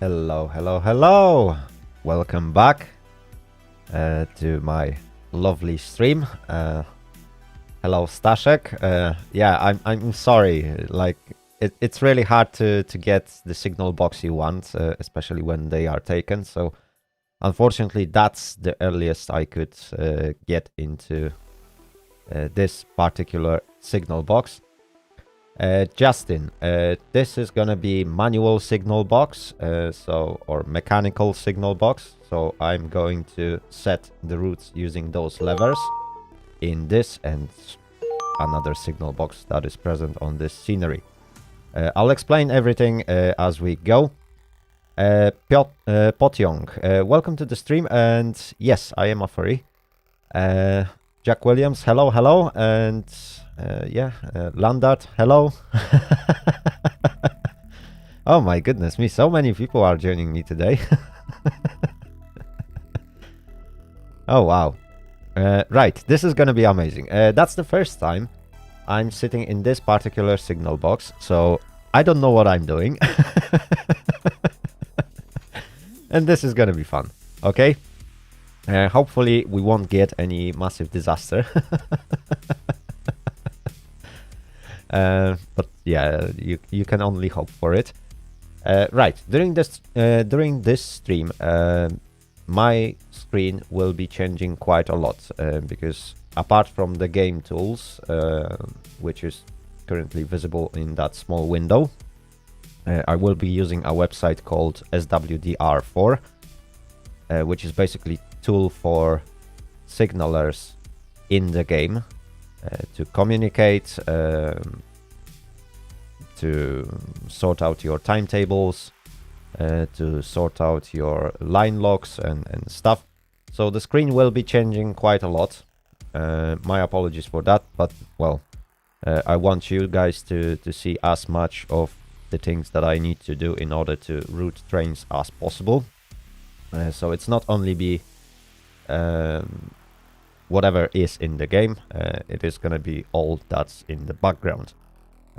Hello, hello, hello! Welcome back to my lovely stream. Hello, Staszek. Yeah, I'm sorry. Like, it's really hard to get the signal box you want, especially when they are taken. So, unfortunately, that's the earliest I could get into this particular signal box. Justin, this is gonna be manual signal box, or mechanical signal box. So I'm going to set the routes using those levers in this and another signal box that is present on this scenery. I'll explain everything as we go. Potyong, welcome to the stream, and yes, I am a furry. Jack Williams, hello, hello, and Landart, hello. Oh my goodness me, so many people are joining me today. Oh wow. Right, this is gonna be amazing. That's the first time I'm sitting in this particular signal box, so I don't know what I'm doing. And this is gonna be fun, okay? Hopefully we won't get any massive disaster. But yeah, you can only hope for it. Right, during this stream, my screen will be changing quite a lot because apart from the game tools, which is currently visible in that small window, I will be using a website called SWDR4, which is basically tool for signalers in the game to communicate, to sort out your timetables, to sort out your line logs and stuff. So the screen will be changing quite a lot. My apologies for that, but well, I want you guys to see as much of the things that I need to do in order to route trains as possible. So it's not only be whatever is in the game, it is going to be all that's in the background.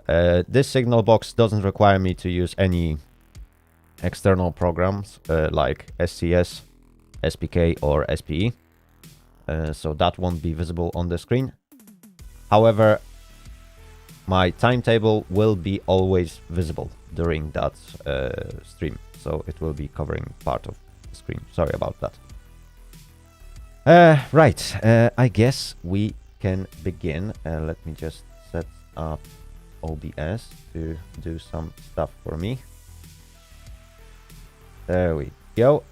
This signal box doesn't require me to use any external programs like SCS, SPK or SPE, so that won't be visible on the screen. However, my timetable will be always visible during that stream, so it will be covering part of the screen. Sorry about that. Right, I guess we can begin. Let me just set up OBS to do some stuff for me. There we go.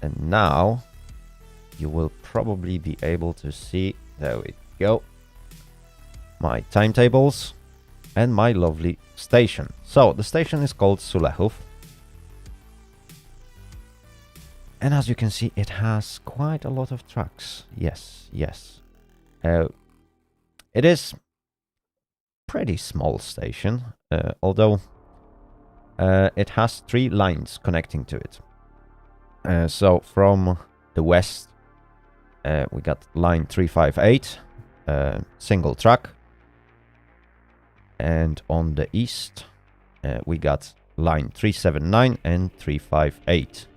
And now you will probably be able to see, there we go, my timetables and my lovely station. So the station is called Sulechów. And as you can see, it has quite a lot of tracks. Yes, yes. It is pretty small station, although it has 3 lines connecting to it. So from the west, we got line 358, single track. And on the east, we got line 379 and 358.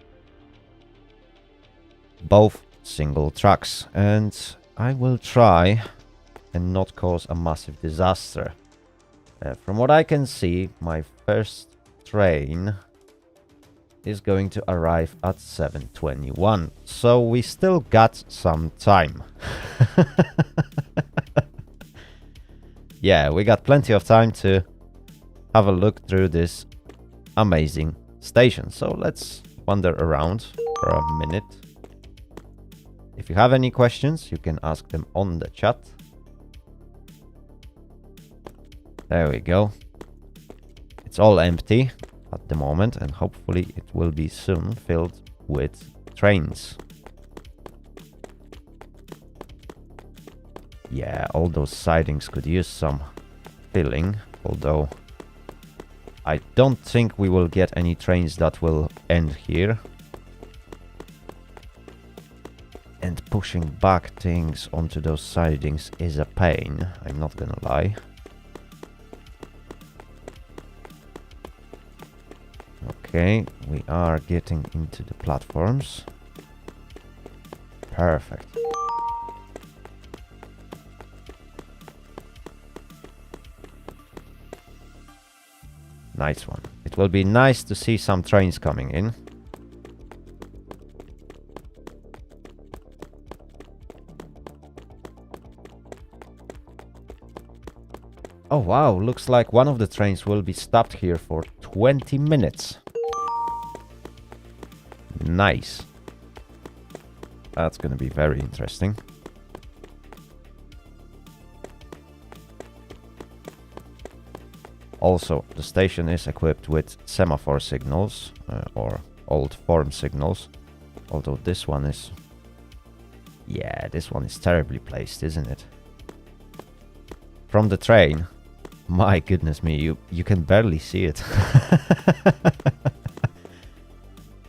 Both single tracks. And I will try and not cause a massive disaster. From what I can see, my first train is going to arrive at 7:21. So we still got some time. Yeah, we got plenty of time to have a look through this amazing station. So let's wander around for a minute. If you have any questions, you can ask them on the chat. There we go. It's all empty at the moment, and hopefully it will be soon filled with trains. Yeah, all those sidings could use some filling, although I don't think we will get any trains that will end here. And pushing back things onto those sidings is a pain, I'm not gonna lie. Okay, we are getting into the platforms. Perfect. Nice one. It will be nice to see some trains coming in. Oh wow, looks like one of the trains will be stopped here for 20 minutes. Nice. That's gonna be very interesting. Also, the station is equipped with semaphore signals, or old form signals. Although this one is... yeah, this one is terribly placed, isn't it? From the train, my goodness me, you can barely see it.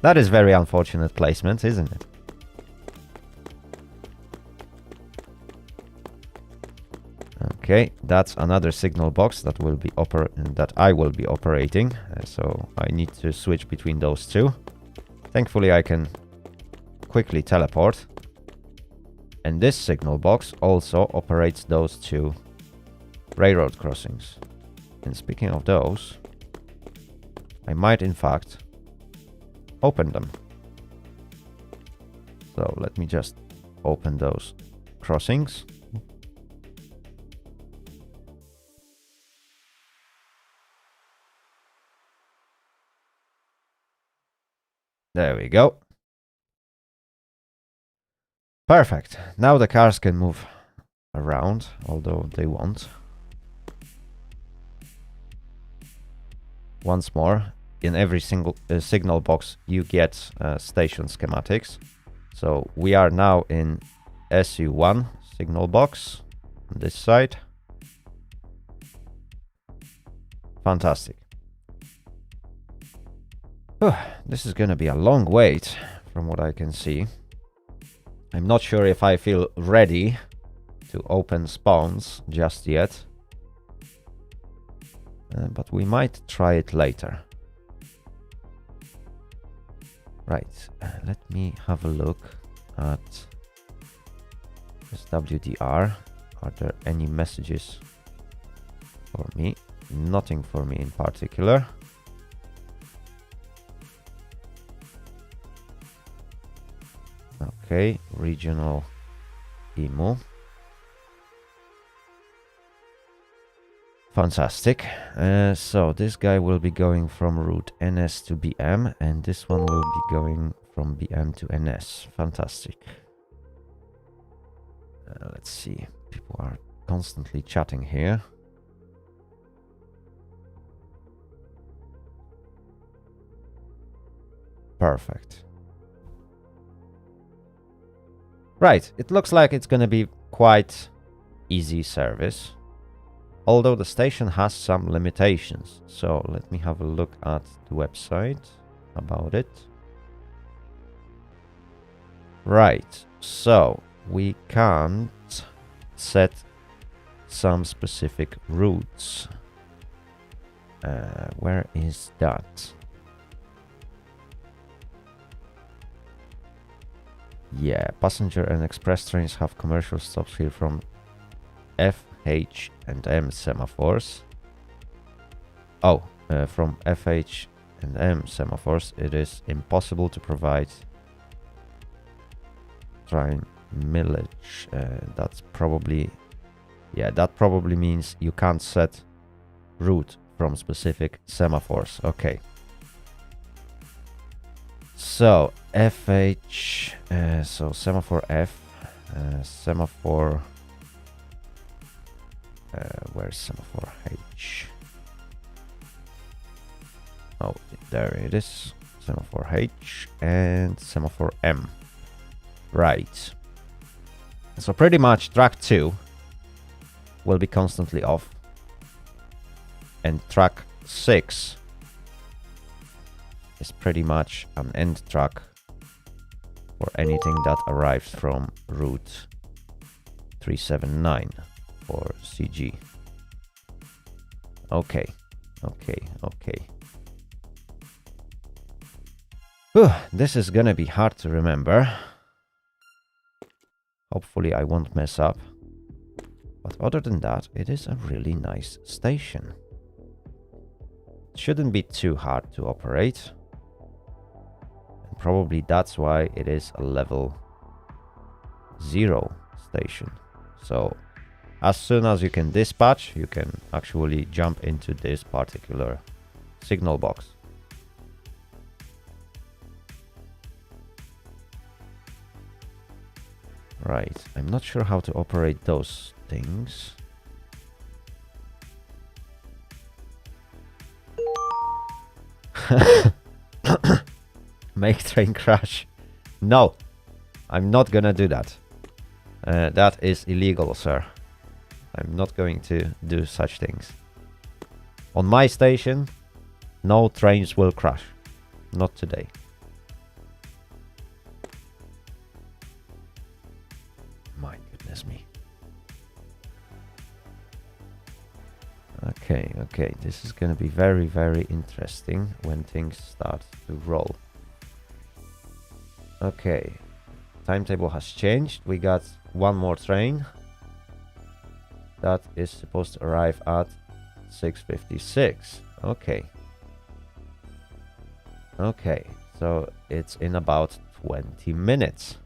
That is very unfortunate placement, isn't it? Okay, that's another signal box that will be that I will be operating. So I need to switch between those two. Thankfully, I can quickly teleport. And this signal box also operates those 2 railroad crossings. And speaking of those, I might in fact open them. So let me just open those crossings. There we go. Perfect. Now the cars can move around, although they won't. Once more, in every single signal box you get station schematics. So we are now in SU1 signal box on this side. Fantastic. This is gonna be a long wait from what I can see. I'm not sure if I feel ready to open spawns just yet. But we might try it later. Right, let me have a look at this WDR. Are there any messages for me? Nothing for me in particular. Okay, regional emu. Fantastic. So this guy will be going from route NS to BM, and this one will be going from BM to NS. Fantastic. Let's see. People are constantly chatting here. Perfect. Right, it looks like it's gonna be quite easy service. Although the station has some limitations. So let me have a look at the website about it. Right, so we can't set some specific routes. Where is that? Yeah, passenger and express trains have commercial stops here from FH and M semaphores. Oh, from FH and M semaphores, it is impossible to provide train millage. That's probably, yeah, that probably means you can't set route from specific semaphores. Okay. So FH, so semaphore F, semaphore. Where's semaphore H? Oh, there it is. Semaphore H and semaphore M. Right. So pretty much track 2 will be constantly off. And track 6 is pretty much an end track for anything that arrives from route 379 or CG. Okay, okay, okay. Whew, this is gonna be hard to remember. Hopefully I won't mess up. But other than that, it is a really nice station. It shouldn't be too hard to operate. And probably that's why it is a level 0 station. So as soon as you can dispatch, you can actually jump into this particular signal box. Right, I'm not sure how to operate those things. Make train crash. No, I'm not gonna do that. That is illegal, sir. I'm not going to do such things. On my station, no trains will crash. Not today. My goodness me. Okay, okay. This is going to be very, very interesting when things start to roll. Okay. Timetable has changed. We got one more train. That is supposed to arrive at 6:56. Okay. Okay. So it's in about 20 minutes.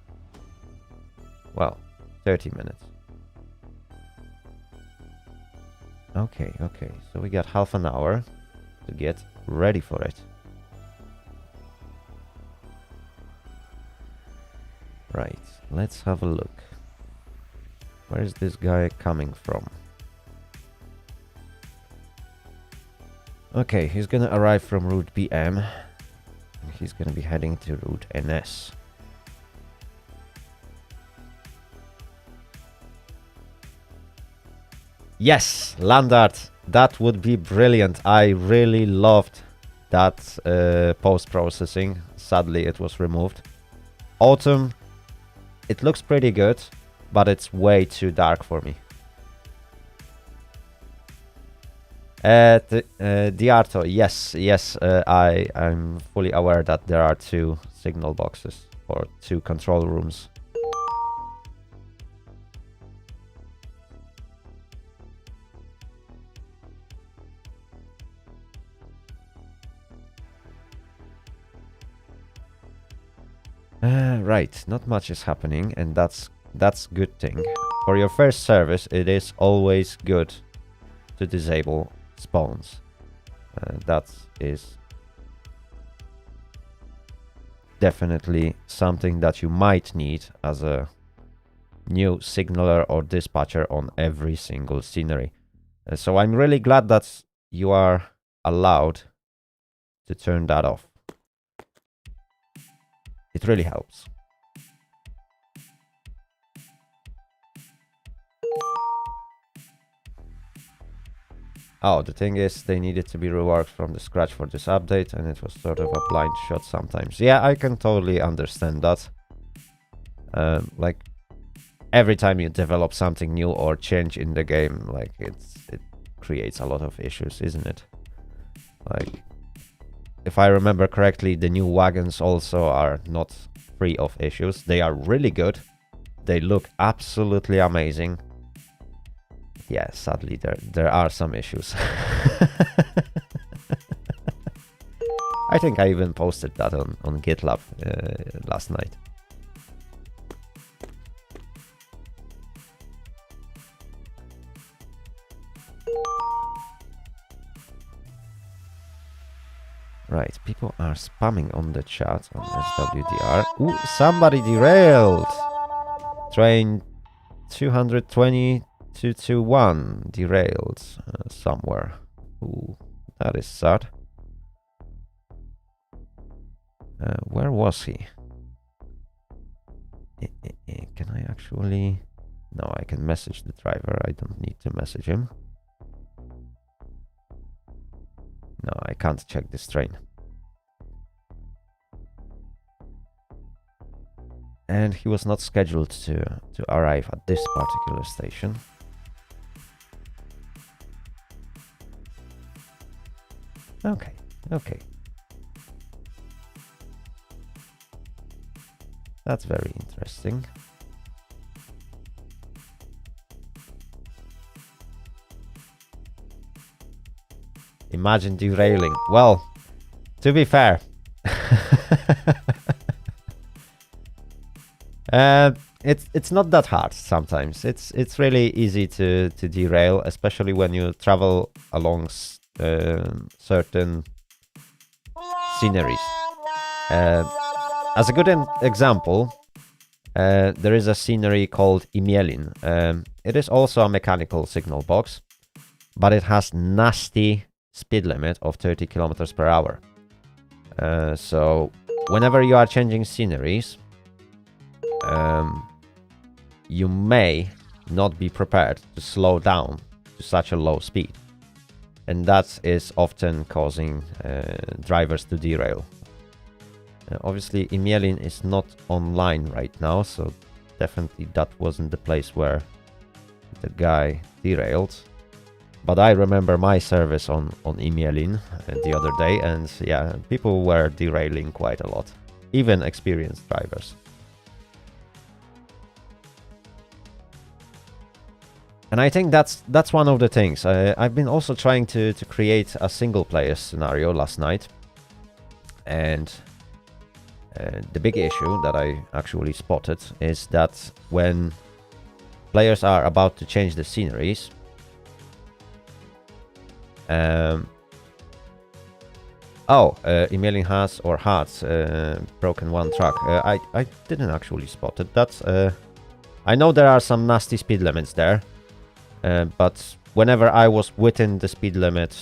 Well, 30 minutes. Okay, okay. So we got half an hour to get ready for it. Right, let's have a look. Where is this guy coming from? Okay, he's gonna arrive from route BM. And he's gonna be heading to route NS. Yes, Landart. That would be brilliant. I really loved that post-processing. Sadly, it was removed. Autumn, it looks pretty good, but it's way too dark for me. Diarto, yes, I'm fully aware that there are 2 signal boxes or 2 control rooms. Right, not much is happening, and that's good thing. For your first service, it is always good to disable spawns. That is definitely something that you might need as a new signaler or dispatcher on every single scenery. So I'm really glad that you are allowed to turn that off. It really helps. Oh, the thing is, they needed to be reworked from the scratch for this update, and it was sort of a blind shot sometimes. Yeah, I can totally understand that. Like, every time you develop something new or change in the game, like, it creates a lot of issues, isn't it? Like, if I remember correctly, the new wagons also are not free of issues. They are really good. They look absolutely amazing. Yeah, sadly, there are some issues. I think I even posted that on GitLab last night. Right, people are spamming on the chat on SWDR. Ooh, somebody derailed! Train 220-221 derailed somewhere. Ooh, that is sad. Where was he? Can I actually... No, I can message the driver. I don't need to message him. No, I can't check this train. And he was not scheduled to arrive at this particular station. Okay, okay. That's very interesting. Imagine derailing. Well, to be fair, it's not that hard sometimes. It's really easy to derail, especially when you travel along certain sceneries. As a good example, there is a scenery called Imielin. It is also a mechanical signal box, but it has nasty speed limit of 30 kilometers per hour. So whenever you are changing sceneries, you may not be prepared to slow down to such a low speed, and that is often causing drivers to derail. Obviously, Imielin is not online right now, so definitely that wasn't the place where the guy derailed. But I remember my service on Imielin the other day, and yeah, people were derailing quite a lot, even experienced drivers. And I think that's one of the things. I've been also trying to create a single player scenario last night, and the big issue that I actually spotted is that when players are about to change the sceneries, Oh, Emailing has or has broken one track. I didn't actually spot it. That's I know there are some nasty speed limits there, but whenever I was within the speed limit,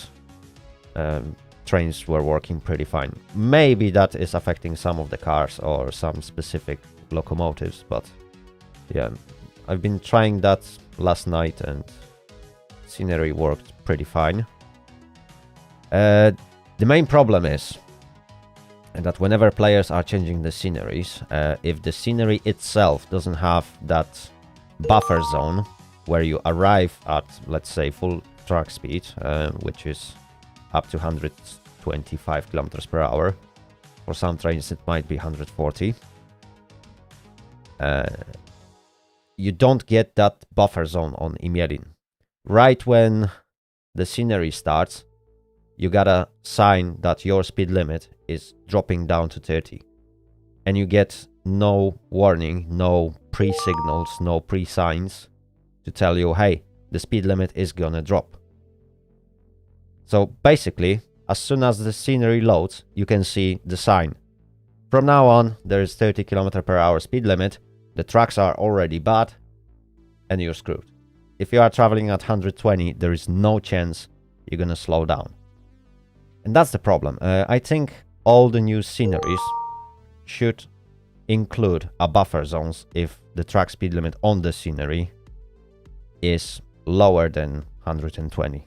trains were working pretty fine. Maybe that is affecting some of the cars or some specific locomotives, but yeah, I've been trying that last night and scenery worked pretty fine. The main problem is that whenever players are changing the sceneries, if the scenery itself doesn't have that buffer zone where you arrive at, let's say, full track speed, which is up to 125 kilometers per hour. For some trains it might be 140. You don't get that buffer zone on Emailing. Right when the scenery starts, you got a sign that your speed limit is dropping down to 30. And you get no warning, no pre-signals, no pre-signs to tell you, hey, the speed limit is gonna drop. So basically, as soon as the scenery loads, you can see the sign. From now on, there is 30 km per hour speed limit, the tracks are already bad, and you're screwed. If you are traveling at 120, there is no chance you're gonna slow down. And that's the problem. I think all the new sceneries should include a buffer zones if the track speed limit on the scenery is lower than 120.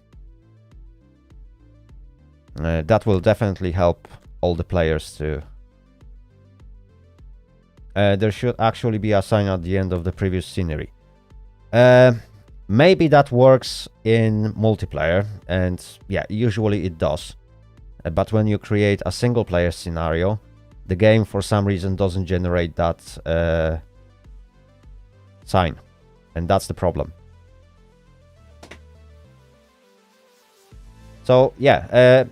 That will definitely help all the players to... there should actually be a sign at the end of the previous scenery. Maybe that works in multiplayer, and yeah, usually it does. But when you create a single player scenario, the game for some reason doesn't generate that sign. And that's the problem. So yeah,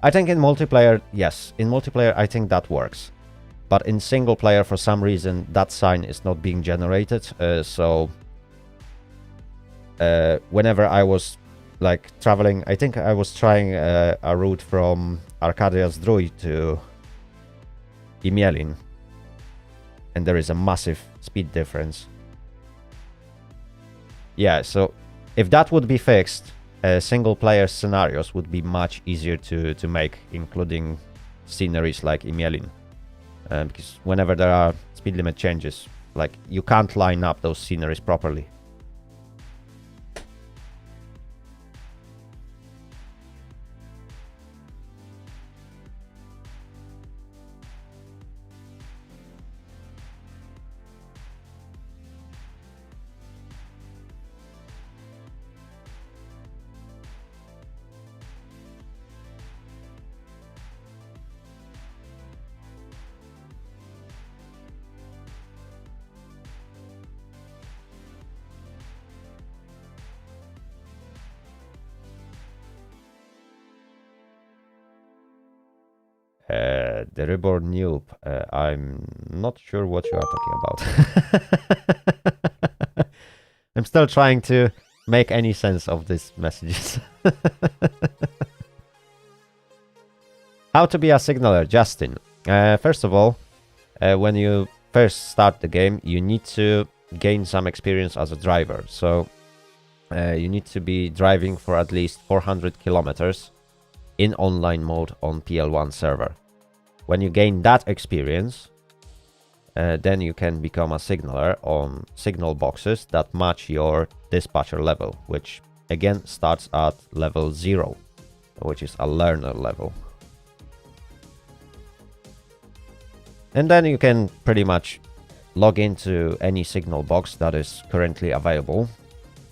I think in multiplayer, yes. In multiplayer, I think that works. But in single player, for some reason, that sign is not being generated. Whenever I was like traveling, I think I was trying a route from Arcadia Zdrój to Emailing, and there is a massive speed difference. Yeah, so if that would be fixed, single player scenarios would be much easier to make, including sceneries like Emailing. Because whenever there are speed limit changes, like, you can't line up those sceneries properly. The Reborn Noob, I'm not sure what you are talking about. I'm still trying to make any sense of these messages. How to be a signaler, Justin. First of all, when you first start the game, you need to gain some experience as a driver. So you need to be driving for at least 400 kilometers in online mode on PL1 server. When you gain that experience, then you can become a signaler on signal boxes that match your dispatcher level, which again starts at level 0, which is a learner level. And then you can pretty much log into any signal box that is currently available.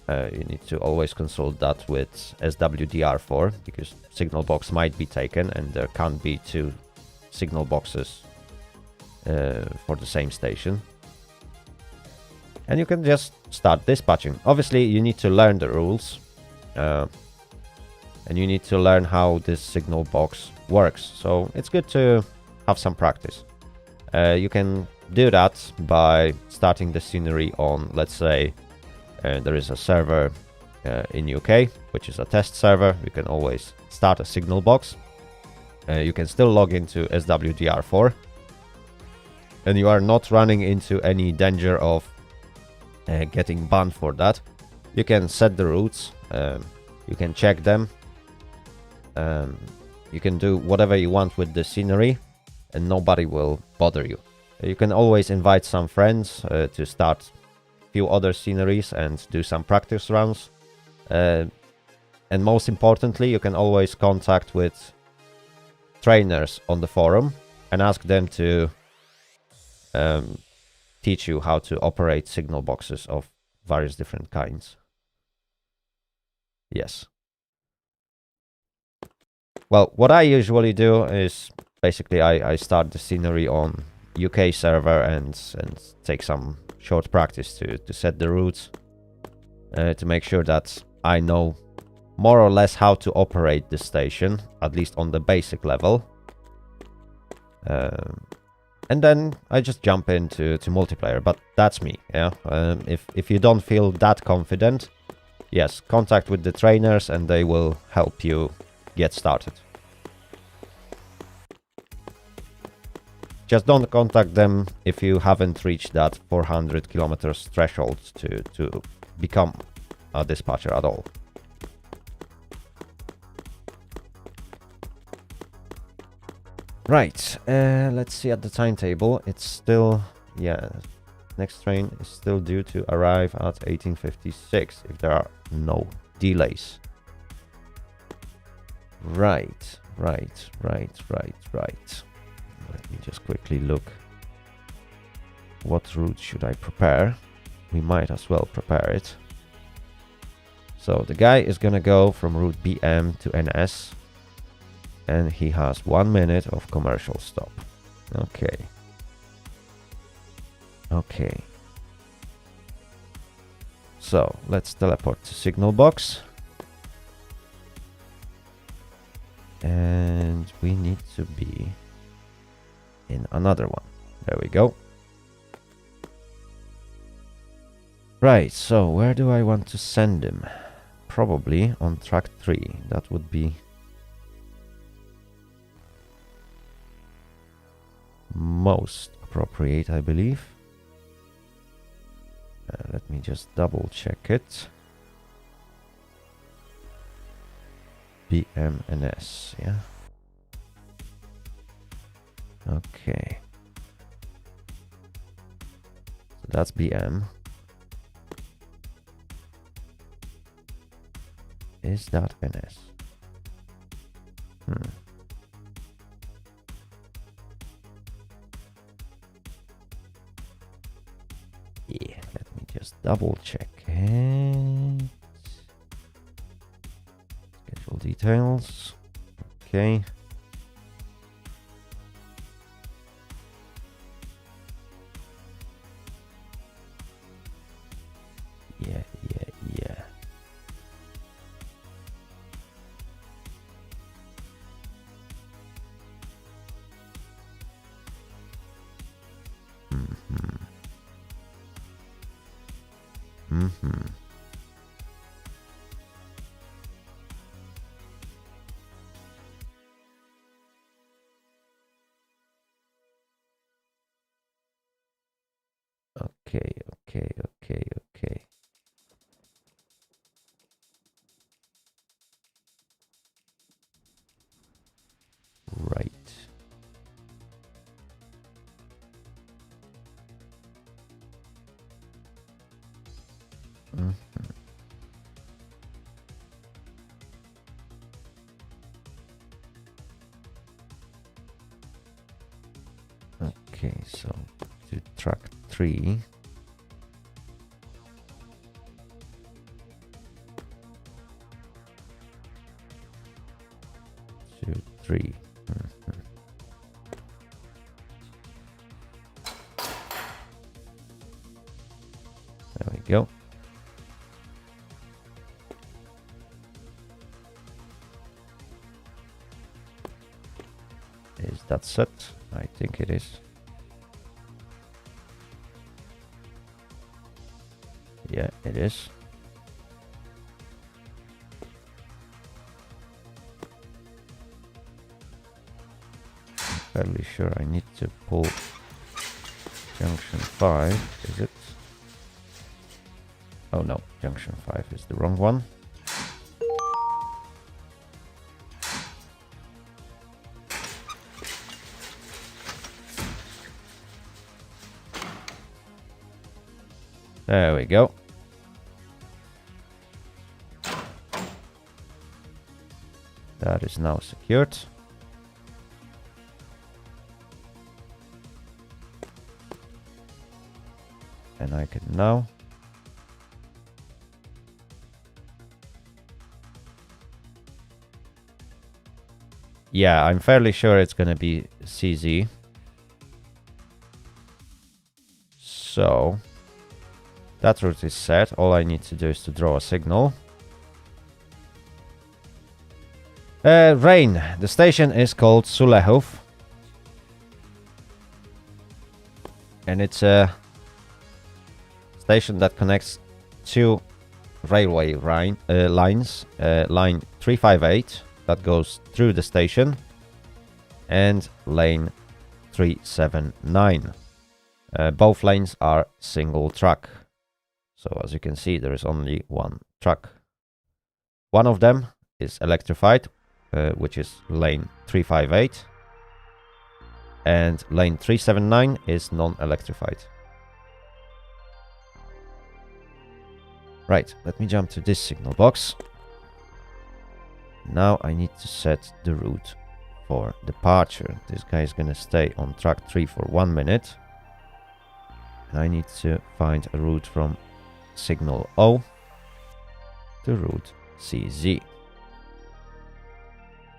You need to always consult that with SWDR4, because signal box might be taken and there can't be two signal boxes for the same station. And you can just start dispatching. Obviously, you need to learn the rules, and you need to learn how this signal box works. So it's good to have some practice. You can do that by starting the scenery on, let's say, there is a server in UK, which is a test server. You can always start a signal box. you can still log into SWDR4, and you are not running into any danger of getting banned for that. You can set the routes, you can check them, you can do whatever you want with the scenery, and nobody will bother you. You can always invite some friends to start a few other sceneries and do some practice runs. And most importantly, you can always contact with trainers on the forum and ask them to teach you how to operate signal boxes of various different kinds. Yes. Well, what I usually do is basically I start the scenery on UK server and take some short practice to set the routes, to make sure that I know more or less how to operate the station, at least on the basic level. And then I just jump into multiplayer, but that's me, yeah. If you don't feel that confident, yes, contact with the trainers and they will help you get started. Just don't contact them if you haven't reached that 400 kilometers threshold to become a dispatcher at all. Right, let's see at the timetable. It's still, yeah, next train is still due to arrive at 18:56 if there are no delays. Right. Let me just quickly look. What route should I prepare? We might as well prepare it. So the guy is gonna go from route BM to NS. And he has 1 minute of commercial stop. Okay. So let's teleport to signal box. And we need to be in another one. There we go. Right, so where do I want to send him? Probably on track 3. That would be most appropriate, I believe. Let me just double check it. BMNS, yeah. Okay. So that's BM. Is that NS? Yeah, let me just double check it. Schedule details. Okay. Yeah. Okay. Right. Okay, so to track 3. There we go. Is that set? I think it is. Yeah, it is. fairly sure I need to pull junction 5, is it? Oh no, junction 5 is the wrong one. There we go. That is now secured. And I can now yeah, I'm fairly sure it's gonna be CZ. So that route is set. All I need to do is to draw a signal. Rain. The station is called Sulehov. And it's a station that connects two railway lines. Line 358 that goes through the station and lane 379. Both lanes are single track. So as you can see, there is only one track. One of them is electrified, which is lane 358. And lane 379 is non-electrified. Right, let me jump to this signal box. Now I need to set the route for departure. This guy is gonna stay on track 3 for 1 minute. And I need to find a route from signal O to route CZ.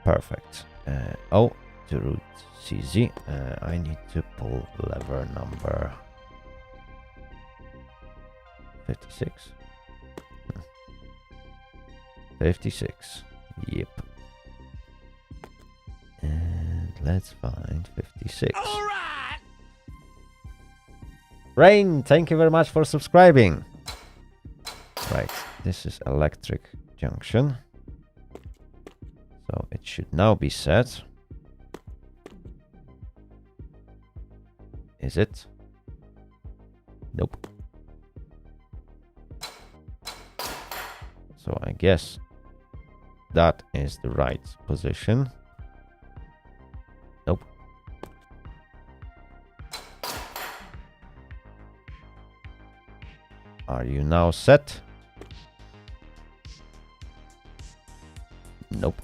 Perfect. O to route CZ. I need to pull lever number 56. 56. Yep. And let's find 56. All right. Rain, thank you very much for subscribing. Right, this is electric junction. So it should now be set. Is it? Nope. So I guess that is the right position. Nope. Are you now set? Nope.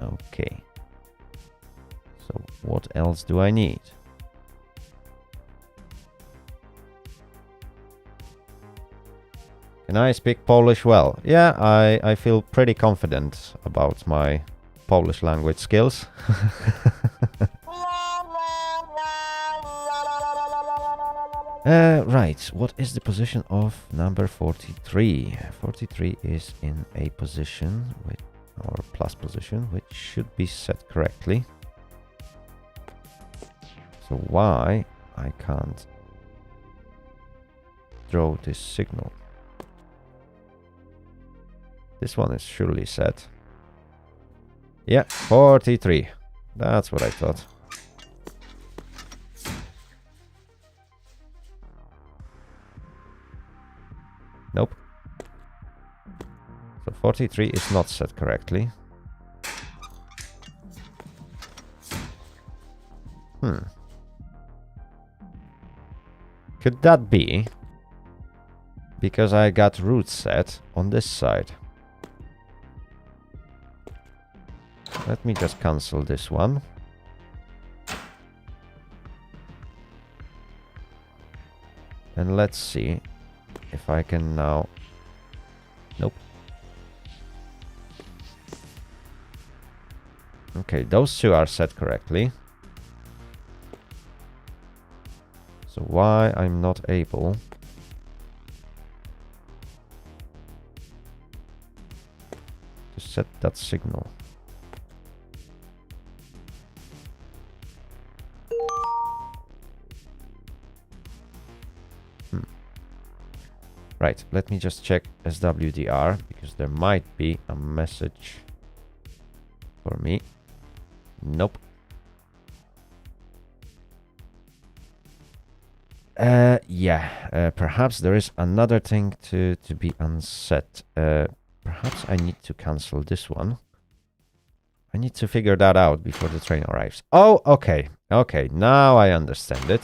Okay. So what else do I need? Can I speak Polish well? Yeah, I feel pretty confident about my Polish language skills. Right, what is the position of number 43? 43 is in a position with, or plus position, which should be set correctly. So why I can't draw this signal? This one is surely set. Yeah, 43. That's what I thought. Nope. So 43 is not set correctly. Could that be because I got route set on this side? Let me just cancel this one. And let's see if I can now... Nope. Okay, those two are set correctly. So why I'm not able to set that signal? Right, let me just check SWDR, because there might be a message for me. Nope. Yeah, perhaps there is another thing to be unset. Perhaps I need to cancel this one. I need to figure that out before the train arrives. Oh, okay. Okay, now I understand it.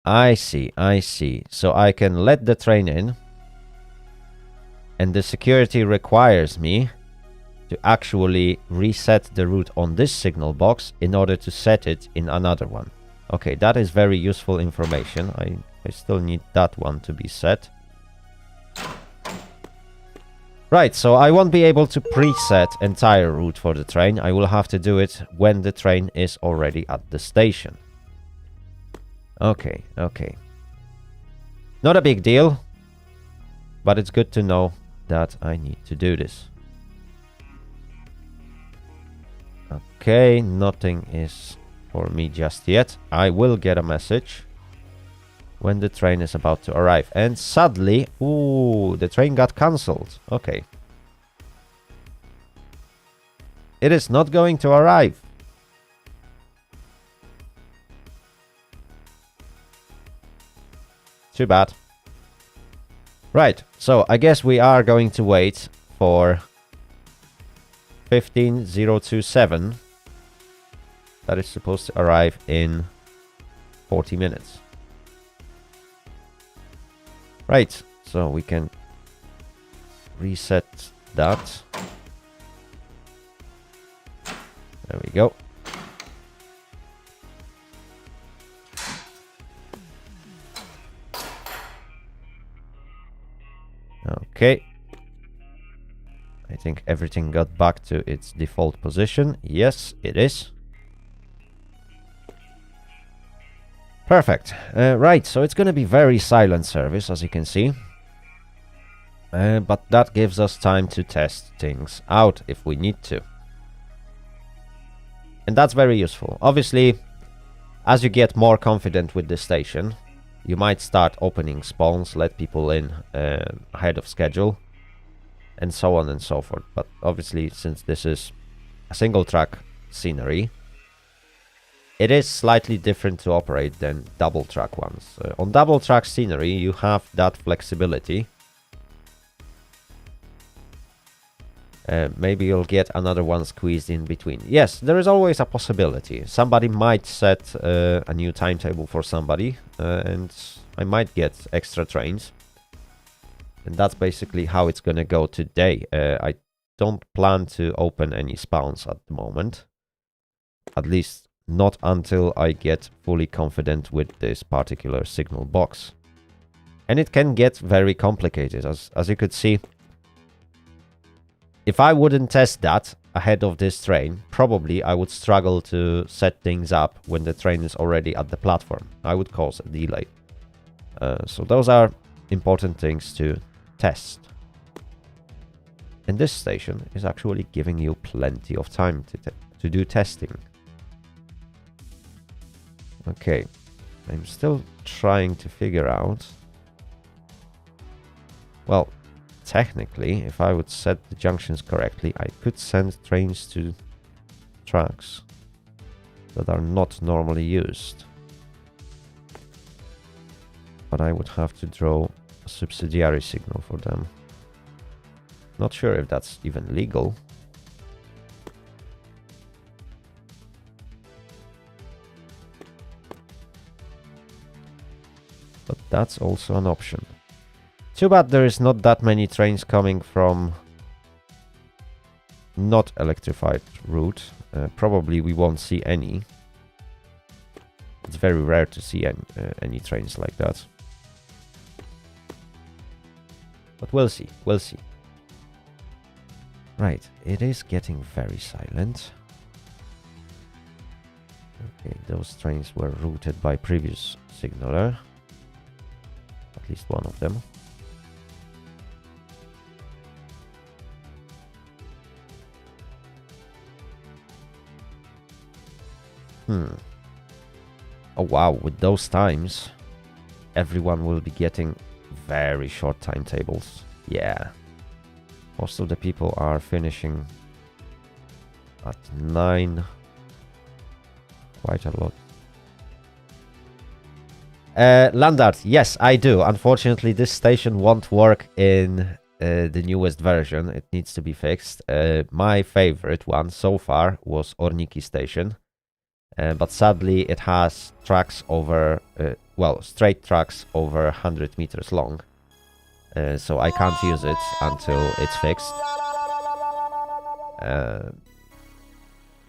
I see, I see. So I can let the train in. And the security requires me to actually reset the route on this signal box in order to set it in another one. Okay, that is very useful information. I still need that one to be set. Right, so I won't be able to preset entire route for the train. I will have to do it when the train is already at the station. Okay, okay. Not a big deal, but it's good to know that I need to do this. Okay, nothing is for me just yet. I will get a message when the train is about to arrive. And sadly, ooh, the train got cancelled. Okay. It is not going to arrive. Too bad. Right, so I guess we are going to wait for 15027. That is supposed to arrive in 40 minutes. Right, so we can reset that. There we go. Okay. I think everything got back to its default position. Yes, it is. Perfect. Right, so it's going to be very silent service, as you can see. But that gives us time to test things out if we need to. And that's very useful. Obviously, as you get more confident with the station, you might start opening spawns, let people in ahead of schedule, and so on and so forth. But obviously, since this is a single track scenery, it is slightly different to operate than double track ones. On double track scenery, you have that flexibility. Maybe you'll get another one squeezed in between. Yes, there is always a possibility. Somebody might set a new timetable for somebody, and I might get extra trains. And that's basically how it's gonna go today. I don't plan to open any spawns at the moment. At least not until I get fully confident with this particular signal box. And it can get very complicated, as you could see. If I wouldn't test that ahead of this train, probably I would struggle to set things up when the train is already at the platform. I would cause a delay. So those are important things to test. And this station is actually giving you plenty of time to do testing. Okay, I'm still trying to figure out. Well, technically, if I would set the junctions correctly, I could send trains to tracks that are not normally used. But I would have to draw a subsidiary signal for them. Not sure if that's even legal. But that's also an option. Too bad there is not that many trains coming from not electrified route. Probably we won't see any. It's very rare to see any trains like that. But we'll see, we'll see. Right, it is getting very silent. Okay, those trains were routed by previous signaler. At least one of them. Oh wow, with those times, everyone will be getting very short timetables. Yeah. Most of the people are finishing at 9. Quite a lot. Landart, yes, I do. Unfortunately, this station won't work in the newest version. It needs to be fixed. My favorite one so far was Orniki station. But sadly, it has tracks over, well, straight tracks over 100 meters long. So I can't use it until it's fixed.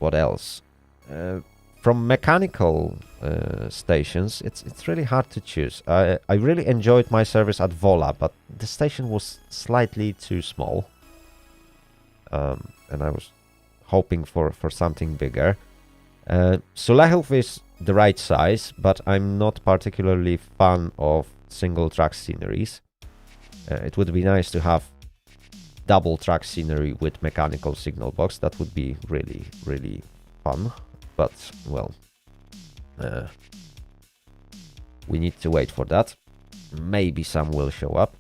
What else? From mechanical stations, it's really hard to choose. I really enjoyed my service at Vola, but the station was slightly too small. And I was hoping for something bigger. Sulehov is the right size, but I'm not particularly fan of single track sceneries. It would be nice to have double track scenery with mechanical signal box. That would be really, really fun. But, well, we need to wait for that. Maybe some will show up.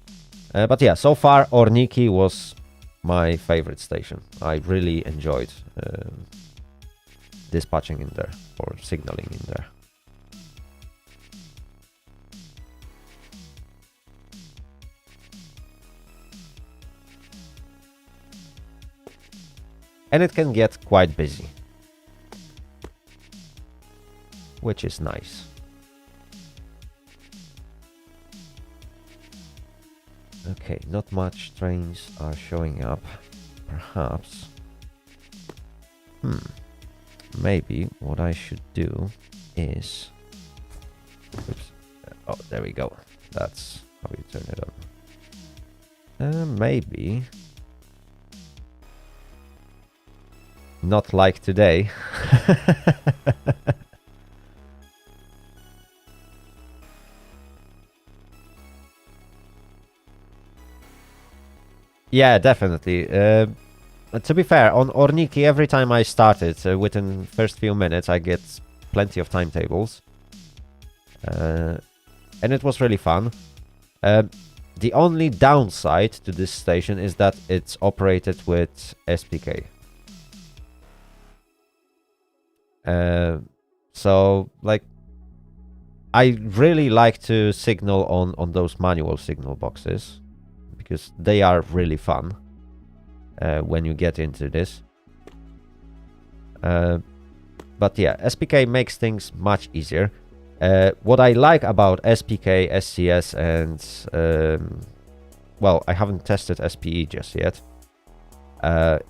But yeah, so far Orniki was my favorite station. I really enjoyed dispatching in there, or signaling in there. And it can get quite busy, which is nice. Okay, not much trains are showing up. Perhaps. Maybe what I should do is... Oops. Oh, there we go. That's how you turn it on. Maybe... Not like today. Yeah, definitely. To be fair, on Orniki, every time I started, within first few minutes, I get plenty of timetables. And it was really fun. The only downside to this station is that it's operated with SPK. So, like, I really like to signal on those manual signal boxes, because they are really fun when you get into this. But yeah, SPK makes things much easier. What I like about SPK, SCS, and well, I haven't tested SPE just yet,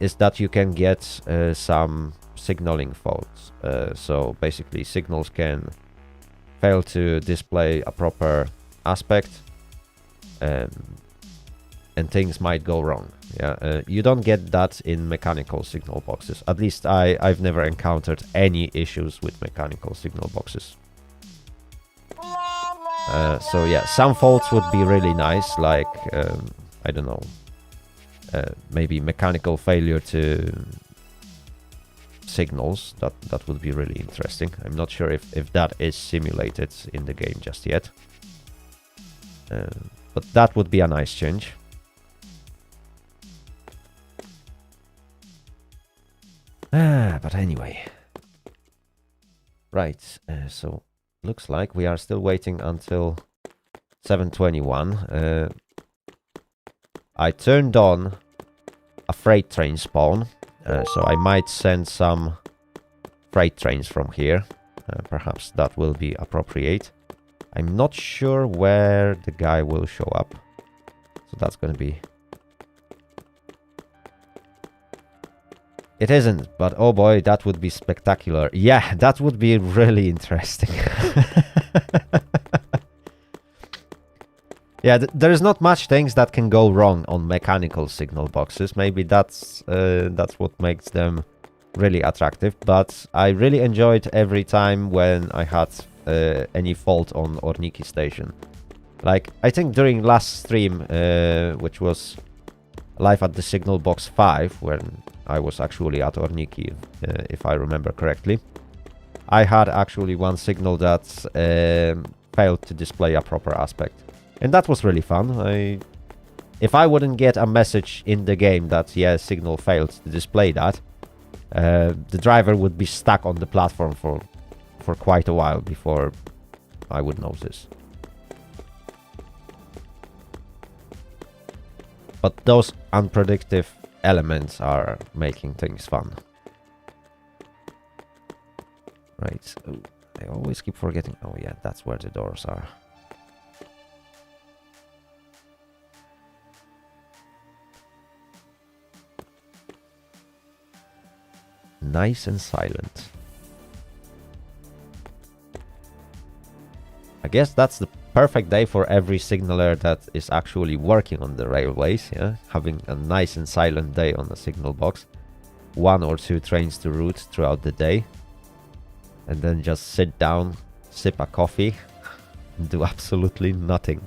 is that you can get some signaling faults. So basically, signals can fail to display a proper aspect, and things might go wrong. Yeah, you don't get that in mechanical signal boxes. At least I've never encountered any issues with mechanical signal boxes. So yeah, some faults would be really nice, like I don't know, maybe mechanical failure to signals. That would be really interesting. I'm not sure if that is simulated in the game just yet, but that would be a nice change. But anyway, right, so looks like we are still waiting until 7:21. I turned on a freight train spawn, so I might send some freight trains from here. Perhaps that will be appropriate. I'm not sure where the guy will show up, so that's gonna be... It isn't, but oh boy, that would be spectacular. Yeah, that would be really interesting. Yeah, there's not much things that can go wrong on mechanical signal boxes. Maybe that's what makes them really attractive. But I really enjoyed every time when I had any fault on Orniki station. Like, I think during last stream, which was live at the Signal Box 5, when I was actually at Orniki, if I remember correctly, I had actually one signal that failed to display a proper aspect. And that was really fun. If I wouldn't get a message in the game that, yeah, signal failed to display that, the driver would be stuck on the platform for quite a while before I would notice. But those unpredictable elements are making things fun. Right. Ooh, I always keep forgetting. Oh yeah, that's where the doors are. Nice and silent. I guess that's the perfect day for every signaler that is actually working on the railways, yeah? Having a nice and silent day on the signal box. 1 or 2 trains to route throughout the day. And then just sit down, sip a coffee, and do absolutely nothing.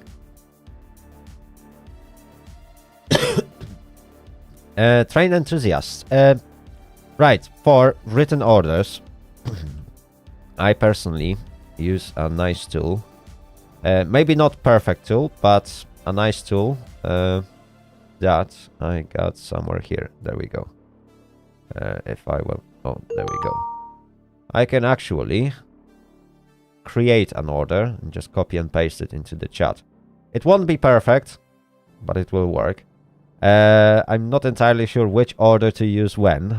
Train enthusiasts. Right, for written orders, I personally use a nice tool. Maybe not perfect tool, but a nice tool that I got somewhere here. There we go. If I will... Oh, there we go. I can actually create an order and just copy and paste it into the chat. It won't be perfect, but it will work. I'm not entirely sure which order to use when,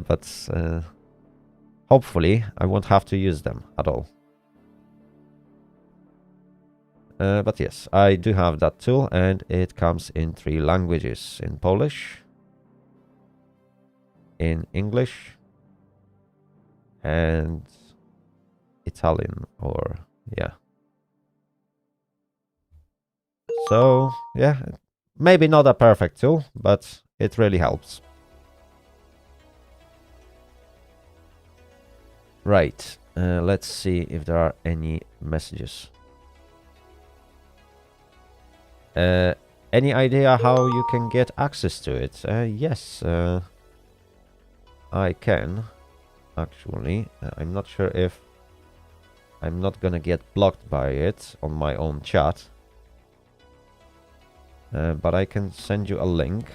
but hopefully I won't have to use them at all. But yes, I do have that tool, and it comes in 3 languages. In Polish, in English, and Italian, or yeah. So yeah, maybe not a perfect tool, but it really helps. Right, let's see if there are any messages. Any idea how you can get access to it? Yes, I can. Actually, I'm not sure if I'm not gonna get blocked by it on my own chat. But I can send you a link.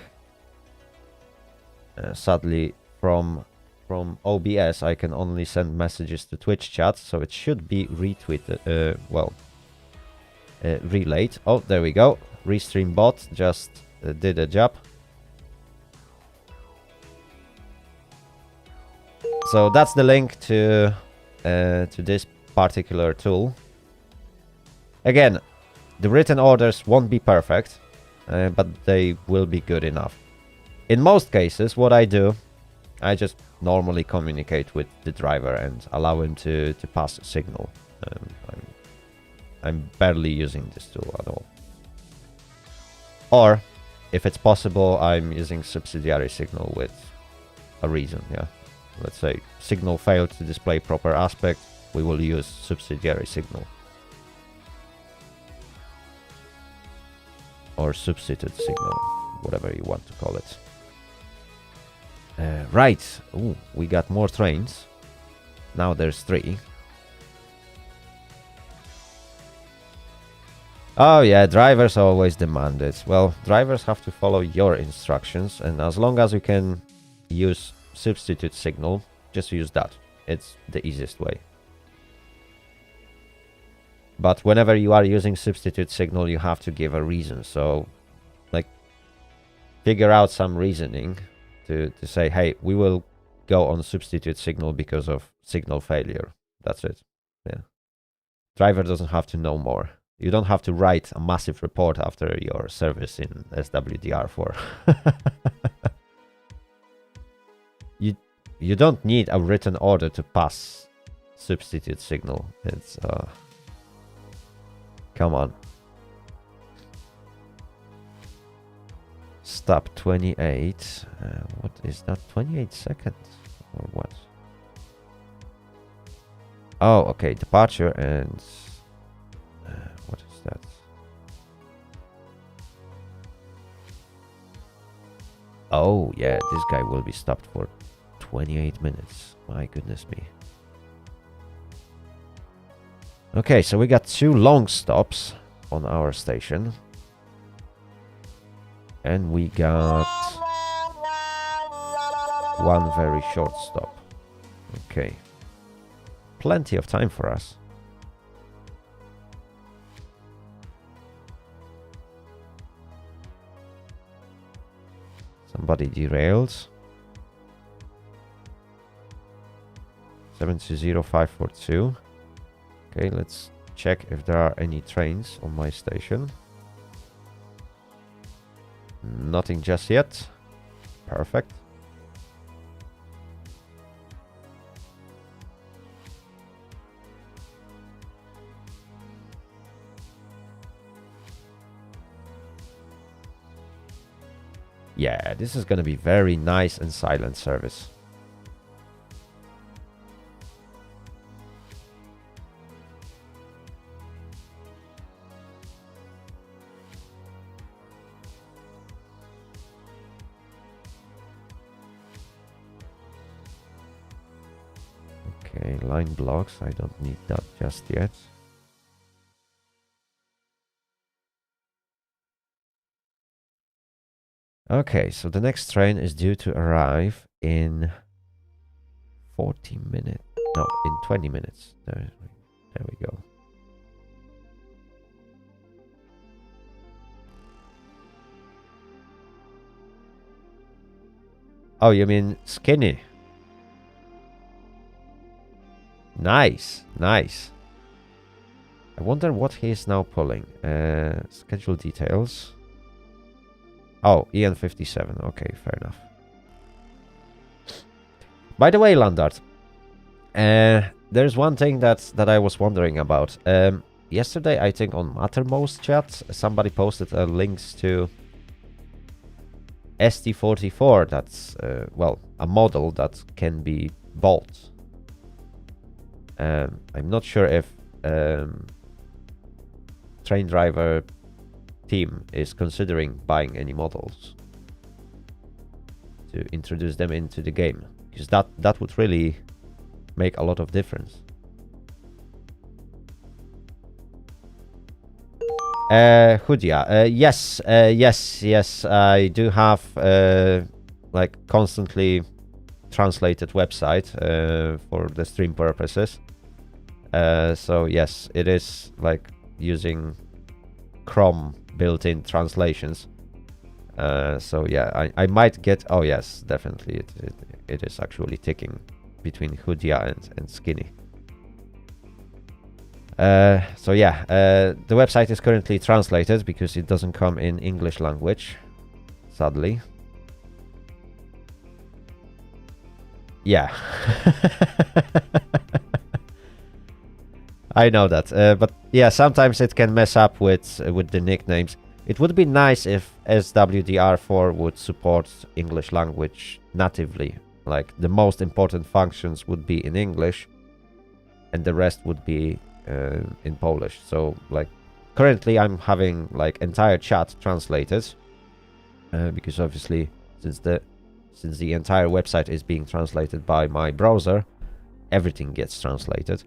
Sadly, from OBS, I can only send messages to Twitch chat, so it should be retweeted. Relayed. Oh, there we go. Restream bot just did a job. So that's the link to this particular tool. Again, the written orders won't be perfect, but they will be good enough. In most cases, what I do, I just normally communicate with the driver and allow him to pass a signal. I'm barely using this tool at all. Or, if it's possible, I'm using subsidiary signal with a reason, yeah. Let's say signal failed to display proper aspect, we will use subsidiary signal. Or substitute signal, whatever you want to call it. Right, ooh, we got more trains. Now there's 3. Oh yeah, drivers always demand it. Well, drivers have to follow your instructions, and as long as you can use substitute signal, just use that. It's the easiest way. But whenever you are using substitute signal, you have to give a reason. So, like, figure out some reasoning to say, hey, we will go on substitute signal because of signal failure. That's it. Yeah. Driver doesn't have to know more. You don't have to write a massive report after your service in SWDR4. You don't need a written order to pass substitute signal. It's come on. Stop 28. What is that? 28 seconds or what? Oh, okay. Departure and what is that? Oh, yeah. This guy will be stopped for 28 minutes. My goodness me. Okay, so we got 2 long stops on our station. And we got one very short stop. Okay. Plenty of time for us. Somebody derails. 720542. Okay, let's check if there are any trains on my station. Nothing just yet. Perfect. Yeah, this is going to be very nice and silent service. Okay, line blocks. I don't need that just yet. Okay, so the next train is due to arrive in 40 minutes. No, in 20 minutes. There we go. Oh, you mean Skinny? Nice, nice. I wonder what he is now pulling. Schedule details. Oh, EN57. Okay, fair enough. By the way, Landart, there's one thing that I was wondering about. Yesterday, I think on Mattermost chat, somebody posted links to ST44. That's well, a model that can be bought. I'm not sure if train driver team is considering buying any models to introduce them into the game, because that would really make a lot of difference. Hudia, yes, yes, I do have like constantly translated website for the stream purposes. So yes, it is like using Chrome built-in translations. So yeah, I might get. Oh yes, definitely, it is actually ticking between Hudia and Skinny. So yeah, the website is currently translated because it doesn't come in English language, sadly. Yeah. I know that, but yeah, sometimes it can mess up with the nicknames. It would be nice if SWDR4 would support English language natively. Like, the most important functions would be in English, and the rest would be in Polish. So, like, currently I'm having like entire chat translated, because obviously since the entire website is being translated by my browser, everything gets translated.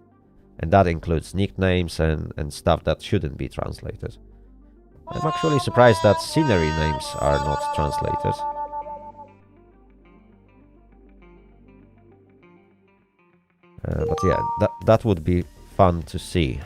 And that includes nicknames and stuff that shouldn't be translated. I'm actually surprised that scenery names are not translated. But yeah, that would be fun to see.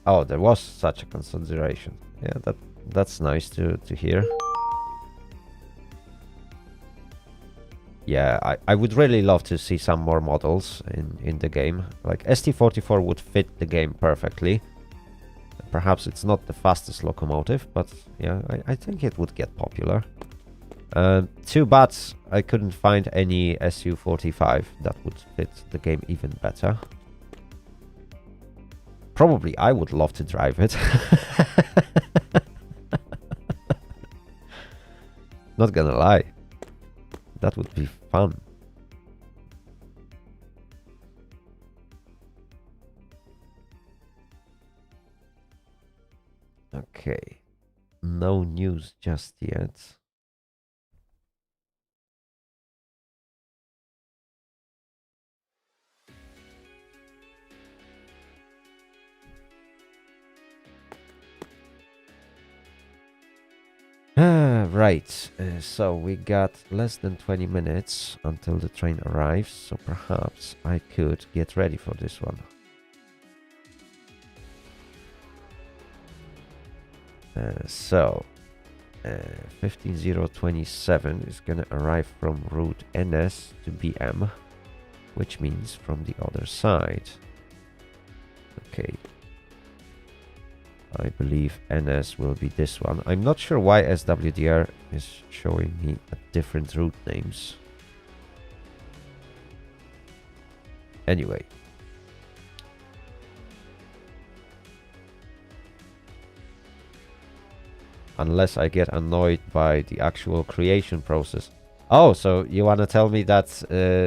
Oh, there was such a consideration. Yeah, that's nice to hear. Yeah, I would really love to see some more models in the game. Like, ST44 would fit the game perfectly. Perhaps it's not the fastest locomotive, but yeah, I think it would get popular. Too bad I couldn't find any SU45 that would fit the game even better. Probably I would love to drive it. Not gonna lie. That would be fun. Okay. No news just yet. Right, so we got less than 20 minutes until the train arrives, so perhaps I could get ready for this one. 15027 is gonna arrive from route NS to BM, which means from the other side. Okay. I believe NS will be this one. I'm not sure why SWDR is showing me different route names. Anyway. Unless I get annoyed by the actual creation process. Oh, so you want to tell me that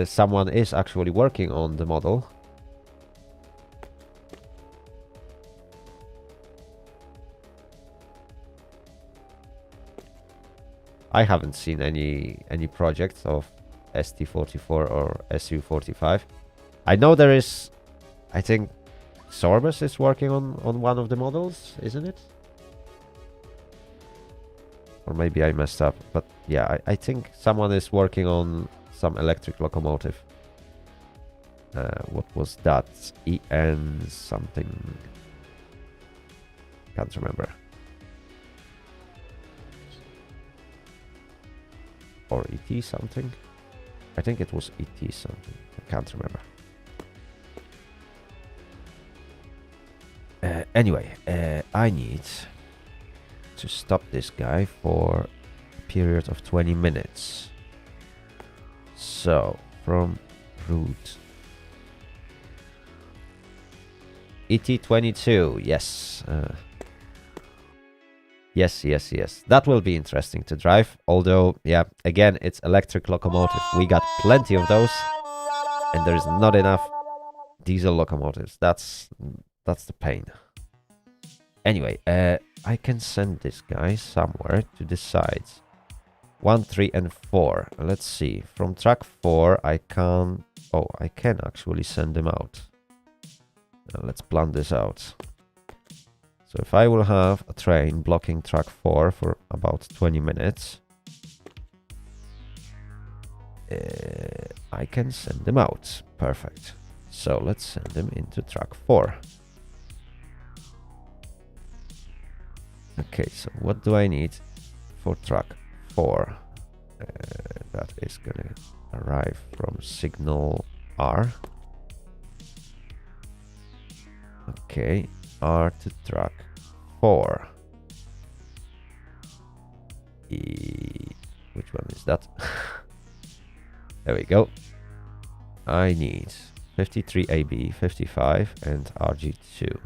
someone is actually working on the model? I haven't seen any projects of ST44 or SU45. I know there is, I think Sorbus is working on one of the models, isn't it? Or maybe I messed up, but yeah, I think someone is working on some electric locomotive. What was that? EN something. Can't remember. Or ET something. I think it was ET something. I can't remember. Anyway, I need to stop this guy for a period of 20 minutes. So, from route ET22, yes. Yes. That will be interesting to drive. Although, yeah, again, it's electric locomotive. We got plenty of those, and there's not enough diesel locomotives. That's the pain. Anyway, I can send this guy somewhere to the sides. 1, 3, and 4. Let's see. From track 4, I can... Oh, I can actually send them out. Let's plan this out. So if I will have a train blocking track 4 for about 20 minutes, I can send them out. Perfect. So let's send them into track 4. Okay, so what do I need for track 4? That is gonna arrive from signal R. Okay, R to track 4. Which one is that? There we go. I need 53 AB, 55, and RG2.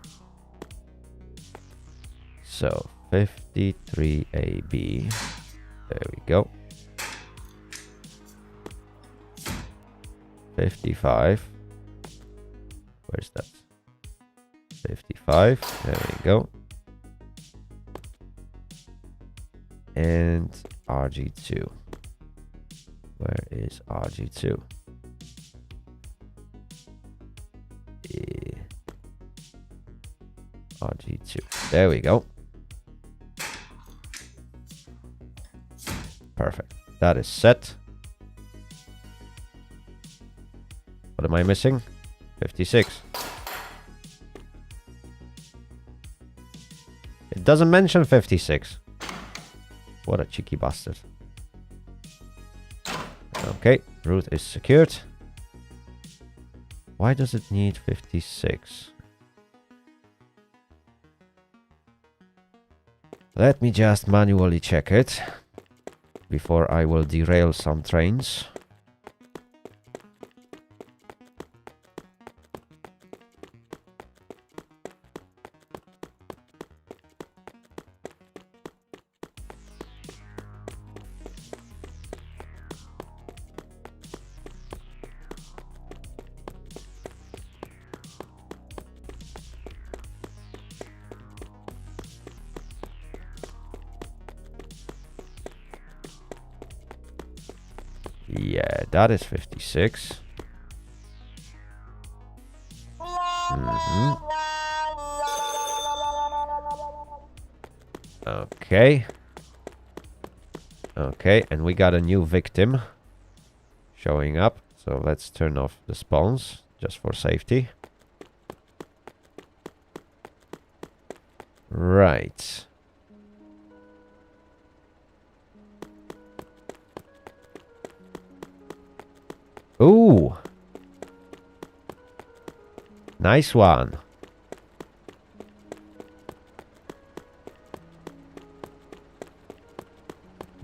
So 53 AB. There we go. 55. Where's that? 55. There we go. And RG2. Where is RG2? RG2. There we go. Perfect. That is set. What am I missing? 56. It doesn't mention 56. What a cheeky bastard. Okay, route is secured. Why does it need 56? Let me just manually check it before I will derail some trains. Yeah, that is 56. Mm-hmm. Okay. Okay, and we got a new victim showing up. So let's turn off the spawns just for safety. Right. Ooh. Nice one.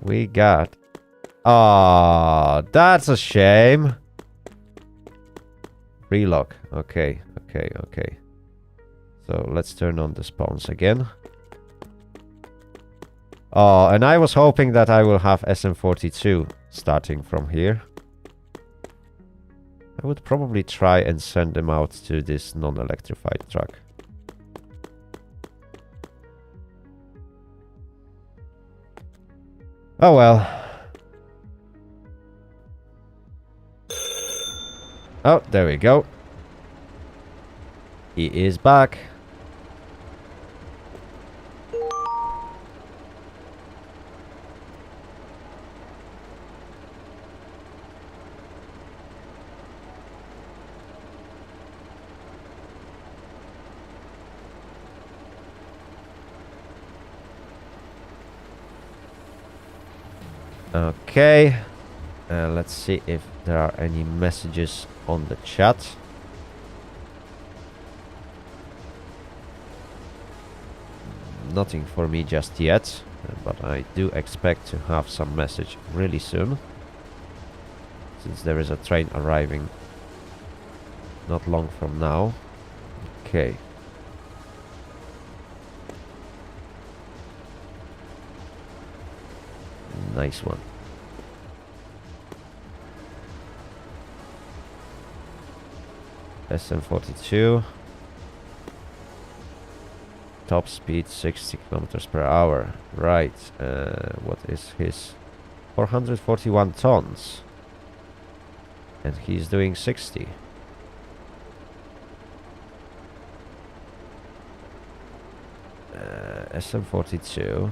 We got... Oh, that's a shame. Relock. Okay, okay, okay. So let's turn on the spawns again. Oh, and I was hoping that I will have SM42 starting from here. I would probably try and send them out to this non-electrified truck. Oh well. Oh, there we go. He is back. Okay. Let's see if there are any messages on the chat. Nothing for me just yet, but I do expect to have some message really soon, since there is a train arriving not long from now. Okay. Nice one. SM42. Top speed 60 kilometers per hour. Right. What is his? 441 tons. And he's doing 60. SM42.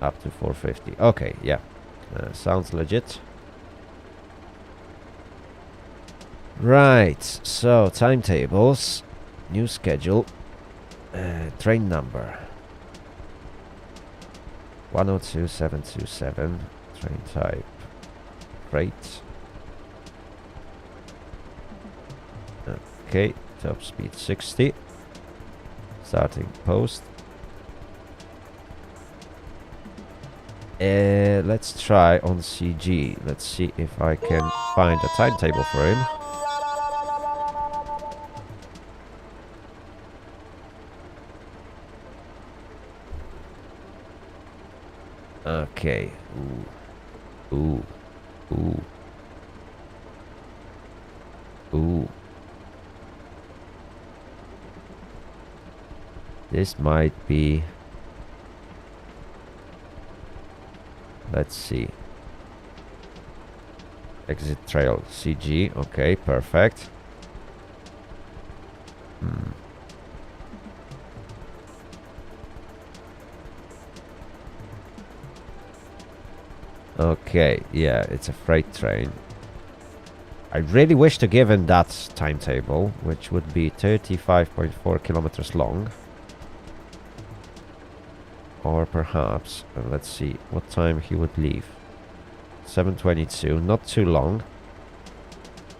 Up to 450. Okay, yeah. Sounds legit. Right. So, timetables. New schedule. Train number. 102727. Train type. Freight. Okay. Top speed 60. Starting post. Let's try on CG. Let's see if I can find a timetable for him. Okay. Ooh. Ooh. Ooh. Ooh. This might be... Let's see. Exit trail CG. Okay, perfect. Okay, yeah, it's a freight train. I really wish to give him that timetable, which would be 35.4 kilometers long. Or perhaps, let's see what time he would leave. 7:22, not too long.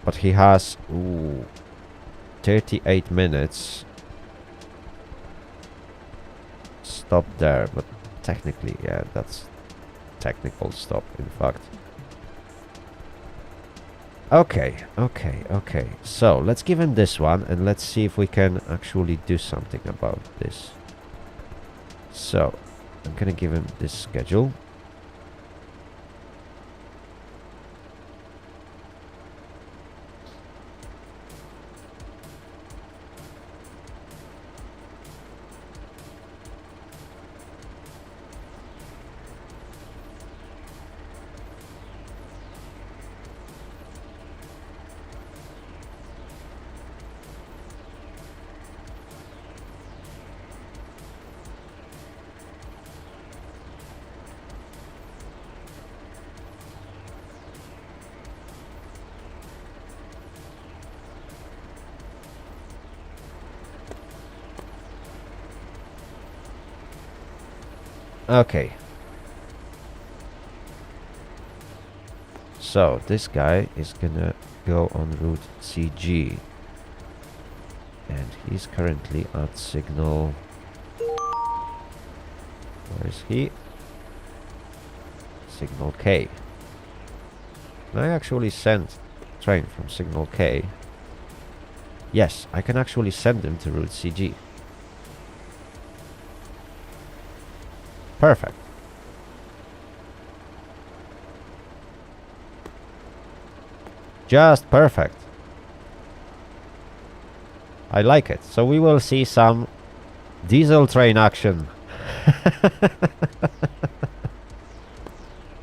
But he has, 38 minutes. Stop there, but technically, yeah, that's technical stop, in fact. Okay, okay, okay. So, let's give him this one, and let's see if we can actually do something about this. So, I'm gonna give him this schedule. Okay. So this guy is gonna go on route CG. And he's currently at signal... Where is he? Signal K. Can I actually send train from signal K? Yes, I can actually send him to route CG. Perfect. Just perfect. I like it. So we will see some diesel train action.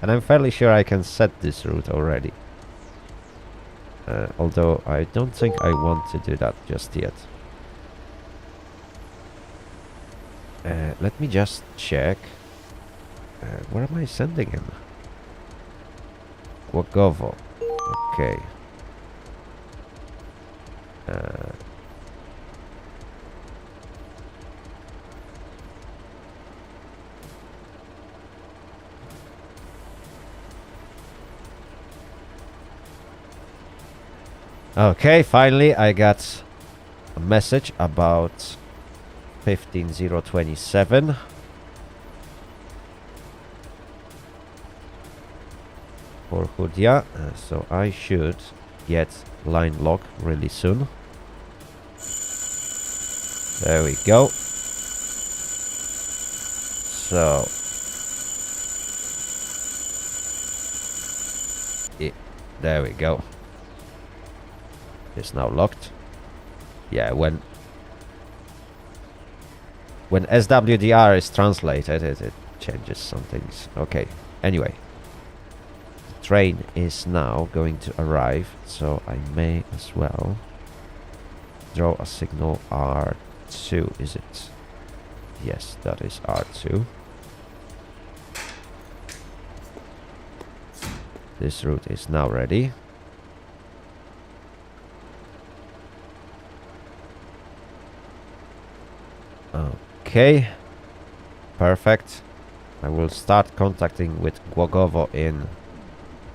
And I'm fairly sure I can set this route already. Although I don't think I want to do that just yet. Let me just check. Where am I sending him? Głogowo. Okay. Okay, finally I got a message about 15027. For Hudia, so I should get line lock really soon. There we go. So there we go. It's now locked. Yeah, when SWDR is translated, it changes some things. Okay, anyway. The train is now going to arrive, so I may as well draw a signal R2, is it? Yes, that is R2. This route is now ready. Okay, perfect. I will start contacting with Głogowo in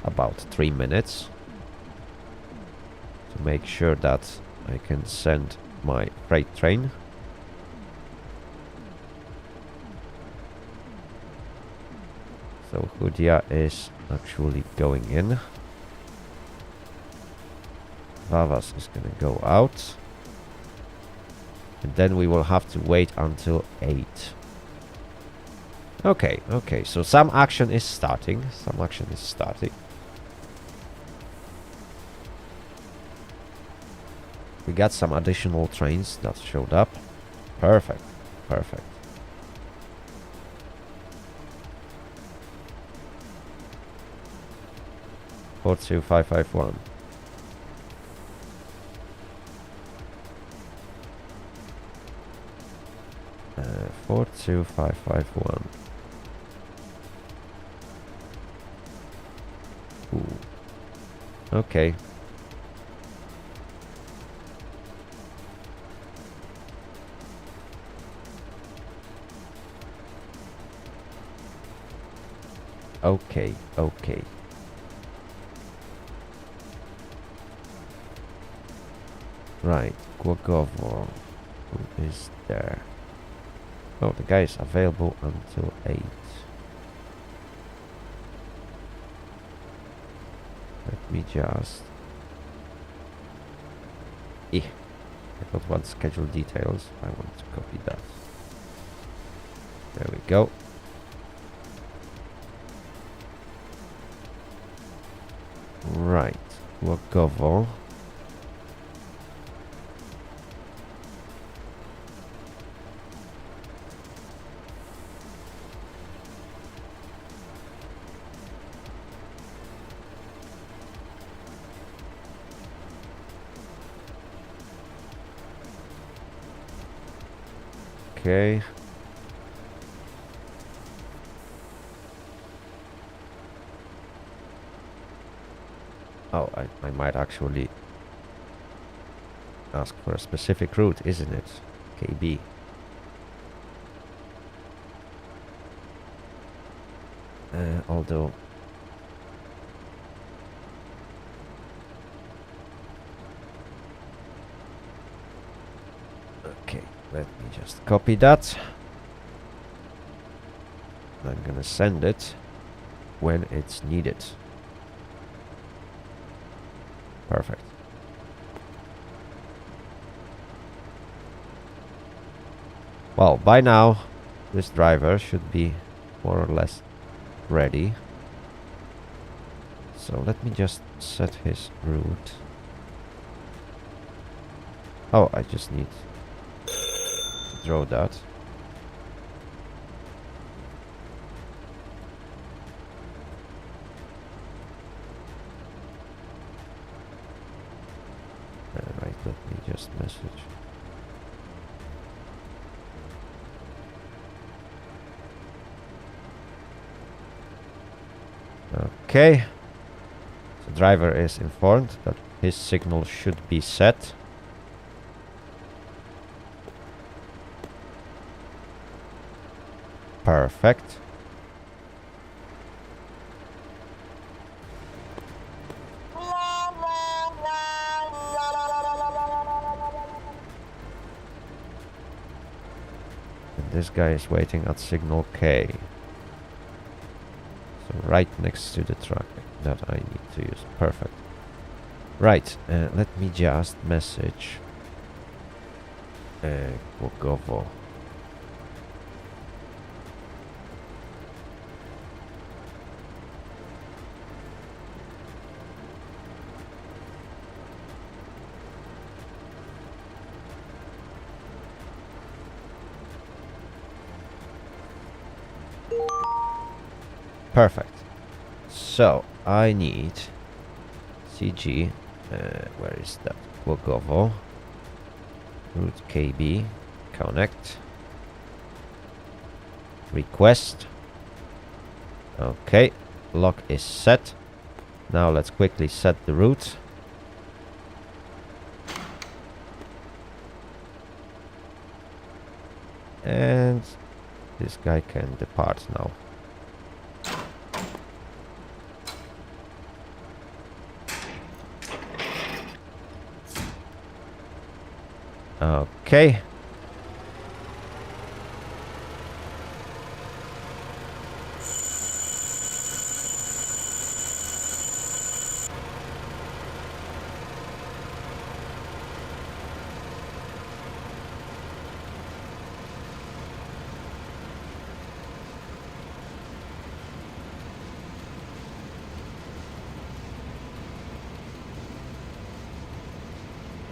about 3 minutes to make sure that I can send my freight train. So Hudia is actually going in. Vavas is gonna go out. And then we will have to wait until 8. Okay, okay, so some action is starting. Some action is starting. We got some additional trains that showed up. Perfect, perfect. Four 2551. 42551. Ooh. Okay. Okay, okay. Right, Głogowo. Who is there? Oh, the guy is available until 8. Let me just... I don't want schedule details. I want to copy that. There we go. Right, Głogowo. Okay. Oh, I might actually ask for a specific route, isn't it? KB. Although... Okay, let me just copy that. I'm gonna send it when it's needed. Perfect. Well, by now, this driver should be more or less ready. So let me just set his route. Oh, I just need to draw that. Right, let me just message. Okay. The driver is informed that his signal should be set. Perfect. And this guy is waiting at signal K. So right next to the truck that I need to use. Perfect. Right, let me just message Bogovo. Perfect. So I need CG. Where is that? Bogovo. Route KB. Connect. Request. Okay. Lock is set. Now let's quickly set the route. And this guy can depart now. Okay.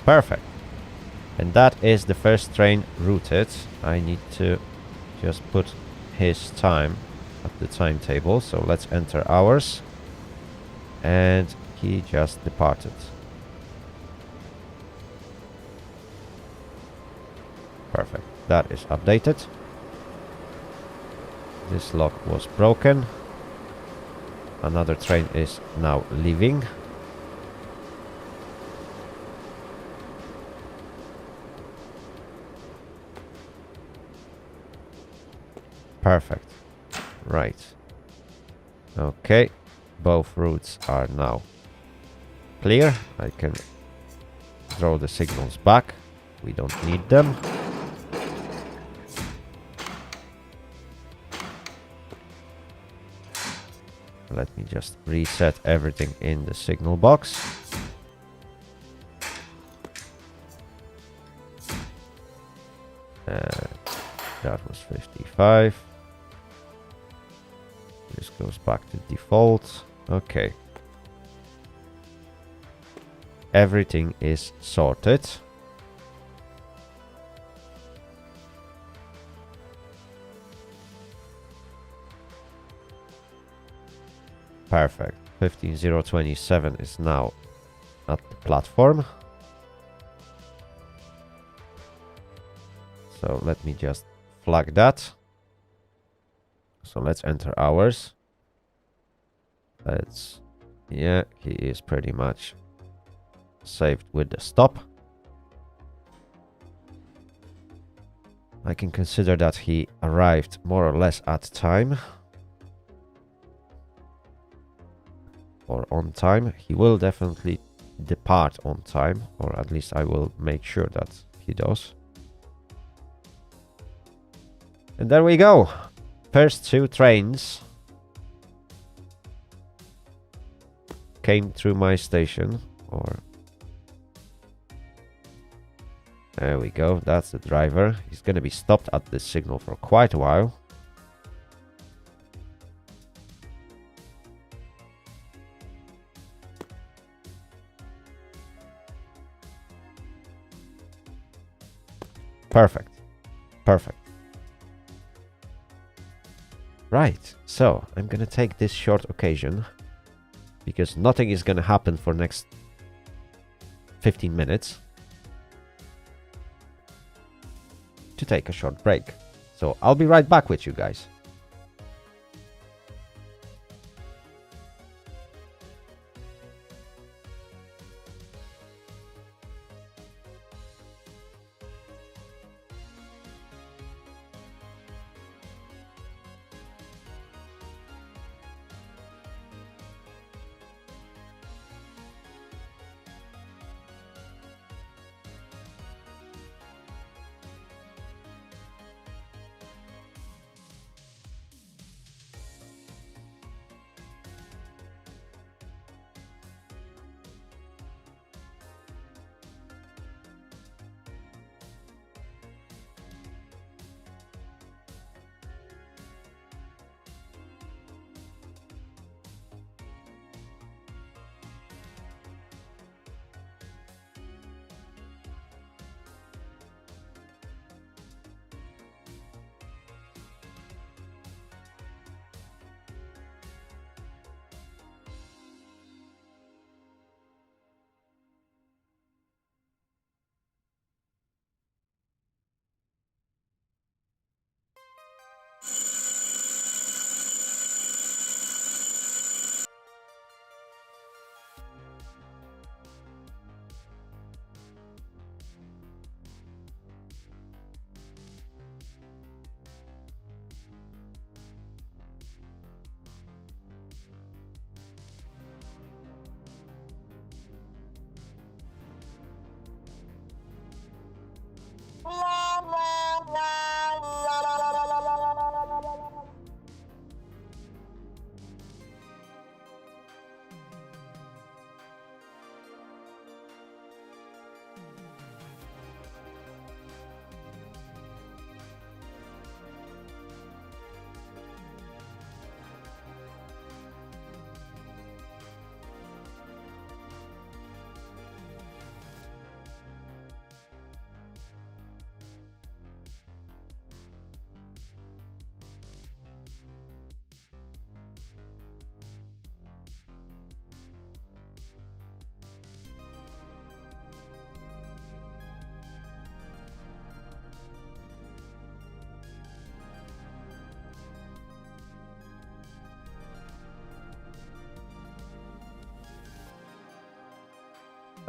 Perfect. And that is the first train routed. I need to just put his time at the timetable. So let's enter hours. And he just departed. Perfect. That is updated. This lock was broken. Another train is now leaving. Perfect. Right. Okay. Both routes are now clear. I can throw the signals back. We don't need them. Let me just reset everything in the signal box. That was 55. This goes back to default. Okay. Everything is sorted. Perfect. 15027 is now at the platform. So let me just flag that. So let's enter hours. Yeah, he is pretty much saved with the stop. I can consider that he arrived more or less at time. or on time. He will definitely depart on time, or at least I will make sure that he does. And there we go. First 2 trains came through my station, or there we go. That's the driver. He's going to be stopped at this signal for quite a while. Perfect. Perfect. Right, so I'm gonna take this short occasion, because nothing is gonna happen for next 15 minutes, to take a short break. So I'll be right back with you guys.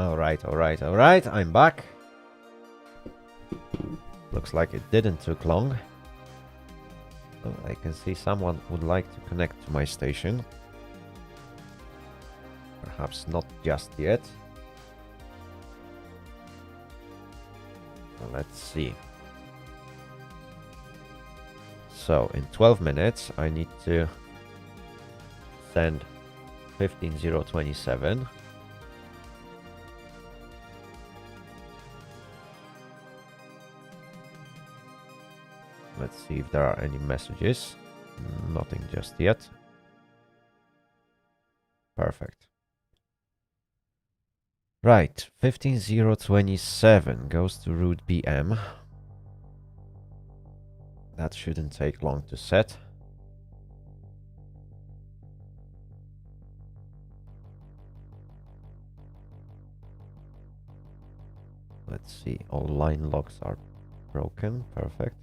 Alright, I'm back. Looks like it didn't took long. Oh, I can see someone would like to connect to my station. Perhaps not just yet. Let's see. So, in 12 minutes, I need to send 15027. Let's see if there are any messages. Nothing just yet. Perfect. Right, 15027 goes to route BM. That shouldn't take long to set. Let's see, all line locks are broken. Perfect.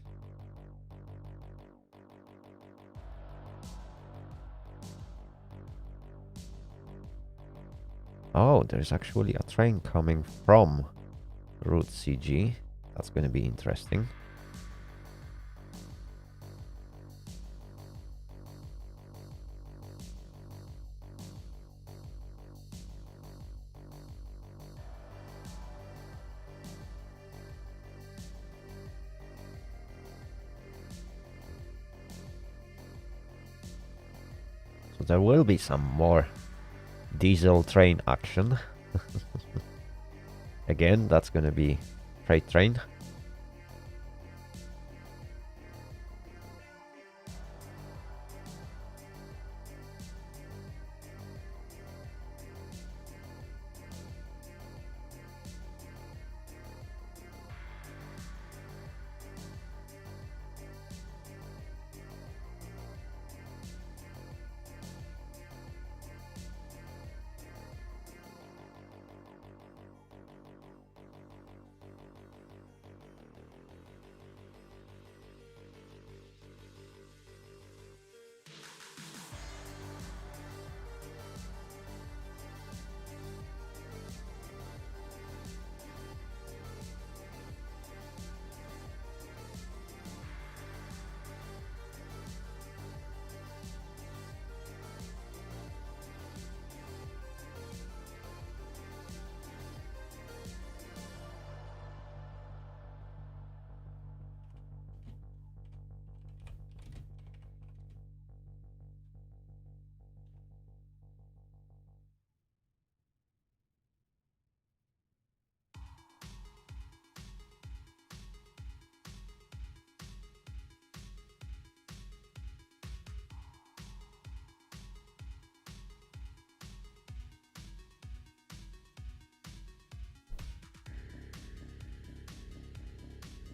Oh, there's actually a train coming from route CG. That's going to be interesting. So there will be some more diesel train action. Again, that's gonna be freight train.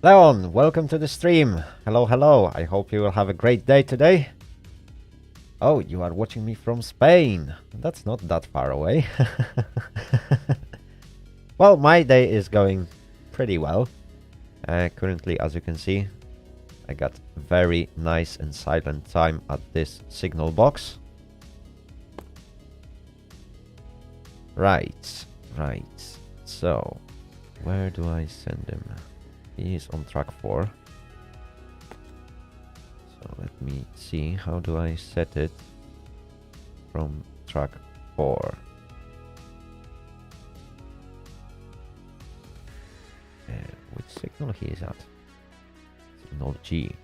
Leon, welcome to the stream. Hello, hello. I hope you will have a great day today. Oh, you are watching me from Spain. That's not that far away. Well, my day is going pretty well. Currently, as you can see, I got very nice and silent time at this signal box. Right. So, where do I send him? He is on track 4. So let me see, how do I set it from track 4? Which signal he is at? Signal G.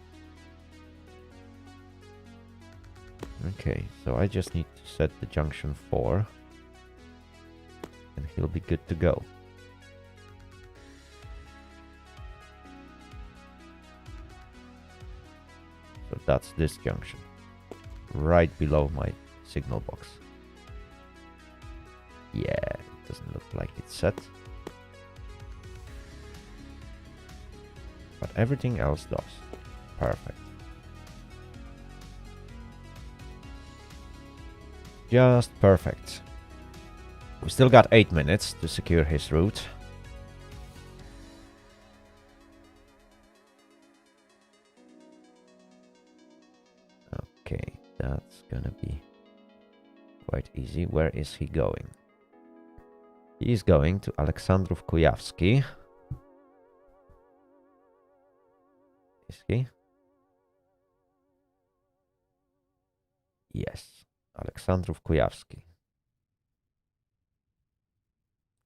Okay, so I just need to set the junction 4 and he'll be good to go. So that's this junction, right below my signal box. Yeah, it doesn't look like it's set. But everything else does. Perfect. Just perfect. We still got 8 minutes to secure his route. Okay, that's gonna be quite easy. Where is he going? He's going to Aleksandrów Kujawski. Is he? Yes, Aleksandrów Kujawski.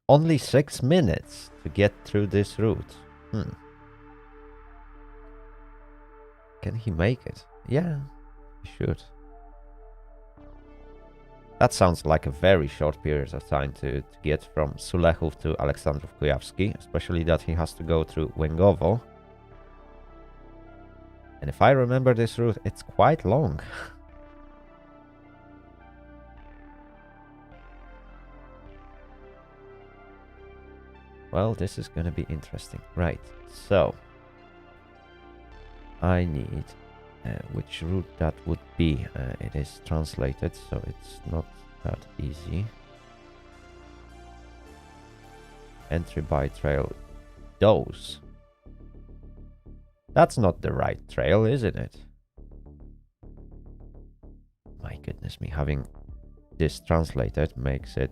Only 6 minutes to get through this route. Can he make it? Yeah, he should. That sounds like a very short period of time to get from Sulechów to Aleksandrów Kujawski, especially that he has to go through Łęgowo. And if I remember this route, it's quite long. Well, this is gonna be interesting. Right, so I need which route that would be. It is translated, so it's not that easy. Entry by trail. Those. That's not the right trail, isn't it? My goodness me, having this translated makes it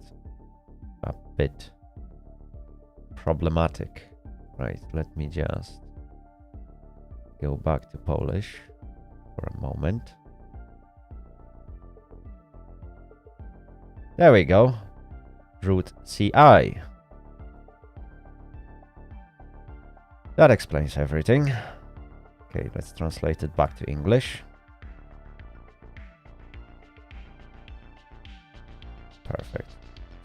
a bit problematic. Right, let me just go back to Polish for a moment. There we go. Route CI. That explains everything. Okay, let's translate it back to English. Perfect.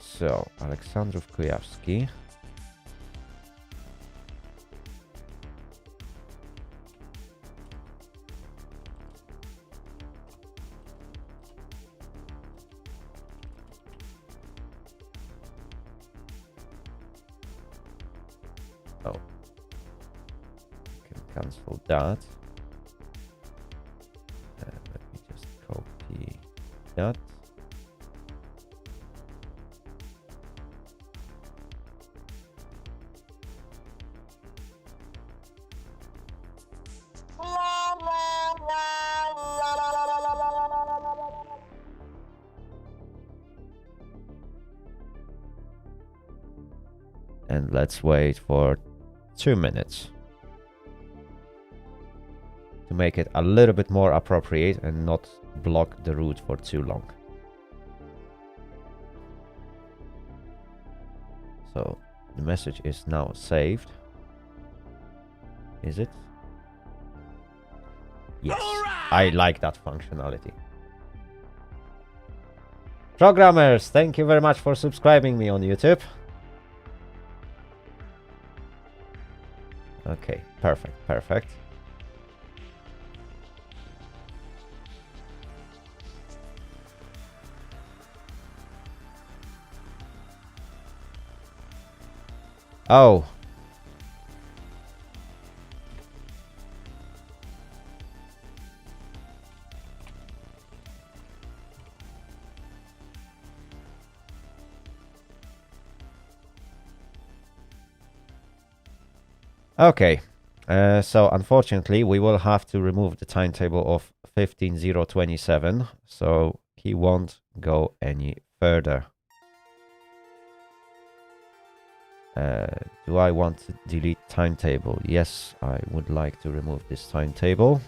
So, Aleksandrów Kujawski. Oh. Can cancel that. Let me just copy that. And let's wait for 2 minutes to make it a little bit more appropriate and not block the route for too long. So the message is now saved. Is it? Yes, I like that functionality. Programmers, thank you very much for subscribing me on YouTube. Okay, perfect, perfect. Oh. Okay, so unfortunately we will have to remove the timetable of 15.027, so he won't go any further. Do I want to delete timetable? Yes, I would like to remove this timetable.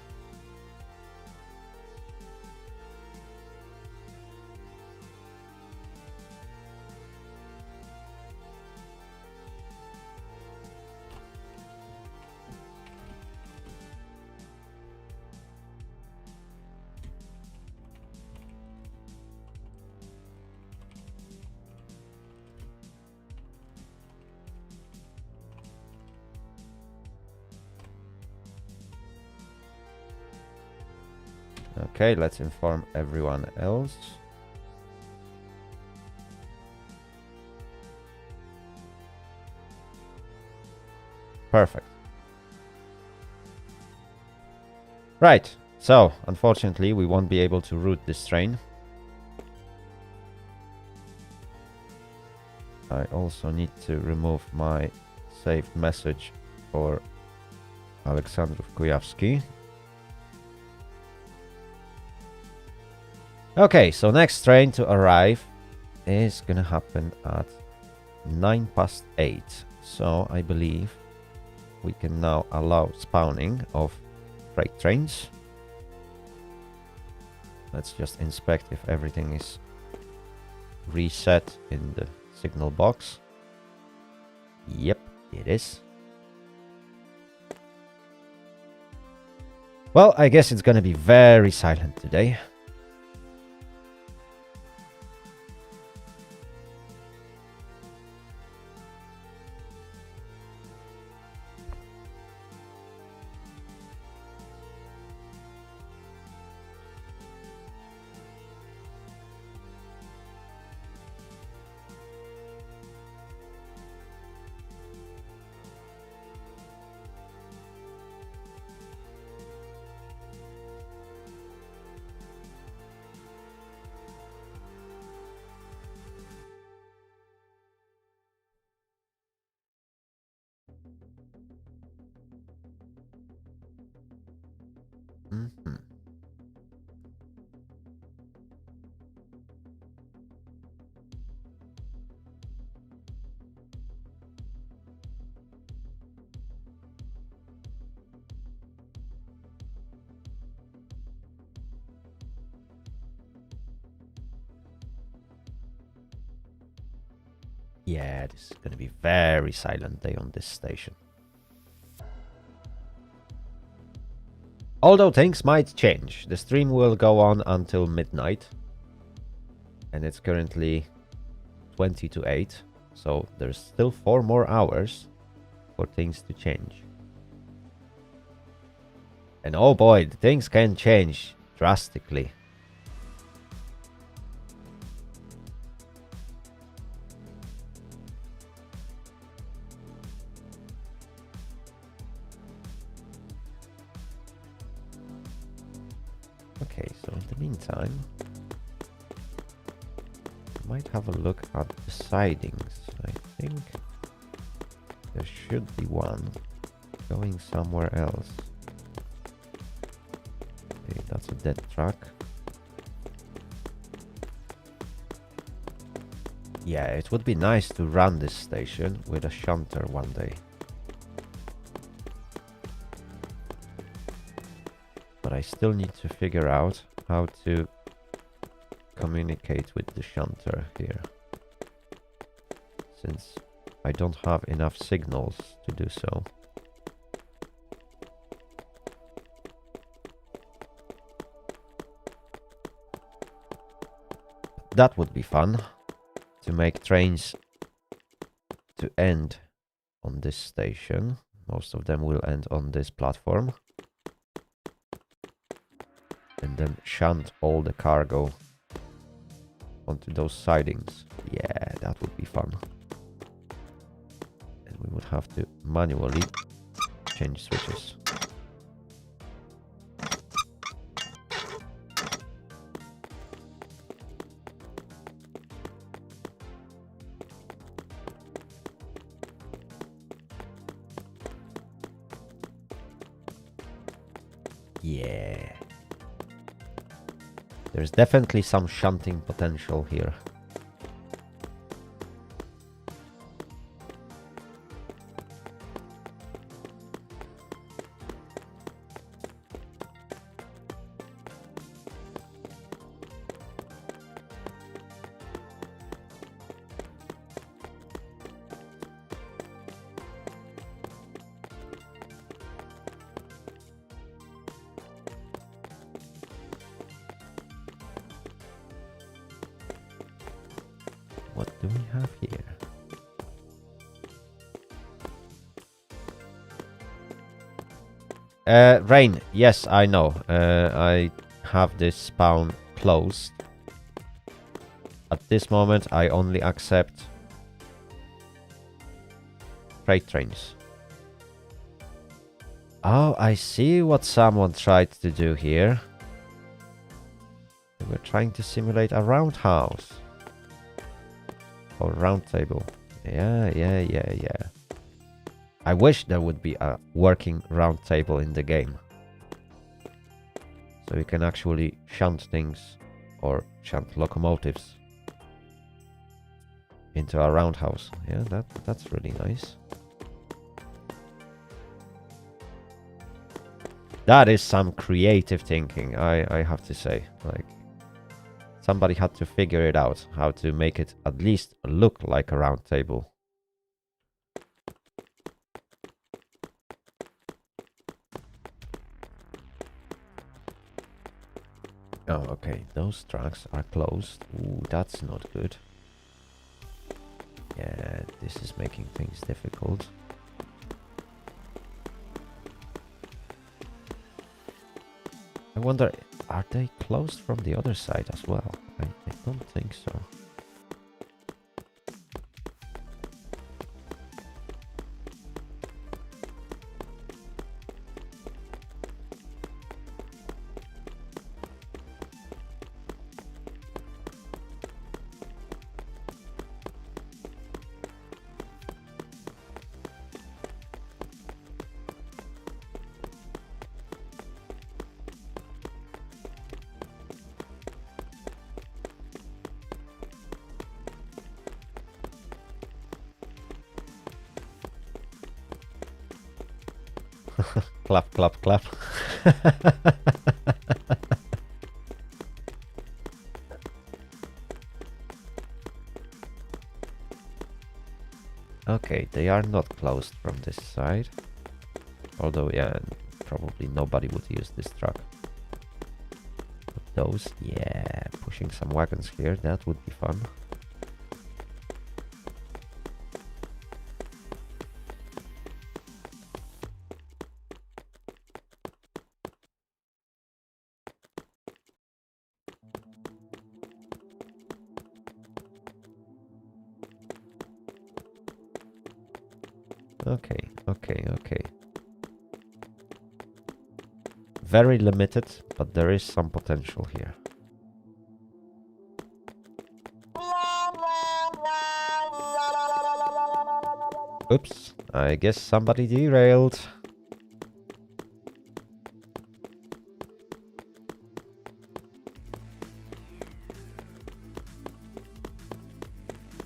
Okay, let's inform everyone else. Perfect. Right, so unfortunately we won't be able to route this train. I also need to remove my saved message for Aleksandrów Kujawski. Okay, so next train to arrive is gonna happen at 8:09. So I believe we can now allow spawning of freight trains. Let's just inspect if everything is reset in the signal box. Yep, it is. Well, I guess it's gonna be very silent today. Yeah, this is going to be very silent day on this station. Although things might change. The stream will go on until midnight. And it's currently 20 to 8. So there's still 4 more hours for things to change. And oh boy, things can change drastically. Okay, so in the meantime, I might have a look at the sidings. I think there should be one going somewhere else. Okay, that's a dead truck. Yeah, it would be nice to run this station with a shunter one day. But I still need to figure out how to communicate with the shunter here, since I don't have enough signals to do so. That would be fun, to make trains to end on this station. Most of them will end on this platform. And then shunt all the cargo onto those sidings. Yeah, that would be fun. And we would have to manually change switches. Yeah. There's definitely some shunting potential here. What do we have here? Rain, yes, I know. I have this spawn closed. At this moment, I only accept freight trains. Oh, I see what someone tried to do here. They were trying to simulate a roundhouse. Or round table. Yeah. I wish there would be a working round table in the game. So you can actually shunt things or shunt locomotives into a roundhouse. Yeah, that's really nice. That is some creative thinking, I have to say. Like, somebody had to figure it out, how to make it at least look like a round table. Oh, okay, those tracks are closed. Ooh, that's not good. Yeah, this is making things difficult. I wonder, are they closed from the other side as well? I don't think so. Clap, clap, clap. Okay, they are not closed from this side. Although, yeah, probably nobody would use this truck. But those, yeah, pushing some wagons here, that would be fun. Okay, okay, okay. Very limited, but there is some potential here. Oops, I guess somebody derailed.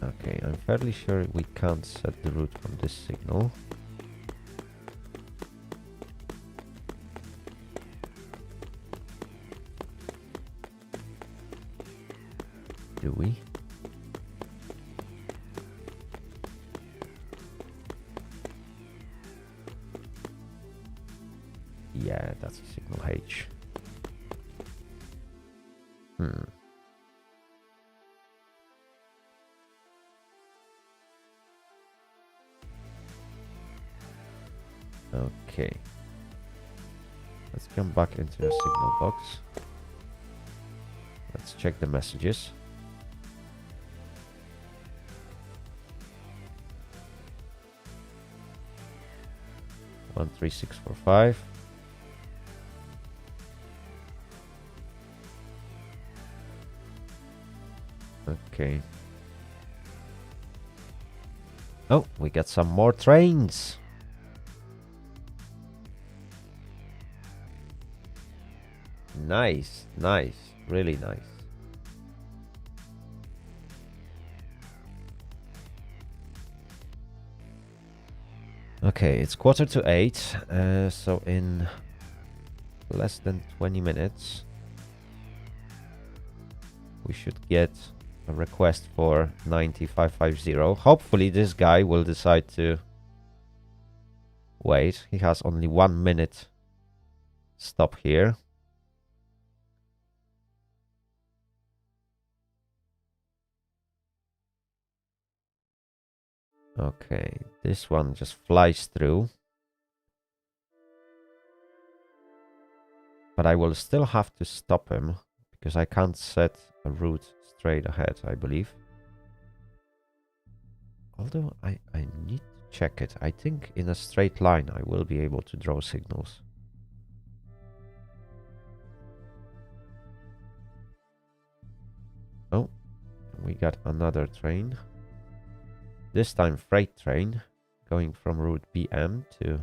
Okay, I'm fairly sure we can't set the route from this signal. Do we? Yeah, that's a signal H. Okay. Let's come back into the signal box. Let's check the messages. One, 3, 6, 4, 5. Okay. Oh, we got some more trains. Nice, nice, really nice. Okay, it's 7:45, so in less than 20 minutes we should get a request for 9550. Hopefully this guy will decide to wait. He has only 1 minute stop here. Okay, this one just flies through. But I will still have to stop him because I can't set a route straight ahead, I believe. Although I need to check it. I think in a straight line I will be able to draw signals. Oh, we got another train. This time freight train going from route BM to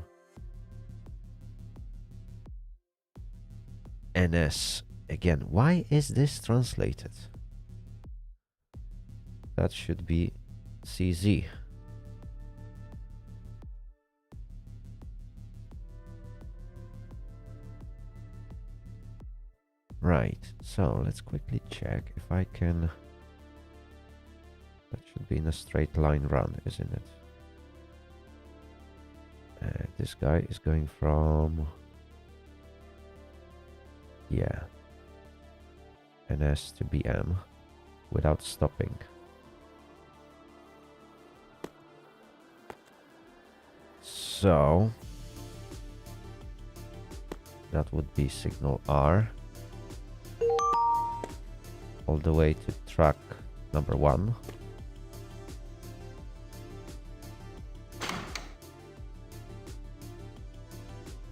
NS. Again, why is this translated? That should be CZ. Right, so let's quickly check if I can. That should be in a straight line run, isn't it? This guy is going from, yeah, NS to BM without stopping. So that would be signal R all the way to track number 1.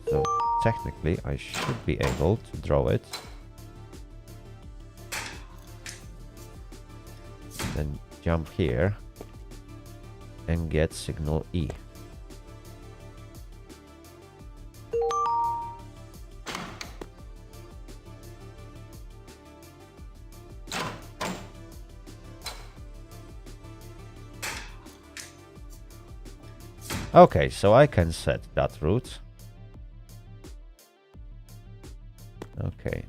So technically I should be able to draw it. And then jump here and get signal E. Okay, so I can set that route. Okay.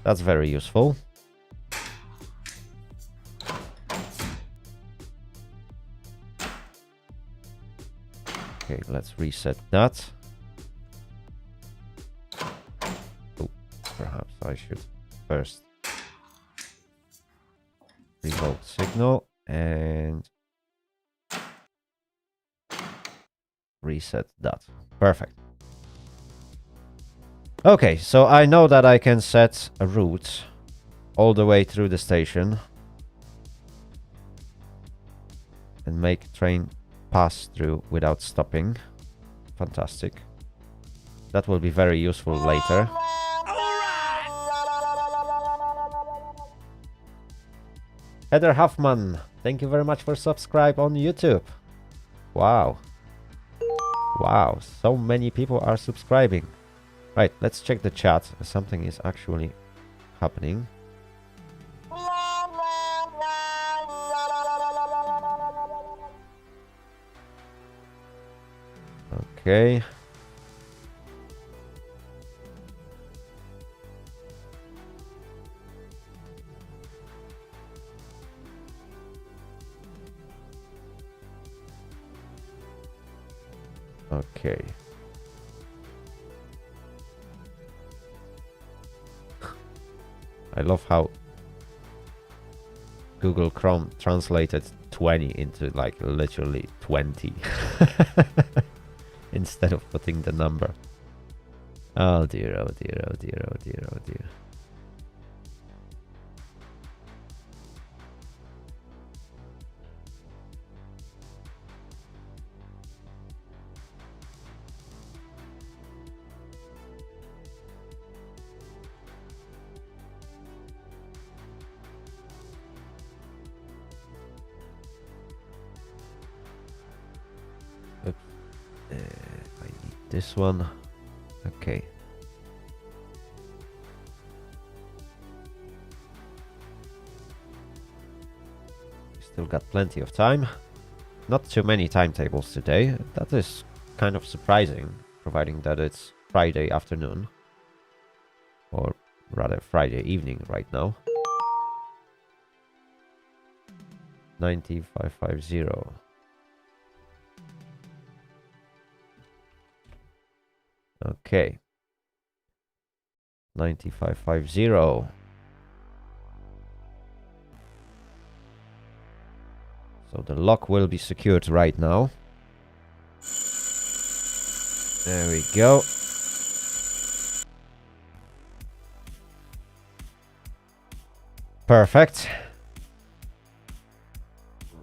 That's very useful. Okay, let's reset that. Oh, perhaps I should first revoke signal and reset that. Perfect. Okay, so I know that I can set a route all the way through the station and make train pass through without stopping. Fantastic. That will be very useful later. Heather Huffman, thank you very much for subscribe on YouTube. Wow. Wow, so many people are subscribing. Right, let's check the chat. Something is actually happening. Okay. Okay. I love how Google Chrome translated 20 into like literally 20 instead of putting the number. Oh dear, oh dear, oh dear, oh dear, oh dear. I need this one. Okay. Still got plenty of time. Not too many timetables today. That is kind of surprising, providing that it's Friday afternoon. Or rather Friday evening right now. 9550. Okay. 9550. So the lock will be secured right now. There we go. Perfect.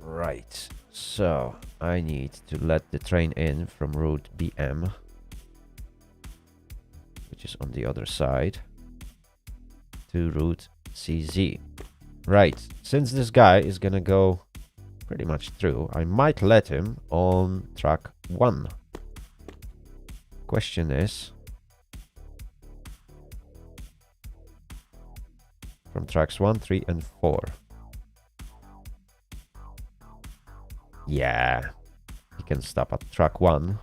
Right. So I need to let the train in from route BM, which is on the other side, to route CZ. Right. Since this guy is gonna go pretty much through, I might let him on track 1. Question is, from tracks 1, 3, and 4. Yeah, he can stop at track 1,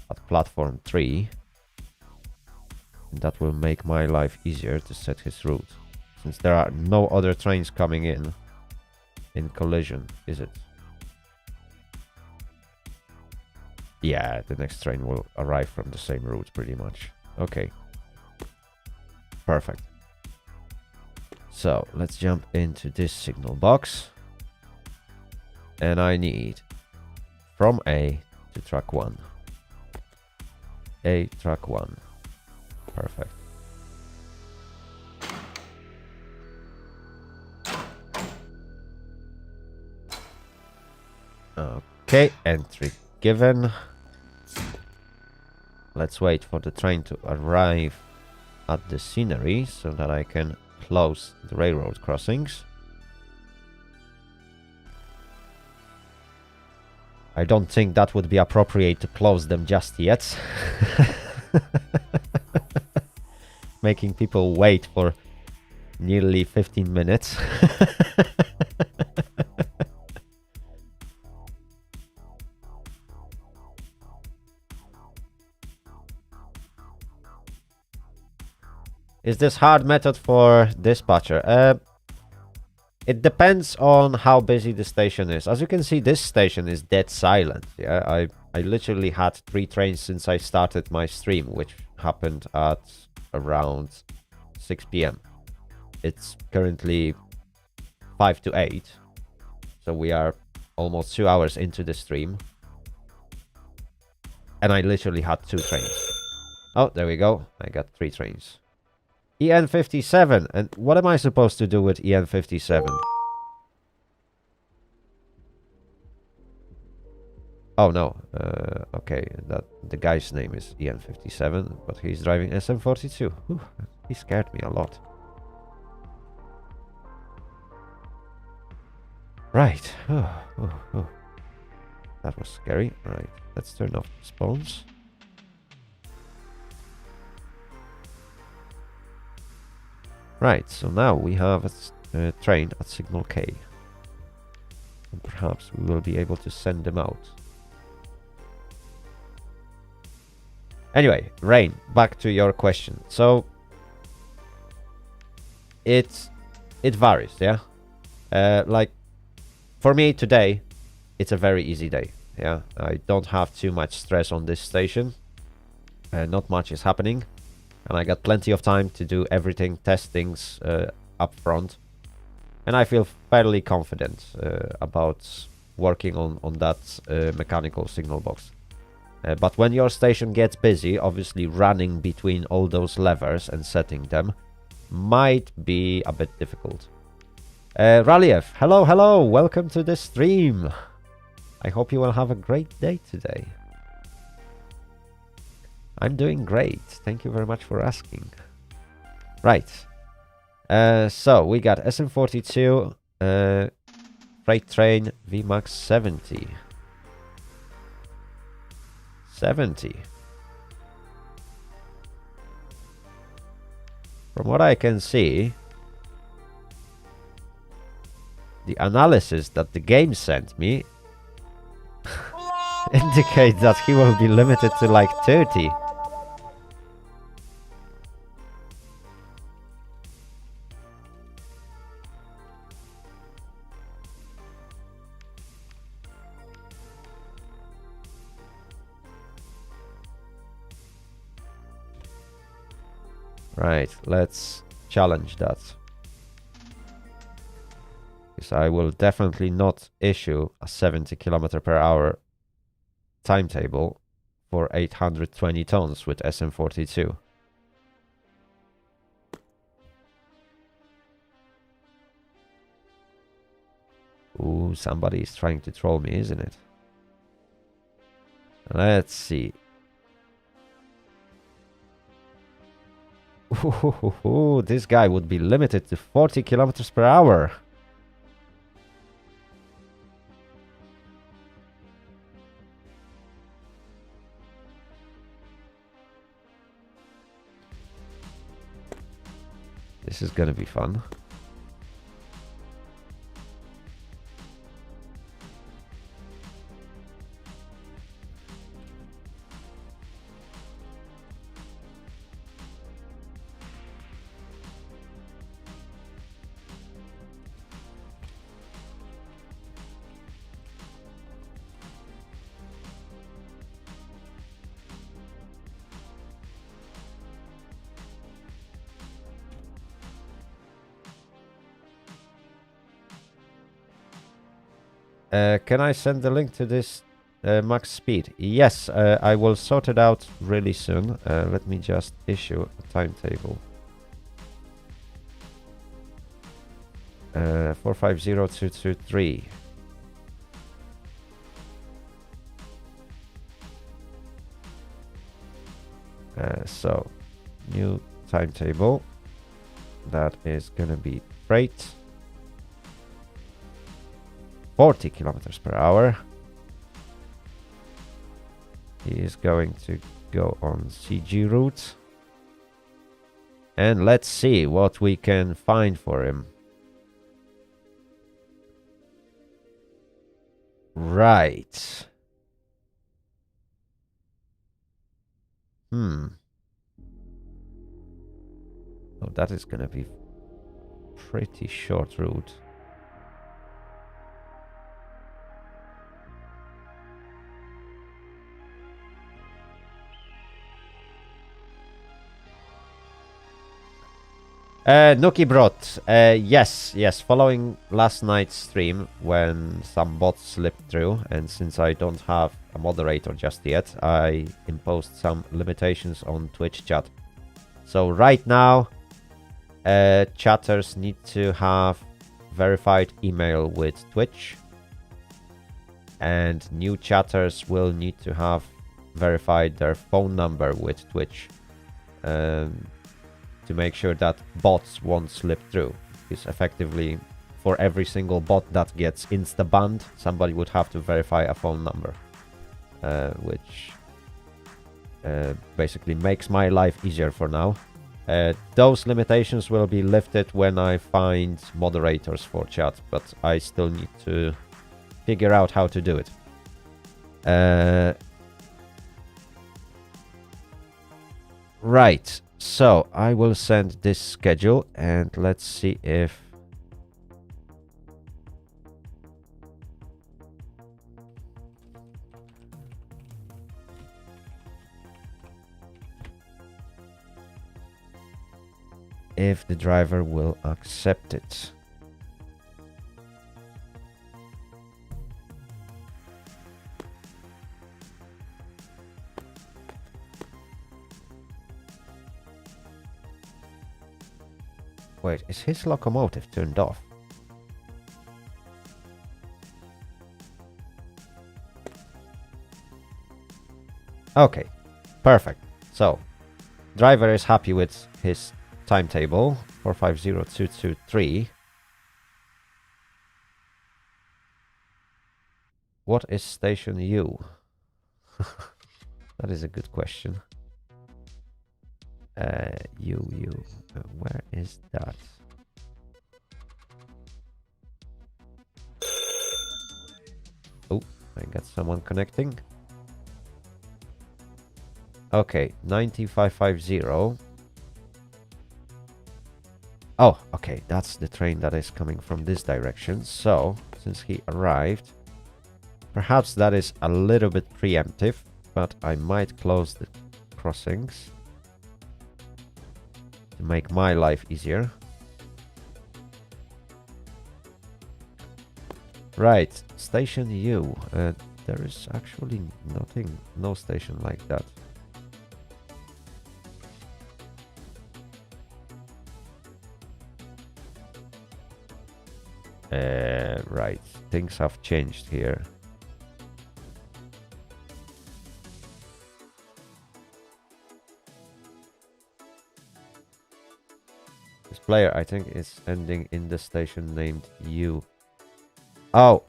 at platform 3, and that will make my life easier to set his route, since there are no other trains coming in collision, is it? Yeah, the next train will arrive from the same route pretty much. Okay. Perfect. So let's jump into this signal box. And I need from A to track 1. A, track 1. Perfect. Okay, entry given. Let's wait for the train to arrive at the scenery so that I can close the railroad crossings. I don't think that would be appropriate to close them just yet. Making people wait for nearly 15 minutes. Is this hard method for dispatcher? It depends on how busy the station is. As you can see, this station is dead silent. Yeah, I literally had 3 trains since I started my stream, which happened at around 6 p.m. It's currently 5 to 8, so we are almost 2 hours into the stream, and I literally had 2 trains. Oh, there we go. I got 3 trains. EN57. And what am I supposed to do with EN57? Oh no, okay, that the guy's name is EN57, but he's driving SM42. Whew, he scared me a lot. Right, that was scary. Right, let's turn off spawns. Right, so now we have a train at signal K. And perhaps we will be able to send them out. Anyway, Rain, back to your question. So it varies, yeah. Like for me today, it's a very easy day. Yeah, I don't have too much stress on this station. Not much is happening, and I got plenty of time to do everything, test things up front, and I feel fairly confident about working on that mechanical signal box. But when your station gets busy, obviously running between all those levers and setting them might be a bit difficult. Raliev, hello, welcome to the stream. I hope you will have a great day today. I'm doing great, thank you very much for asking. Right, so we got SM42, freight train VMAX 70. 70. From what I can see, the analysis that the game sent me indicate that he will be limited to like 30. Right, let's challenge that. Because I will definitely not issue a 70 km/h timetable for 820 tons with SM42. Ooh, somebody is trying to troll me, isn't it? Let's see. Ooh, this guy would be limited to 40 km/h. This is gonna be fun. Can I send the link to this max speed? Yes, I will sort it out really soon. Let me just issue a timetable. 450223. So, new timetable. That is gonna be freight. 40 km/h. He is going to go on CG route. And let's see what we can find for him. Right. Oh, that is gonna be pretty short route. Nuki Brot, yes, following last night's stream when some bots slipped through, and since I don't have a moderator just yet, I imposed some limitations on Twitch chat. So right now, chatters need to have verified email with Twitch, and new chatters will need to have verified their phone number with Twitch to make sure that bots won't slip through. Because effectively, for every single bot that gets insta-banned, somebody would have to verify a phone number, which basically makes my life easier for now. Those limitations will be lifted when I find moderators for chat, but I still need to figure out how to do it. Right, so I will send this schedule and let's see if the driver will accept it. Wait, is his locomotive turned off? Okay, perfect. So, driver is happy with his timetable, 450223. What is station U? That is a good question. Where is that? Oh, I got someone connecting. Okay, 9550. Oh, okay, that's the train that is coming from this direction. So, since he arrived, perhaps that is a little bit preemptive, but I might close the crossings to make my life easier. Right, station U. There is actually nothing, no station like that. Right, things have changed here. This player, I think, is ending in the station named U. Oh,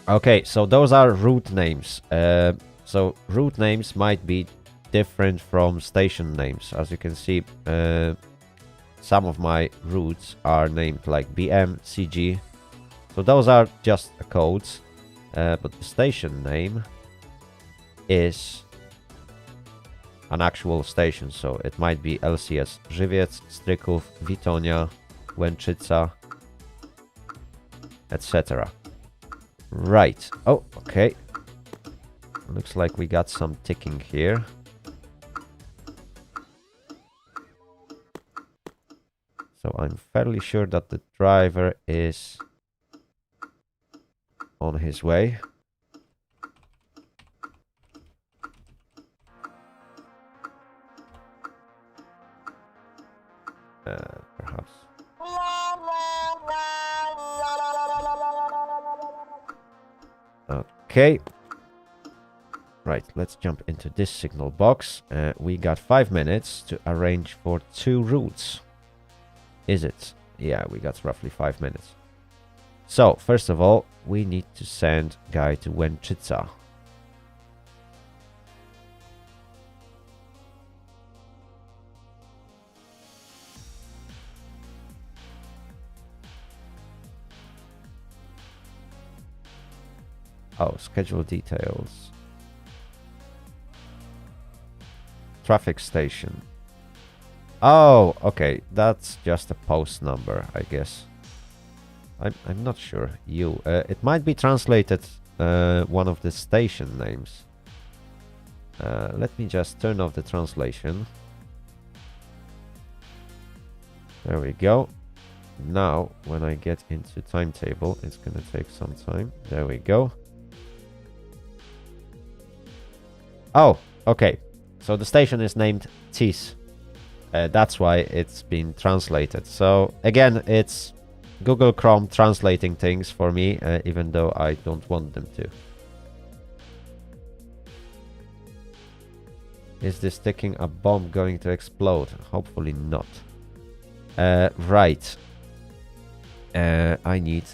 okay, so those are route names. So route names might be different from station names. As you can see, some of my routes are named like BM, CG. So those are just codes. But the station name is an actual station. So it might be LCS Żywiec, Stryków, Witonia, Łęczyca, etc. Right. Oh, okay. Looks like we got some ticking here. So I'm fairly sure that the driver is on his way. Perhaps. Okay. Right, let's jump into this signal box. We got 5 minutes to arrange for 2 routes. Is it? Yeah, we got roughly 5 minutes. So, first of all, we need to send guy to Łęczyca. Oh, schedule details. Traffic station. Oh, okay. That's just a post number, I guess. I'm not sure. It might be translated one of the station names. Let me just turn off the translation. There we go. Now, when I get into timetable, it's gonna take some time. There we go. Oh, okay. So the station is named TIS. That's why it's been translated. So again, it's Google Chrome translating things for me, even though I don't want them to. Is this ticking a bomb going to explode? Hopefully not. Right. I need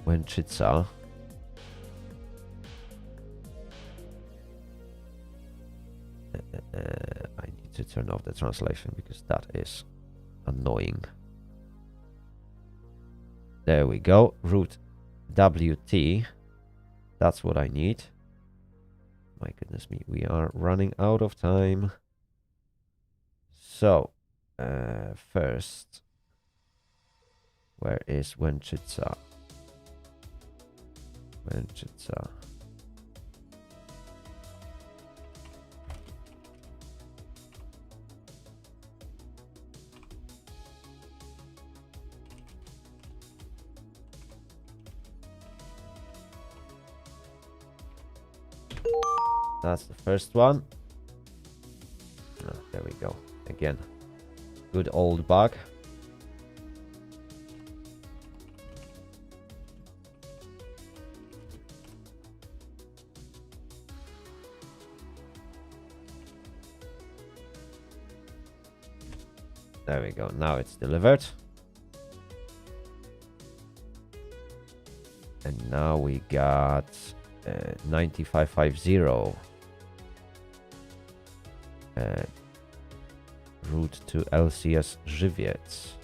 Wenchitsa. I need to turn off the translation because that is annoying. There we go. Root WT. That's what I need. My goodness me, we are running out of time. So, first, where is Wenchitsa? Wenchitsa. That's the first one. Oh, there we go. Again, good old bug. There we go. Now it's delivered. And now we got 9550. Route to LCS Żywiec.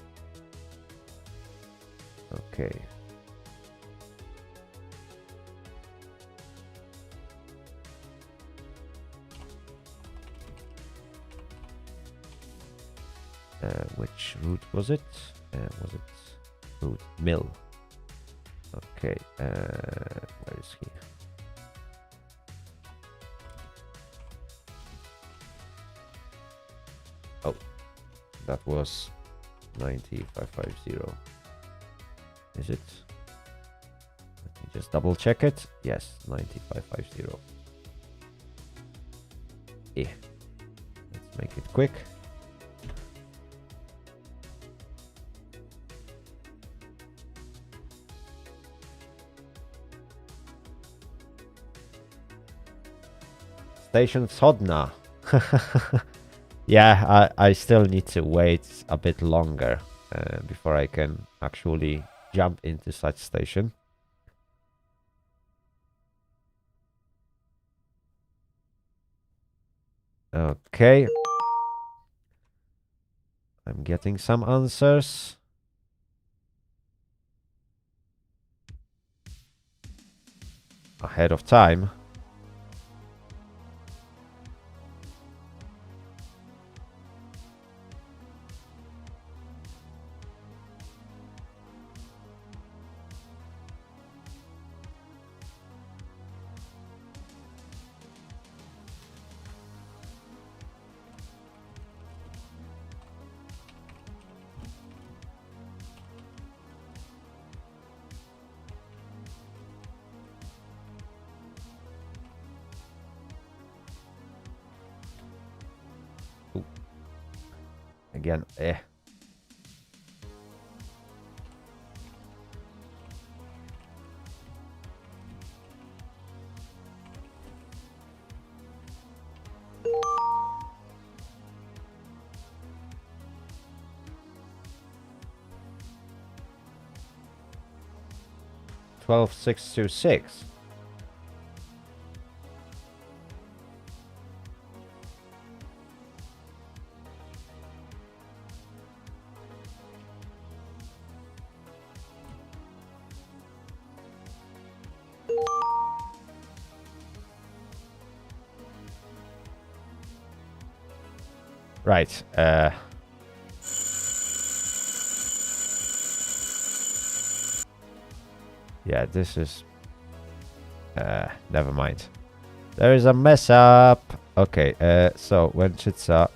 Okay. Which route was it? Was it route mill? Okay. Where is he? Oh, that was 9550. Is it? Let me just double check it. Yes, 9550. Yeah. Let's make it quick. Station Sodna. Yeah, I still need to wait a bit longer before I can actually jump into such station. Okay. I'm getting some answers. Ahead of time. Again, 12626. Right. Yeah, this is... never mind. There is a mess up. Okay, so when it's WT...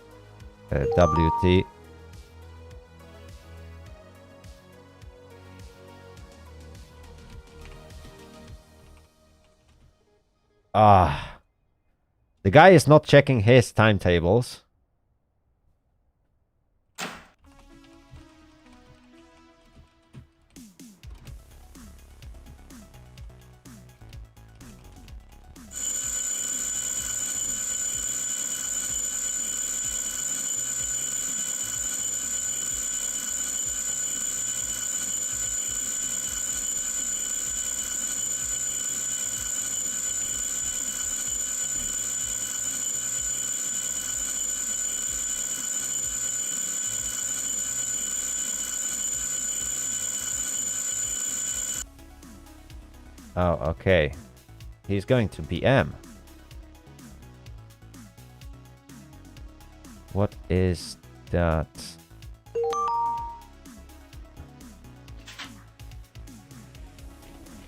The guy is not checking his timetables. Oh, okay. He's going to BM. What is that?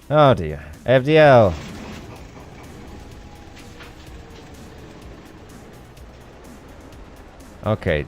Oh dear. FDL. Okay.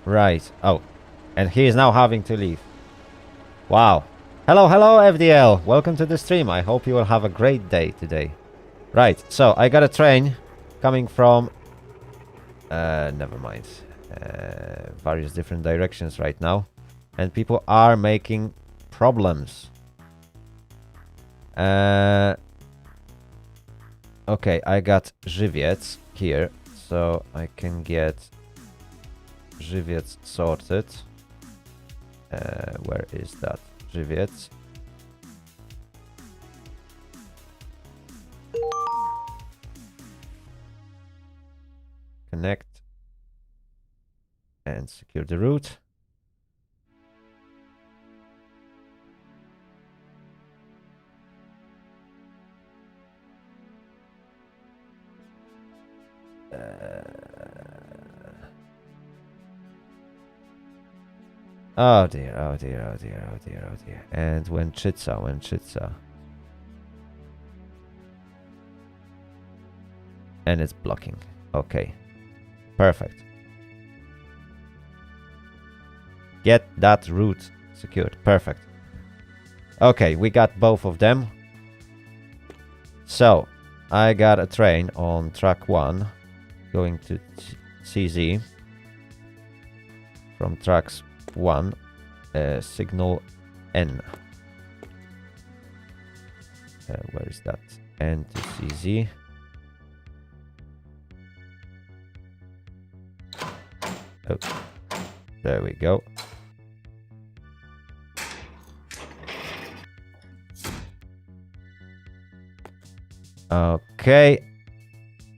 Right. Oh. And he is now having to leave. Wow. Hello, hello, FDL. Welcome to the stream. I hope you will have a great day today. Right. So, I got a train coming from... never mind. Various different directions right now. And people are making problems. Okay, I got Żywiec here. So, I can get Żywiec sorted. Where is that? Żywiec. Connect. And secure the route. Oh dear, oh dear, oh dear, oh dear, oh dear. And Łęczyca. And it's blocking. Okay. Perfect. Get that route secured. Perfect. Okay, we got both of them. So, I got a train on track 1 going to CZ. From tracks 1, signal N. Where is that? N to CZ. Oh, there we go. Okay,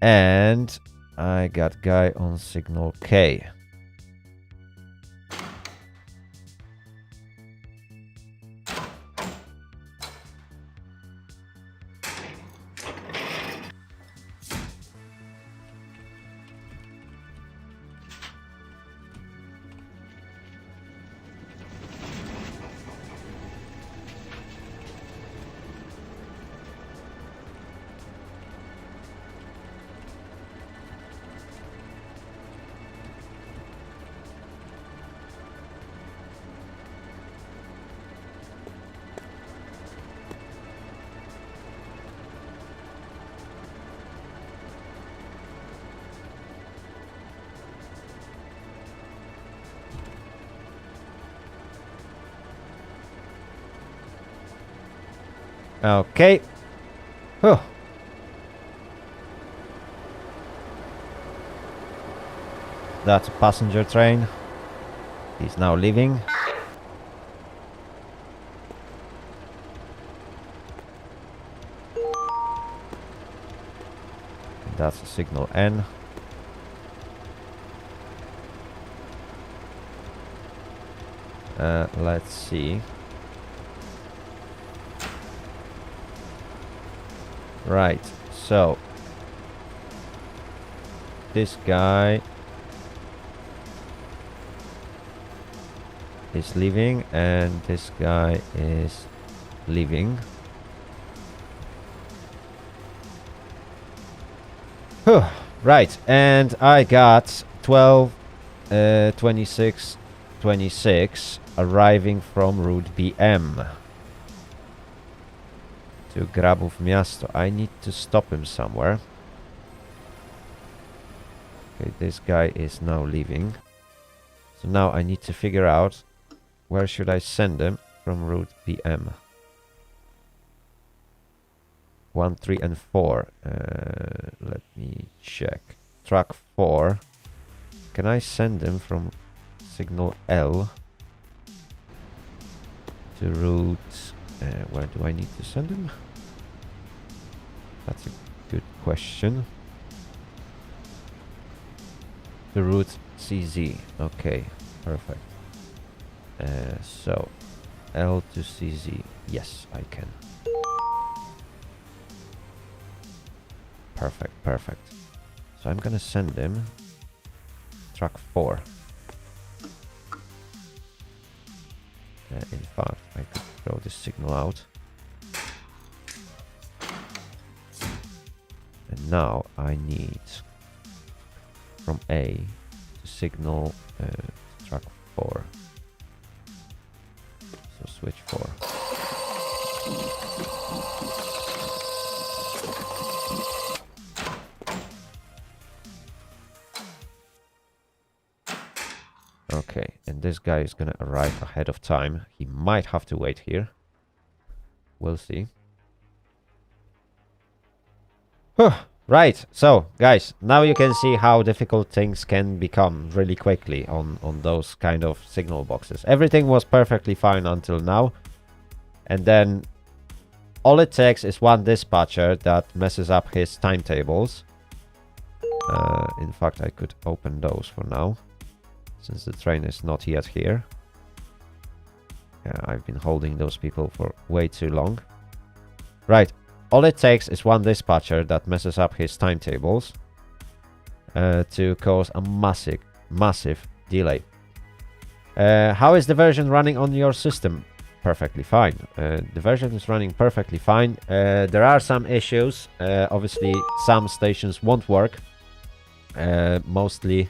and I got guy on signal K. Okay. Whew. That's a passenger train. He's now leaving. That's a signal N. Let's see. Right, so this guy is leaving and this guy is leaving. Whew. Right, and I got 12, 26, 26 arriving from route BM. To Grabów Miasto. I need to stop him somewhere. Okay, this guy is now leaving. So now I need to figure out where should I send him from route BM. 1, 3, and 4. Let me check. Track 4. Can I send them from signal L to route? Where do I need to send them? That's a good question. To route CZ. Okay, perfect. So L to CZ. Yes, I can. Perfect, perfect. So I'm gonna send them track 4. In fact, I could throw this signal out. And now I need from A to signal track 4. So switch 4. Okay, and this guy is gonna arrive ahead of time. He might have to wait here. We'll see. Right, so guys, now you can see how difficult things can become really quickly on those kind of signal boxes. Everything was perfectly fine until now. And then all it takes is one dispatcher that messes up his timetables. In fact, I could open those for now, since the train is not yet here. Yeah, I've been holding those people for way too long. Right, all it takes is one dispatcher that messes up his timetables to cause a massive delay. How is the version running on your system? Perfectly fine. The version is running perfectly fine. There are some issues. Obviously, some stations won't work. Mostly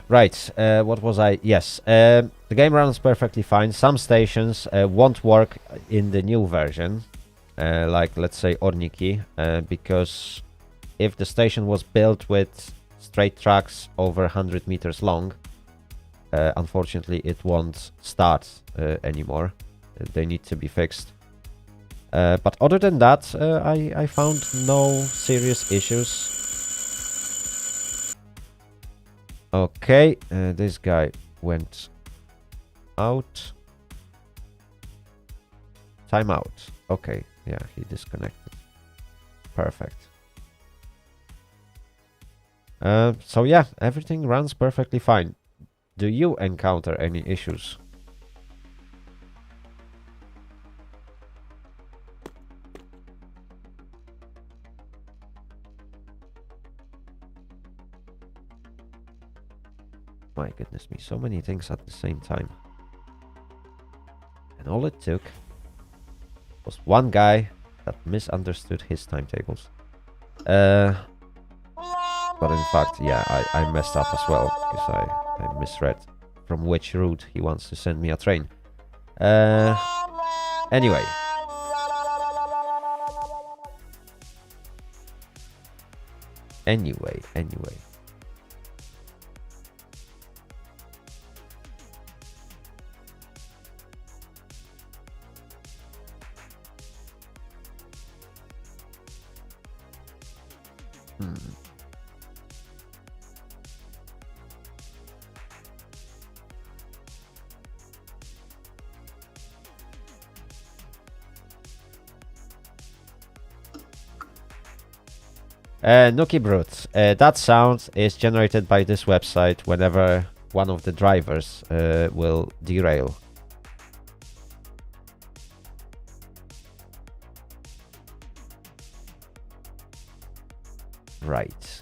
right, what was I? Yes, the game runs perfectly fine. Some stations won't work in the new version, like let's say Orniki, because if the station was built with straight tracks over 100 meters long, unfortunately it won't start anymore. They need to be fixed. But other than that, I found no serious issues. Okay, this guy went out. Timeout. Okay, yeah, he disconnected. Perfect. So yeah, everything runs perfectly fine. Do you encounter any issues? My goodness me, so many things at the same time. And all it took was one guy that misunderstood his timetables. But in fact, yeah, I messed up as well, because I misread from which route he wants to send me a train. Anyway. Anyway. Nookie Brute, that sound is generated by this website whenever one of the drivers will derail. Right.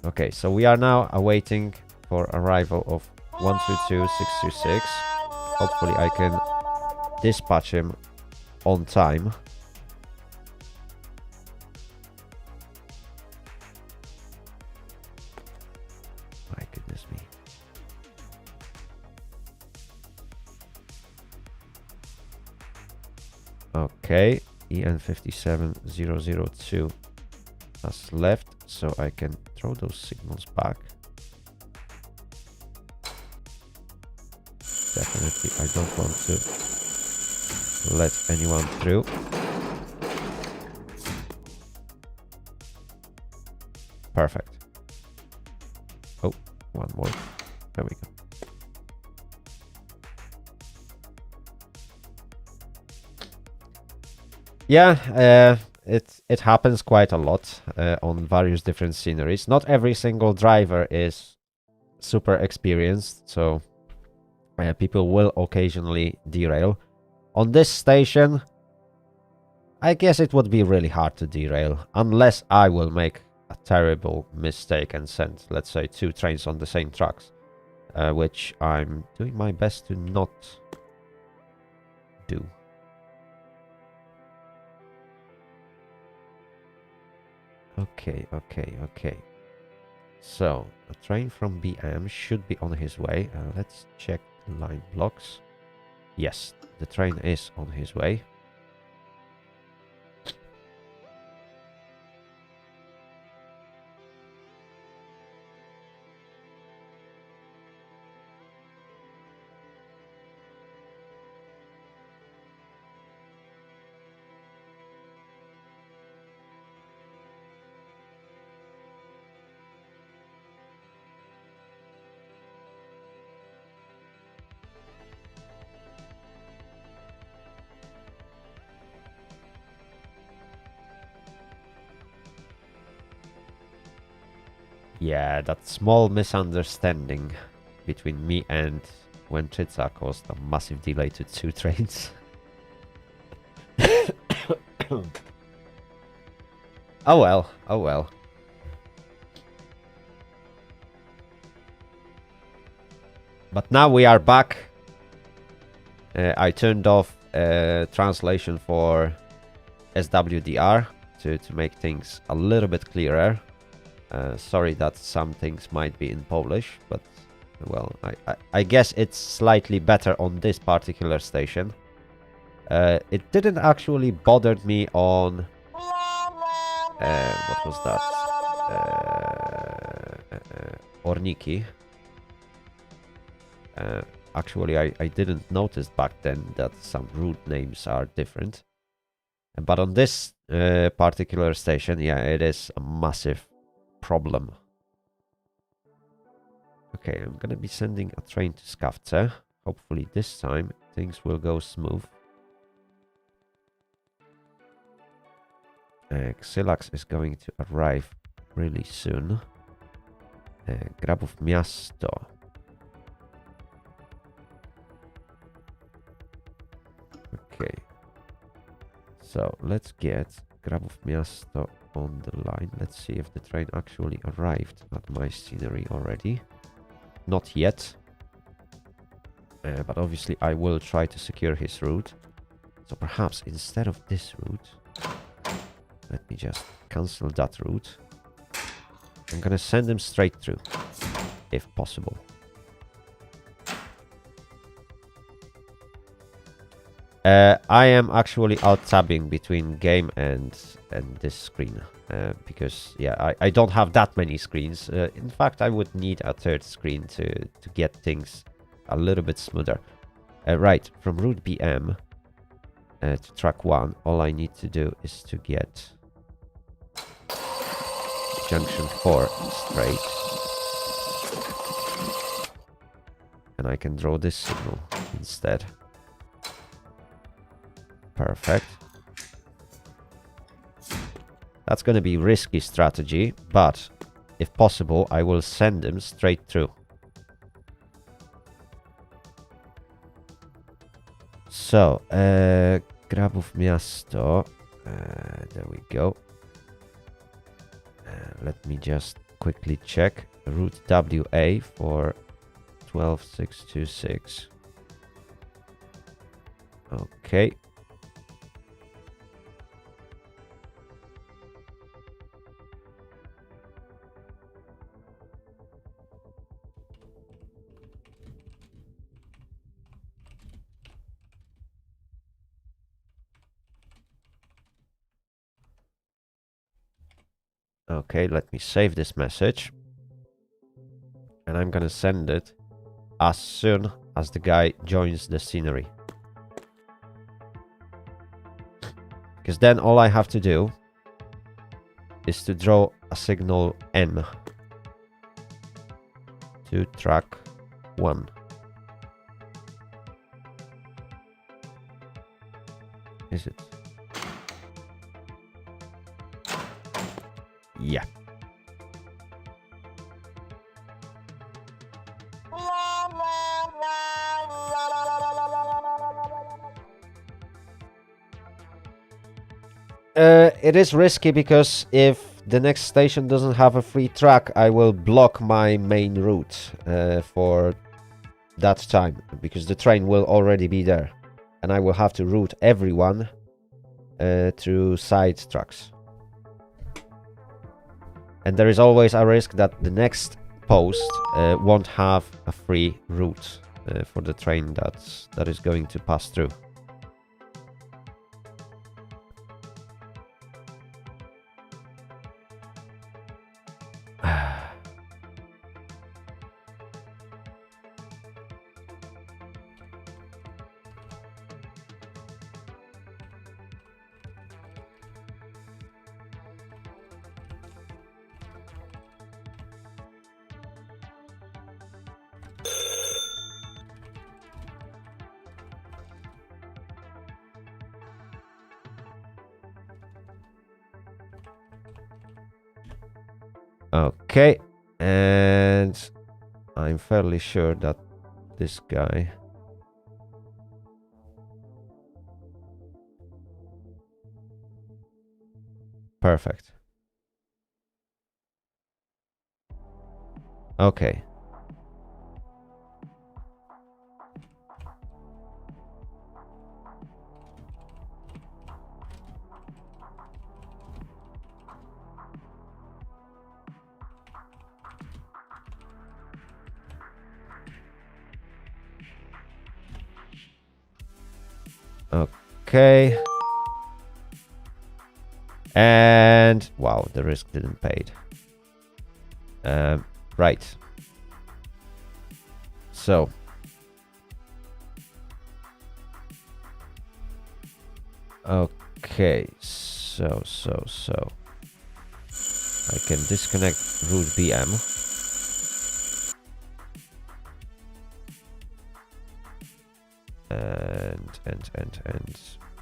Okay, so we are now awaiting for arrival of 122-626. Hopefully I can dispatch him on time. My goodness me. Okay, EN57002 has left, so I can throw those signals back. Definitely, I don't want to let anyone through. Perfect. Oh, one more. There we go. Yeah, it happens quite a lot on various different sceneries. Not every single driver is super experienced, so people will occasionally derail. On this station, I guess it would be really hard to derail, unless I will make a terrible mistake and send, let's say, 2 trains on the same tracks, which I'm doing my best to not do. Okay. So, a train from BM should be on his way. Let's check the line blocks. Yes, the train is on his way. Yeah, that small misunderstanding between me and Wenchitsa caused a massive delay to 2 trains. Oh well. But now we are back. I turned off translation for SWDR to make things a little bit clearer. Sorry that some things might be in Polish, but well, I guess it's slightly better on this particular station. It didn't actually bother me on... what was that? Orniki. Actually, I didn't notice back then that some route names are different. But on this particular station, yeah, it is a massive problem. Okay, I'm gonna be sending a train to Skawce. Hopefully this time things will go smooth. Xylax is going to arrive really soon. Grabów Miasto. Okay. So let's get Grabów Miasto on the line. Let's see if the train actually arrived at my scenery already. Not yet. But obviously I will try to secure his route. So perhaps instead of this route, let me just cancel that route. I'm gonna send him straight through, if possible. I am actually out-tabbing between game and this screen. Because, yeah, I don't have that many screens. In fact, I would need a third screen to get things a little bit smoother. Right, from route BM to track 1, all I need to do is to get junction 4 straight. And I can draw this signal instead. Perfect. That's going to be risky strategy, but if possible, I will send him straight through. So, Grabów Miasto. There we go. Let me just quickly check. Route WA for 12626. Okay. Okay, let me save this message. And I'm gonna send it as soon as the guy joins the scenery. Because then all I have to do is to draw a signal N to track 1. Is it? Yeah. It is risky because if the next station doesn't have a free track, I will block my main route for that time, because the train will already be there and I will have to route everyone through side tracks. And there is always a risk that the next post won't have a free route for the train that is going to pass through. Okay, and I'm fairly sure that this guy... Perfect. Okay. Okay. And wow, the risk didn't pay it. Right. So. Okay. So. I can disconnect route BM. And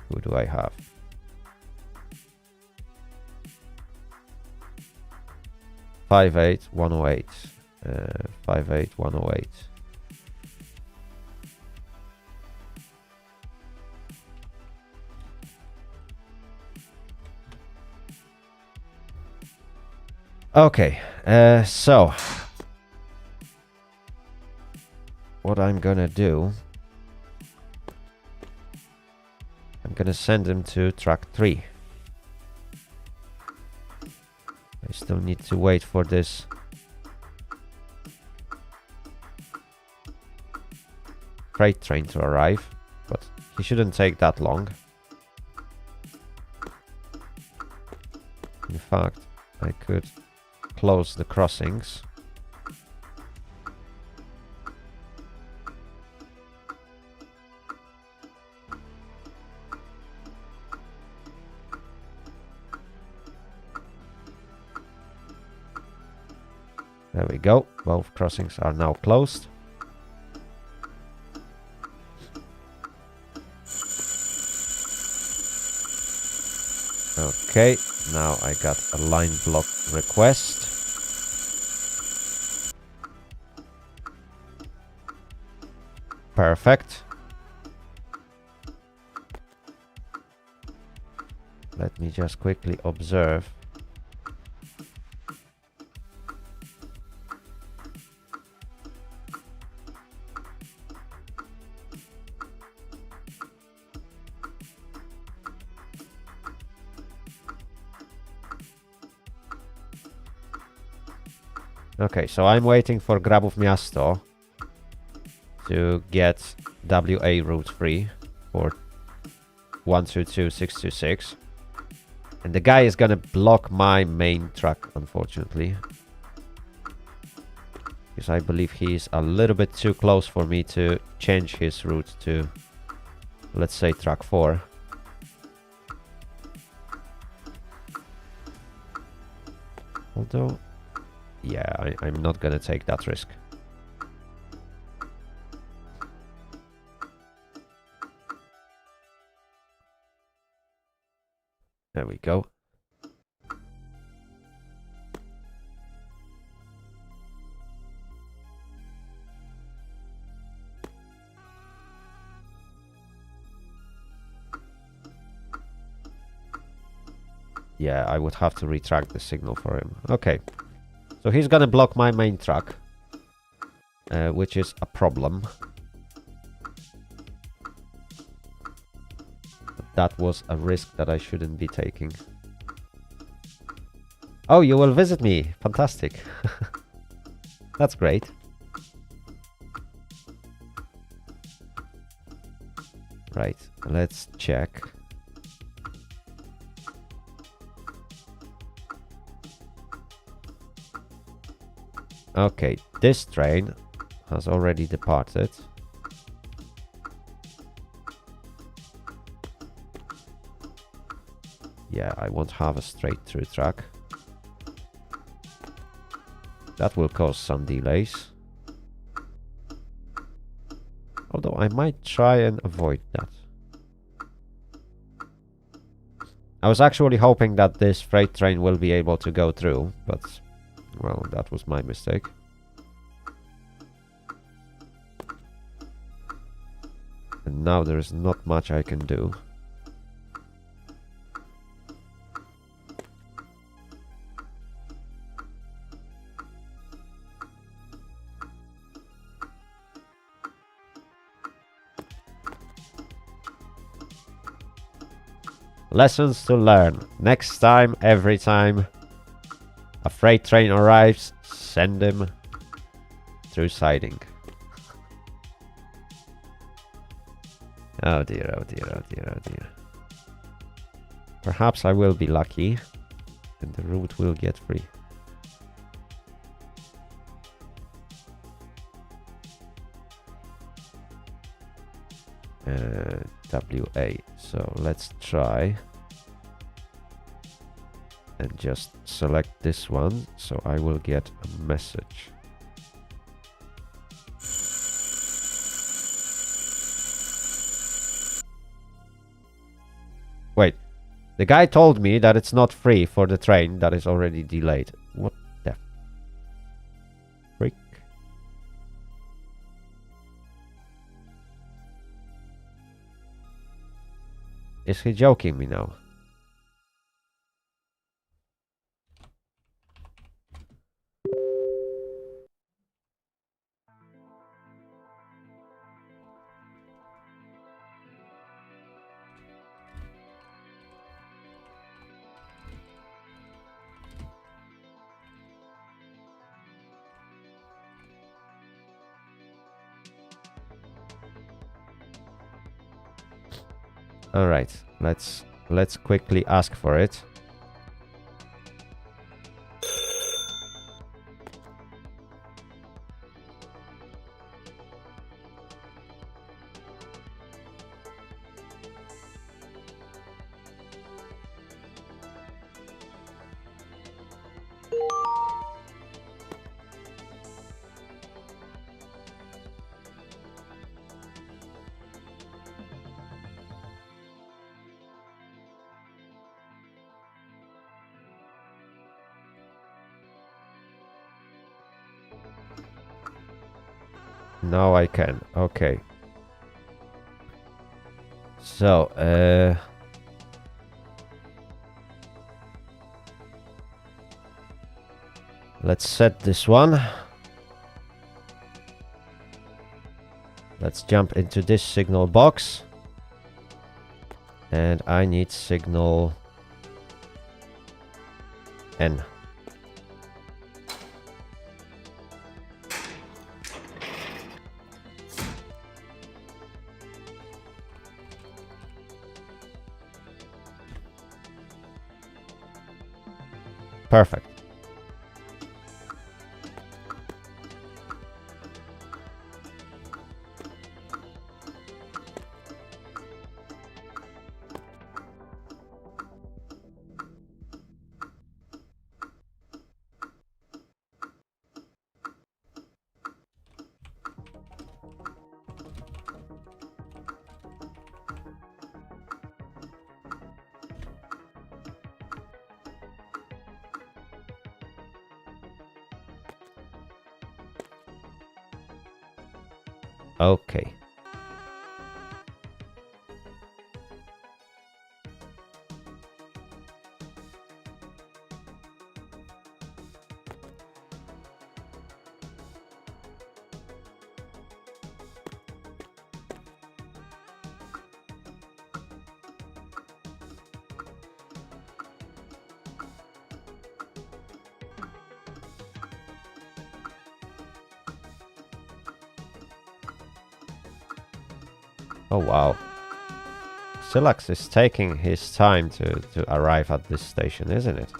who do I have? Five eight 108. 58108. Okay, so what I'm gonna do, I'm gonna send him to track 3. I still need to wait for this freight train to arrive, but he shouldn't take that long. In fact, I could close the crossings. There we go. Both crossings are now closed. Okay, now I got a line block request. Perfect. Let me just quickly observe. Okay, so I'm waiting for Grabów Miasto to get WA route free for 122626. And the guy is gonna block my main track, unfortunately. Because I believe he's a little bit too close for me to change his route to, let's say, track 4. Although, yeah, I'm not gonna take that risk. There we go. Yeah, I would have to retract the signal for him. Okay. So he's gonna block my main track, which is a problem. But that was a risk that I shouldn't be taking. Oh, you will visit me. Fantastic. That's great. Right, let's check. Okay, this train has already departed. Yeah, I won't have a straight through track. That will cause some delays. Although I might try and avoid that. I was actually hoping that this freight train will be able to go through, but, well, that was my mistake. And now there is not much I can do. Lessons to learn. Next time, every time a freight train arrives, send him through siding. Oh dear, oh dear, oh dear, oh dear. Perhaps I will be lucky and the route will get free. WA. So let's try and just select this one, so I will get a message. Wait, the guy told me that it's not free for the train that is already delayed. What the freak? Is he joking me now? All right, let's quickly ask for it. Now I can. Okay. So, let's set this one. Let's jump into this signal box. And I need signal N. Perfect. Okay. Oh wow. Silax is taking his time to arrive at this station, isn't it?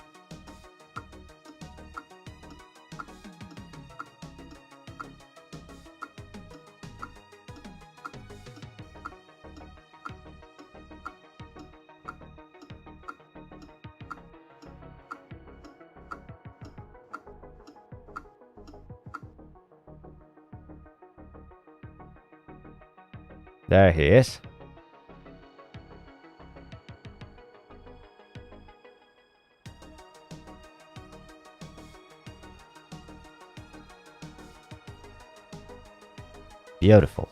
There he is. Beautiful.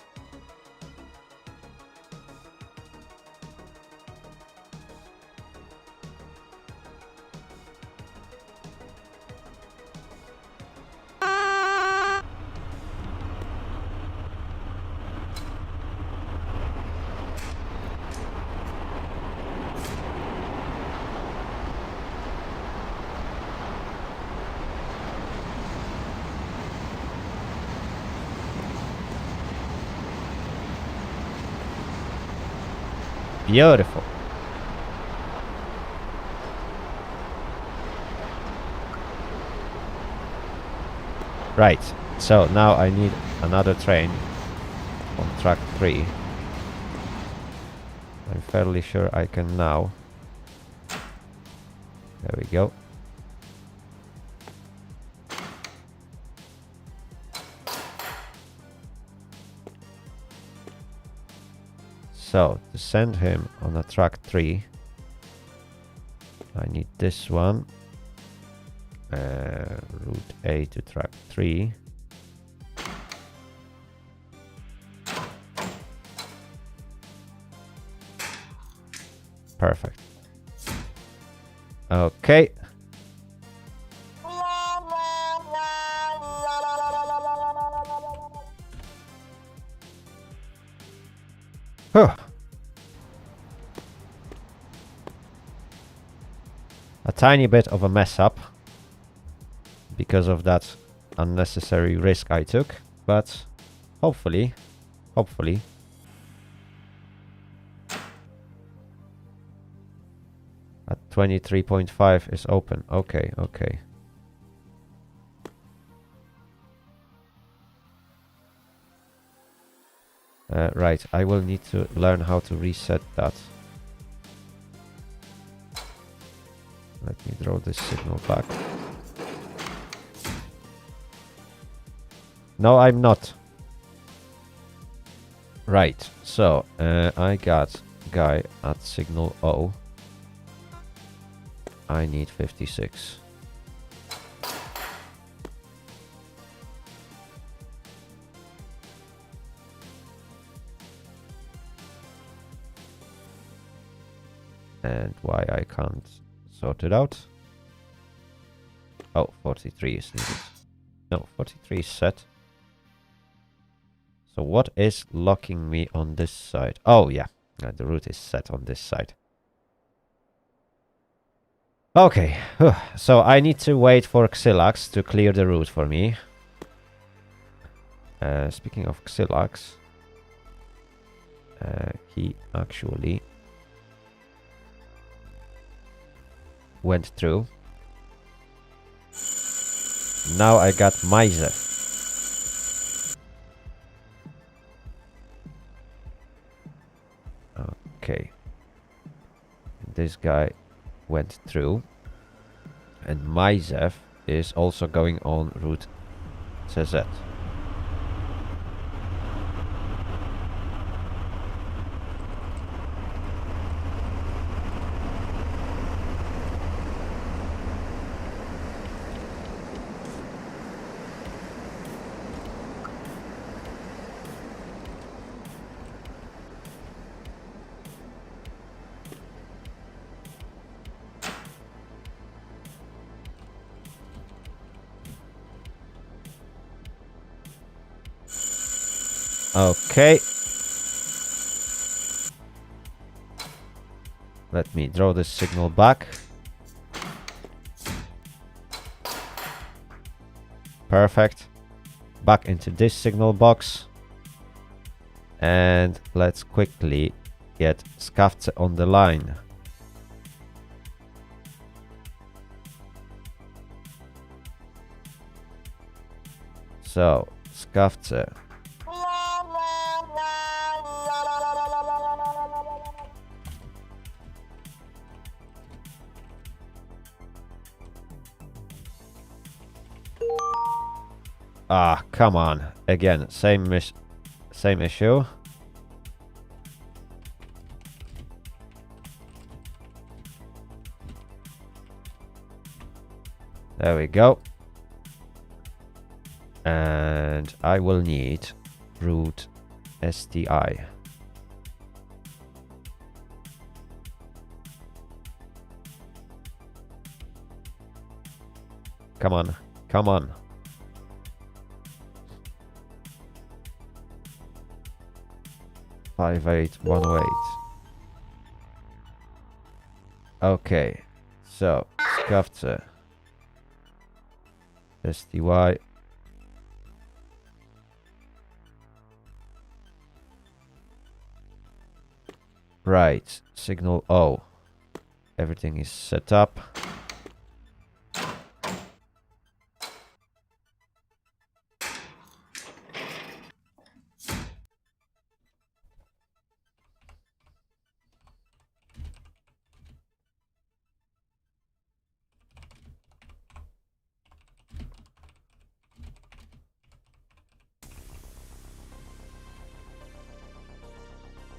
Beautiful. Right, so now I need another train on track 3. I'm fairly sure I can now. There we go. So, to send him on a track 3, I need this one. Route A to track 3. Perfect. Okay. Whew. A tiny bit of a mess up because of that unnecessary risk I took, but hopefully at 23.5 is open. Okay, okay. Right, I will need to learn how to reset that. Let me draw this signal back. No, I'm not. Right, so I got guy at signal O. I need 56. And why I can't sort it out. Oh, 43 is needed. No, 43 is set. So what is locking me on this side? Oh yeah, the route is set on this side. Okay, so I need to wait for Xilax to clear the route for me. Speaking of Xilax, he actually went through. Now I got Myzev. Okay. This guy went through. And Myzev is also going on route CZ. Okay. Let me draw this signal back. Perfect. Back into this signal box. And let's quickly get Skavce on the line. So, Skavce. Ah, come on. Again, same issue. There we go. And I will need route STI. Come on, come on. Five eight 108. Okay, so Skavce STY. Right, signal O. Everything is set up.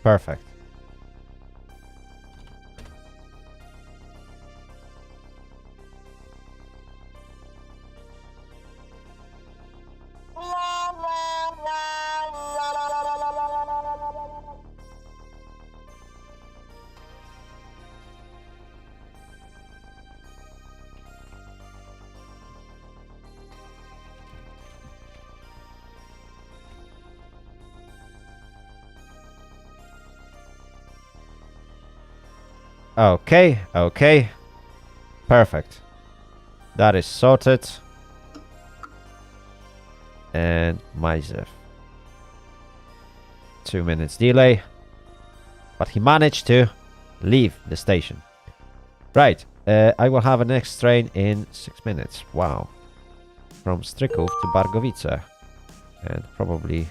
Perfect. Okay, okay. Perfect. That is sorted. And Myzev. 2 minutes delay. But he managed to leave the station. Right. I will have a next train in 6 minutes. Wow. From Stryków to Bargowice. And probably...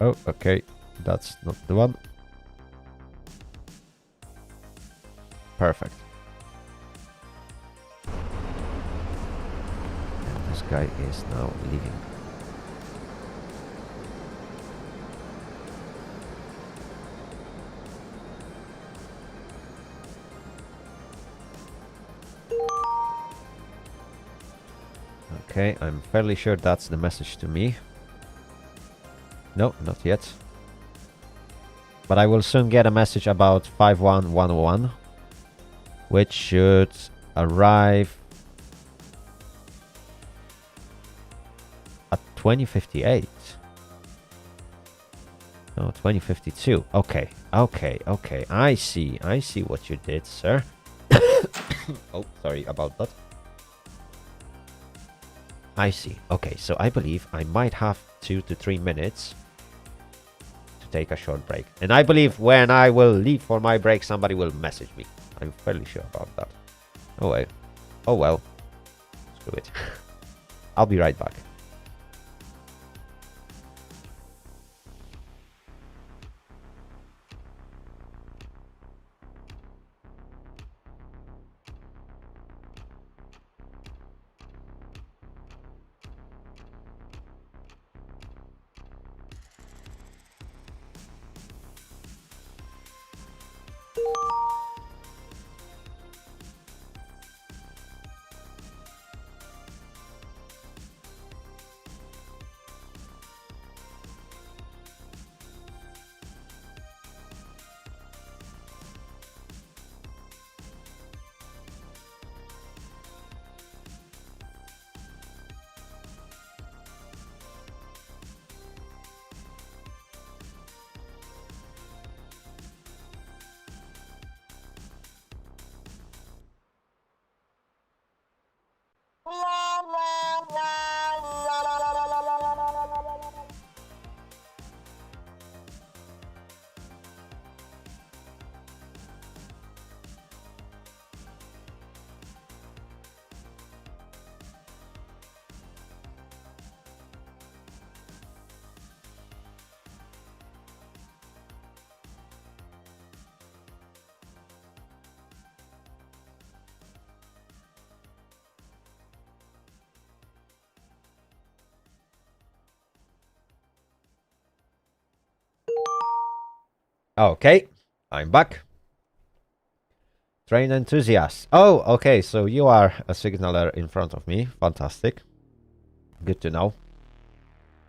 Oh, okay. That's not the one. Perfect. And this guy is now leaving. Okay, I'm fairly sure that's the message to me. No, not yet. But I will soon get a message about 51101, which should arrive at 2058. No, 2052. Okay, okay, okay. I see what you did, sir. Oh, sorry about that. I see. Okay, so I believe I might have 2 to 3 minutes take a short break, and I believe when I will leave for my break somebody will message me. I'm fairly sure about that. Oh wait. Oh well. Screw it. I'll be right back. Okay, I'm back. Train enthusiast. Oh, okay, so you are a signaler in front of me. Fantastic. Good to know.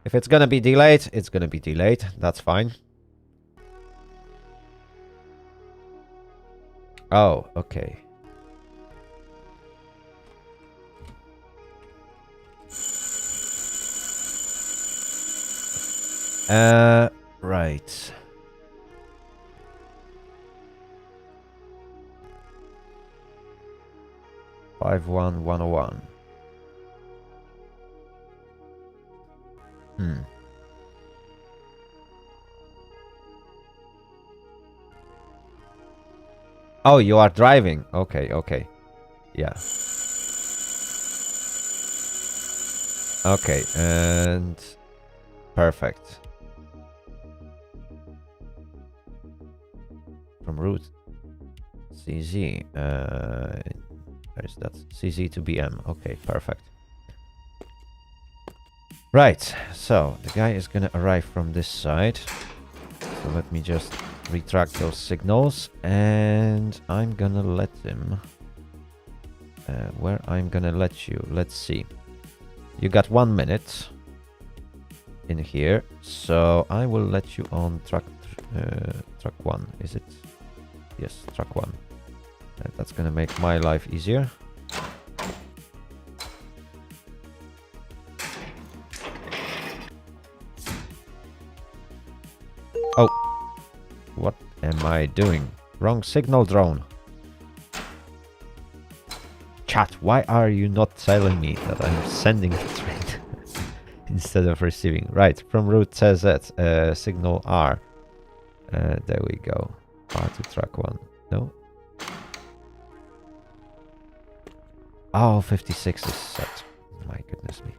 If it's gonna be delayed, it's gonna be delayed. That's fine. Oh, okay. Right. Five one 101. Oh, you are driving. Okay, okay. Yeah. Okay, and perfect. From route CZ. Where is that? CZ to BM. Okay, perfect. Right, so the guy is gonna arrive from this side. So let me just retract those signals, and I'm gonna let him. Where I'm gonna let you? Let's see. You got 1 minute in here, so I will let you on track 1. Is it? Yes, track 1. That's gonna make my life easier. Oh, what am I doing? Wrong signal drone. Chat, why are you not telling me that I'm sending the train instead of receiving? Right, from route CZ, signal R. There we go. R to track 1. No? Oh, 56 is set. My goodness me.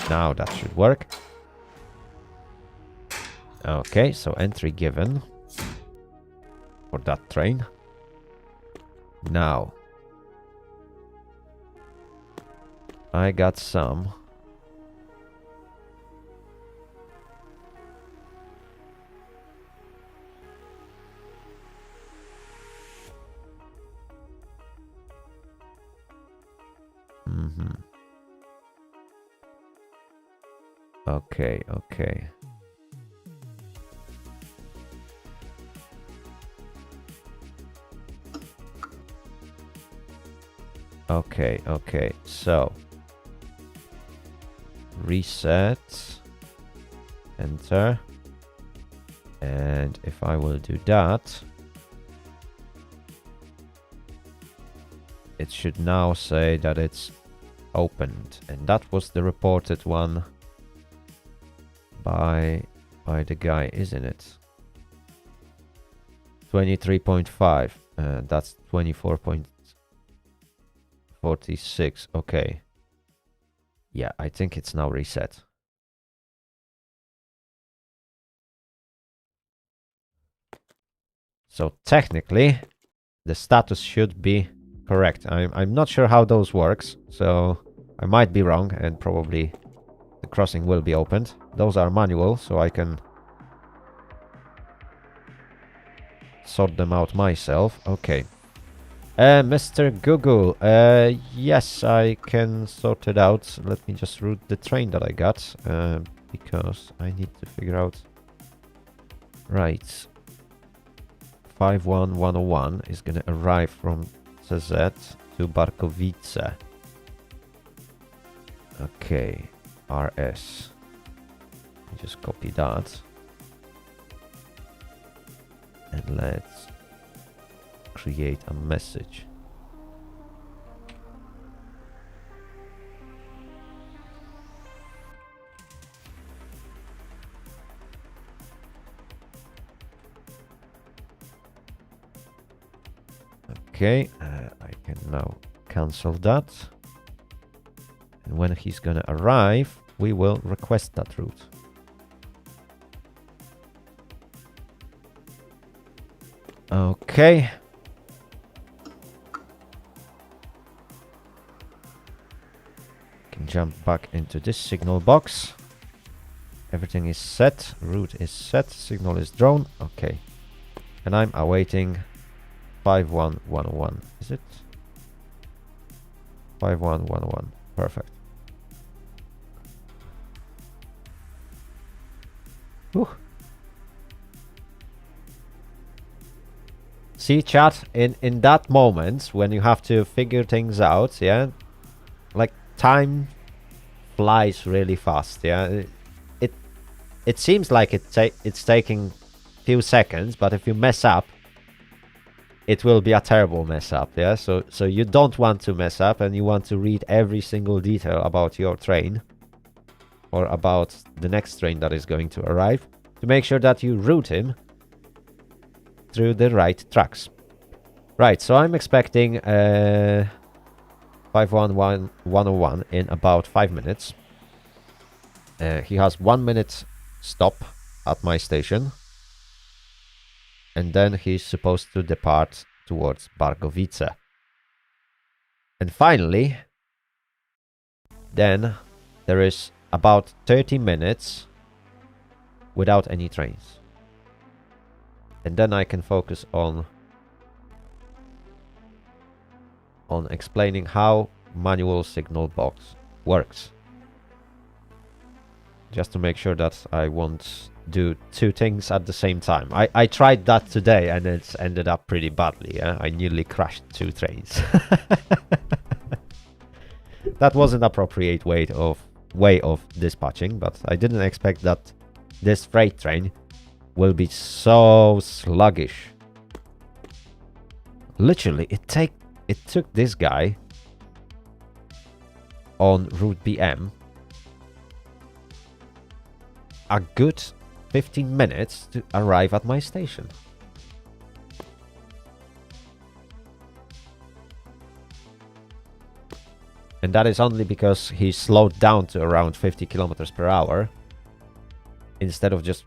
Now that should work. Okay, so entry given for that train. Now, I got some. Okay, okay. Okay, okay, so reset, enter, and if I will do that, it should now say that it's opened, and that was the reported one by the guy, isn't it? 23.5. That's 24.46. Okay. Yeah, I think it's now reset. So technically, the status should be correct. I'm not sure how those works, so I might be wrong, and probably the crossing will be opened. Those are manual, so I can sort them out myself. Okay. Mr. Google, yes, I can sort it out. Let me just route the train that I got, because I need to figure out... Right. 51101 is gonna arrive from CZ to Barkowice. Okay, RS. Just copy that. And let's create a message. Okay, I can now cancel that. And when he's gonna arrive, we will request that route. Okay. Can jump back into this signal box. Everything is set. Route is set. Signal is drawn. Okay. And I'm awaiting 51101. Is it? 5111. Perfect. Whew. See, chat, in that moment when you have to figure things out, yeah, like time flies really fast, yeah. It seems like it's taking few seconds, but if you mess up, it will be a terrible mess up, yeah. So you don't want to mess up, and you want to read every single detail about your train or about the next train that is going to arrive to make sure that you route him through the right tracks. Right, so I'm expecting 51101 in about 5 minutes. He has 1 minute stop at my station, and then he's supposed to depart towards Barkowice. And finally, then there is about 30 minutes without any trains. And then I can focus on explaining how manual signal box works. Just to make sure that I won't do two things at the same time. I tried that today and it's ended up pretty badly. Yeah? I nearly crashed 2 trains. That was an appropriate way of dispatching, but I didn't expect that this freight train will be so sluggish. Literally, it took this guy on route BM a good 15 minutes to arrive at my station. And that is only because he slowed down to around 50 kilometers per hour instead of just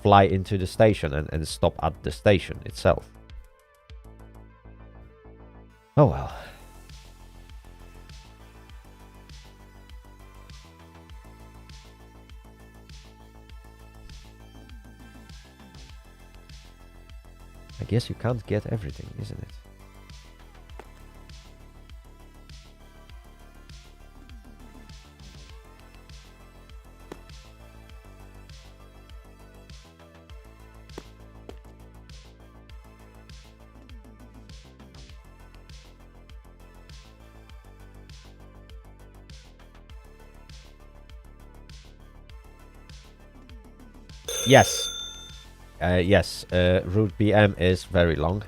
fly into the station and stop at the station itself. Oh well. I guess you can't get everything, isn't it? Yes. Yes, route BM is very long.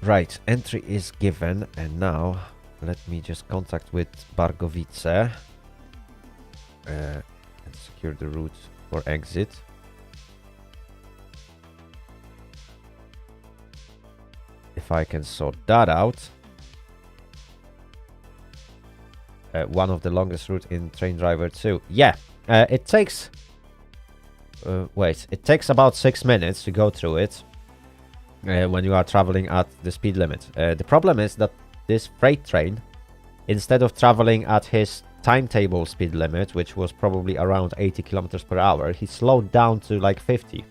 Right, entry is given, and now let me just contact with Barkowice. and secure the route for exit. If I can sort that out. One of the longest route in Train Driver 2. Yeah, it takes... it takes about 6 minutes to go through it when you are traveling at the speed limit. The problem is that this freight train, instead of traveling at his timetable speed limit, which was probably around 80 kilometers per hour, he slowed down to like 50.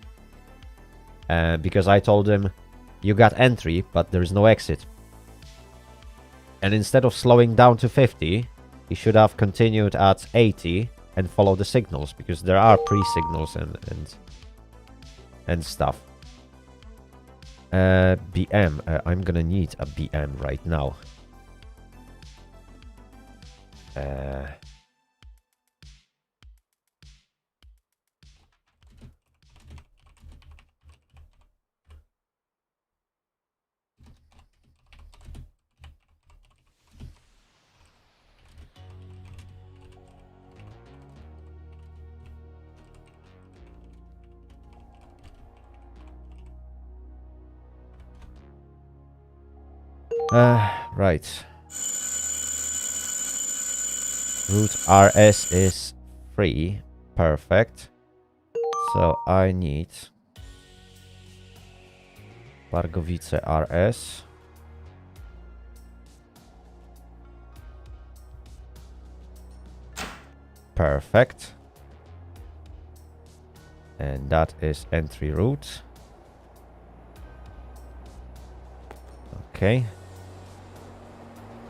Because I told him, you got entry, but there is no exit. And instead of slowing down to 50, he should have continued at 80 and follow the signals, because there are pre-signals and stuff. BM. I'm gonna need a BM right now. Right. Route RS is free. Perfect. So I need Pargovice RS. Perfect. And that is entry route. Okay.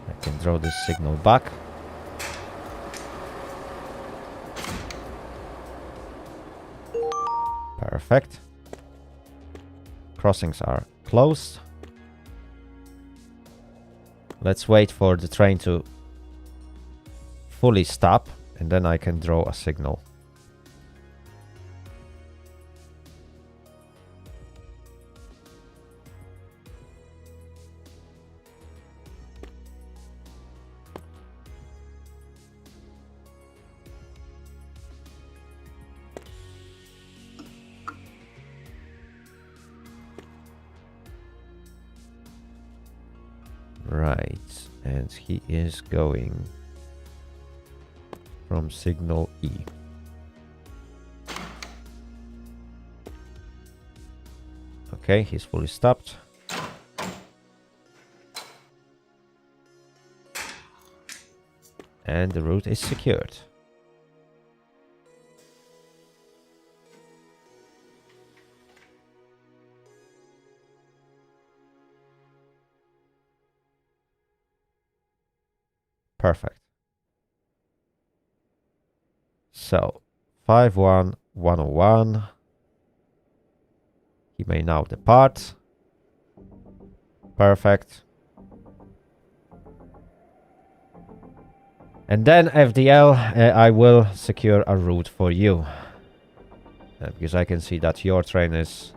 I can draw this signal back. Perfect. Crossings are closed. Let's wait for the train to fully stop, and then I can draw a signal. Right, and he is going from signal E. Okay, he's fully stopped. And the route is secured. Perfect. So, 51101. He may now depart. Perfect. And then FDL, I will secure a route for you. Because I can see that your train is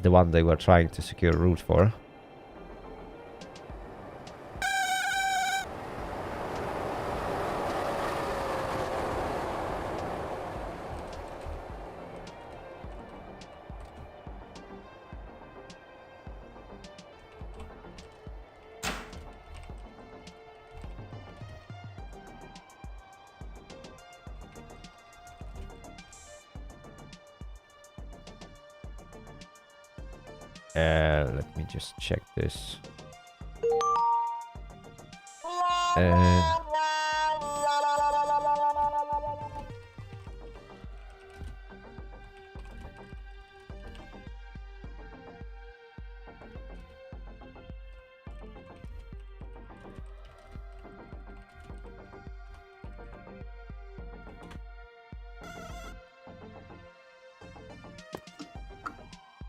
the one they were trying to secure a route for. Let me just check this.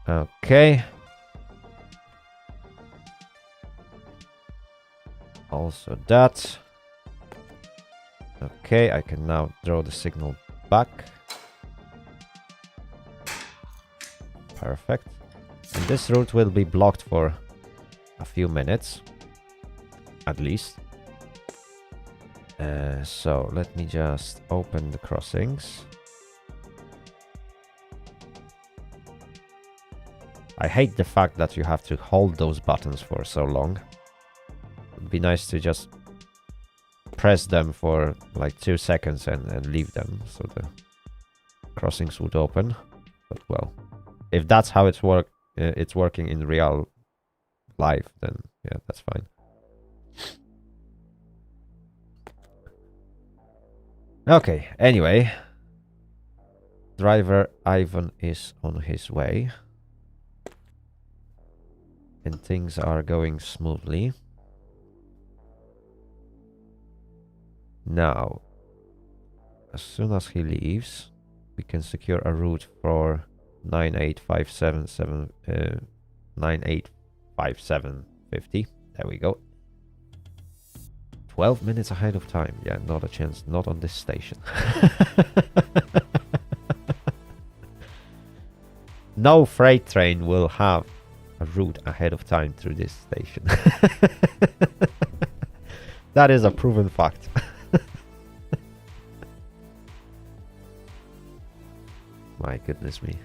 Okay. Also that. Okay, I can now draw the signal back. Perfect. And this route will be blocked for a few minutes. At least. So let me just open the crossings. I hate the fact that you have to hold those buttons for so long. It'd be nice to just press them for like 2 seconds and leave them so the crossings would open. But well, if that's how it's working in real life, then yeah, that's fine. Okay, anyway, driver Ivan is on his way and things are going smoothly. Now, as soon as he leaves, we can secure a route for 985750. There we go. 12 minutes ahead of time. Yeah, not a chance. Not on this station. No freight train will have a route ahead of time through this station. That is a proven fact. My goodness me.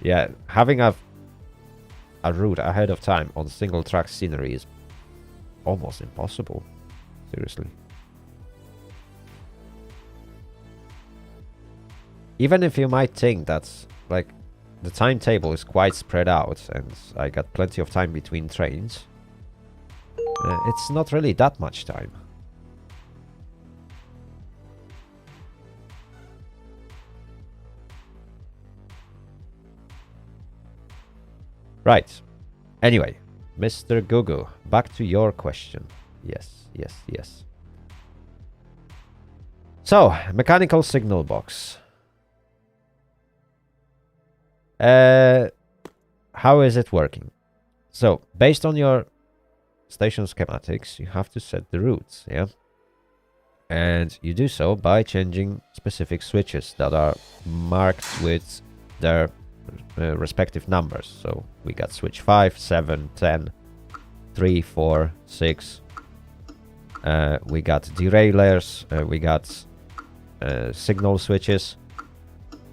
Yeah, having a route ahead of time on single track scenery is almost impossible. Seriously. Even if you might think that's like the timetable is quite spread out and I got plenty of time between trains, it's not really that much time. Right. Anyway, Mr. Gugu, back to your question. Yes, yes, yes. So, mechanical signal box. How is it working? So, based on your station schematics, you have to set the routes, yeah? And you do so by changing specific switches that are marked with their respective numbers. So we got switch 5, 7, 10, 3, 4, 6. We got derailers, we got signal switches,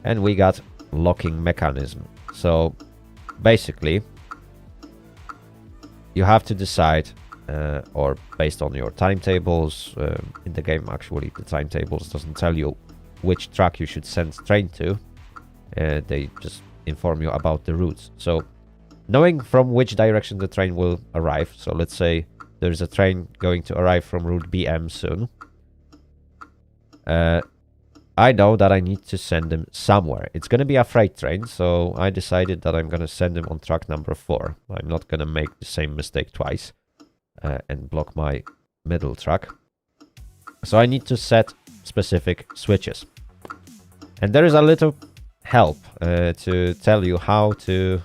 and we got locking mechanism. So basically, you have to decide, or based on your timetables, in the game actually the timetables doesn't tell you which track you should send train to. They just inform you about the routes. So knowing from which direction the train will arrive, so let's say there's a train going to arrive from route BM soon, I know that I need to send them somewhere. It's going to be a freight train, so I decided that I'm going to send them on track number 4. I'm not going to make the same mistake twice and block my middle track. So I need to set specific switches. And there is a little help to tell you how to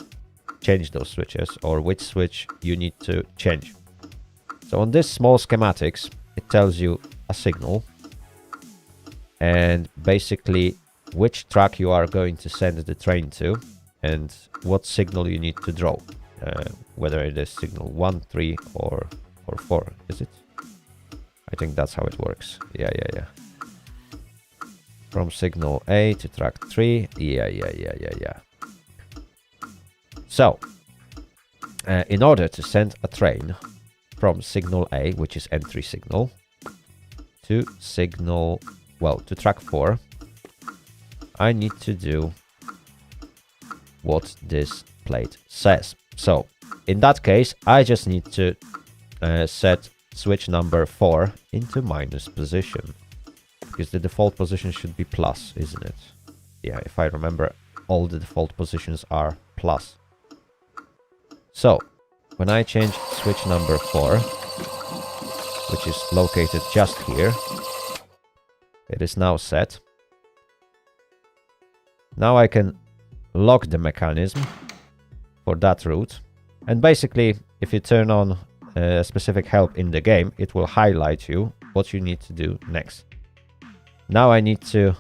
change those switches or which switch you need to change. So on this small schematics, it tells you a signal and basically which track you are going to send the train to and what signal you need to draw, whether it is signal 1, 3 or 4, is it? I think that's how it works. Yeah. From signal A to track 3. Yeah. So, in order to send a train from signal A, which is entry signal, to signal, well, to track 4, I need to do what this plate says. So, in that case, I just need to set switch number 4 into minus position. Because the default position should be plus, isn't it? Yeah, if I remember, all the default positions are plus. So, when I change switch number 4, which is located just here, it is now set. Now I can lock the mechanism for that route. And basically, if you turn on specific help in the game, it will highlight you what you need to do next. Now I need to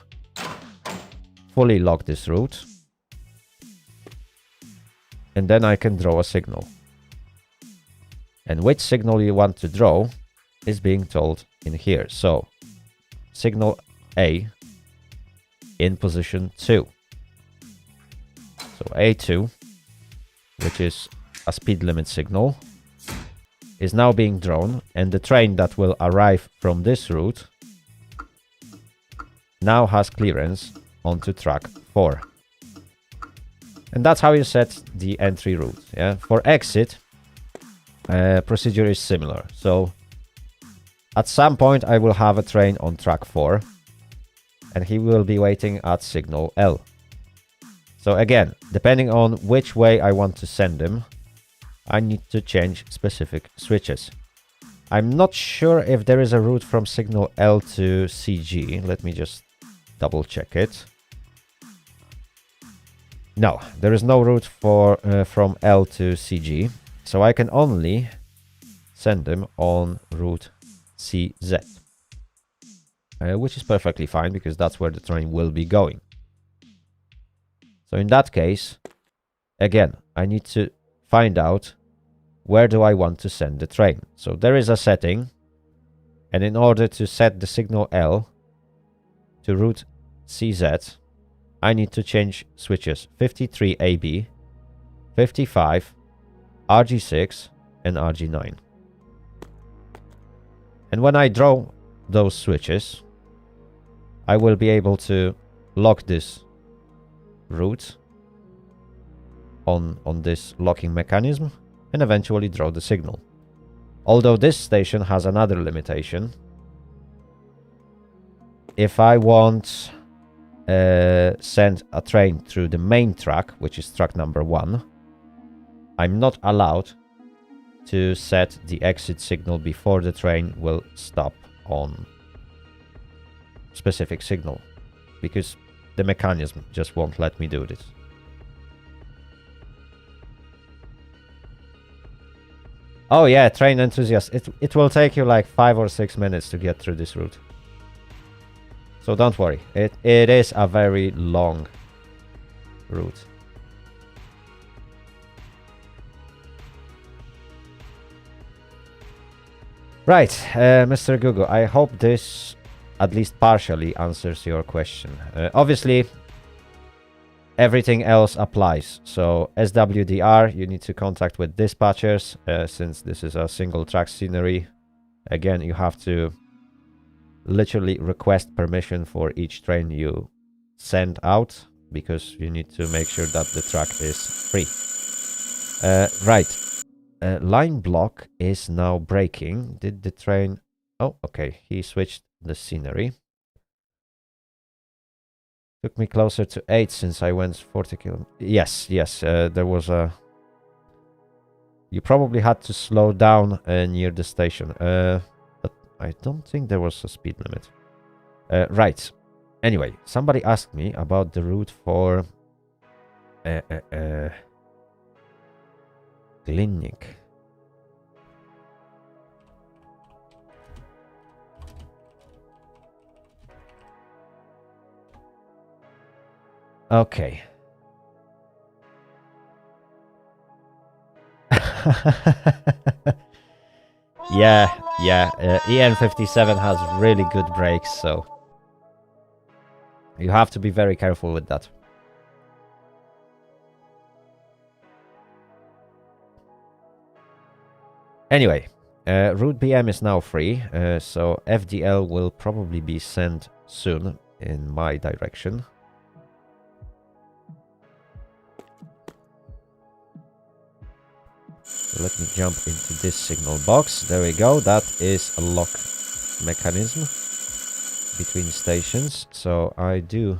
fully lock this route. And then I can draw a signal. And which signal you want to draw is being told in here. So signal A in position 2. So A2, which is a speed limit signal, is now being drawn, and the train that will arrive from this route now has clearance onto track 4. And that's how you set the entry route. Yeah? For exit, procedure is similar. So at some point I will have a train on track 4, and he will be waiting at signal L. So again, depending on which way I want to send him, I need to change specific switches. I'm not sure if there is a route from signal L to CG. Let me just double check it. No, there is no route for from L to CG. So I can only send him on route CZ. Which is perfectly fine because that's where the train will be going. So in that case, again, I need to find out where do I want to send the train. So there is a setting, and in order to set the signal L to route CZ, I need to change switches 53 AB, 55, RG6, and RG9. And when I draw those switches, I will be able to lock this route on this locking mechanism and eventually draw the signal. Although this station has another limitation. If I want send a train through the main track, which is track number 1, I'm not allowed to set the exit signal before the train will stop on specific signal, because the mechanism just won't let me do this. Oh yeah, train enthusiast. It will take you like 5 or 6 minutes to get through this route. So don't worry. It is a very long route. Right, Mr. Google, I hope this at least partially answers your question. Obviously, everything else applies. So SWDR, you need to contact with dispatchers, since this is a single track scenery. Again, you have to literally request permission for each train you send out, because you need to make sure that the track is free. Right. Line block is now braking. Did the train... Oh, okay. He switched the scenery. Took me closer to 8 since I went 40 kilometers. Yes. There was a... You probably had to slow down near the station. But I don't think there was a speed limit. Right. Anyway, somebody asked me about the route for... Glinnik. Okay. Yeah. EN57 has really good brakes, so you have to be very careful with that. Anyway, route BM is now free, so FDL will probably be sent soon in my direction. So let me jump into this signal box. There we go. That is a lock mechanism between stations, so I do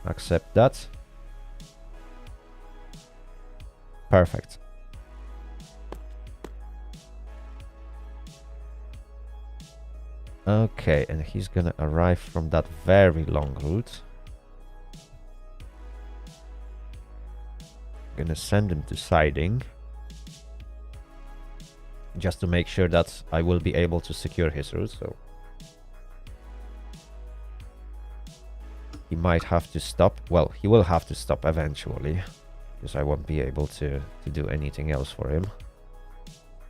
accept that. Perfect. Okay, and he's gonna arrive from that very long route. Gonna send him to siding, just to make sure that I will be able to secure his route. So he might have to stop. Well, he will have to stop eventually, because I won't be able to do anything else for him.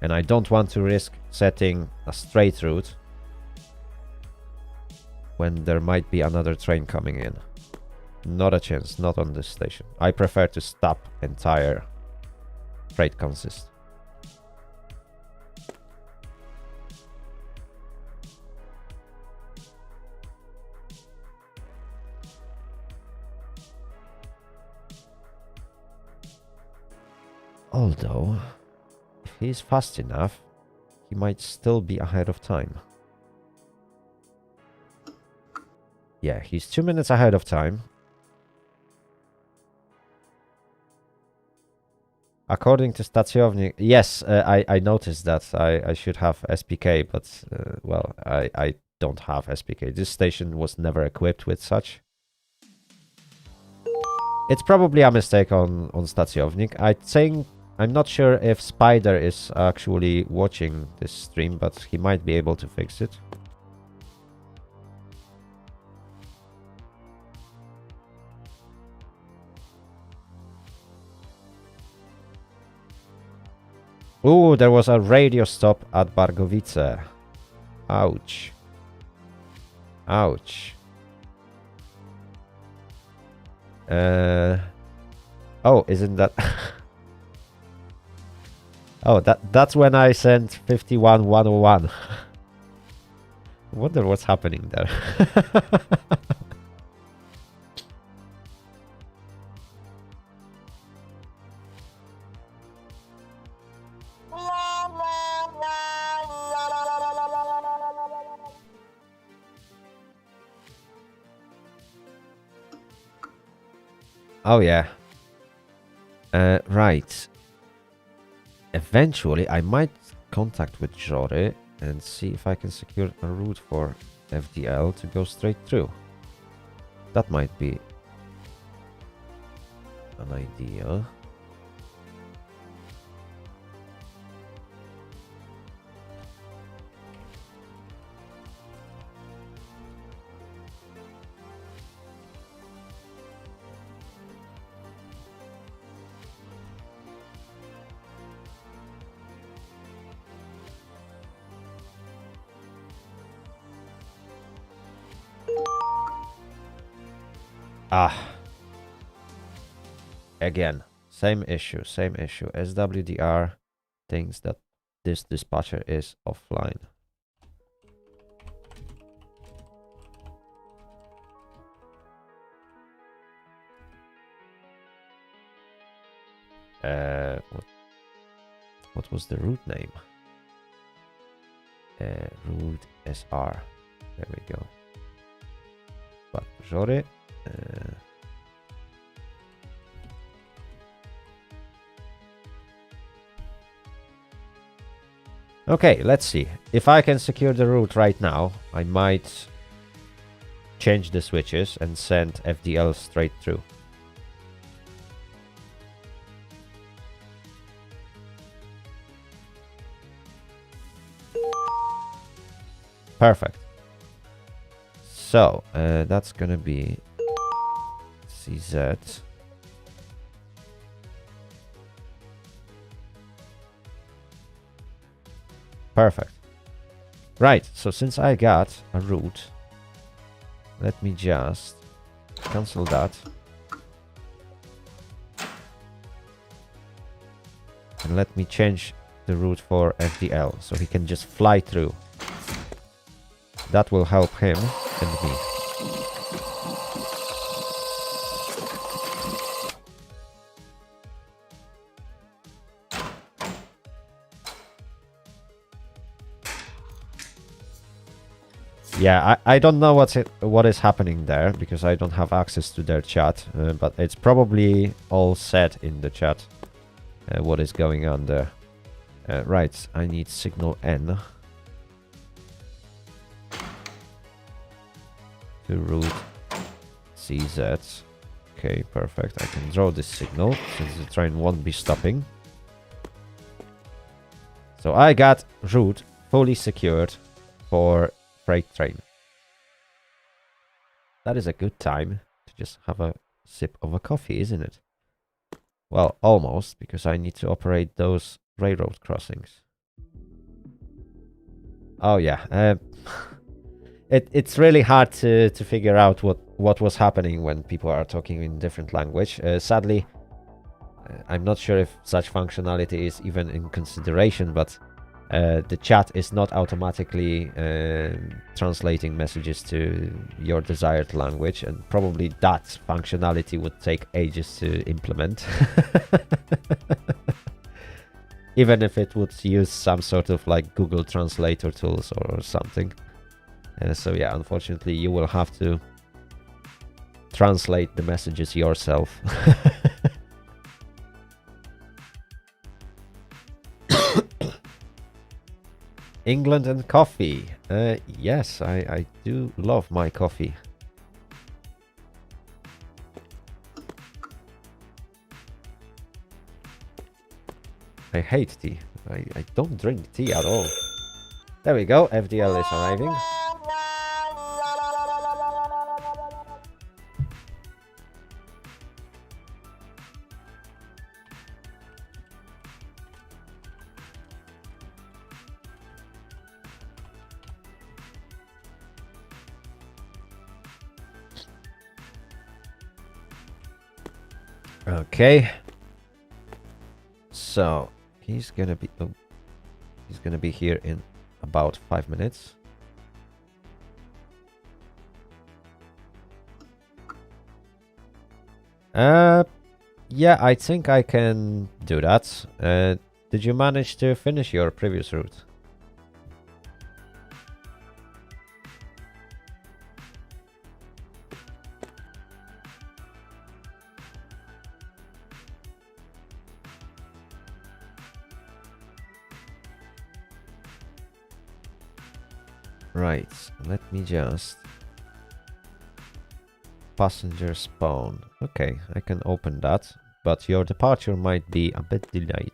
And I don't want to risk setting a straight route when there might be another train coming in. Not a chance, not on this station. I prefer to stop entire freight consist. Although, if he's fast enough, he might still be ahead of time. Yeah, he's 2 minutes ahead of time. According to Stacjownik, yes, I noticed that. I should have SPK, but, well, I don't have SPK. This station was never equipped with such. It's probably a mistake on Stacjownik. I think, I'm not sure if Spider is actually watching this stream, but he might be able to fix it. Ooh, there was a radio stop at Bargowice. Ouch. Ouch. Oh, isn't that... Oh, that's when I sent 51101. I wonder what's happening there. Oh yeah. Right. Eventually, I might contact with Jory and see if I can secure a route for FDL to go straight through. That might be an idea. Ah. Again, same issue, same issue. SWDR thinks that this dispatcher is offline. What was the route name? Route SR. There we go. But Jory. Okay, let's see. If I can secure the route right now, I might change the switches and send FDL straight through. Perfect. So, that's gonna be CZ. Perfect. Right, so since I got a route, let me just cancel that. And let me change the route for FDL, so he can just fly through. That will help him and me. Yeah, I don't know what is happening there, because I don't have access to their chat, but it's probably all set in the chat, what is going on there. Right, I need signal N to route CZ. Okay, perfect. I can draw this signal, since the train won't be stopping. So I got route fully secured for freight train. That is a good time to just have a sip of a coffee, isn't it? Well, almost, because I need to operate those railroad crossings. Oh yeah, it's really hard to figure out what was happening when people are talking in different language. Sadly, I'm not sure if such functionality is even in consideration, but the chat is not automatically translating messages to your desired language, and probably that functionality would take ages to implement. Even if it would use some sort of like Google Translator tools or something. So yeah, unfortunately, you will have to translate the messages yourself. England and coffee. Yes, I do love my coffee. I hate tea. I don't drink tea at all. There we go. FDL is arriving. Okay. So he's gonna be here in about 5 minutes. Yeah, I think I can do that. Did you manage to finish your previous route? Right, let me just... Passenger spawn. Okay, I can open that, but your departure might be a bit delayed.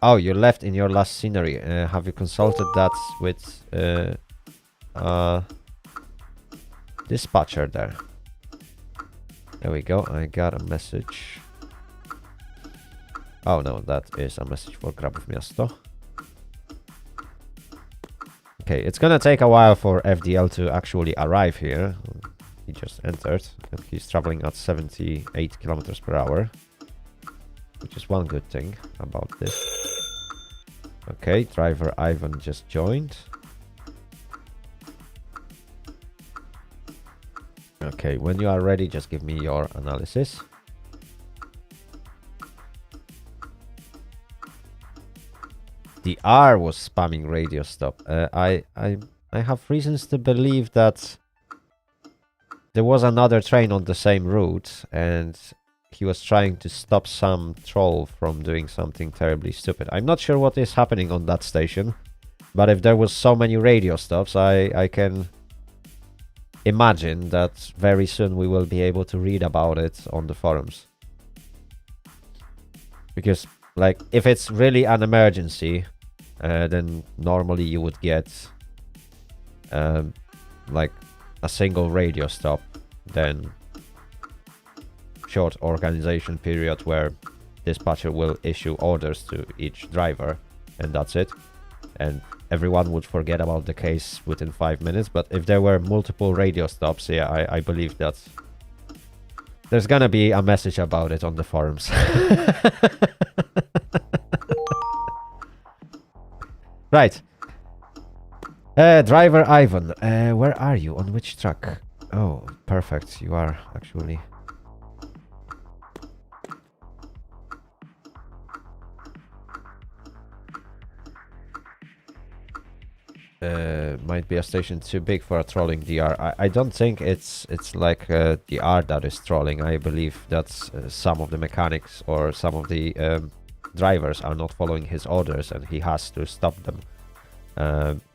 Oh, you left in your last scenery. Have you consulted that with dispatcher there? There we go, I got a message. Oh no, that is a message for Grabów Miasto. Okay, it's gonna take a while for FDL to actually arrive here. He just entered, and he's traveling at 78 kilometers per hour. Which is one good thing about this. Okay, driver Ivan just joined. Okay, when you are ready, just give me your analysis. The R was spamming radio stop. I have reasons to believe that there was another train on the same route, and he was trying to stop some troll from doing something terribly stupid. I'm not sure what is happening on that station, but if there was so many radio stops, I can imagine that very soon we will be able to read about it on the forums. Because, like, if it's really an emergency, then normally you would get like a single radio stop, then short organization period where dispatcher will issue orders to each driver, and that's it, and everyone would forget about the case within 5 minutes. But if there were multiple radio stops, yeah, I believe that there's gonna be a message about it on the forums. Right. Driver Ivan, where are you? On which track? Oh, perfect. You are actually... might be a station too big for a trolling DR. I don't think it's like DR that is trolling. I believe that some of the mechanics or some of the drivers are not following his orders, and he has to stop them.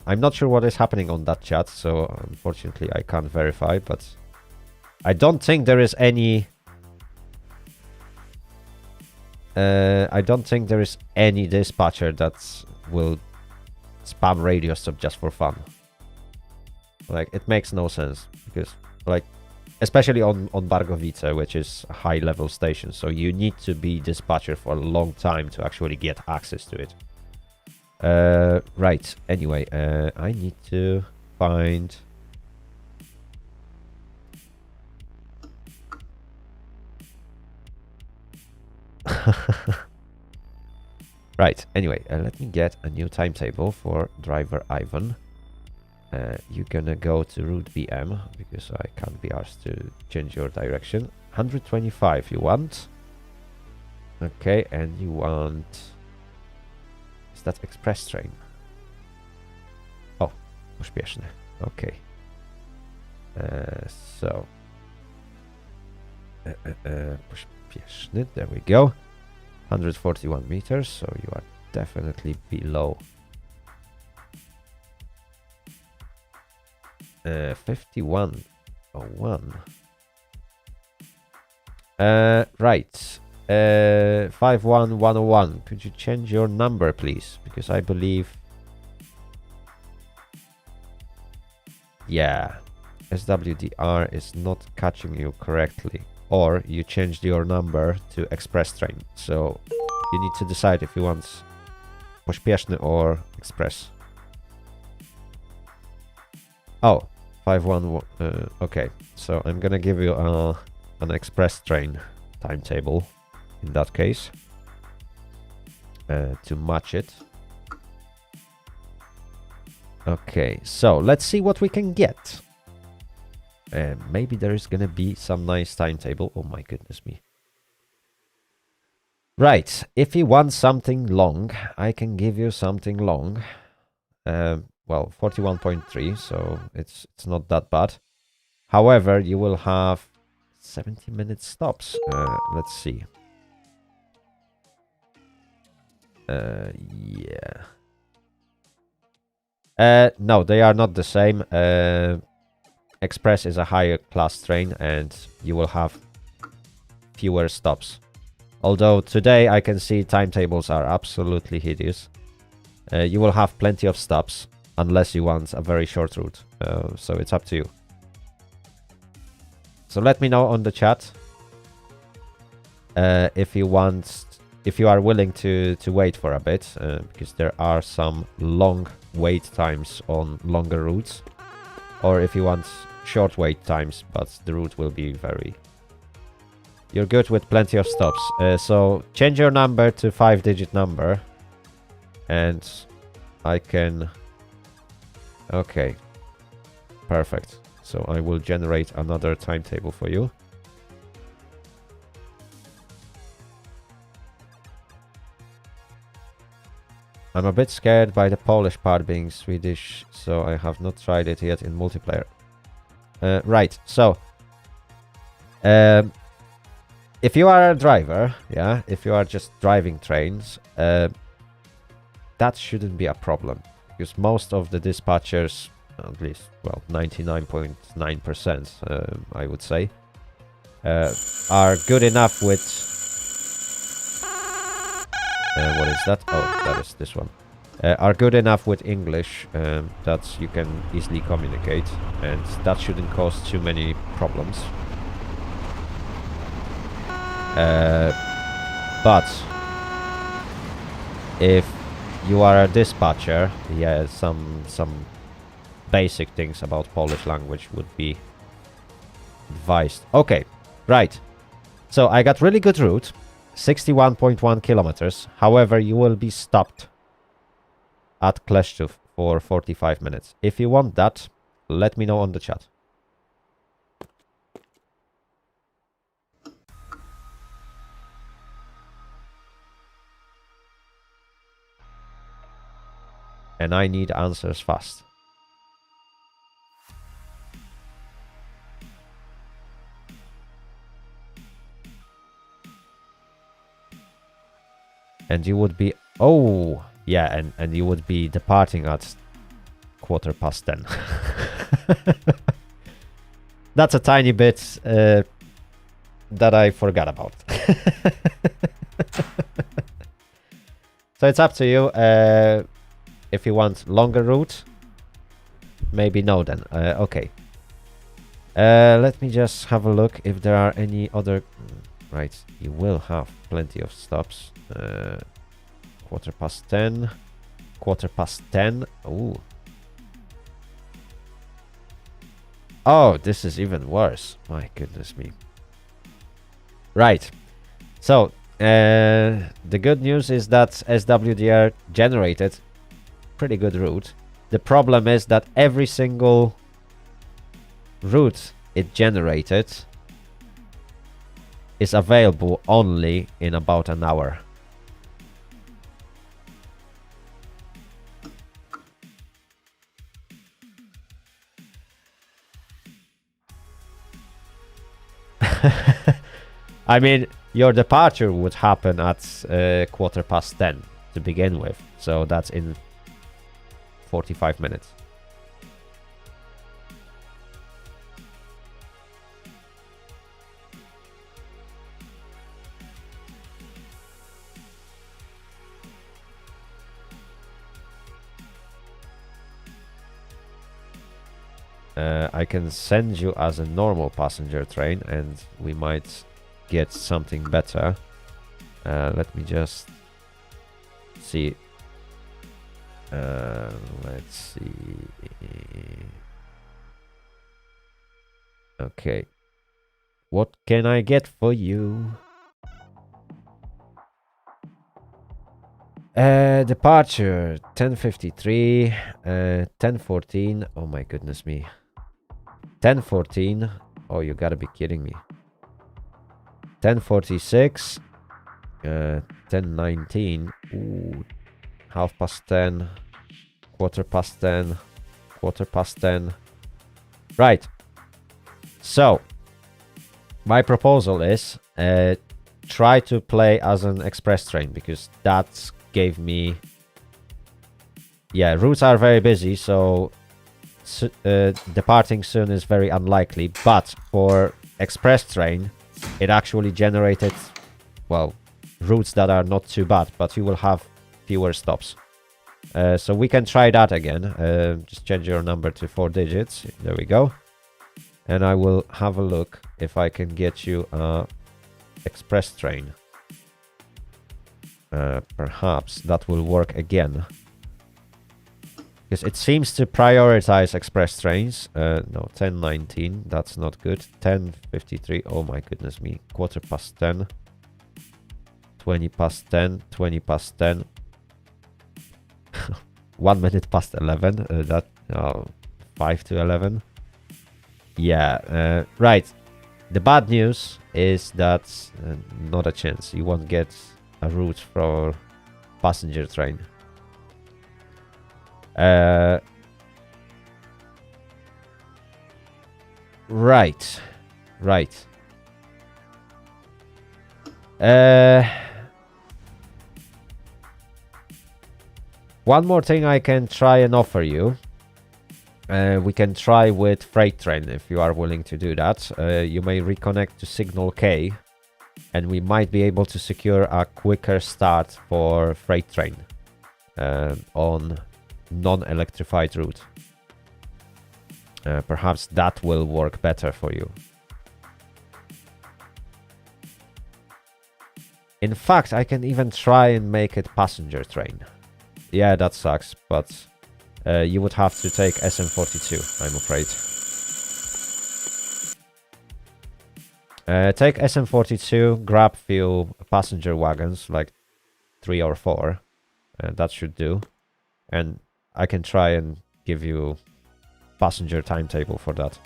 I'm not sure what is happening on that chat, so unfortunately I can't verify, but I don't think there is any... I don't think there is any dispatcher that will spam radio stop just for fun. Like, it makes no sense, because, like, especially on Bargovice, which is a high-level station. So you need to be dispatcher for a long time to actually get access to it. Right. Anyway, I need to find... Right. Anyway, let me get a new timetable for driver Ivan. You're gonna go to route BM because I can't be asked to change your direction. 125 you want. Okay, and you want... Is that express train? Oh, pośpieszny. Okay. So... pośpieszny, there we go. 141 meters, so you are definitely below 5101. Right. 51101. Could you change your number, please? Because I believe... Yeah. SWDR is not catching you correctly. Or you changed your number to express train. So you need to decide if you want pośpieszny or express. Oh, 511. Okay, so I'm gonna give you an express train timetable in that case to match it. Okay, so let's see what we can get. Maybe there is gonna be some nice timetable. Oh my goodness me. Right, if you want something long, I can give you something long. Well, 41.3, so it's not that bad. However, you will have 70-minute stops. Let's see. Yeah. No, they are not the same. Express is a higher class train and you will have fewer stops. Although today I can see timetables are absolutely hideous. You will have plenty of stops unless you want a very short route. So it's up to you. So let me know on the chat if you are willing to wait for a bit, because there are some long wait times on longer routes, or if you want short wait times, but the route will be very... You're good with plenty of stops. So change your number to 5-digit number, and I can... Okay, perfect. So I will generate another timetable for you. I'm a bit scared by the Polish part being Swedish, so I have not tried it yet in multiplayer. Right, so if you are a driver, yeah, if you are just driving trains, that shouldn't be a problem, because most of the dispatchers, at least, well, 99.9%, I would say, are good enough with... what is that? Oh, that is this one. Are good enough with English that you can easily communicate, and that shouldn't cause too many problems. But if you are a dispatcher, yeah, some basic things about Polish language would be advised. Okay, right. So I got really good route, 61.1 kilometers. However, you will be stopped at Kleszczów for 45 minutes. If you want that, let me know on the chat. And I need answers fast. And you would be... Oh, yeah, and you would be departing at 10:15. That's a tiny bit that I forgot about. So it's up to you. If you want longer route, maybe no then. Okay. Let me just have a look if there are any other... Right, you will have plenty of stops. Quarter past 10. Quarter past 10. Ooh. Oh, this is even worse. My goodness me. Right. So, the good news is that SWDR generated pretty good route. The problem is that every single route it generated is available only in about an hour. I mean, your departure would happen at quarter past 10 to begin with, so that's in 45 minutes. I can send you as a normal passenger train and we might get something better. Let me just see. Let's see. Okay. What can I get for you? Departure 10:53, 10:14. Oh my goodness me. 10:14. Oh, you gotta be kidding me. 10:46. 10:19. Ooh. 10:30. Quarter past 10. Quarter past 10. Right. So, my proposal is try to play as an express train because that gave me... Yeah, routes are very busy, so departing soon is very unlikely, but for express train it actually generated, well, routes that are not too bad, but you will have fewer stops. So we can try that again. Just change your number to 4 digits. There we go. And I will have a look if I can get you a express train. Perhaps that will work again. Because it seems to prioritize express trains. No, 10:19. That's not good. 10:53. Oh my goodness me. Quarter past 10. 20 past 10. 20 past 10. 1 minute past 11. 5 to 11. Yeah, right. The bad news is that not a chance. You won't get a route for passenger train. Right. One more thing I can try and offer you. We can try with freight train if you are willing to do that. You may reconnect to signal K and we might be able to secure a quicker start for freight train on non-electrified route. Perhaps that will work better for you. In fact, I can even try and make it passenger train. Yeah, that sucks, but you would have to take SM42, I'm afraid. Take SM42, grab few passenger wagons, like 3 or 4. That should do. And I can try and give you passenger timetable for that.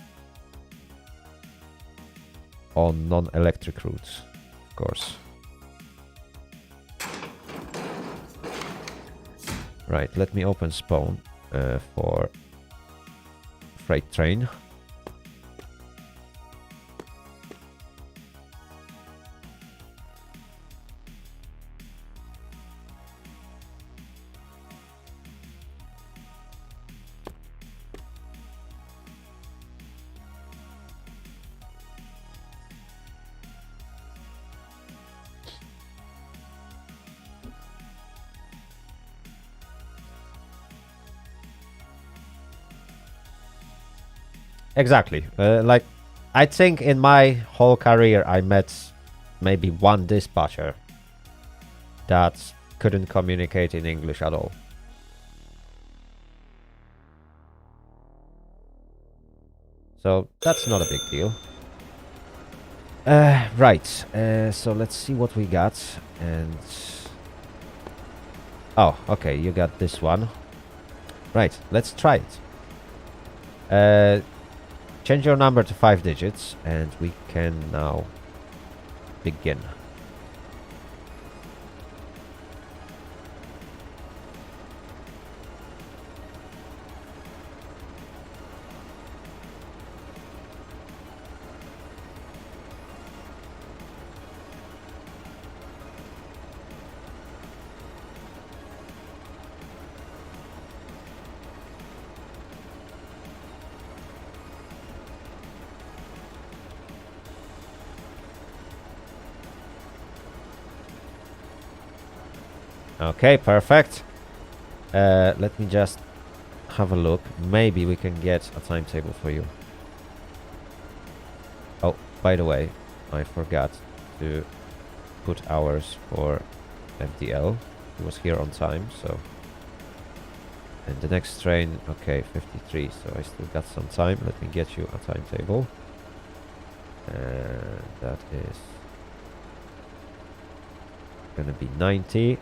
On non-electric routes, of course. Right, let me open spawn for freight train. Exactly. Like I think in my whole career I met maybe one dispatcher that couldn't communicate in English at all. So that's not a big deal. Right, so let's see what we got. And oh, okay, you got this one. Right, let's try it. Change your number to 5 digits and we can now begin. Okay, perfect. Let me just have a look. Maybe we can get a timetable for you. Oh, by the way, I forgot to put hours for FDL. He was here on time, so... And the next train, okay, 53, so I still got some time. Let me get you a timetable. And that is gonna be 90.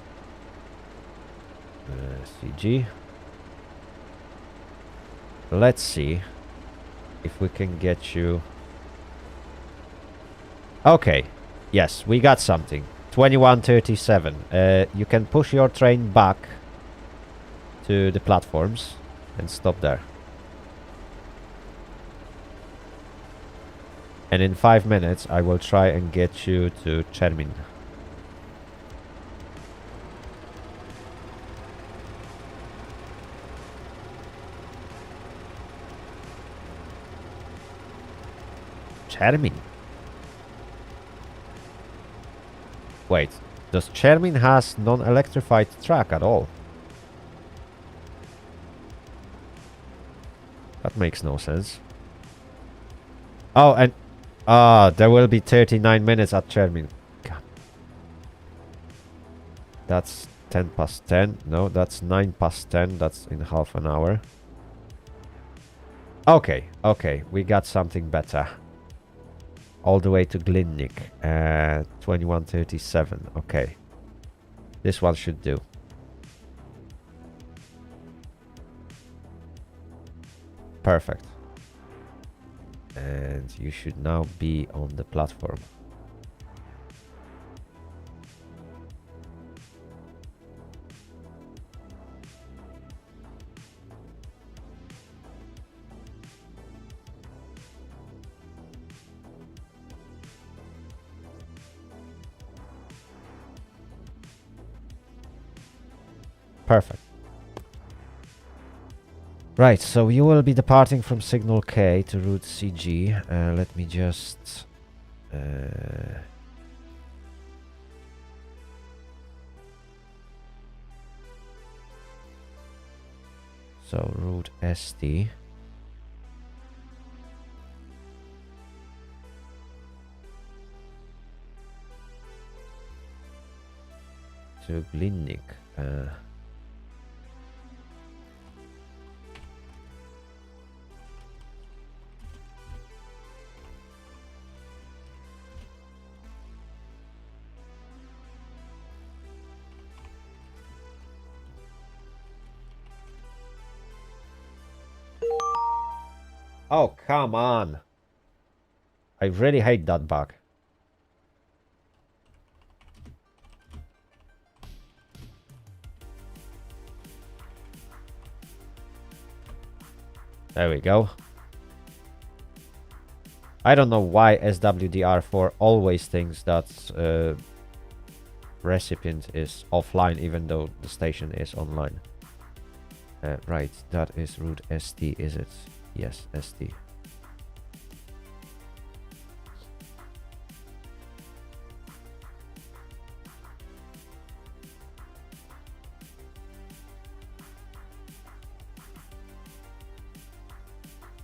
CG. Let's see if we can get you... Okay, yes, we got something. 21:37. You can push your train back to the platforms and stop there. And in 5 minutes I will try and get you to Chermin. Chermin? Wait, does Chermin has non-electrified track at all? That makes no sense. Oh, and... there will be 39 minutes at Chermin. God. That's 10 past 10. No, that's 9 past 10. That's in half an hour. Okay, okay. We got something better. All the way to Glinnik. 21:37. Okay. This one should do. Perfect. And you should now be on the platform. Perfect. Right, so you will be departing from signal K to route CG. Let me just... so, route ST. To Glinnik. Oh, come on. I really hate that bug. There we go. I don't know why SWDR4 always thinks that recipient is offline even though the station is online. Right, that is route ST, is it? Yes, ST.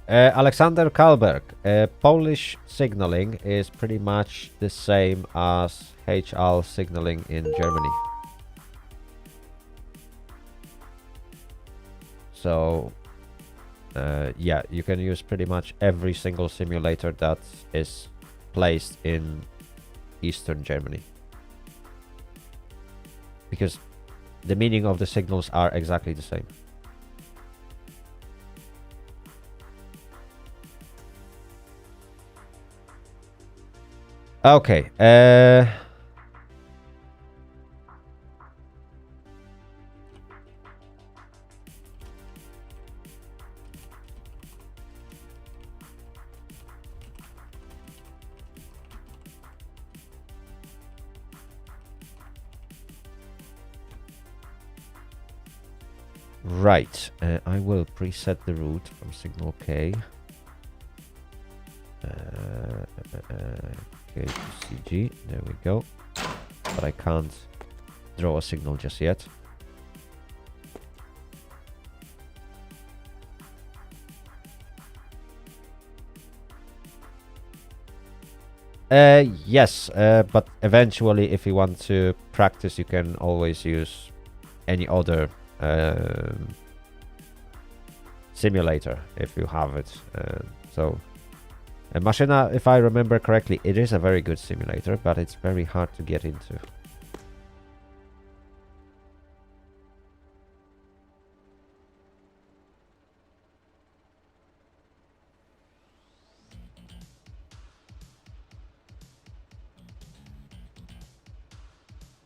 Alexander Kalberg, Polish signaling is pretty much the same as HL signaling in Germany. So yeah, you can use pretty much every single simulator that is placed in Eastern Germany, because the meaning of the signals are exactly the same. Okay. Right. I will preset the route from signal K. K to CG. There we go. But I can't draw a signal just yet. Yes, but eventually, if you want to practice, you can always use any other simulator if you have it. So, Machina, if I remember correctly, it is a very good simulator, but it's very hard to get into.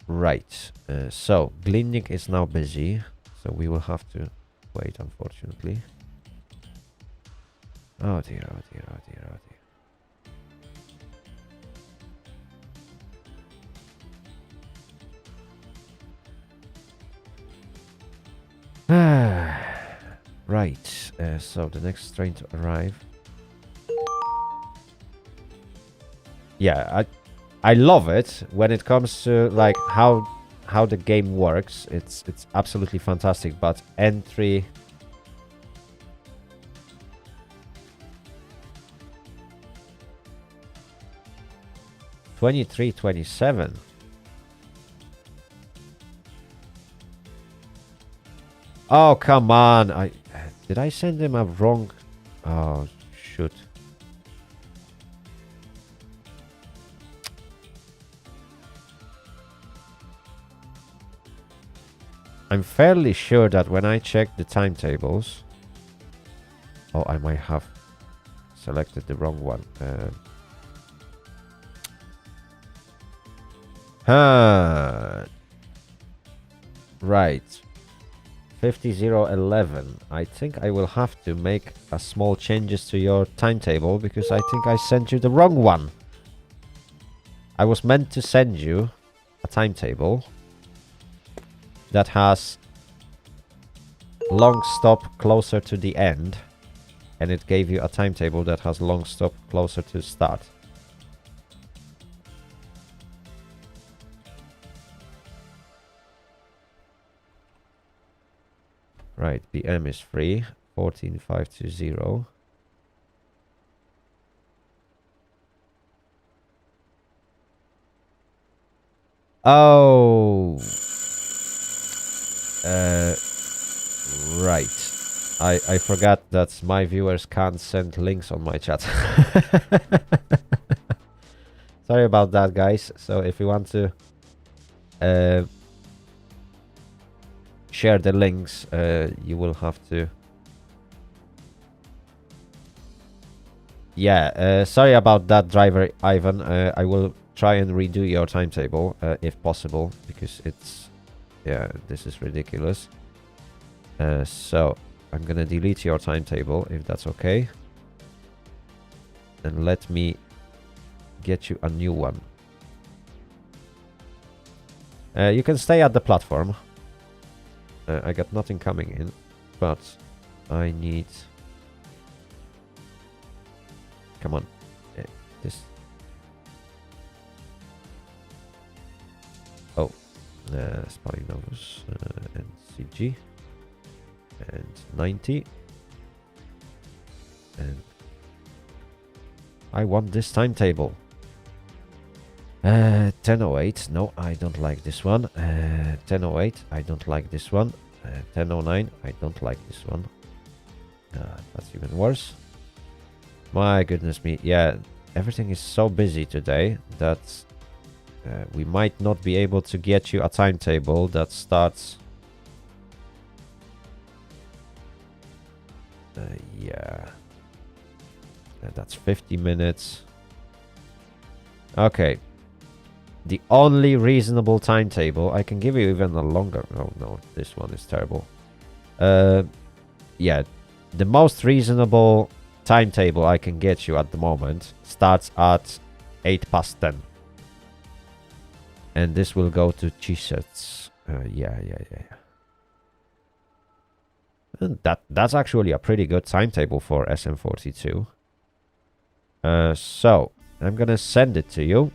Right, so Glinnik is now busy, so we will have to wait, unfortunately. Oh dear, oh dear, oh dear, oh dear. Right, so the next train to arrive. Yeah, I love it when it comes to like how the game works. It's absolutely fantastic, but entry 2327. Oh, come on. Did I send him a wrong? Oh, shoot. I'm fairly sure that when I check the timetables... Oh, I might have selected the wrong one. Right. 50011. I think I will have to make a small changes to your timetable because I think I sent you the wrong one. I was meant to send you a timetable that has long stop closer to the end, and it gave you a timetable that has long stop closer to start. Right, BM is free, 14520. Oh, right. I forgot that my viewers can't send links on my chat. Sorry about that, guys. So if you want to share the links, you will have to... Yeah, sorry about that, driver Ivan. I will try and redo your timetable if possible, because it's... Yeah, this is ridiculous. So I'm gonna delete your timetable if that's okay, and let me get you a new one. You can stay at the platform. I got nothing coming in, but I need... Come on, this... Oh, spelling numbers, and CG, and 90, and I want this timetable. 10:08. No, I don't like this one. 10:08. I don't like this one. 10:09. I don't like this one. That's even worse. My goodness me. Yeah, everything is so busy today that we might not be able to get you a timetable that starts... yeah. That's 50 minutes. Okay. The only reasonable timetable... I can give you even a longer... Oh, no. This one is terrible. Yeah. The most reasonable timetable I can get you at the moment starts at 10:08. And this will go to Chisets. Yeah. And that's actually a pretty good timetable for SM42. So, I'm gonna send it to you.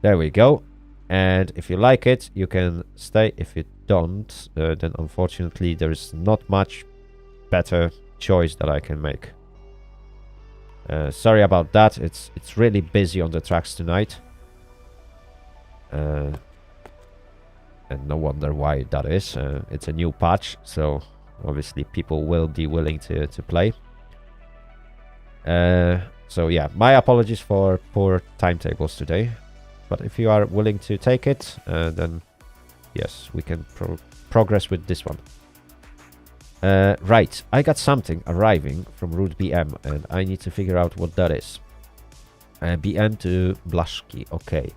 There we go. And if you like it, you can stay. If you don't, then unfortunately there's not much better choice that I can make. Sorry about that. It's really busy on the tracks tonight. And no wonder why that is. It's a new patch, so obviously people will be willing to play. So yeah, my apologies for poor timetables today. But if you are willing to take it, then yes, we can progress with this one. Right, I got something arriving from route BM, and I need to figure out what that is. BM to Blaszki, okay.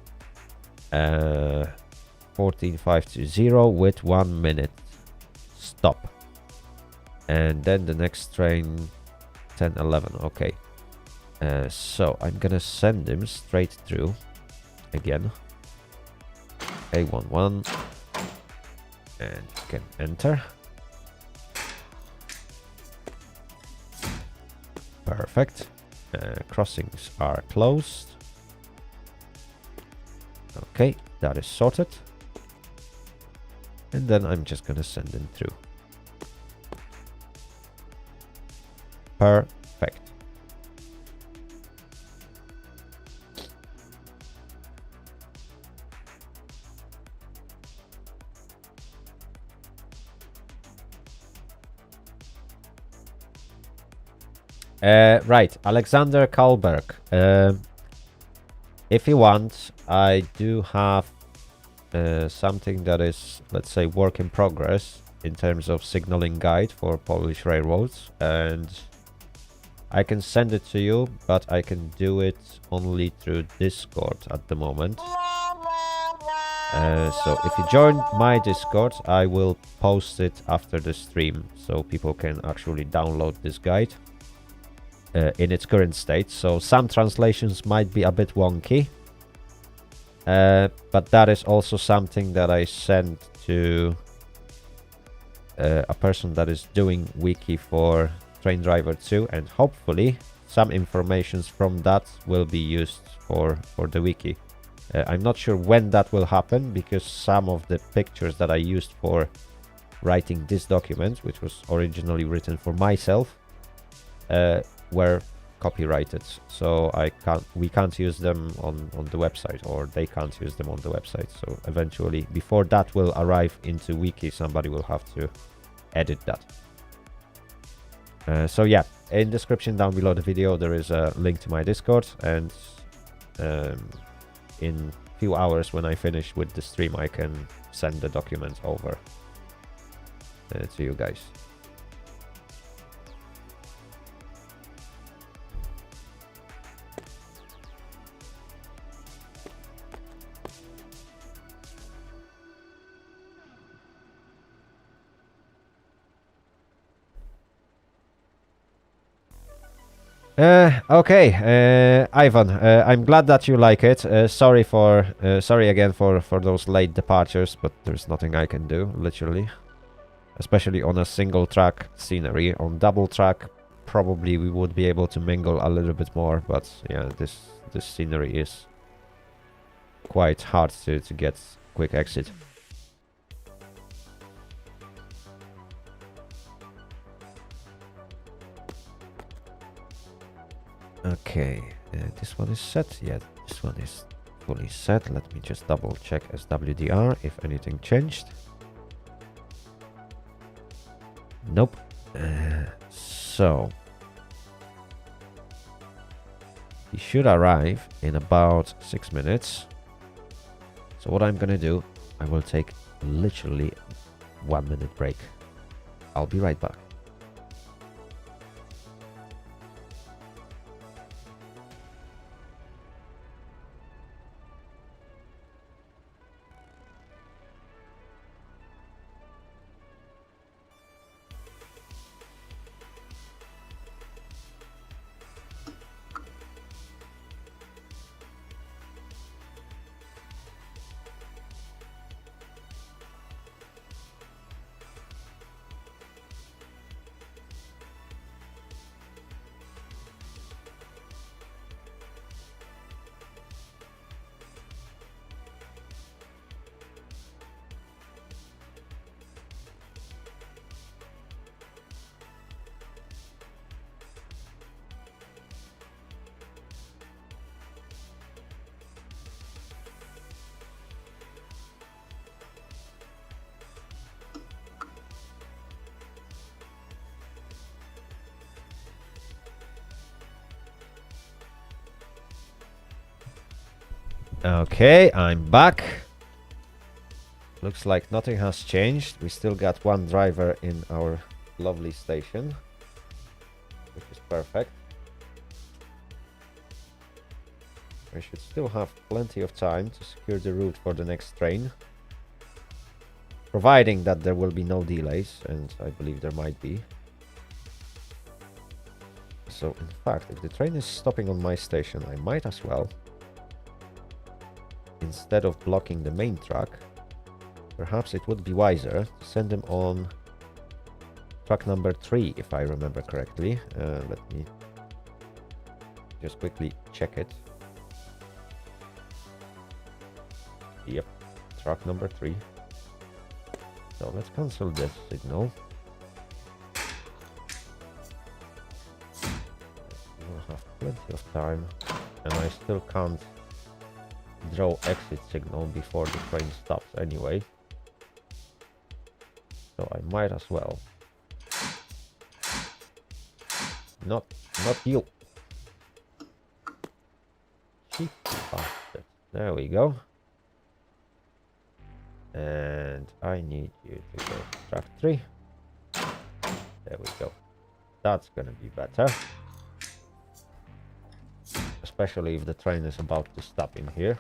14520 with 1 minute stop. And then the next train, 10:11, okay. So I'm gonna send him straight through again. A11, and you can enter. Perfect. Crossings are closed. Okay, that is sorted. And then I'm just gonna send him through. Perfect. Right, Alexander Kalberg. If you want, I do have something that is, let's say, work in progress in terms of signaling guide for Polish railroads, and I can send it to you, but I can do it only through Discord at the moment. So if you join my Discord, I will post it after the stream so people can actually download this guide in its current state. So some translations might be a bit wonky, but that is also something that I sent to a person that is doing wiki for Train Driver 2, and hopefully some informations from that will be used for the wiki. I'm not sure when that will happen, because some of the pictures that I used for writing this document, which was originally written for myself, were copyrighted, so we can't use them on the website, or they can't use them on the website. So eventually, before that will arrive into wiki, somebody will have to edit that. So yeah, in description down below the video there is a link to my Discord, and in few hours when I finish with the stream, I can send the documents over to you guys. Okay, Ivan, I'm glad that you like it. Sorry again for those late departures, but there's nothing I can do, literally. Especially on a single track scenery. On double track, probably we would be able to mingle a little bit more, but yeah, this scenery is quite hard to get quick exit. Okay, this one is set. Yeah, this one is fully set. Let me just double check SWDR if anything changed. Nope. So he should arrive in about 6 minutes. So what I'm gonna do, I will take literally 1 minute break. I'll be right back. Okay, I'm back. Looks like nothing has changed. We still got one driver in our lovely station, which is perfect. We should still have plenty of time to secure the route for the next train, providing that there will be no delays, and I believe there might be. So in fact, if the train is stopping on my station, I might as well, instead of blocking the main track, perhaps it would be wiser to send them on track number 3, if I remember correctly. Let me just quickly check it. Yep, track number 3. So let's cancel this signal. We'll have plenty of time, and I still can't draw exit signal before the train stops anyway, so I might as well. Not you, cheap bastard. There we go. And I need you to go to track 3. There we go. That's gonna be better, especially if the train is about to stop in here.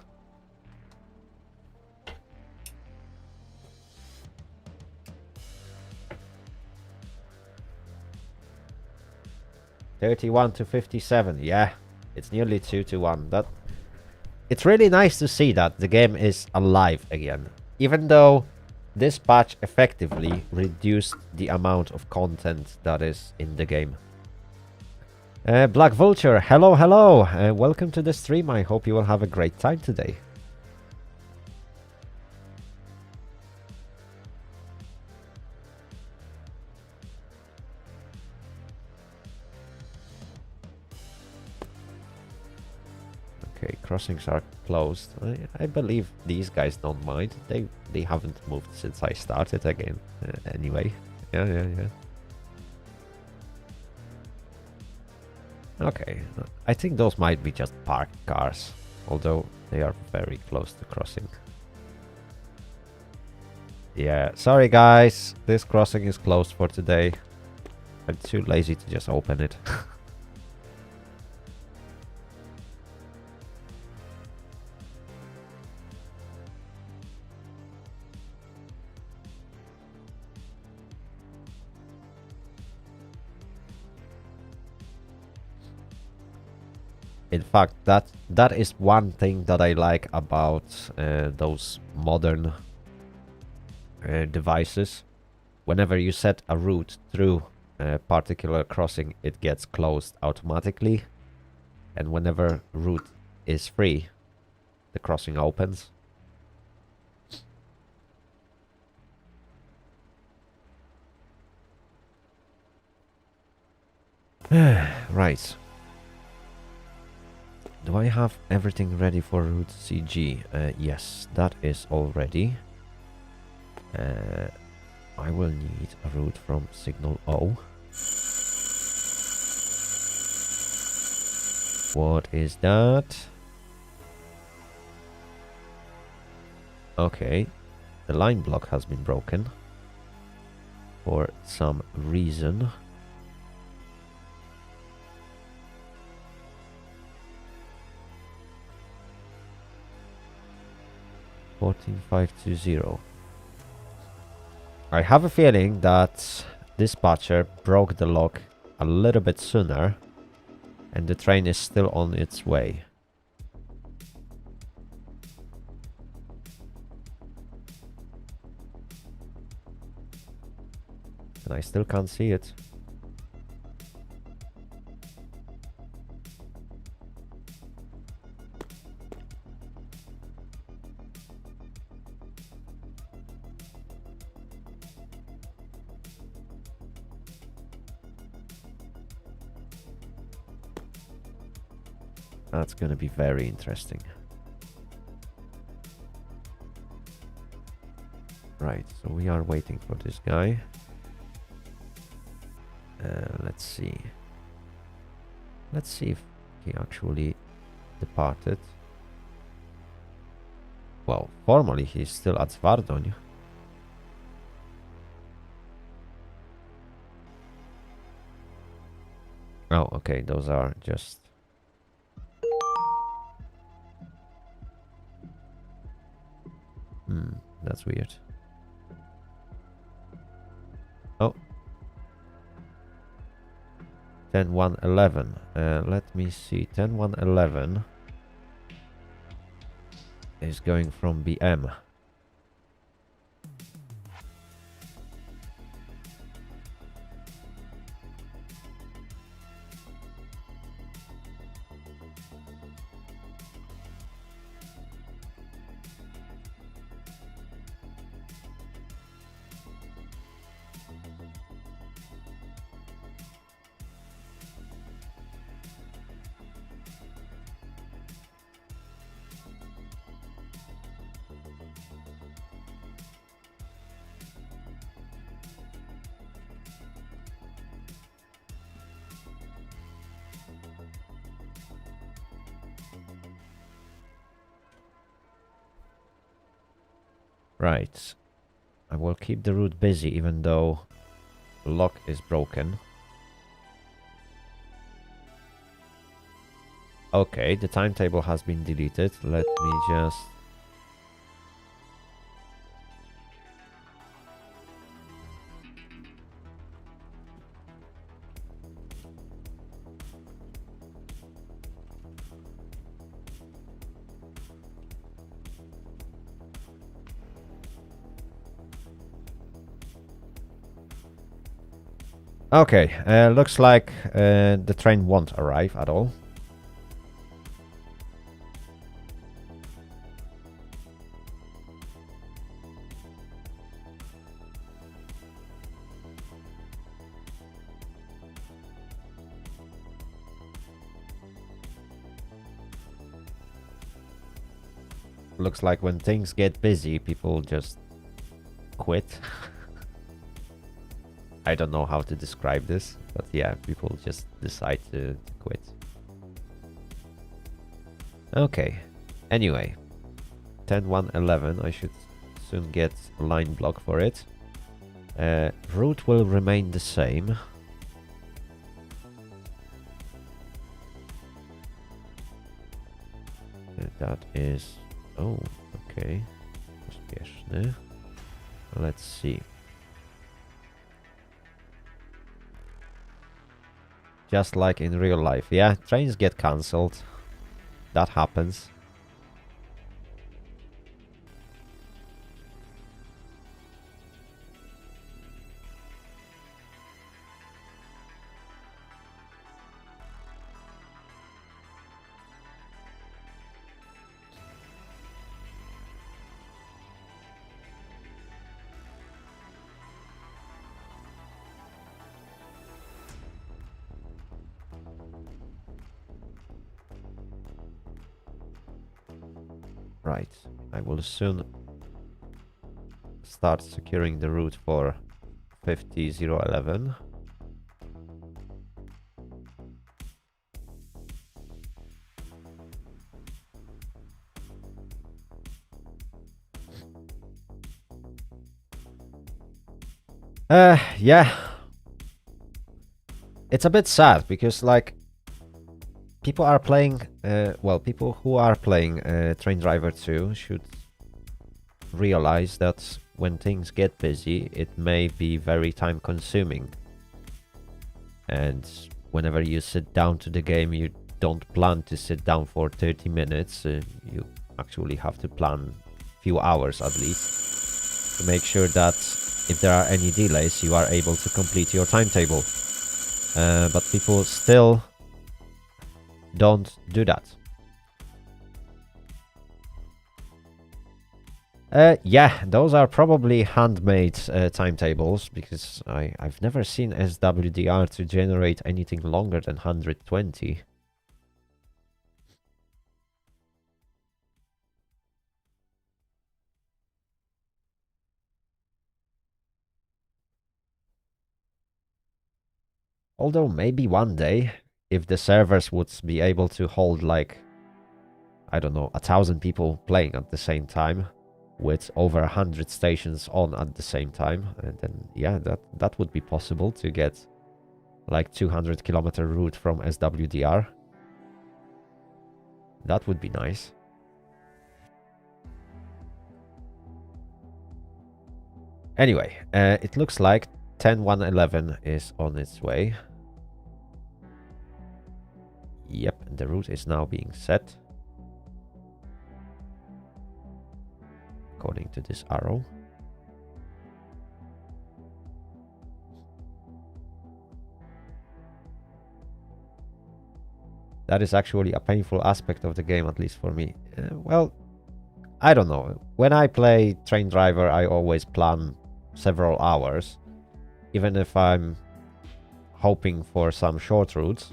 (31 to 57). Yeah, it's nearly 2-1. That it's really nice to see that the game is alive again, even though this patch effectively reduced the amount of content that is in the game. Black Vulture, hello. Welcome to the stream. I hope you will have a great time today. Okay, crossings are closed. I believe these guys don't mind. They haven't moved since I started again. Anyway, yeah. Okay, I think those might be just parked cars, although they are very close to crossing. Yeah, sorry guys, this crossing is closed for today. I'm too lazy to just open it. In fact, that is one thing that I like about those modern devices. Whenever you set a route through a particular crossing, it gets closed automatically, and whenever route is free, the crossing opens. Right. Do I have everything ready for route CG? Yes, that is all ready. I will need a route from signal O. What is that? Okay, the line block has been broken for some reason. (14520). I have a feeling that dispatcher broke the lock a little bit sooner and the train is still on its way. And I still can't see it. That's gonna be very interesting. Right, so we are waiting for this guy. Let's see. Let's see if he actually departed. Well, formally he's still at Svardoń. Oh, okay, those are just... that's weird. Oh. 10-1-11. Let me see. 10-1-11 is going from BM. Right. I will keep the route busy even though the lock is broken. Okay, the timetable has been deleted. Let me just... Okay, looks like the train won't arrive at all. Looks like when things get busy, people just quit. I don't know how to describe this, but yeah, people just decide to quit. Okay, anyway, 10-1-11, I should soon get a line block for it. Route will remain the same. That is... oh, okay. Pospieszny. Let's see. Just like in real life. Yeah, trains get cancelled. That happens. Right, I will soon start securing the route for 50011. Yeah. It's a bit sad because, like, people are playing, well, people who are playing Train Driver 2 should realize that when things get busy, it may be very time consuming. And whenever you sit down to the game, you don't plan to sit down for 30 minutes. You actually have to plan a few hours at least to make sure that if there are any delays, you are able to complete your timetable. But people still don't do that. Yeah, those are probably handmade timetables because I've never seen SWDR to generate anything longer than 120. Although maybe one day, if the servers would be able to hold, like, I don't know, 1,000 people playing at the same time, with over 100 stations on at the same time, and then yeah, that would be possible to get like 200-kilometer route from SWDR. That would be nice. Anyway, it looks like 10111 is on its way. Yep, the route is now being set according to this arrow. That is actually a painful aspect of the game, at least for me. Well, I don't know. When I play Train Driver, I always plan several hours, even if I'm hoping for some short routes.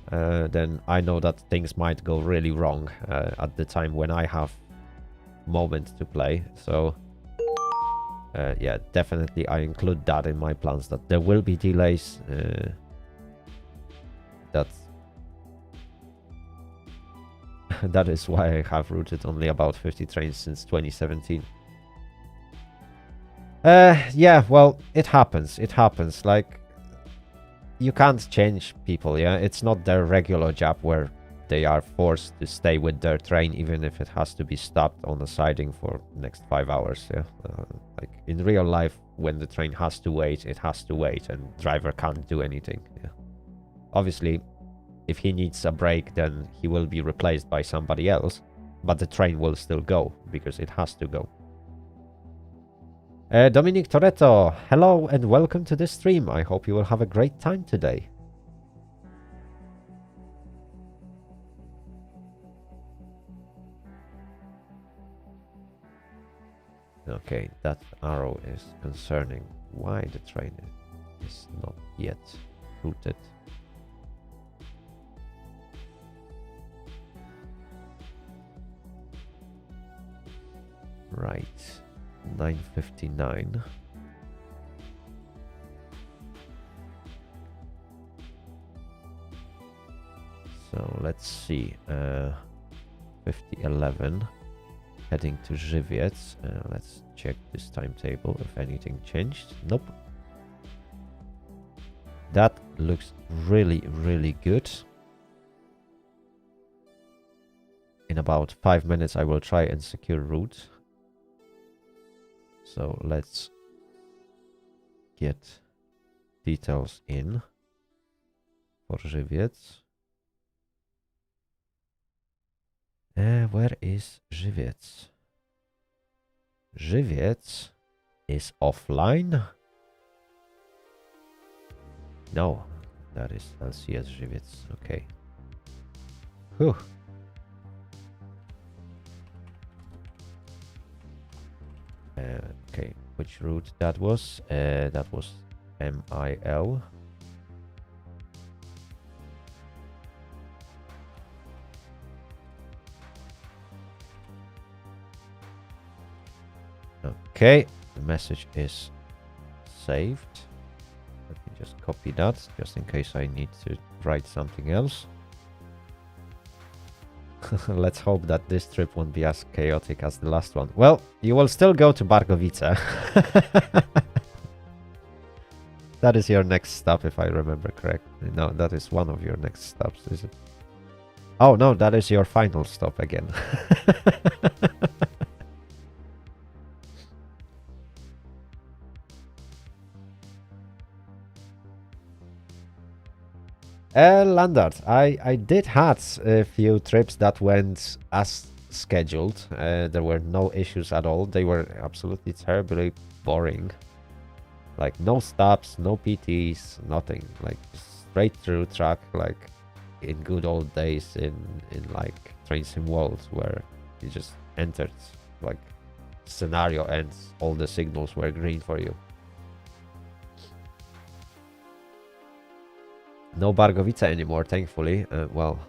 Then I know that things might go really wrong at the time when I have moment to play. So yeah, definitely I include that in my plans, that there will be delays. That is why I have routed only about 50 trains since 2017. Yeah, well, it happens. It happens. Like, you can't change people, yeah? It's not their regular job where they are forced to stay with their train even if it has to be stopped on the siding for the next 5 hours, yeah? Like, in real life, when the train has to wait, it has to wait, and driver can't do anything, yeah? Obviously, if he needs a break, then he will be replaced by somebody else, but the train will still go because it has to go. Dominic Toretto, hello and welcome to the stream. I hope you will have a great time today. Okay, that arrow is concerning why the train is not yet routed. Right, 9:59. So let's see, 5011 heading to Żywiec. Let's check this timetable if anything changed. Nope. That looks really, really good. In about 5 minutes I will try and secure route. So let's get details in for Żywiec. Where is Żywiec? Żywiec is offline? No, that is LCS Żywiec. Okay. Whew. Okay, which route that was? That was MIL. Okay, the message is saved. Let me just copy that, just in case I need to write something else. Let's hope that this trip won't be as chaotic as the last one. Well, you will still go to Bargovice. That is your next stop, if I remember correctly. No, that is one of your next stops, is it? Oh, no, that is your final stop again. Landart, I did had a few trips that went as scheduled. There were no issues at all. They were absolutely terribly boring. Like no stops, no PTs, nothing. Like straight through track, like in good old days in like Train Sim World, where you just entered like scenario and all the signals were green for you. No Bargovice anymore, thankfully. Well,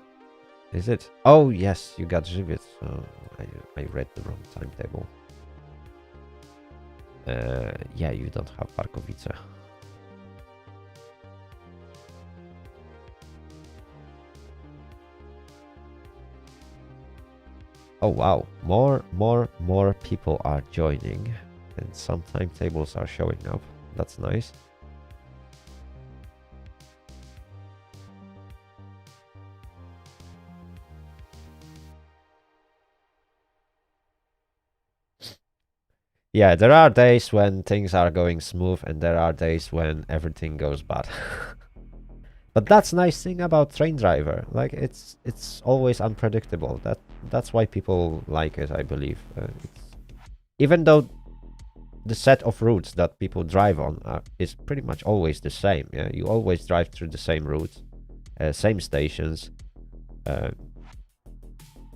is it? Oh, yes, you got Żywiec. I read the wrong timetable. Yeah, you don't have Bargovice. Oh, wow. More people are joining. And some timetables are showing up. That's nice. Yeah, there are days when things are going smooth and there are days when everything goes bad. But that's nice thing about Train Driver. Like it's always unpredictable. That's why people like it, I believe. Even though the set of routes that people drive on is pretty much always the same. Yeah, you always drive through the same routes, same stations.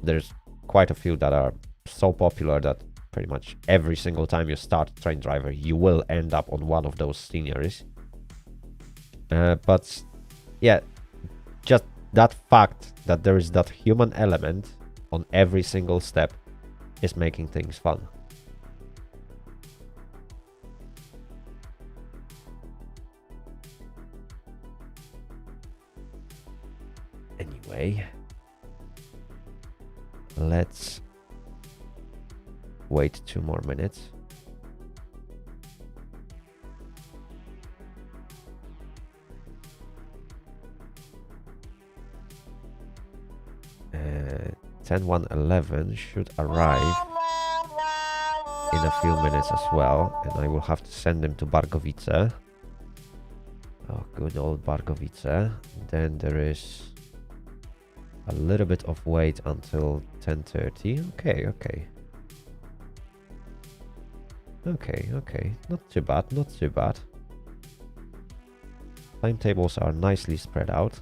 There's quite a few that are so popular that pretty much every single time you start Train Driver, you will end up on one of those sceneries. But yeah, just that fact that there is that human element on every single step is making things fun. Anyway, let's wait 2 more minutes. Uh, 10-1-11 should arrive in a few minutes as well, and I will have to send them to Bargovice. Oh, good old Bargovice. Then there is a little bit of wait until 10:30. Okay. Okay. Not too bad. Timetables are nicely spread out.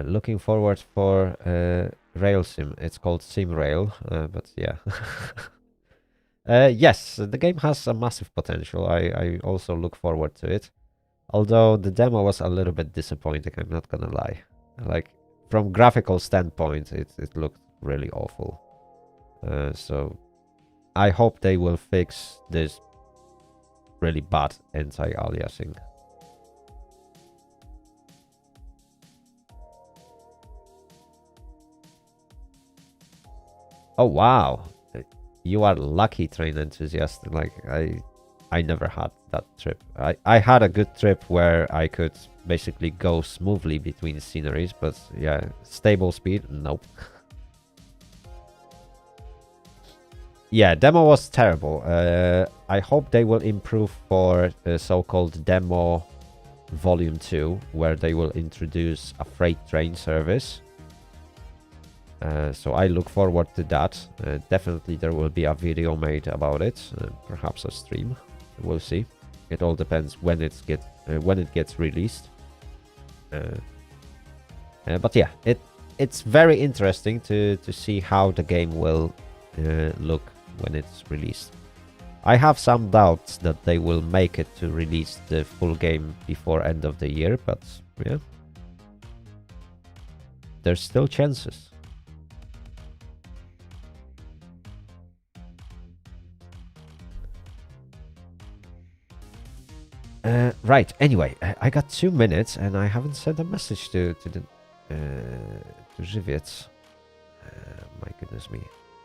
Looking forward for Rail Sim. It's called Sim Rail, but yeah. Yes, the game has a massive potential. I also look forward to it. Although the demo was a little bit disappointing, I'm not gonna lie. Like, from graphical standpoint, it looked really awful. So I hope they will fix this really bad anti-aliasing. Oh wow, you are lucky, train enthusiast. Like I never had that trip. I had a good trip where I could basically go smoothly between sceneries, but yeah, stable speed, nope. Yeah, demo was terrible. I hope they will improve for so-called demo volume 2, where they will introduce a freight train service. So I look forward to that. Definitely there will be a video made about it, perhaps a stream. We'll see. It all depends when it gets released. But yeah, it's very interesting to see how the game will look when it's released. I have some doubts that they will make it to release the full game before end of the year, but yeah. there's still chances. Right. Anyway, I got 2 minutes and I haven't sent a message to Żywiec. My goodness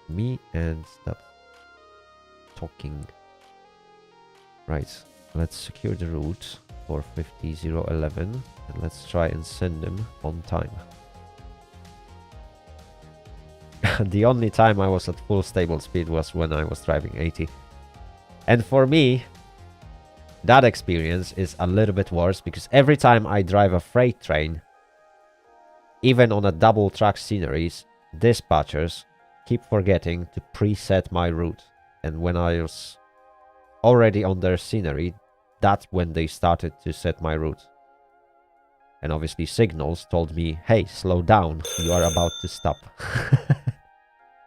me and that talking. Right. Let's secure the route for 50011 and let's try and send them on time. The only time I was at full stable speed was when I was driving 80. And for me, that experience is a little bit worse because every time I drive a freight train, even on a double track sceneries, dispatchers keep forgetting to preset my route. And when I was already on their scenery, that's when they started to set my route. And obviously signals told me, hey, slow down, you are about to stop.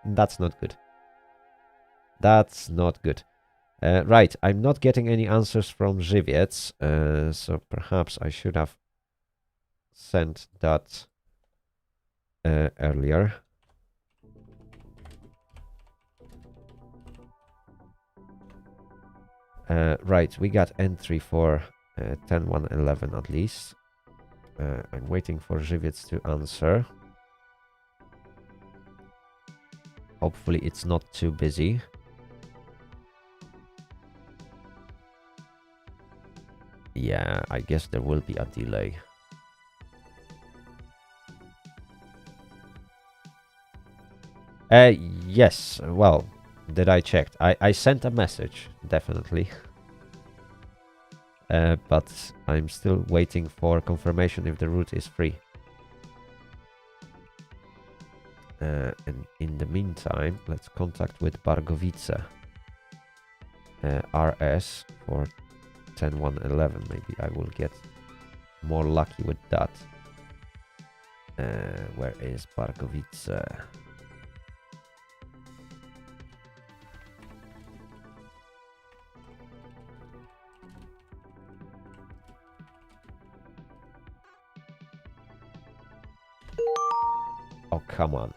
That's not good. That's not good. Right, I'm not getting any answers from Żywiec, so perhaps I should have sent that earlier. Right, we got entry for 10.1.11 at least. I'm waiting for Żywiec to answer. Hopefully it's not too busy. Yeah, I guess there will be a delay. Yes, well, did I check? I sent a message, definitely. But I'm still waiting for confirmation if the route is free. And in the meantime, let's contact with Bargowice. RS for 10.1.11. Maybe I will get more lucky with that. Where is Bargowice? Oh, come on.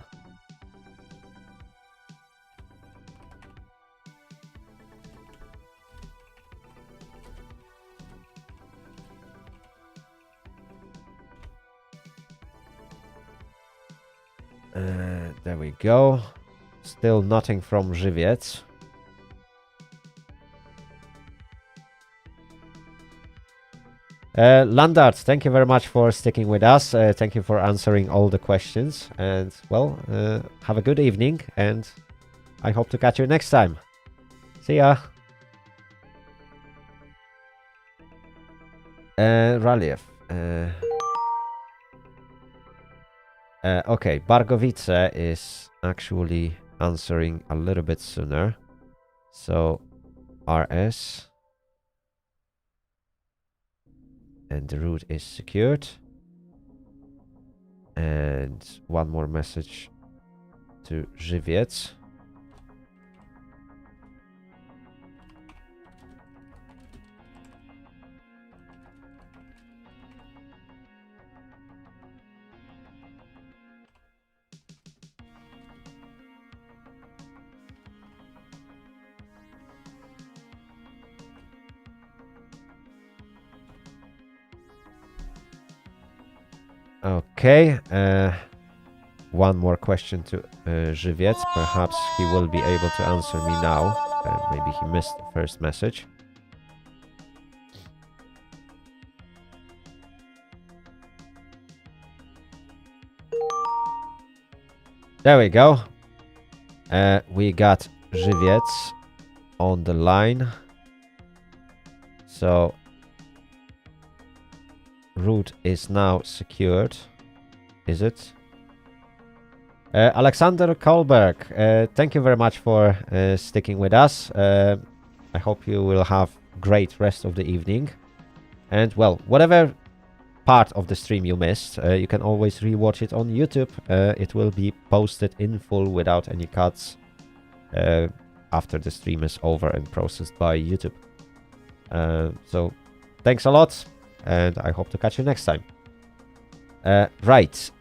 There we go. Still nothing from Żywiec. Landart, thank you very much for sticking with us. Thank you for answering all the questions. And, well, have a good evening. And I hope to catch you next time. See ya. Raliev. Okay, Bargowice is actually answering a little bit sooner. So, RS. And the route is secured. And one more message to Żywiec. Okay, one more question to Żywiec. Perhaps he will be able to answer me now. Maybe he missed the first message. There we go. We got Żywiec on the line. So route is now secured. Is it? Alexander Kolberg, thank you very much for sticking with us. I hope you will have great rest of the evening. And well, whatever part of the stream you missed, you can always rewatch it on YouTube. It will be posted in full without any cuts after the stream is over and processed by YouTube. So thanks a lot. And I hope to catch you next time. Right.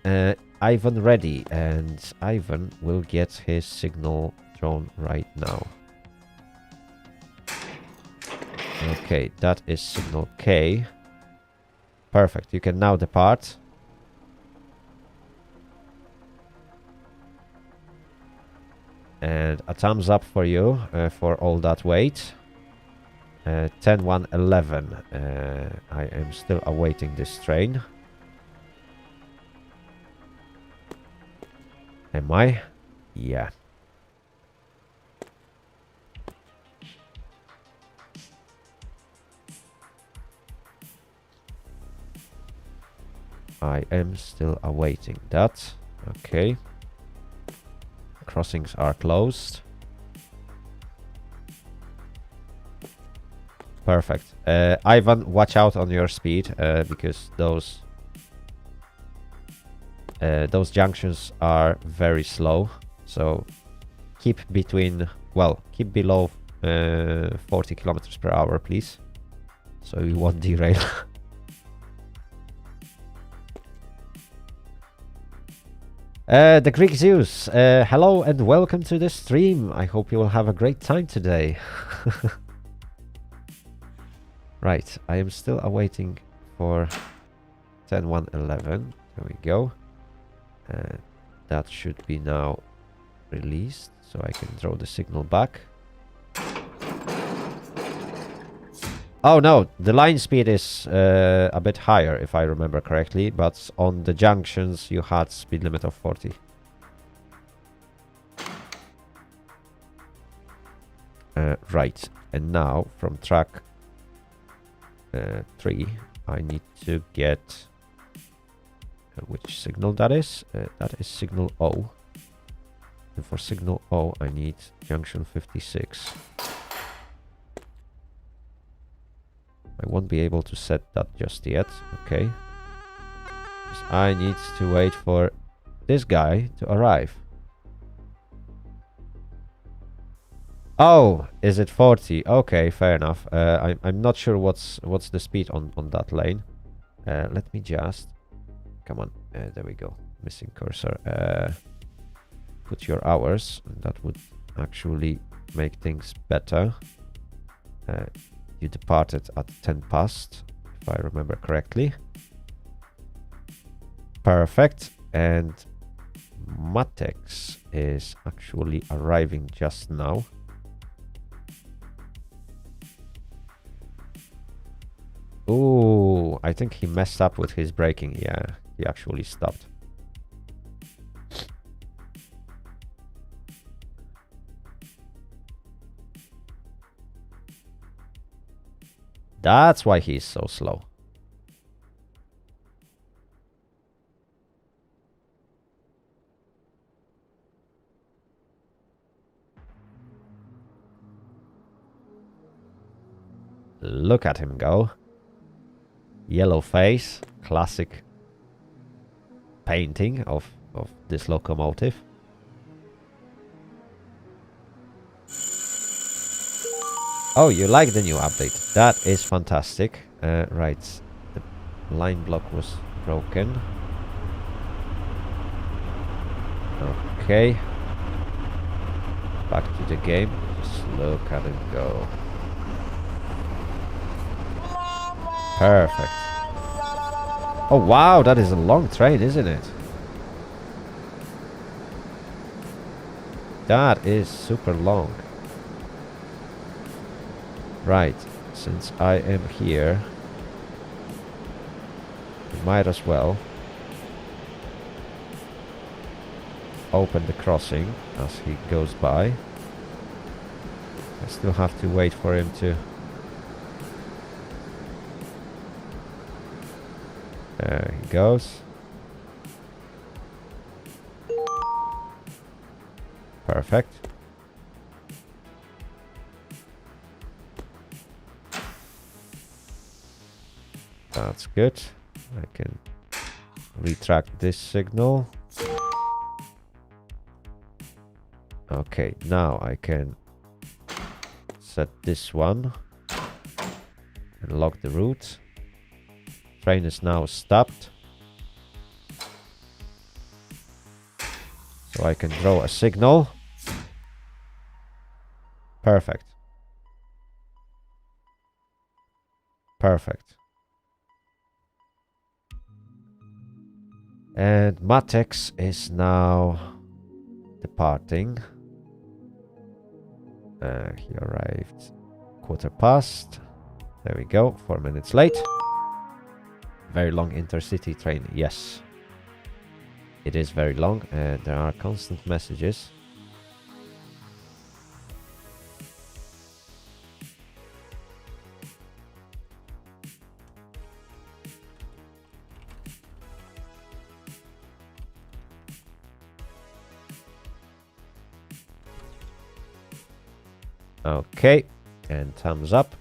Ivan ready, and Ivan will get his signal drawn right now. Okay, that is signal K. Perfect, you can now depart. And a thumbs up for you for all that weight. 10, 1, 11. I am still awaiting this train. Am I? Yeah. I am still awaiting that. Okay. Crossings are closed. Perfect. Ivan, watch out on your speed because those junctions are very slow. So keep between, well, keep below 40 kilometers per hour, please. So you won't derail. The Greek Zeus, hello and welcome to the stream. I hope you will have a great time today. Right, I am still awaiting for 10, 1, 11. There we go. That should be now released, so I can throw the signal back. Oh no, the line speed is a bit higher if I remember correctly, but on the junctions you had speed limit of 40. Right, and now from track 3 I need to get which signal that is? That is signal O. And for signal O I need junction 56. I won't be able to set that just yet, okay? Because I need to wait for this guy to arrive. Oh, is it 40? Okay, fair enough. I'm not sure what's the speed on that lane. Let me just... Come on, there we go. Missing cursor. Put your hours. That would actually make things better. You departed at 10 past, if I remember correctly. Perfect. And Matex is actually arriving just now. Ooh, I think he messed up with his braking. Yeah, he actually stopped. That's why he's so slow. Look at him go. Yellow face, classic painting of this locomotive. Oh, you like the new update. That is fantastic. Right, the line block was broken. Okay. Back to the game. Just look at him go. Perfect. Oh wow, that is a long train, isn't it? That is super long. Right, since I am here, we might as well open the crossing as he goes by. I still have to wait for him to... There he goes. Perfect. That's good. I can retract this signal. Okay, now I can set this one and lock the route. Train is now stopped. So I can draw a signal. Perfect. Perfect. And Matex is now departing. He arrived 1/4 past. There we go, 4 minutes late. Very long intercity train, yes. It is very long, and there are constant messages. Okay, and thumbs up.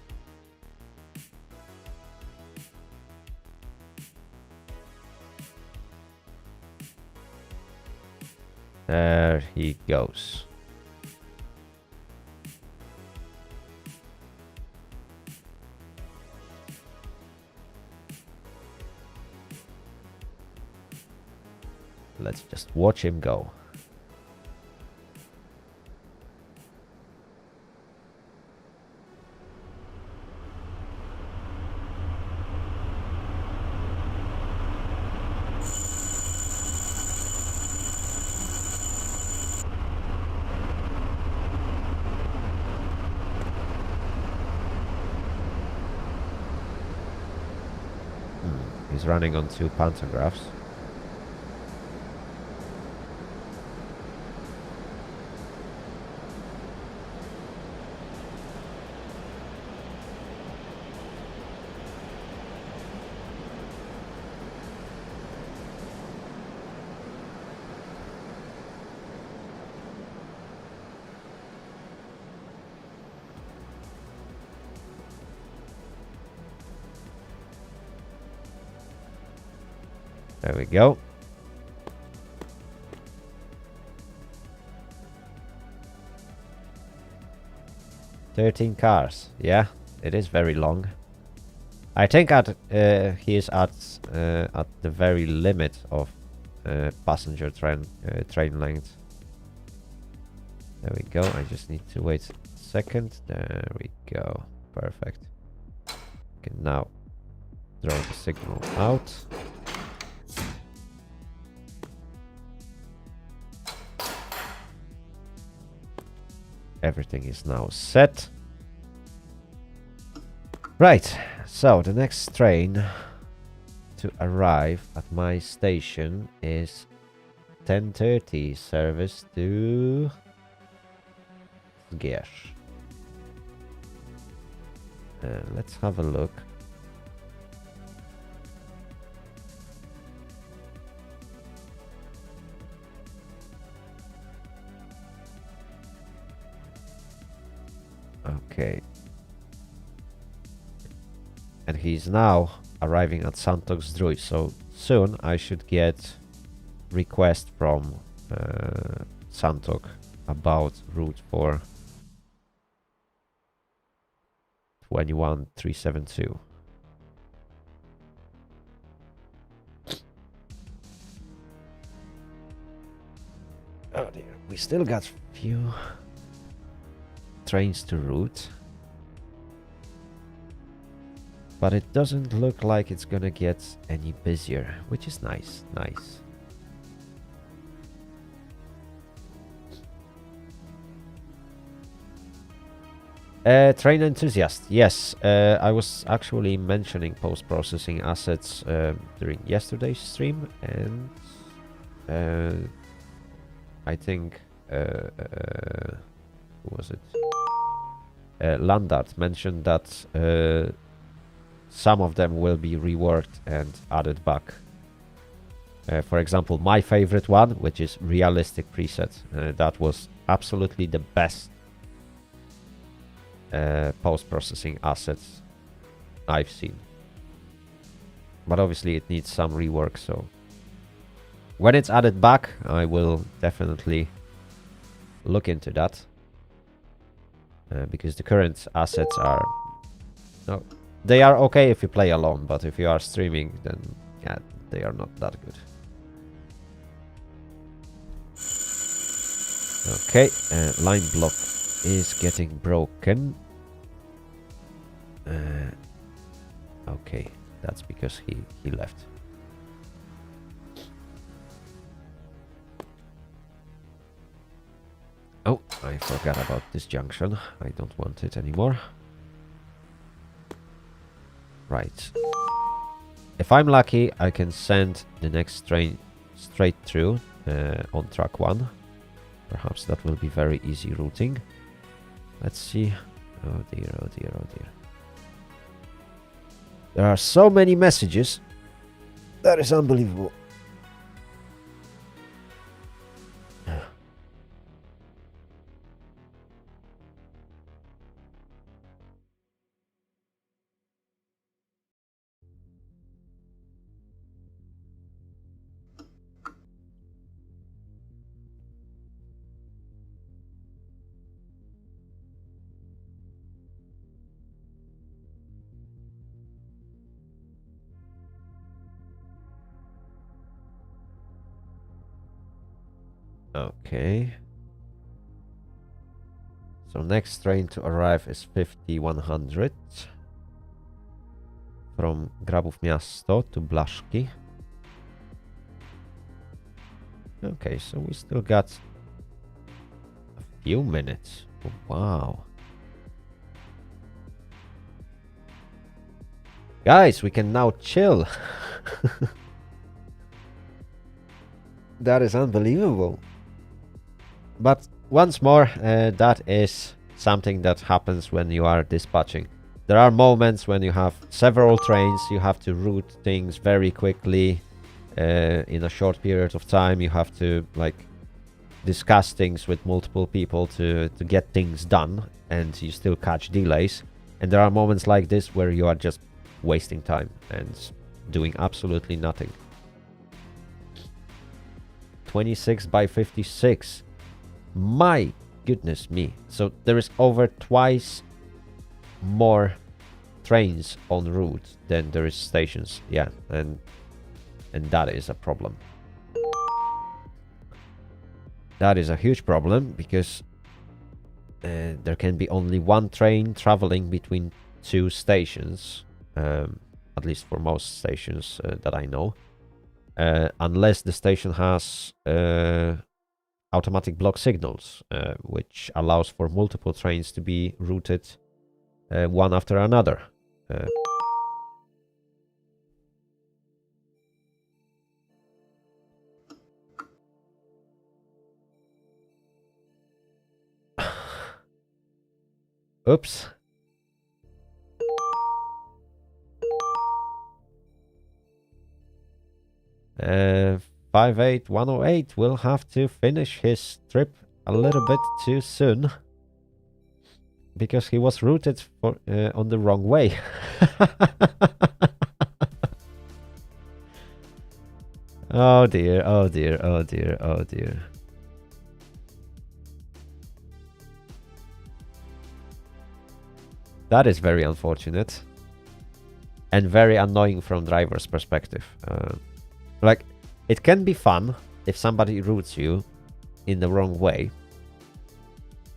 There he goes. Let's just watch him go. He's running on 2 pantographs. There we go. "13 cars. Yeah, it is very long. I think he is at the very limit of passenger train length. There we go. I just need to wait a second. There we go. Perfect. Can now draw the signal out. Everything is now set. Right, so the next train to arrive at my station is 10:30, service to Gierz. Let's have a look. Okay. And he's now arriving at Santox Zdrój, so soon I should get request from Santok about route for 21372. Oh dear, we still got few trains to route, but it doesn't look like it's gonna get any busier, which is nice. Train enthusiast, yes. I was actually mentioning post-processing assets during yesterday's stream, and I think who was it? Landart mentioned that some of them will be reworked and added back. For example, my favorite one, which is realistic preset, that was absolutely the best post-processing assets I've seen. But obviously it needs some rework, so when it's added back, I will definitely look into that. Because the current assets are... No, they are okay if you play alone, but if you are streaming, then yeah, they are not that good. Okay, line block is getting broken. Okay, that's because he left. Oh, I forgot about this junction. I don't want it anymore. Right. If I'm lucky, I can send the next train straight through on track 1. Perhaps that will be very easy routing. Let's see. Oh dear, oh dear, oh dear. There are so many messages. That is unbelievable. Okay. So next train to arrive is 5100 from Grabów Miasto to Blaszki. Okay, so we still got a few minutes. Oh, wow. Guys, we can now chill. That is unbelievable. But once more, that is something that happens when you are dispatching. There are moments when you have several trains, you have to route things very quickly in a short period of time. You have to like discuss things with multiple people to get things done, and you still catch delays. And there are moments like this where you are just wasting time and doing absolutely nothing. 26 by 56. My goodness me. So there is over twice more trains en route than there is stations. Yeah, and that is a problem. That is a huge problem because there can be only one train traveling between 2 stations, at least for most stations that I know, unless the station has automatic block signals, which allows for multiple trains to be routed one after another. Oops. Uh, 58108 will have to finish his trip a little bit too soon because he was routed for on the wrong way. Oh dear, oh dear, oh dear, oh dear. That is very unfortunate and very annoying from driver's perspective. Like, it can be fun if somebody routes you in the wrong way,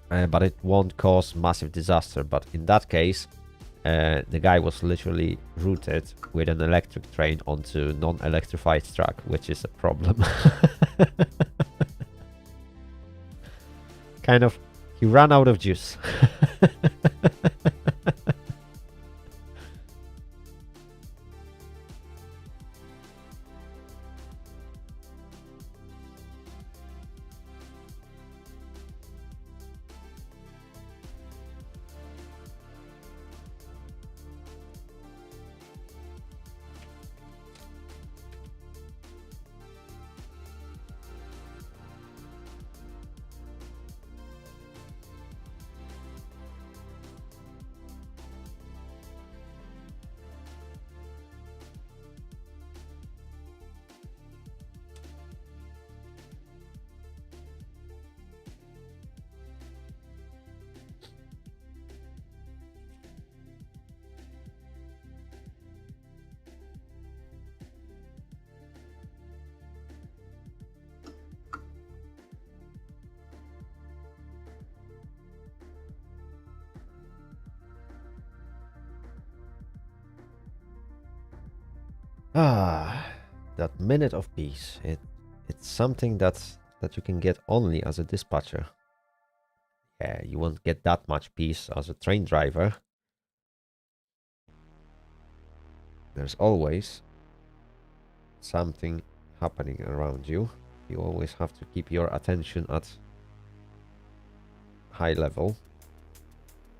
but it won't cause massive disaster. But in that case, the guy was literally routed with an electric train onto non-electrified track, which is a problem. Kind of, he ran out of juice. Ah, that minute of peace. It's something that you can get only as a dispatcher. Yeah, you won't get that much peace as a train driver. There's always something happening around you. You always have to keep your attention at high level.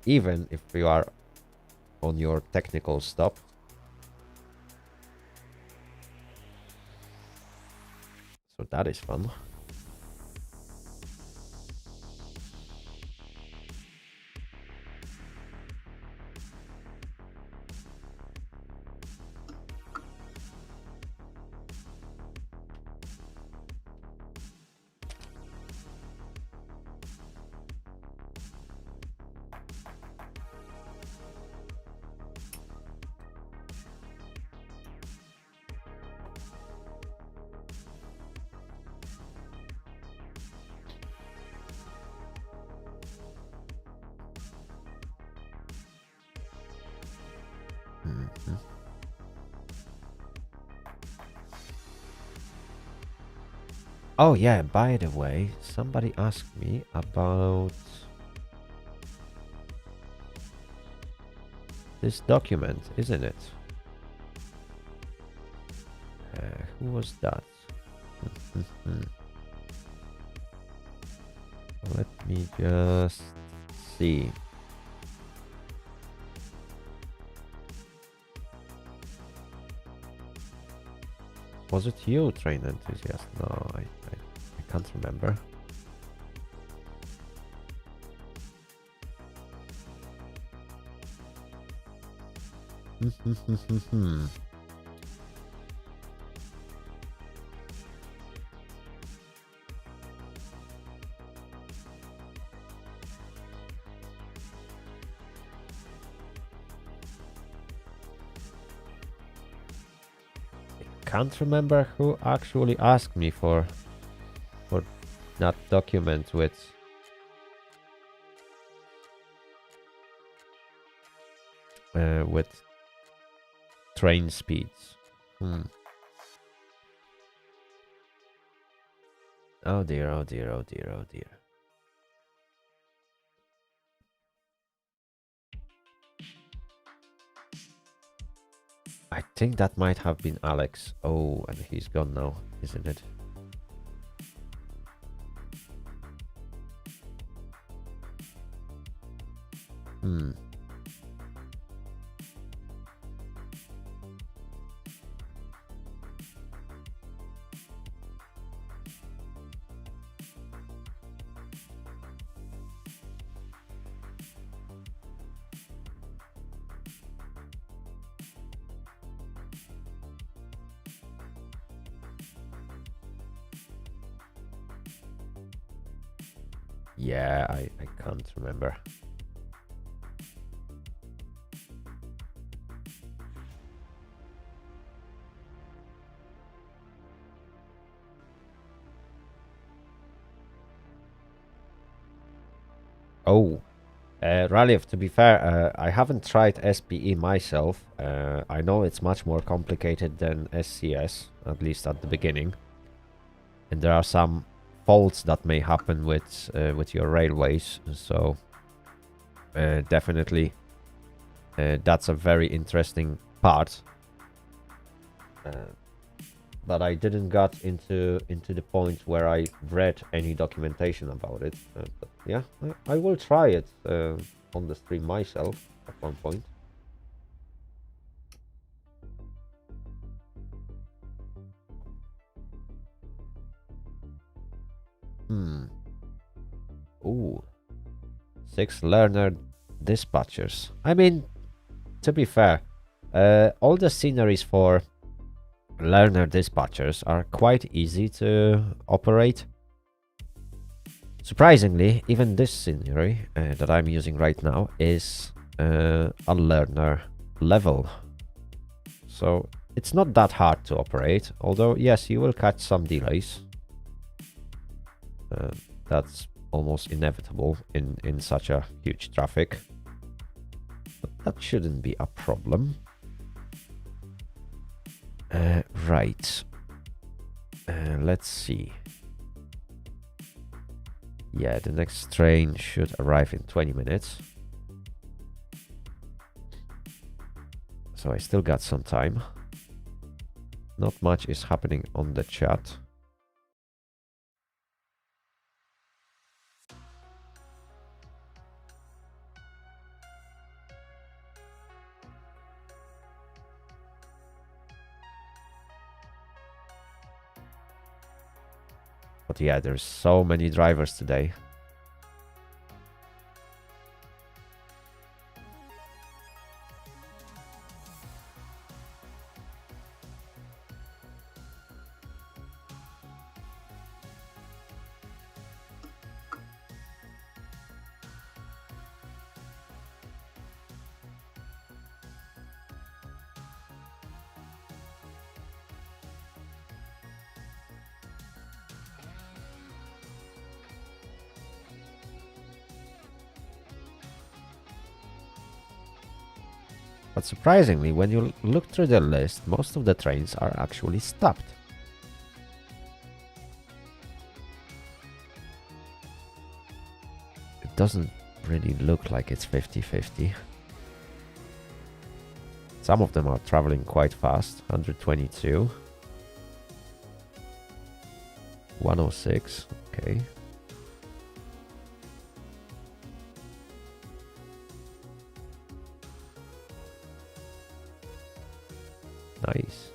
Even if you are on your technical stop. So that is fun. Mhm. Oh yeah, by the way, somebody asked me about this document, isn't it? Who was that? Let me just see. Was it you, train enthusiast? No, I can't remember. Can't remember who actually asked me for that document with train speeds. Oh dear, oh dear, oh dear, oh dear. I think that might have been Alex. Oh, and he's gone now, isn't it? Yeah, I can't remember. Oh, Ralif, to be fair, I haven't tried SPE myself. I know it's much more complicated than SCS, at least at the beginning. And there are some faults that may happen with your railways, so definitely that's a very interesting part. But I didn't got into the point where I read any documentation about it. But yeah, I will try it on the stream myself at one point. Ooh. 6 learner dispatchers. I mean, to be fair, all the sceneries for learner dispatchers are quite easy to operate. Surprisingly, even this scenery that I'm using right now is a learner level. So it's not that hard to operate, although yes, you will catch some delays. That's almost inevitable in such a huge traffic. But that shouldn't be a problem. Right. Let's see. Yeah, the next train should arrive in 20 minutes. So I still got some time. Not much is happening on the chat. But yeah, there's so many drivers today. But surprisingly, when you look through the list, most of the trains are actually stopped. It doesn't really look like it's 50-50. Some of them are traveling quite fast. 122. 106. Okay. Nice.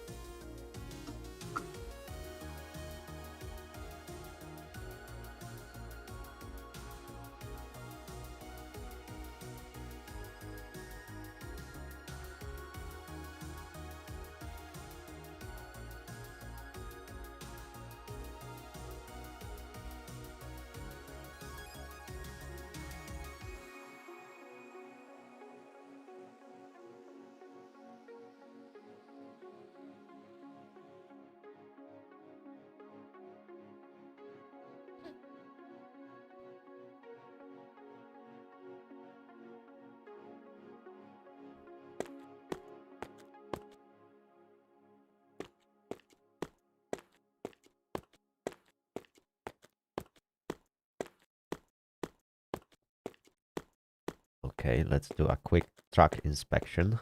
Okay, let's do a quick track inspection.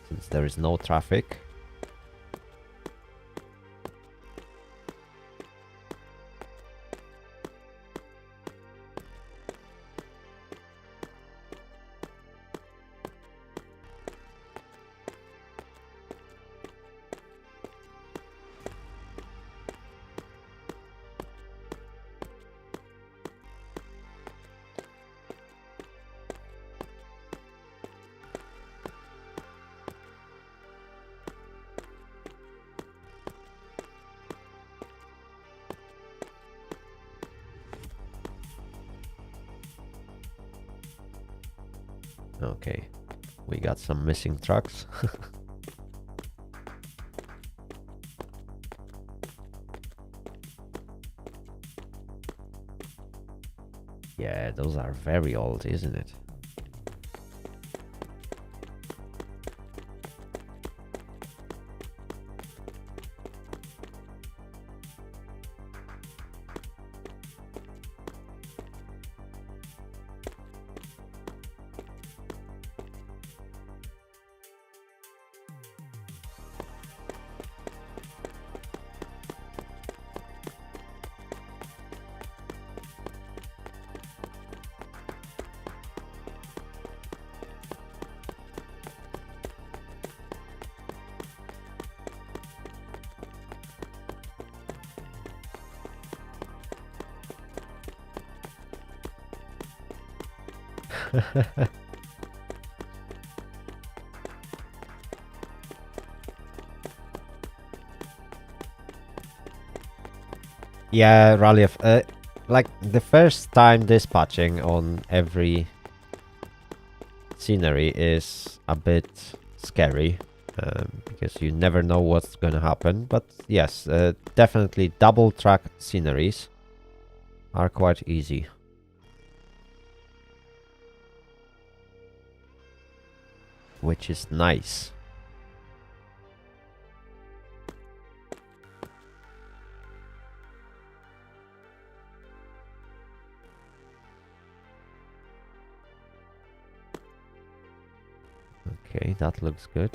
Since there is no traffic. Okay, we got some missing trucks. Yeah, those are very old, isn't it? Yeah, Raliev, like the first time dispatching on every scenery is a bit scary, because you never know what's gonna happen. But yes, definitely double track sceneries are quite easy. Which is nice. Okay, that looks good.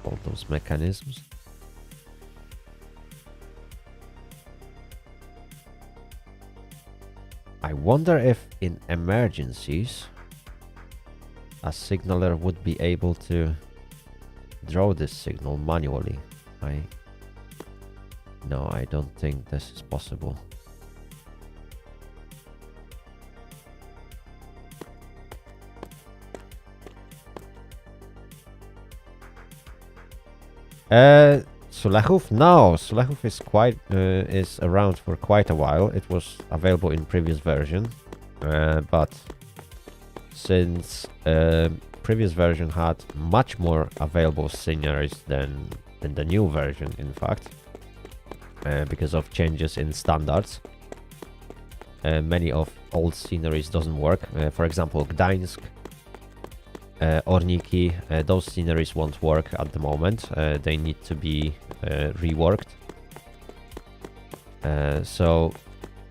All those mechanisms. I wonder if in emergencies a signaler would be able to draw this signal manually. No, I don't think this is possible. Sulehov? No, Sulehov is around for quite a while. It was available in previous version, but since previous version had much more available sceneries than the new version, in fact, because of changes in standards, many of old sceneries doesn't work. For example, Gdańsk, Orniki, those sceneries won't work at the moment. They need to be reworked. So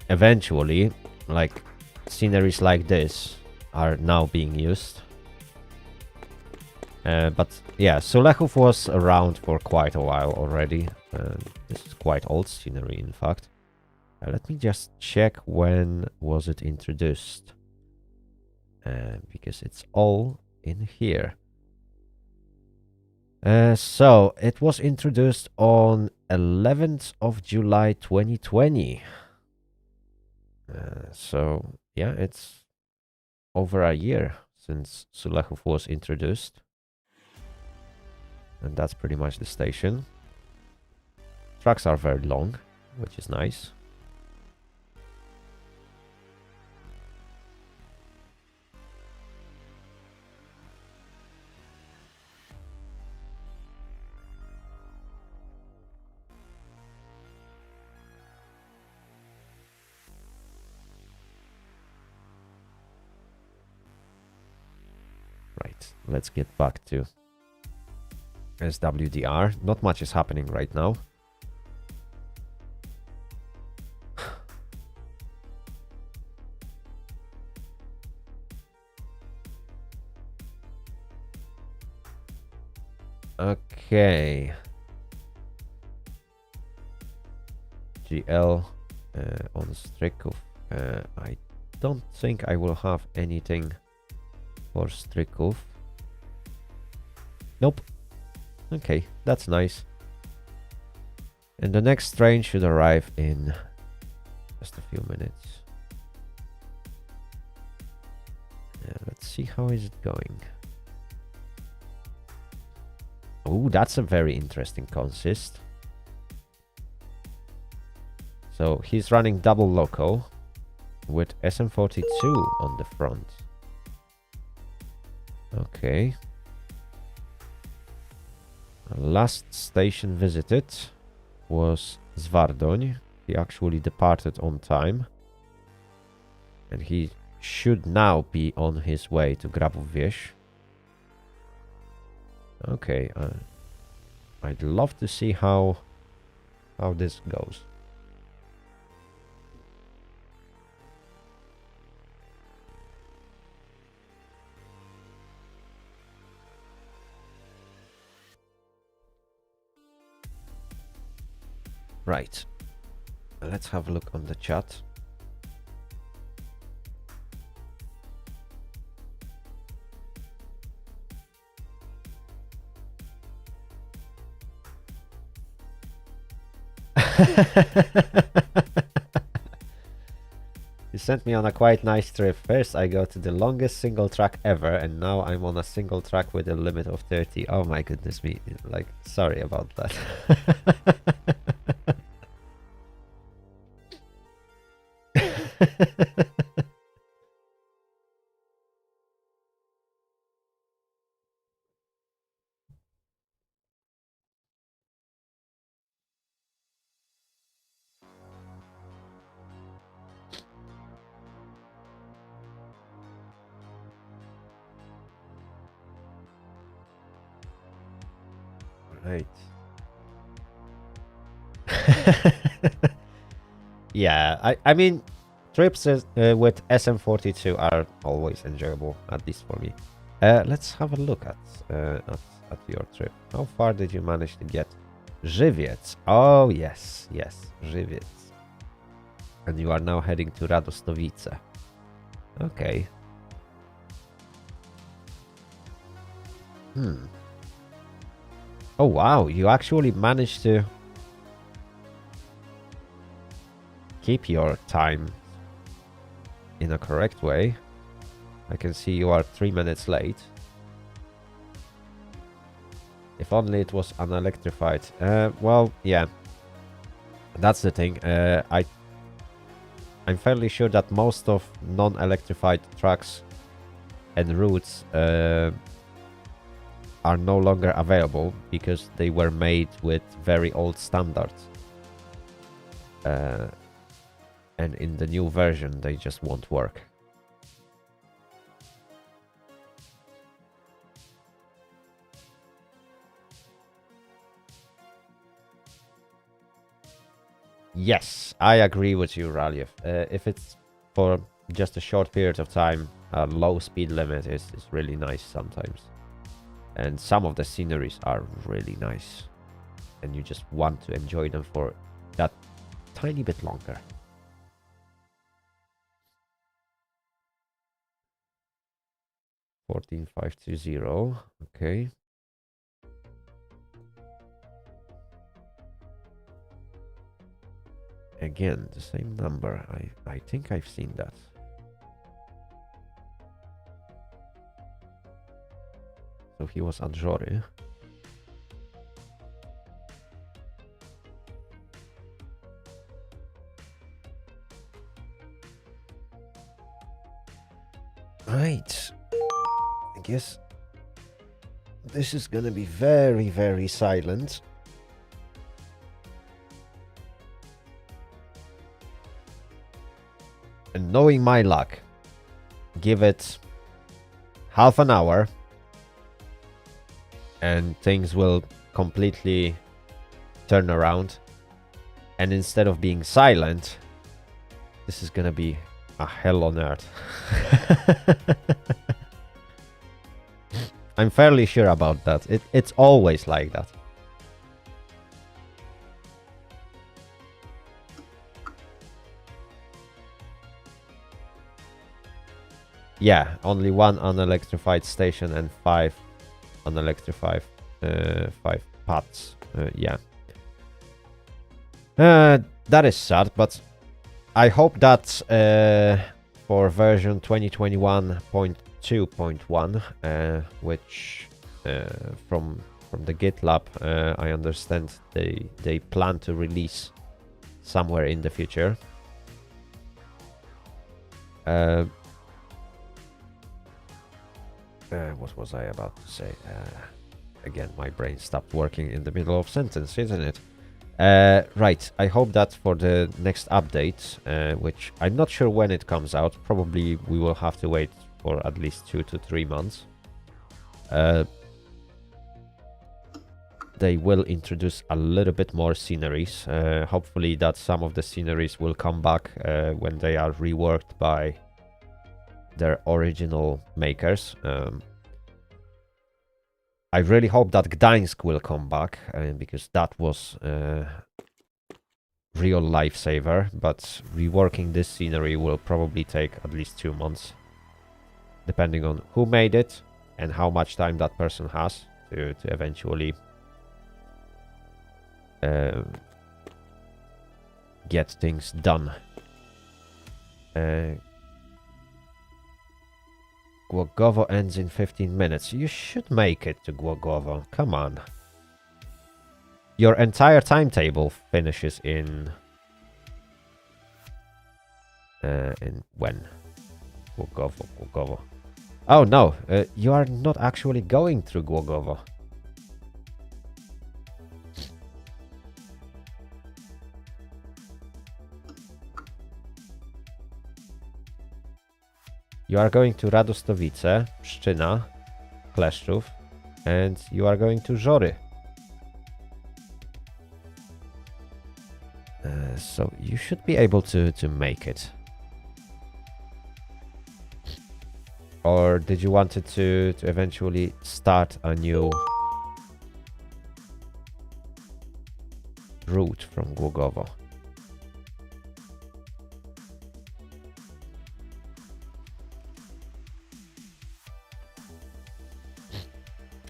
eventually, like, sceneries like this are now being used. But yeah, Sulehov was around for quite a while already. This is quite old scenery, in fact. Let me just check when was it introduced. Because it's all in here. So it was introduced on 11th of July 2020. So yeah, it's over a year since Sulehov was introduced. And that's pretty much the station. Tracks are very long, which is nice. Right, let's get back to SWDR. Not much is happening right now. Okay. GL on Strykov. I don't think I will have anything for Strykov. Nope. Okay, that's nice. And the next train should arrive in just a few minutes. Let's see how is it going. Oh, that's a very interesting consist. So he's running double loco with SM42 on the front. Okay. Last station visited was Zwardoń. He actually departed on time. And he should now be on his way to Grabów Wieś. Okay, I'd love to see how this goes. Right, let's have a look on the chat. You sent me on a quite nice trip. First I go to the longest single track ever, and now I'm on a single track with a limit of 30. Oh my goodness me, like, sorry about that. Right. Yeah, I mean, trips with SM42 are always enjoyable, at least for me. Let's have a look at your trip. How far did you manage to get? Żywiec. Oh, yes, Żywiec. And you are now heading to Radostowice. Okay. Oh, wow, you actually managed to keep your time in a correct way. I can see you are 3 minutes late. If only it was unelectrified. Well, yeah. That's the thing. I'm fairly sure that most of non-electrified tracks and routes are no longer available because they were made with very old standards. And in the new version, they just won't work. Yes, I agree with you, Raliev. If it's for just a short period of time, a low speed limit is really nice sometimes. And some of the sceneries are really nice. And you just want to enjoy them for that tiny bit longer. $14,520. Okay. Again, the same number. I think I've seen that. So he was at Żory. Right. I guess this is gonna be very, very silent. And knowing my luck, give it half an hour and things will completely turn around. And instead of being silent, this is gonna be a hell on earth. I'm fairly sure about that. It's always like that. Yeah, only one unelectrified station and 5 unelectrified 5 paths. Yeah. That is sad, but I hope that for version 2021.2.1, which from the GitLab, I understand they plan to release somewhere in the future. What was I about to say? Again, my brain stopped working in the middle of sentence, isn't it? Right, I hope that for the next update, which I'm not sure when it comes out, probably we will have to wait for at least 2 to 3 months. They will introduce a little bit more sceneries. Hopefully that some of the sceneries will come back when they are reworked by their original makers. I really hope that Gdańsk will come back because that was real lifesaver, but reworking this scenery will probably take at least 2 months, depending on who made it and how much time that person has to eventually get things done. Głogowo ends in 15 minutes. You should make it to Głogowo. Come on. Your entire timetable finishes in when? Głogowo. Oh no, you are not actually going through Głogowo. You are going to Radostowice, Pszczyna, Kleszczów, and you are going to Żory. So you should be able to make it. Or did you want it to eventually start a new route from Głogowo?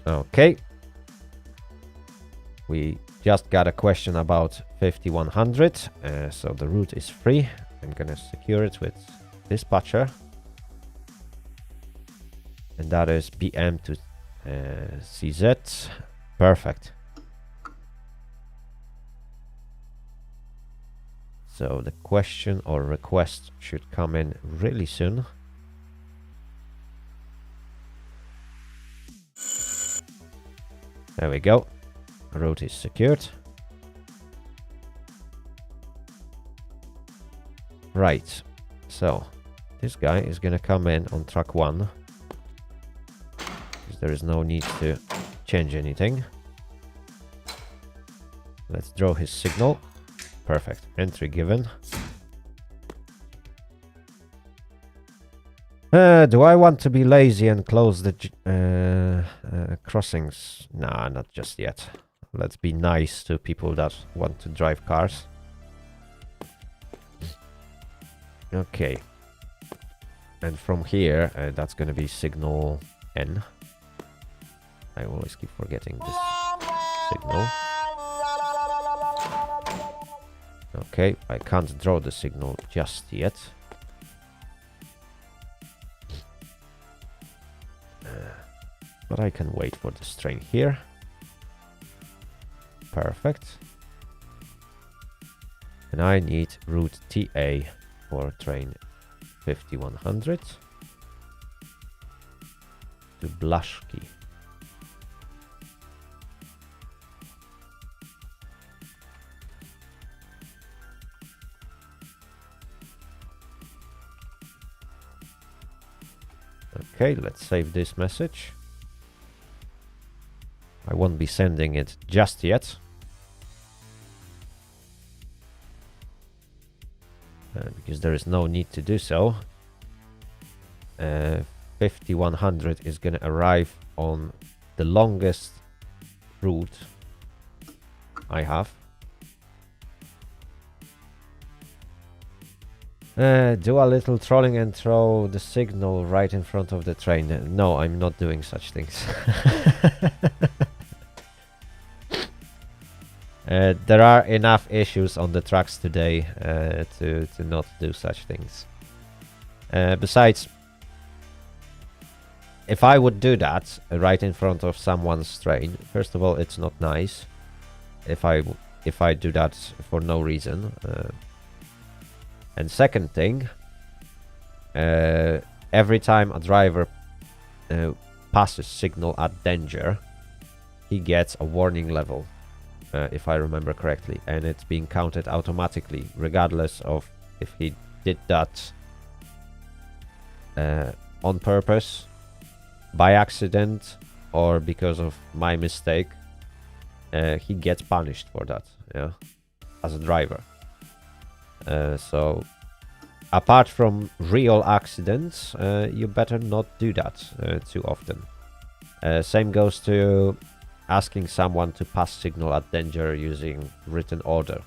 Okay. We just got a question about 5100. So the route is free. I'm gonna secure it with dispatcher. And that is BM to CZ. Perfect. So the question or request should come in really soon. There we go. Route is secured. Right. So this guy is gonna come in on track 1. Because there is no need to change anything. Let's draw his signal. Perfect. Entry given. Do I want to be lazy and close the crossings? Nah, not just yet. Let's be nice to people that want to drive cars. Okay. And from here, that's going to be signal N. I always keep forgetting this signal. Okay, I can't draw the signal just yet. But I can wait for this train here. Perfect. And I need route TA for train 5100 to Blaszki. Okay, let's save this message. I won't be sending it just yet. Because there is no need to do so. 5100 is going to arrive on the longest route I have. Do a little trolling and throw the signal right in front of the train. No, I'm not doing such things. There are enough issues on the tracks today to not do such things. Besides, if I would do that right in front of someone's train, first of all, it's not nice. If I do that for no reason. And second thing, every time a driver passes signal at danger, he gets a warning level, if I remember correctly, and it's being counted automatically, regardless of if he did that on purpose, by accident, or because of my mistake. He gets punished for that, yeah, as a driver. So apart from real accidents, you better not do that too often. Same goes to asking someone to pass signal at danger using written order.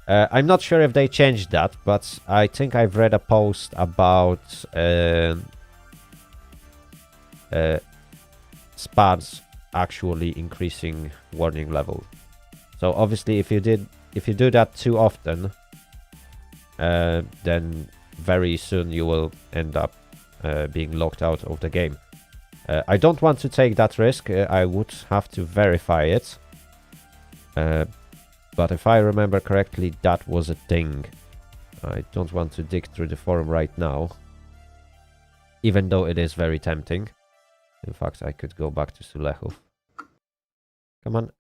I'm not sure if they changed that, but I think I've read a post about SPADs actually increasing warning level. So obviously, if you do that too often, then very soon you will end up being locked out of the game. I don't want to take that risk. I would have to verify it. But if I remember correctly, that was a thing. I don't want to dig through the forum right now, even though it is very tempting. In fact, I could go back to Sulechów. Come on.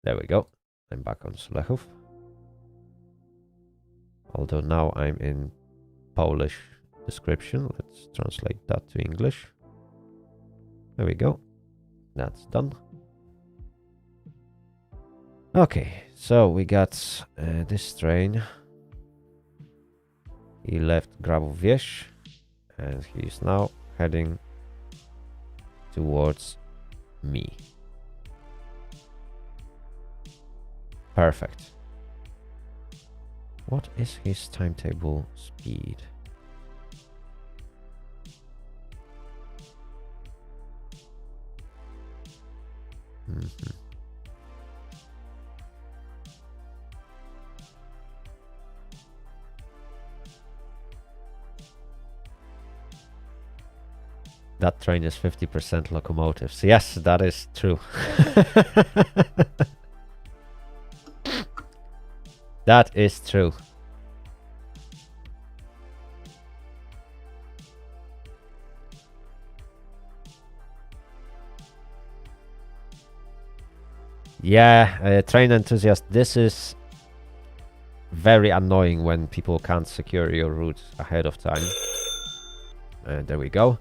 There we go. I'm back on Sulechów. Although now I'm in Polish description. Let's translate that to English. There we go. That's done. Okay, so we got this train. He left Grabowieś, and he's now heading towards me. Perfect. What is his timetable speed? That train is 50% locomotives. Yes, that is true. That is true. Yeah, train enthusiast, this is very annoying when people can't secure your route ahead of time. There we go.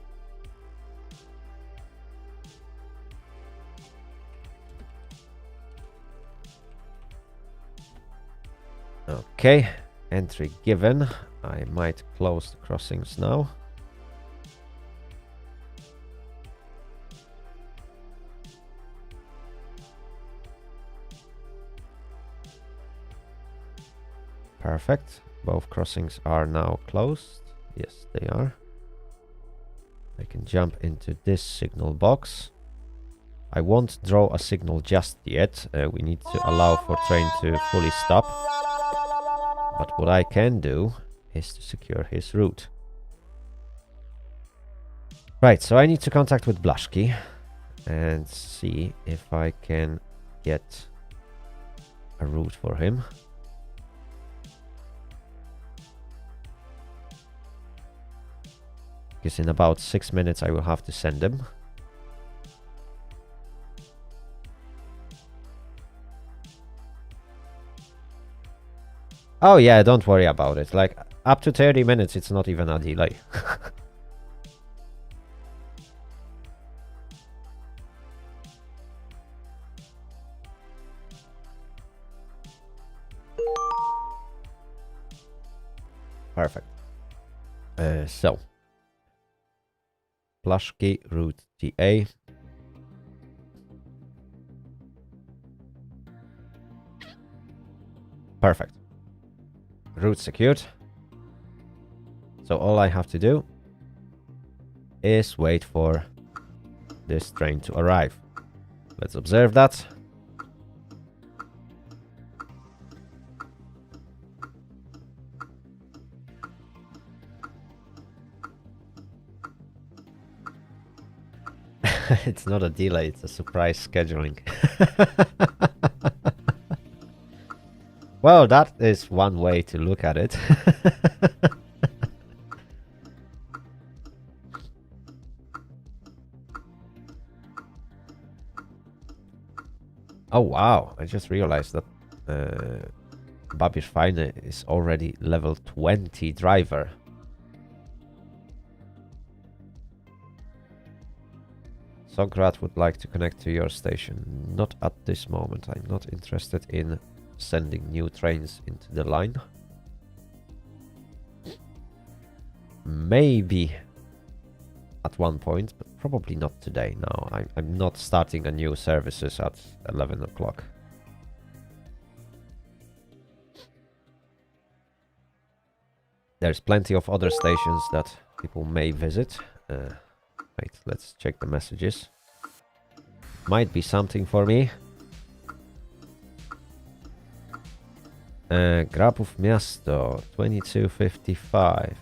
Okay, entry given. I might close the crossings now. Perfect. Both crossings are now closed. Yes, they are. I can jump into this signal box. I won't draw a signal just yet. We need to allow for train to fully stop. But what I can do is to secure his route. Right, so I need to contact with Blaszki and see if I can get a route for him. Because in about 6 minutes I will have to send him. Oh yeah, don't worry about it. Like, up to 30 minutes, it's not even a delay. Perfect. So, Blaszki, route TA. Perfect. Route secured. So all I have to do is wait for this train to arrive. Let's observe that. It's not a delay, it's a surprise scheduling. Well, that is one way to look at it. Oh wow, I just realized that Babiš Fajny is already level 20 driver. Sograt would like to connect to your station. Not at this moment. I'm not interested in sending new trains into the line. Maybe at one point, but probably not today. No, I'm not starting a new services at 11 o'clock. There's plenty of other stations that people may visit. Wait, let's check the messages. Might be something for me. Grabów Miasto, 22:55.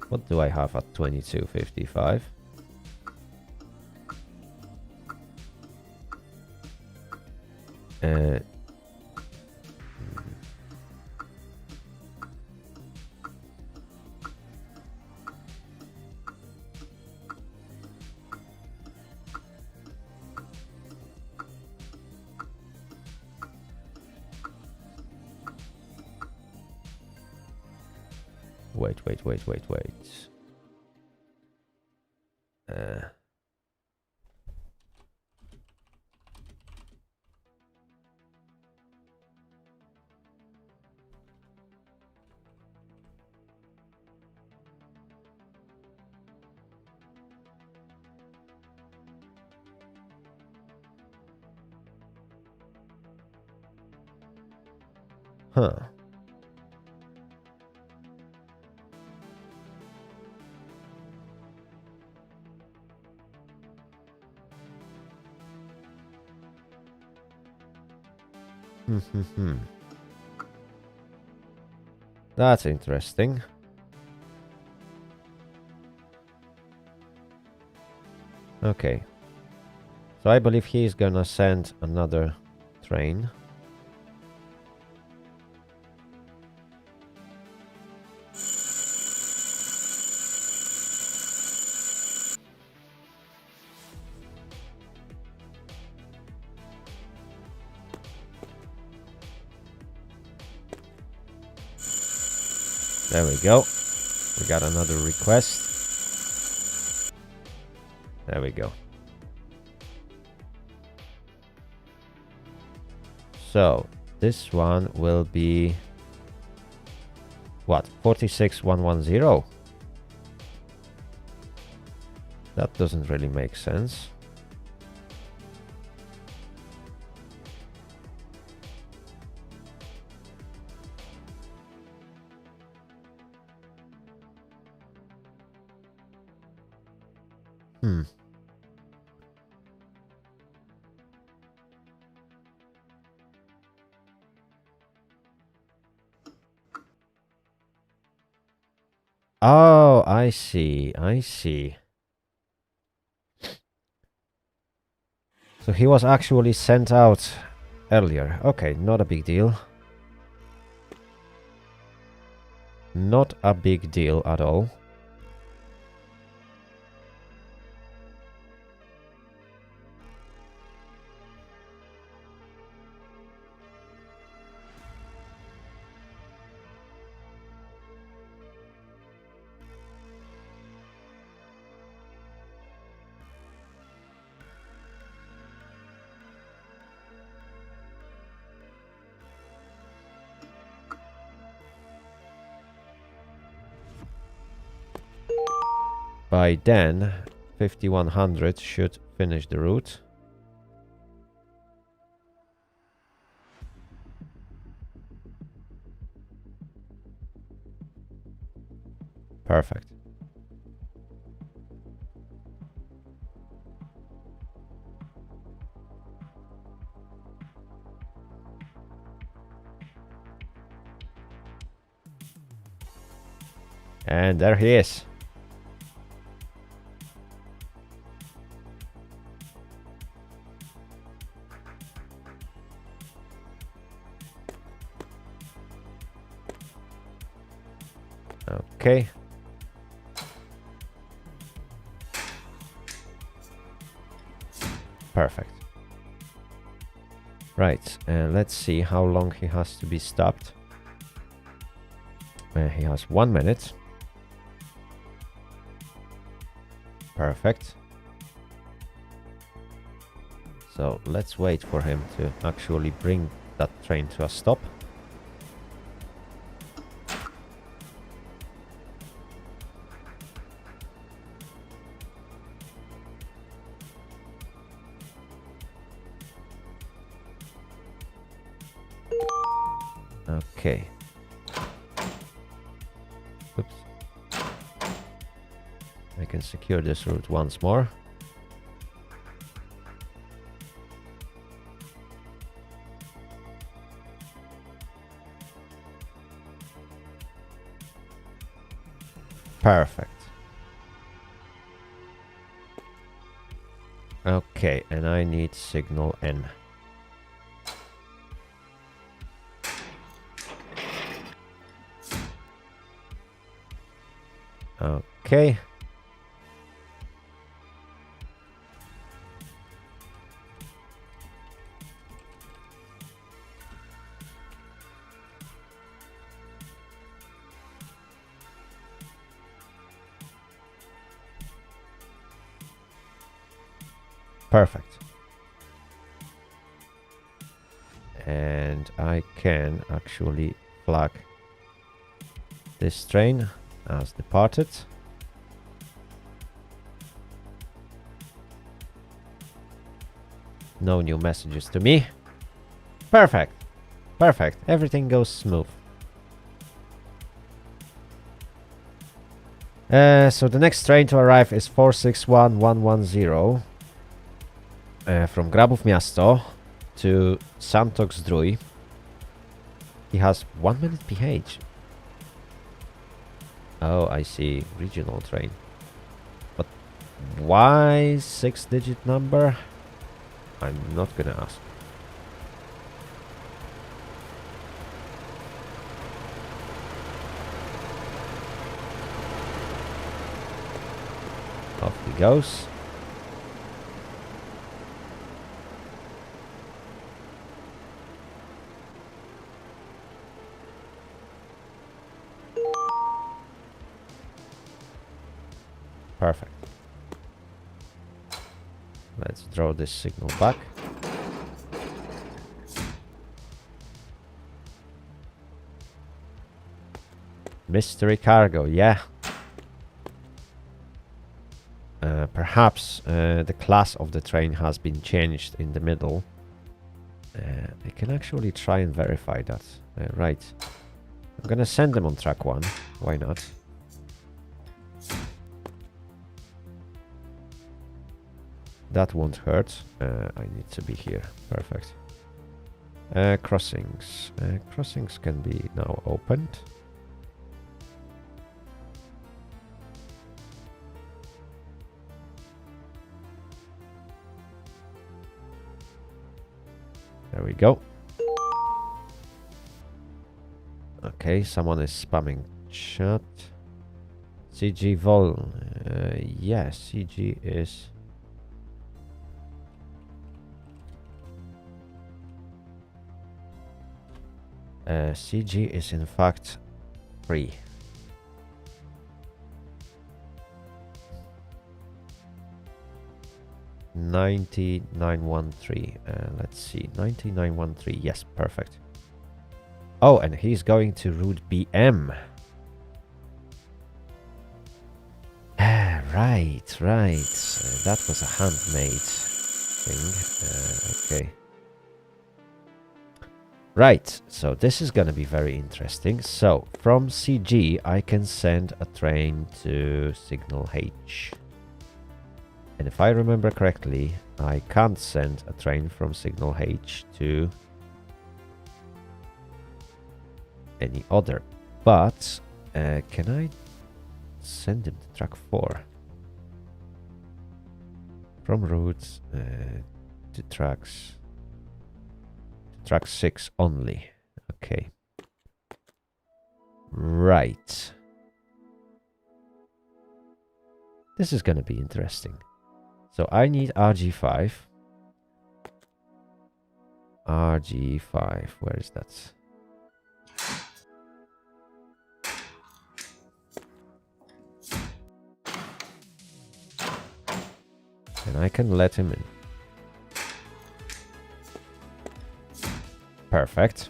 What do I have at 22:55? Wait. Huh. That's interesting. Okay. So I believe he's gonna send another train. There we go. We got another request. There we go. So this one will be what? 46110. That doesn't really make sense. Oh, I see. I see. So he was actually sent out earlier. Okay, not a big deal. Not a big deal at all. By then, 5100 should finish the route. Perfect. And there he is. Okay. Perfect. Right, let's see how long he has to be stopped. He has 1 minute. Perfect. So let's wait for him to actually bring that train to a stop. Okay. Oops. I can secure this route once more. Perfect. Okay, and I need signal N. Okay. Perfect. And I can actually flag this train as departed. No new messages to me. Perfect. Perfect. Everything goes smooth. So the next train to arrive is 461110 from Grabów Miasto to Santok Zdrój. He has 1 minute PH. Oh, I see. Regional train. But why 6-digit number? I'm not gonna ask. Off he goes. Perfect. Let's draw this signal back. Mystery cargo, yeah. Perhaps the class of the train has been changed in the middle. I can actually try and verify that. Right. I'm gonna send them on track 1. Why not? That won't hurt. I need to be here. Perfect. Crossings. Crossings can be now opened. There we go. Okay, someone is spamming chat. CG vol. Yes, CG is... CG is in fact free. $99.13. Let's see, 99.13. Yes, perfect. Oh, and he's going to route BM. Right. That was a handmade thing. Okay. Right, so this is gonna be very interesting. So, from CG, I can send a train to Signal H. And if I remember correctly, I can't send a train from Signal H to any other. But, can I send him to track 4? From routes to tracks... Track 6 only. Okay. Right. This is gonna be interesting. So I need RG5. RG5, where is that? And I can let him in. Perfect.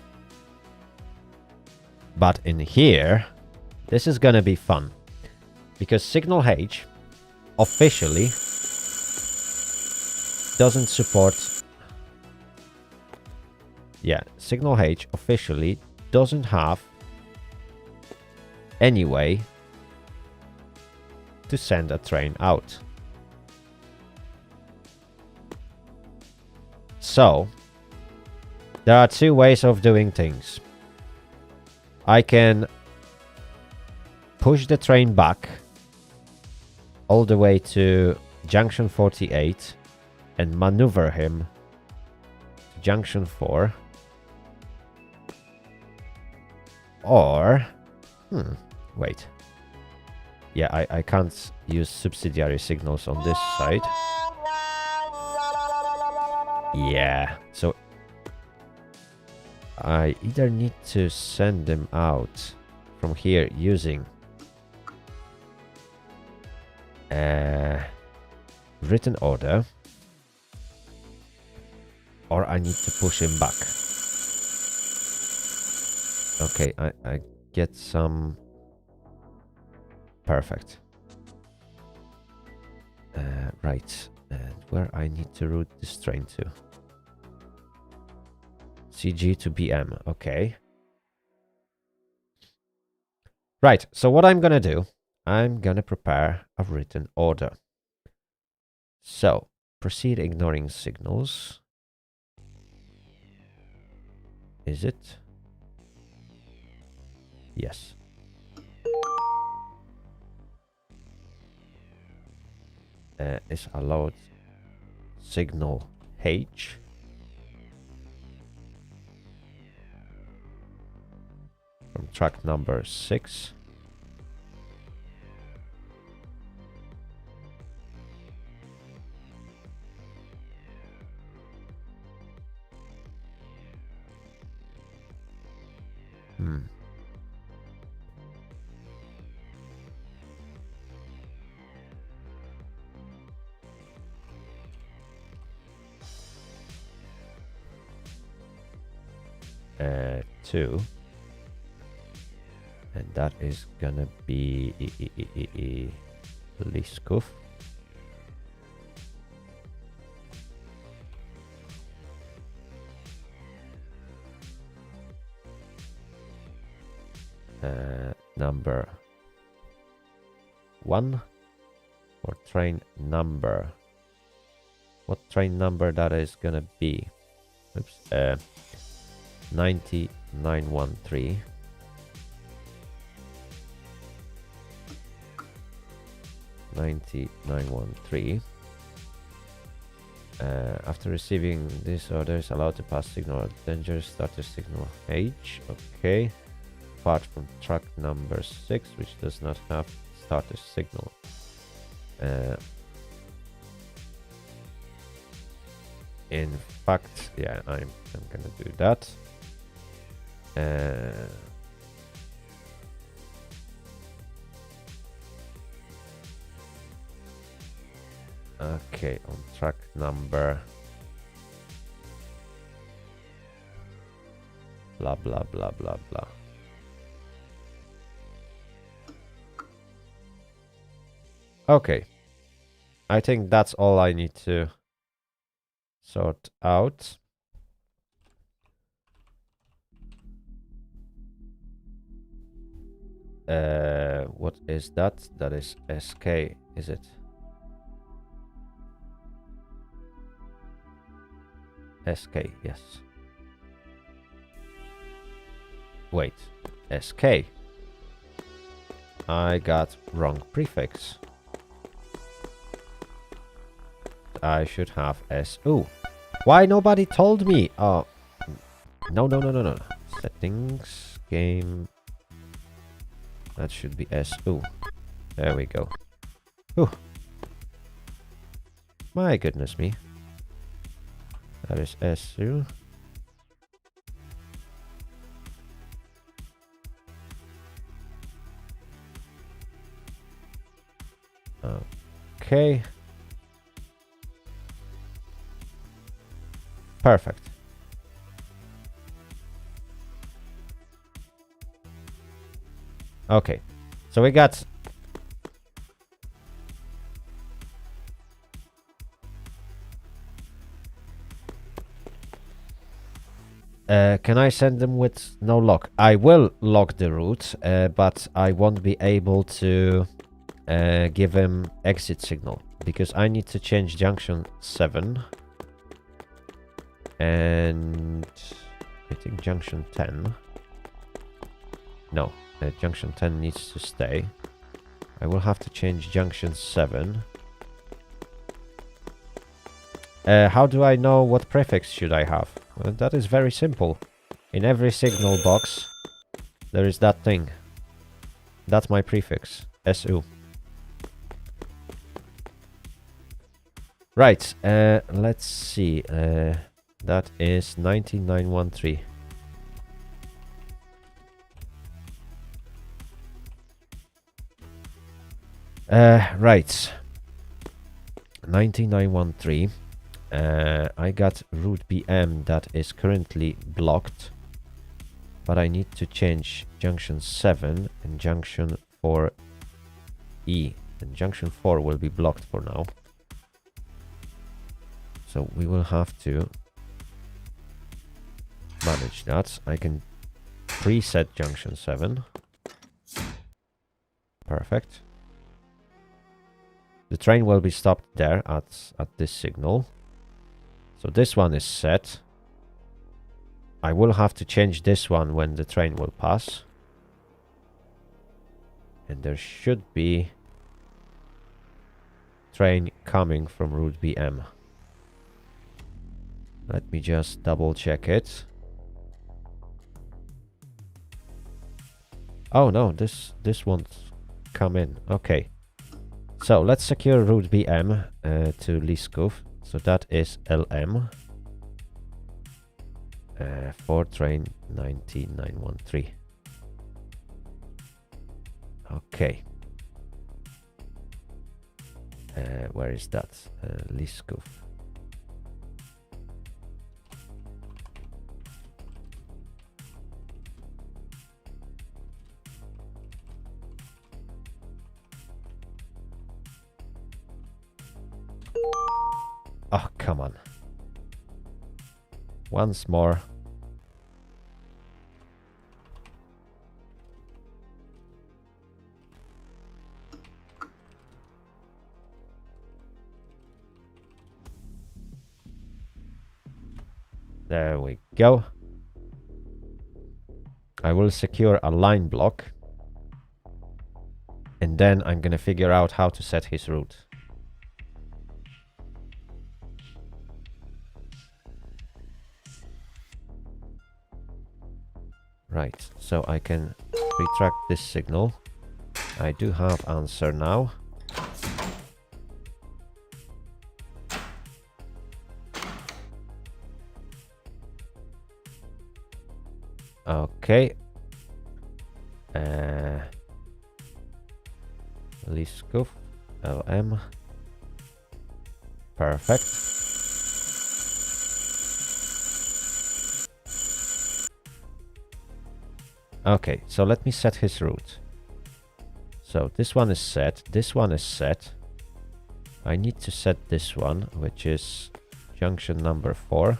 But in here, this is gonna be fun. Because Signal H officially doesn't support... Yeah, Signal H officially doesn't have any way to send a train out. So, there are two ways of doing things. I can push the train back all the way to Junction 48 and maneuver him to Junction 4. Or... wait. Yeah, I can't use subsidiary signals on this side. Yeah, so I either need to send them out from here using written order, or I need to push him back. Okay, I get some... Perfect. Right, and where I need to route this train to. CG to BM. Okay. Right. So what I'm gonna do, I'm gonna prepare a written order. So proceed ignoring signals. Is it? Yes. Is allowed signal H. From track number 6. Hmm. Two. And that is gonna be Liskov. Number 1 for train number. What train number that is gonna be? Oops. 9913. After receiving this order is allowed to pass signal danger starter signal H. Okay. Apart from track number 6, which does not have starter signal. In fact, yeah, I'm gonna do that. Okay, on track number blah blah blah blah blah. Okay, I think that's all I need to sort out. What is that? That is SK, is it? SK, yes. Wait, SK. I got wrong prefix. I should have SU. Why nobody told me? Oh, no. Settings, game. That should be SU. There we go. Whew. My goodness me. That is SU. Okay. Perfect. Okay. So we got can I send them with no lock? I will lock the route, but I won't be able to give him exit signal because I need to change junction 7 and I think junction 10. No, junction 10 needs to stay. I will have to change junction 7. How do I know what prefix should I have? Well, that is very simple. In every signal box, there is that thing. That's my prefix, SU. Right, let's see. That is 9913. Right. 9913. I got route BM that is currently blocked, but I need to change junction 7 and junction 4E, and junction 4 will be blocked for now. So we will have to manage that. I can preset junction 7. Perfect. The train will be stopped there at this signal. So this one is set. I will have to change this one when the train will pass. And there should be train coming from route BM. Let me just double check it. Oh no, this won't come in. Okay. So let's secure route BM to Liskov. So that is LM for train 19913. Okay. Where is that? Liskov. Oh, come on. Once more. There we go. I will secure a line block. And then I'm gonna figure out how to set his route. Right, so I can retract this signal. I do have answer now. Okay. Liskov, LM. Perfect. Okay, so let me set his route. So this one is set, this one is set. I need to set this one, which is junction number 4.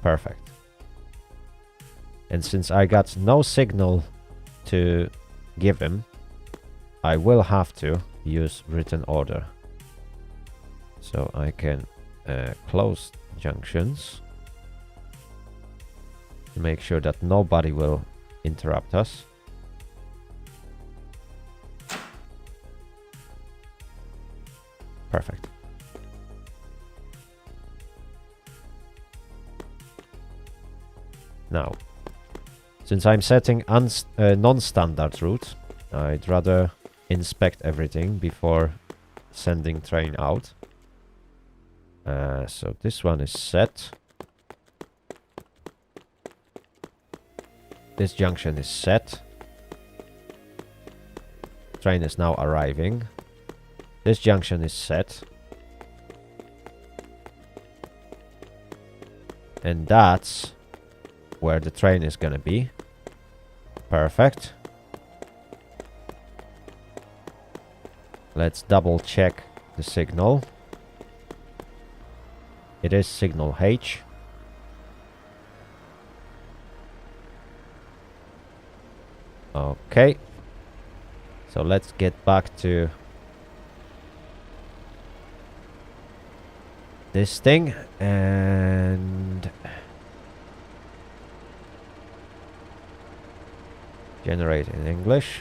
Perfect. And since I got no signal to give him, I will have to use written order. So I can close junctions to make sure that nobody will interrupt us. Perfect. Now, since I'm setting non-standard route, I'd rather inspect everything before sending train out. So this one is set. This junction is set. Train is now arriving. This junction is set. And that's where the train is gonna be. Perfect. Let's double check the signal. It is signal H. Okay. So let's get back to this thing and generate in English.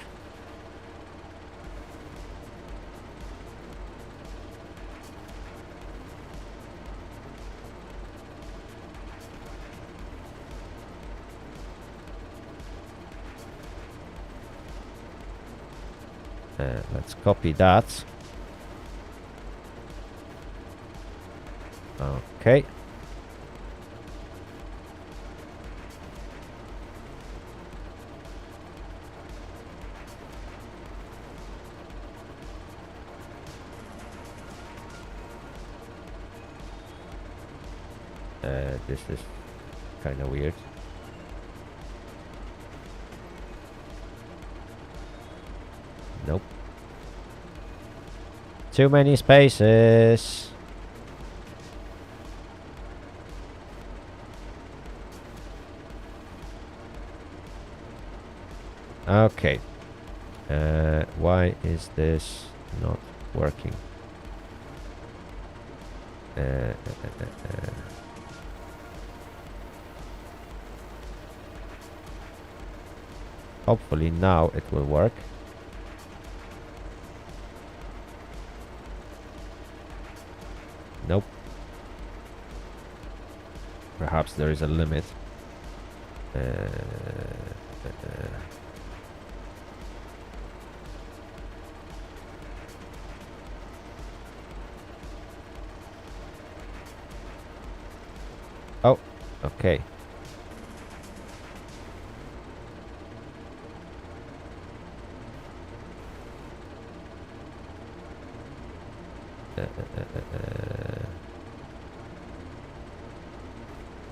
Let's copy that. Okay. This is kind of weird. Nope. Too many spaces. Okay. Why is this not working? Hopefully now it will work. Nope. Perhaps there is a limit. Oh, okay.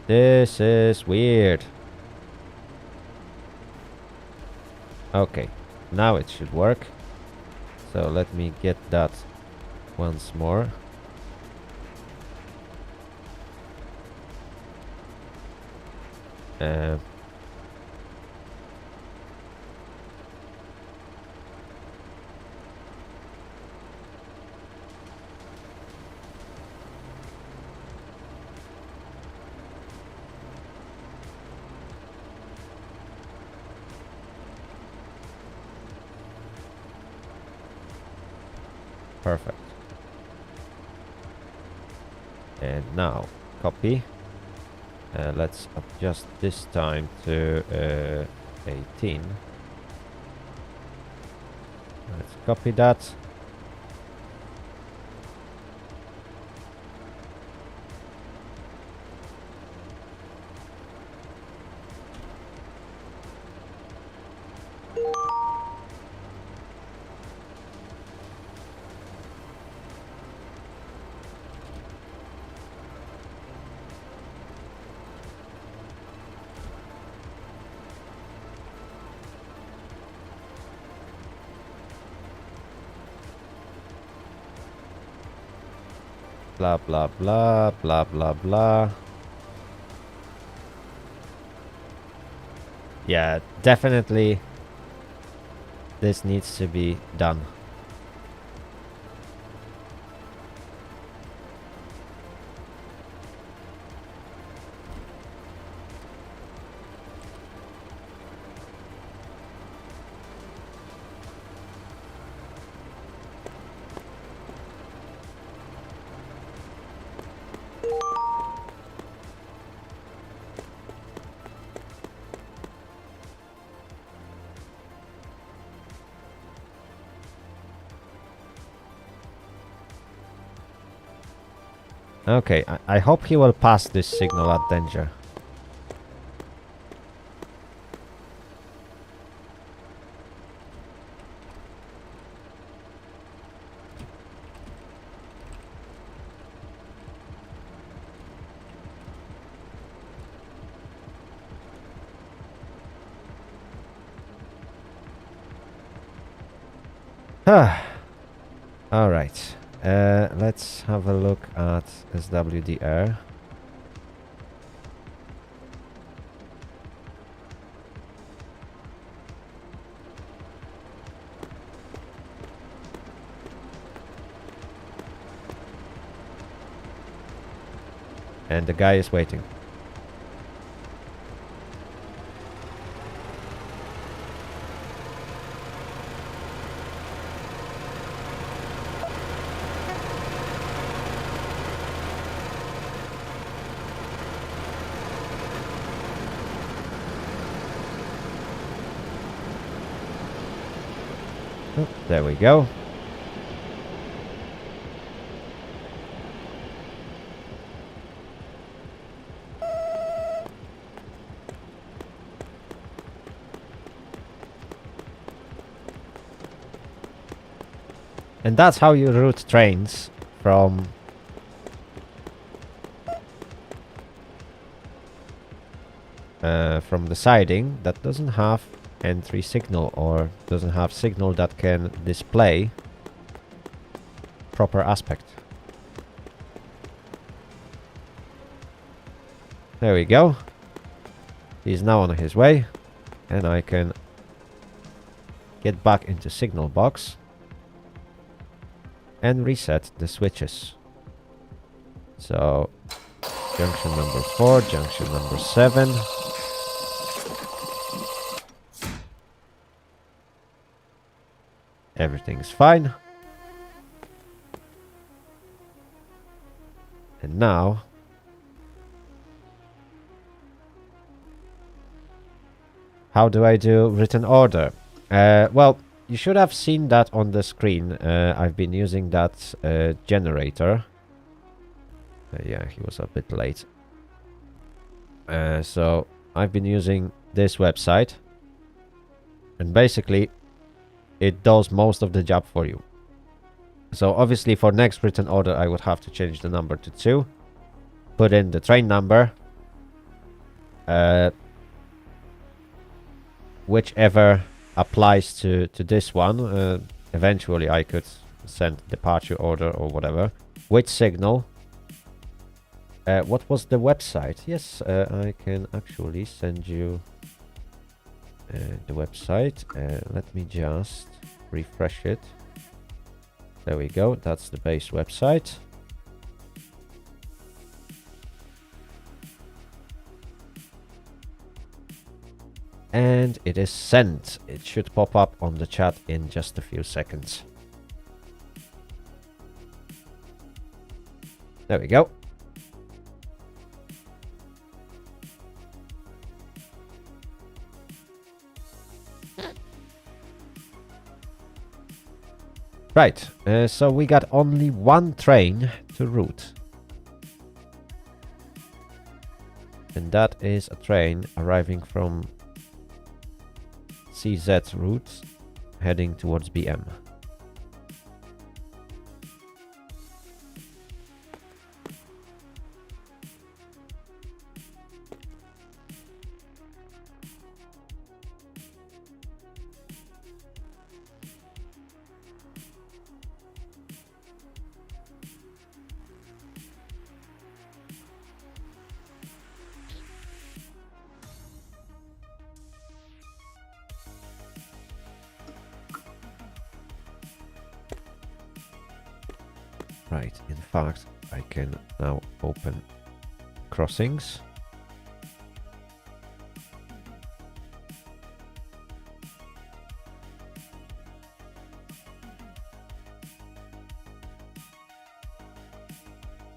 This is weird. Okay, now it should work. So let me get that once more. Perfect. And now copy. Let's adjust this time to 18. Let's copy that. Blah blah blah blah blah blah. Yeah, definitely this needs to be done. Okay, I hope he will pass this signal at danger. All right. Let's have a look at SWDR. And the guy is waiting. Oh, there we go. And that's how you route trains from the siding that doesn't have entry signal or doesn't have signal that can display proper aspect. There we go. He's now on his way, and I can get back into signal box and reset the switches. So junction number 4, junction number 7. Everything's fine. And now how do I do written order? Well, you should have seen that on the screen. I've been using that generator. Yeah, he was a bit late. So I've been using this website, and basically it does most of the job for you. So obviously for next written order I would have to change the number to 2, put in the train number, whichever applies to this one. Eventually I could send departure order or whatever. Which signal? What was the website? Yes, I can actually send you the website. Let me just refresh it. There we go. That's the base website. And it is sent. It should pop up on the chat in just a few seconds. There we go. Right, so we got only one train to route. And that is a train arriving from CZ route, heading towards BM. Right, in fact, I can now open crossings.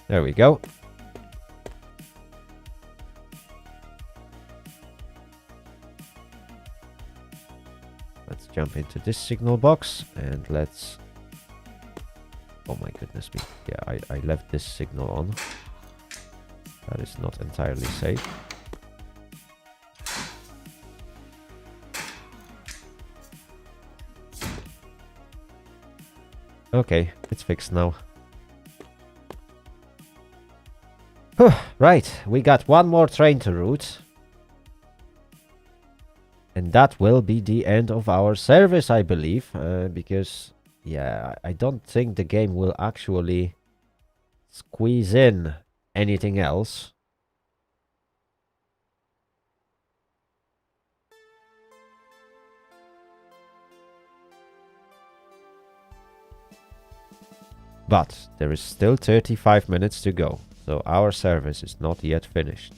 There we go. Let's jump into this signal box and let's... Oh my goodness me. Yeah, I left this signal on. That is not entirely safe. Okay, it's fixed now. Whew, right, we got one more train to route. And that will be the end of our service, I believe. Because... yeah, I don't think the game will actually squeeze in anything else. But there is still 35 minutes to go, so our service is not yet finished.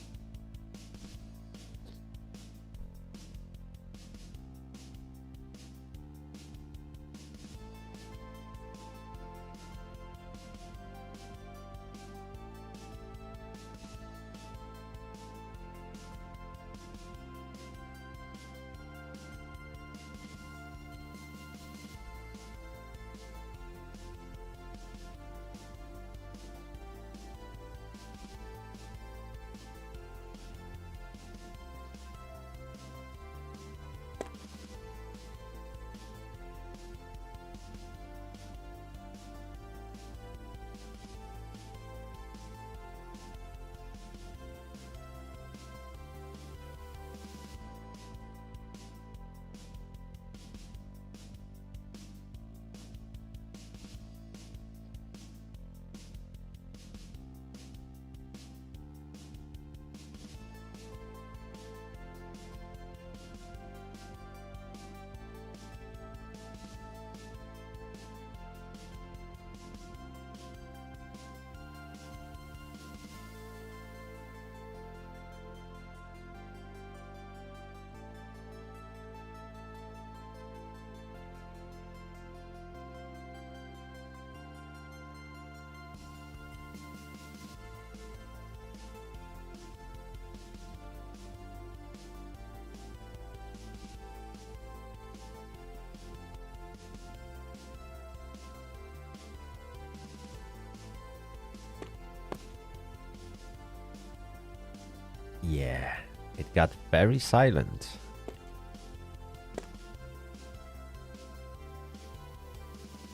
Yeah, it got very silent.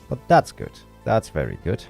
But that's good. That's very good.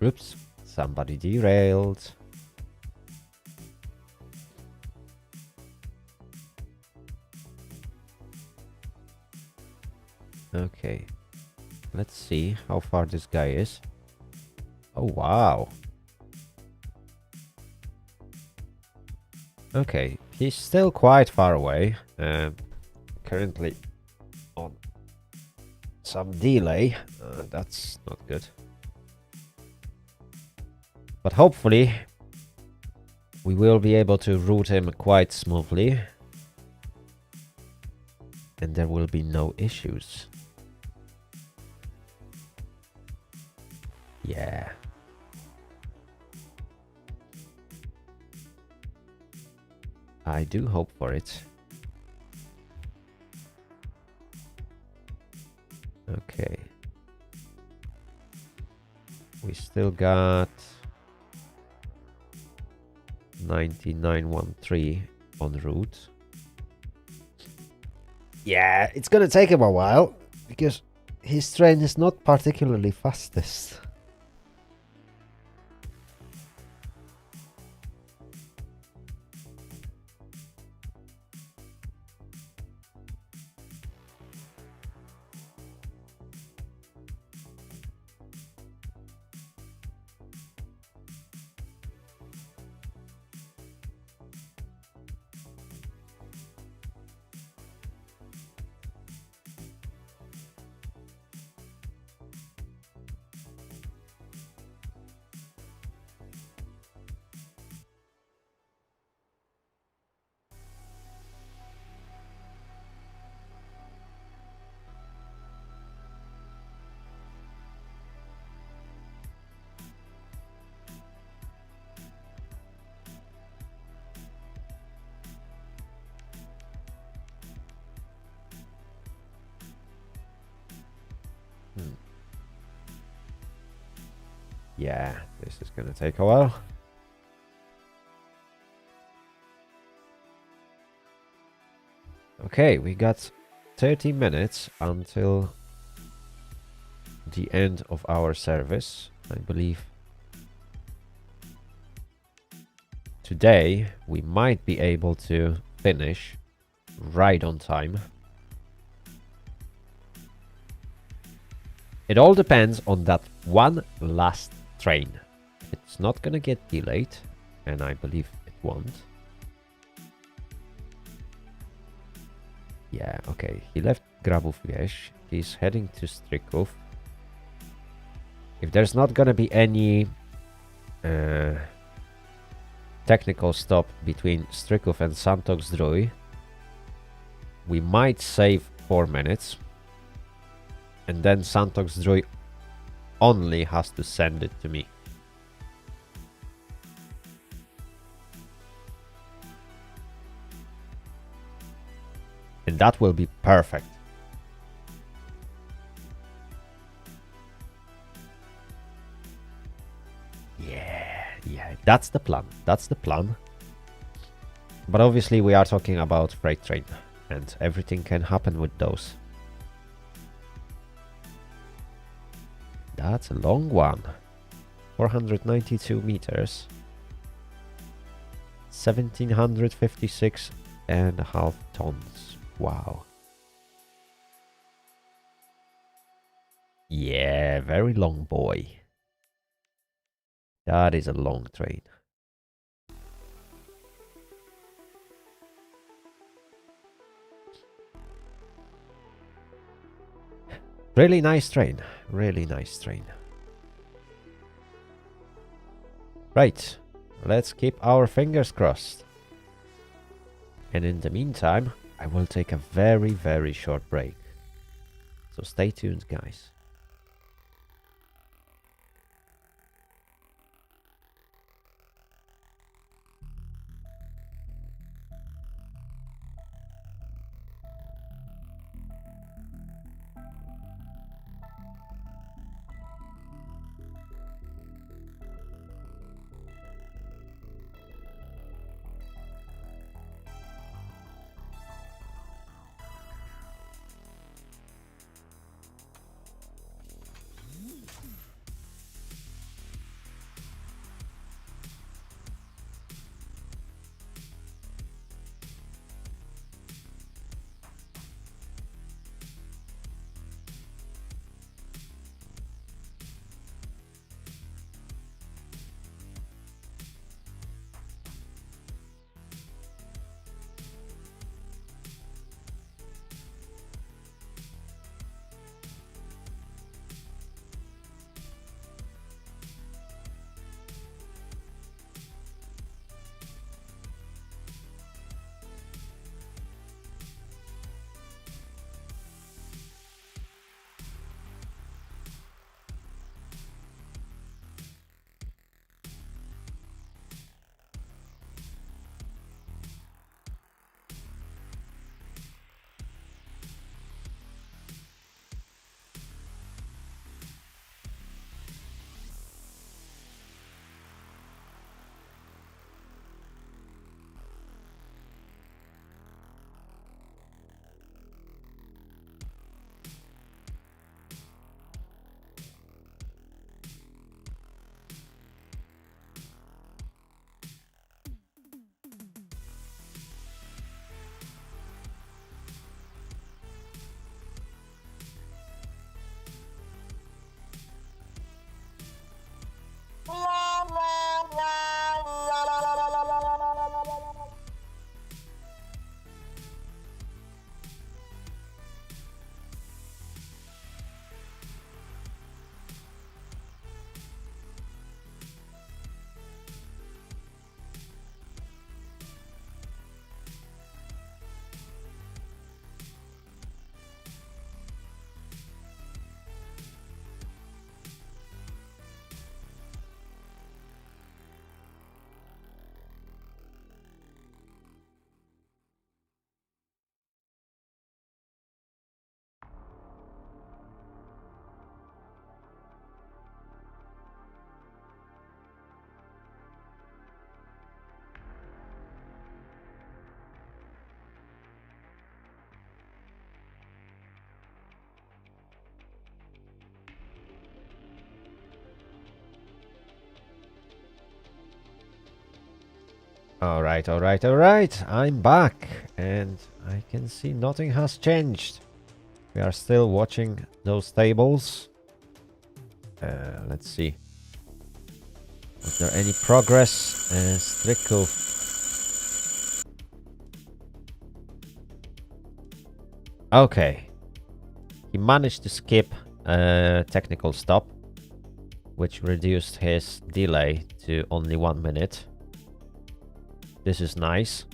Oops, somebody derailed. Okay, let's see how far this guy is. Oh, wow. Okay, he's still quite far away. Currently on some delay. That's not good. But hopefully we will be able to route him quite smoothly. And there will be no issues. Yeah. I do hope for it. Okay. We still got 9913 en route. Yeah, it's gonna take him a while because his train is not particularly fastest. Yeah, this is gonna take a while. Okay, we got 30 minutes until the end of our service, I believe. Today, we might be able to finish right on time. It all depends on that one last train. It's not gonna get delayed, and I believe it won't. Yeah, okay, he left Grabów-Wieś. He's heading to Stryków. If there's not gonna be any technical stop between Stryków and Santok-Zdrój, we might save 4 minutes. And then Santok-Zdrój only has to send it to me. And that will be perfect. Yeah, that's the plan. That's the plan. But obviously we are talking about freight train, and everything can happen with those. That's a long one. 492 meters. 1756.5 tons. Wow. Yeah, very long boy. That is a long train. Really nice train. Really nice train. Right. Let's keep our fingers crossed. And in the meantime, I will take a very, very short break. So stay tuned, guys. Alright, alright, alright. I'm back. And I can see nothing has changed. We are still watching those tables. Let's see. Was there any progress? Strickle. Okay. He managed to skip a technical stop, which reduced his delay to only 1 minute. This is nice.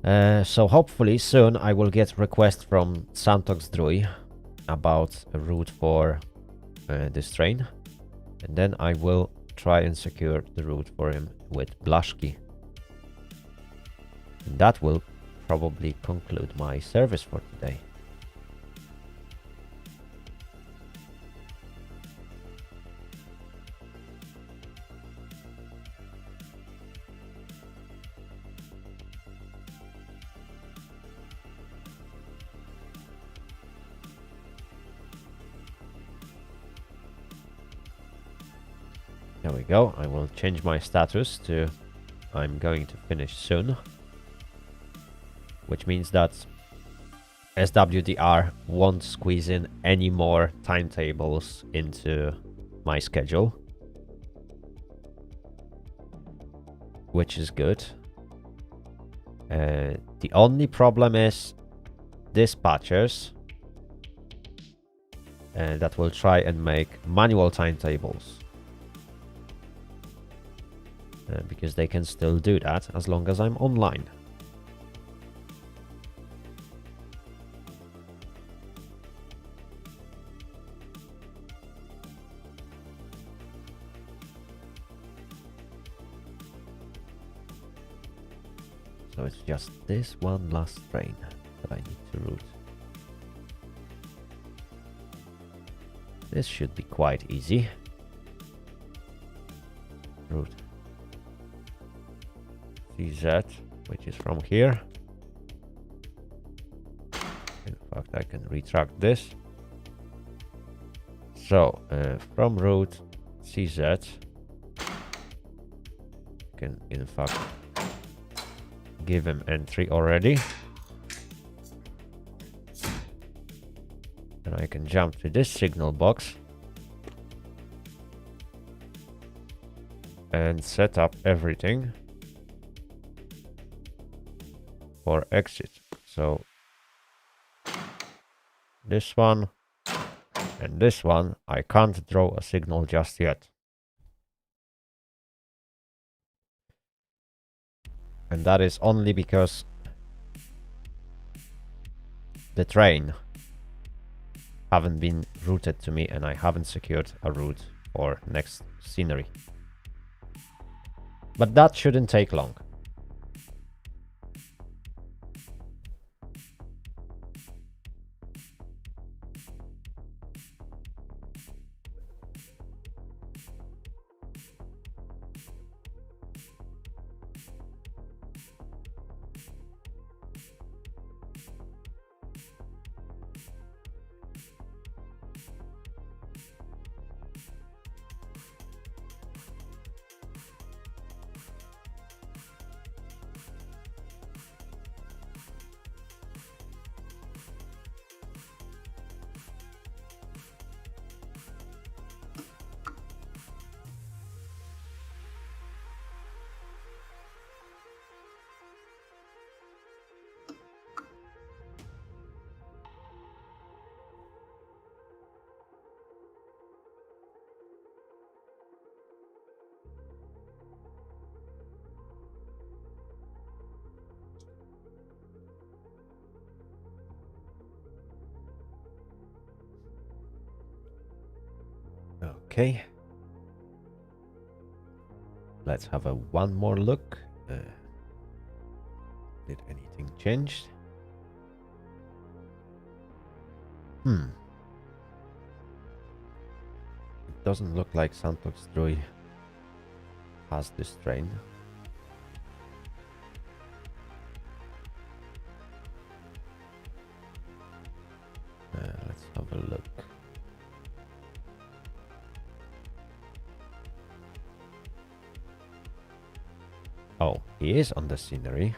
So hopefully soon I will get request from Santox Drui about a route for this train. And then I will try and secure the route for him with Blaszki. And that will probably conclude my service for today. There we go. I will change my status to I'm going to finish soon. Which means that SWDR won't squeeze in any more timetables into my schedule. which is good. The only problem is dispatchers that will try and make manual timetables. Because they can still do that as long as I'm online. So it's just this one last train that I need to route. This should be quite easy. Route CZ, which is from here. In fact, I can retract this. So from route CZ, can in fact give him entry already. And I can jump to this signal box and set up everything for exit. So this one and this one, I can't draw a signal just yet. And that is only because the train haven't been routed to me and I haven't secured a route for next scenery. But that shouldn't take long. Okay. Let's have a one more look. Did anything change? It doesn't look like Santox Drui has this train. Let's have a look. Oh, he is on the scenery.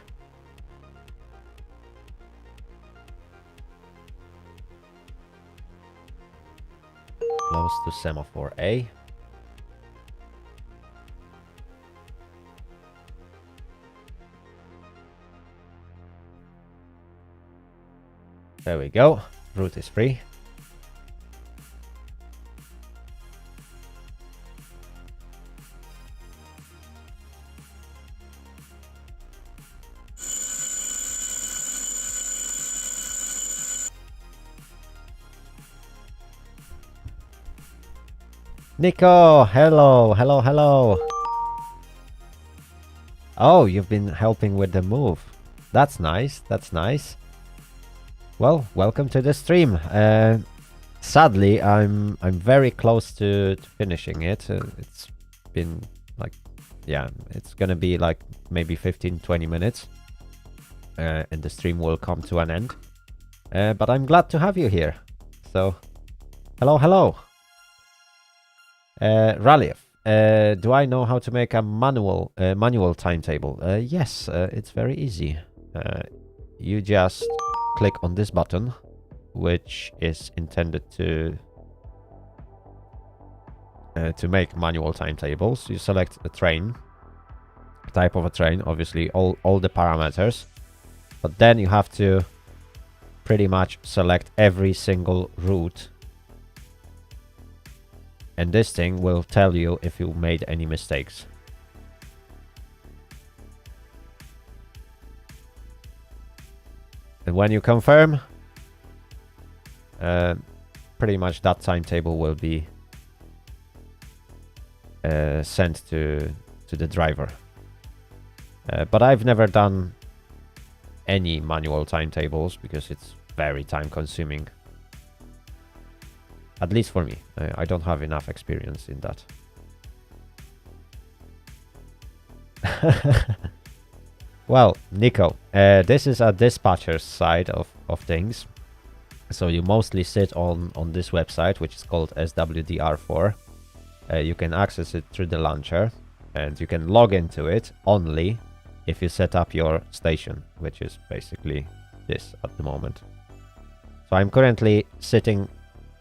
Close to semaphore A. There we go. Route is free. Nico, hello, hello, hello. Oh, you've been helping with the move. That's nice, that's nice. Well, welcome to the stream. Sadly, I'm very close to finishing it. It's been like, yeah, it's gonna be like maybe 15-20 minutes. And the stream will come to an end. But I'm glad to have you here. So, hello, hello. Raliev, do I know how to make a manual timetable? Yes, it's very easy. You just click on this button, which is intended to make manual timetables. You select a train, type of a train, obviously all the parameters, but then you have to pretty much select every single route, and this thing will tell you if you made any mistakes. And when you confirm, pretty much that timetable will be sent to the driver. But I've never done any manual timetables because it's very time consuming. At least for me. I don't have enough experience in that. Well, Nico, this is a dispatcher's side of things. So you mostly sit on this website, which is called SWDR4. You can access it through the launcher, and you can log into it only if you set up your station, which is basically this at the moment. So I'm currently sitting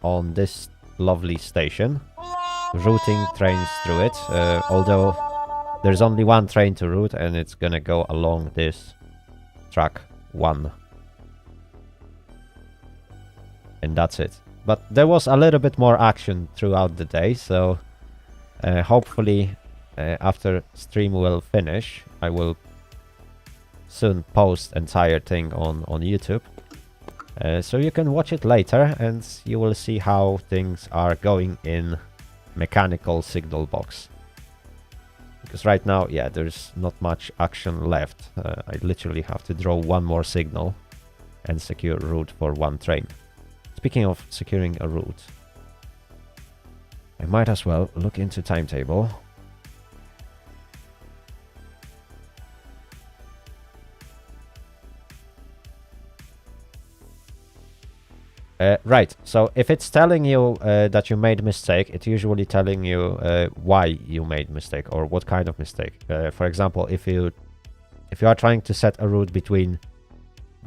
on this lovely station, routing trains through it, although there's only one train to route, and it's gonna go along this track 1. And that's it. But there was a little bit more action throughout the day, so hopefully after stream will finish, I will soon post entire thing on YouTube. So you can watch it later and you will see how things are going in mechanical signal box. Because right now, yeah, there's not much action left. I literally have to draw one more signal and secure route for one train. Speaking of securing a route, I might as well look into timetable. Right, so if it's telling you that you made a mistake, it's usually telling you why you made mistake or what kind of mistake. For example, if you are trying to set a route between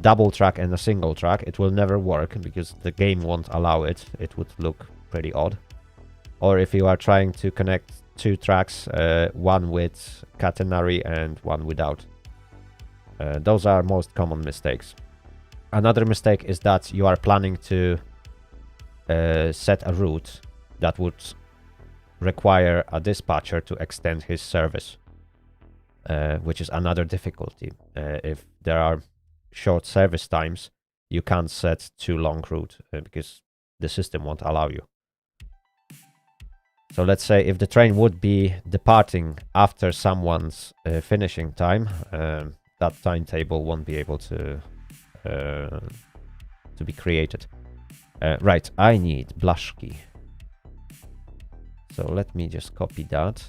double track and a single track, it will never work because the game won't allow it. It would look pretty odd. Or if you are trying to connect two tracks, one with catenary and one without. Those are most common mistakes. Another mistake is that you are planning to set a route that would require a dispatcher to extend his service, which is another difficulty. If there are short service times, you can't set too long route because the system won't allow you. So let's say if the train would be departing after someone's finishing time, that timetable won't be able to be created. Right, I need blaszki. So let me just copy that.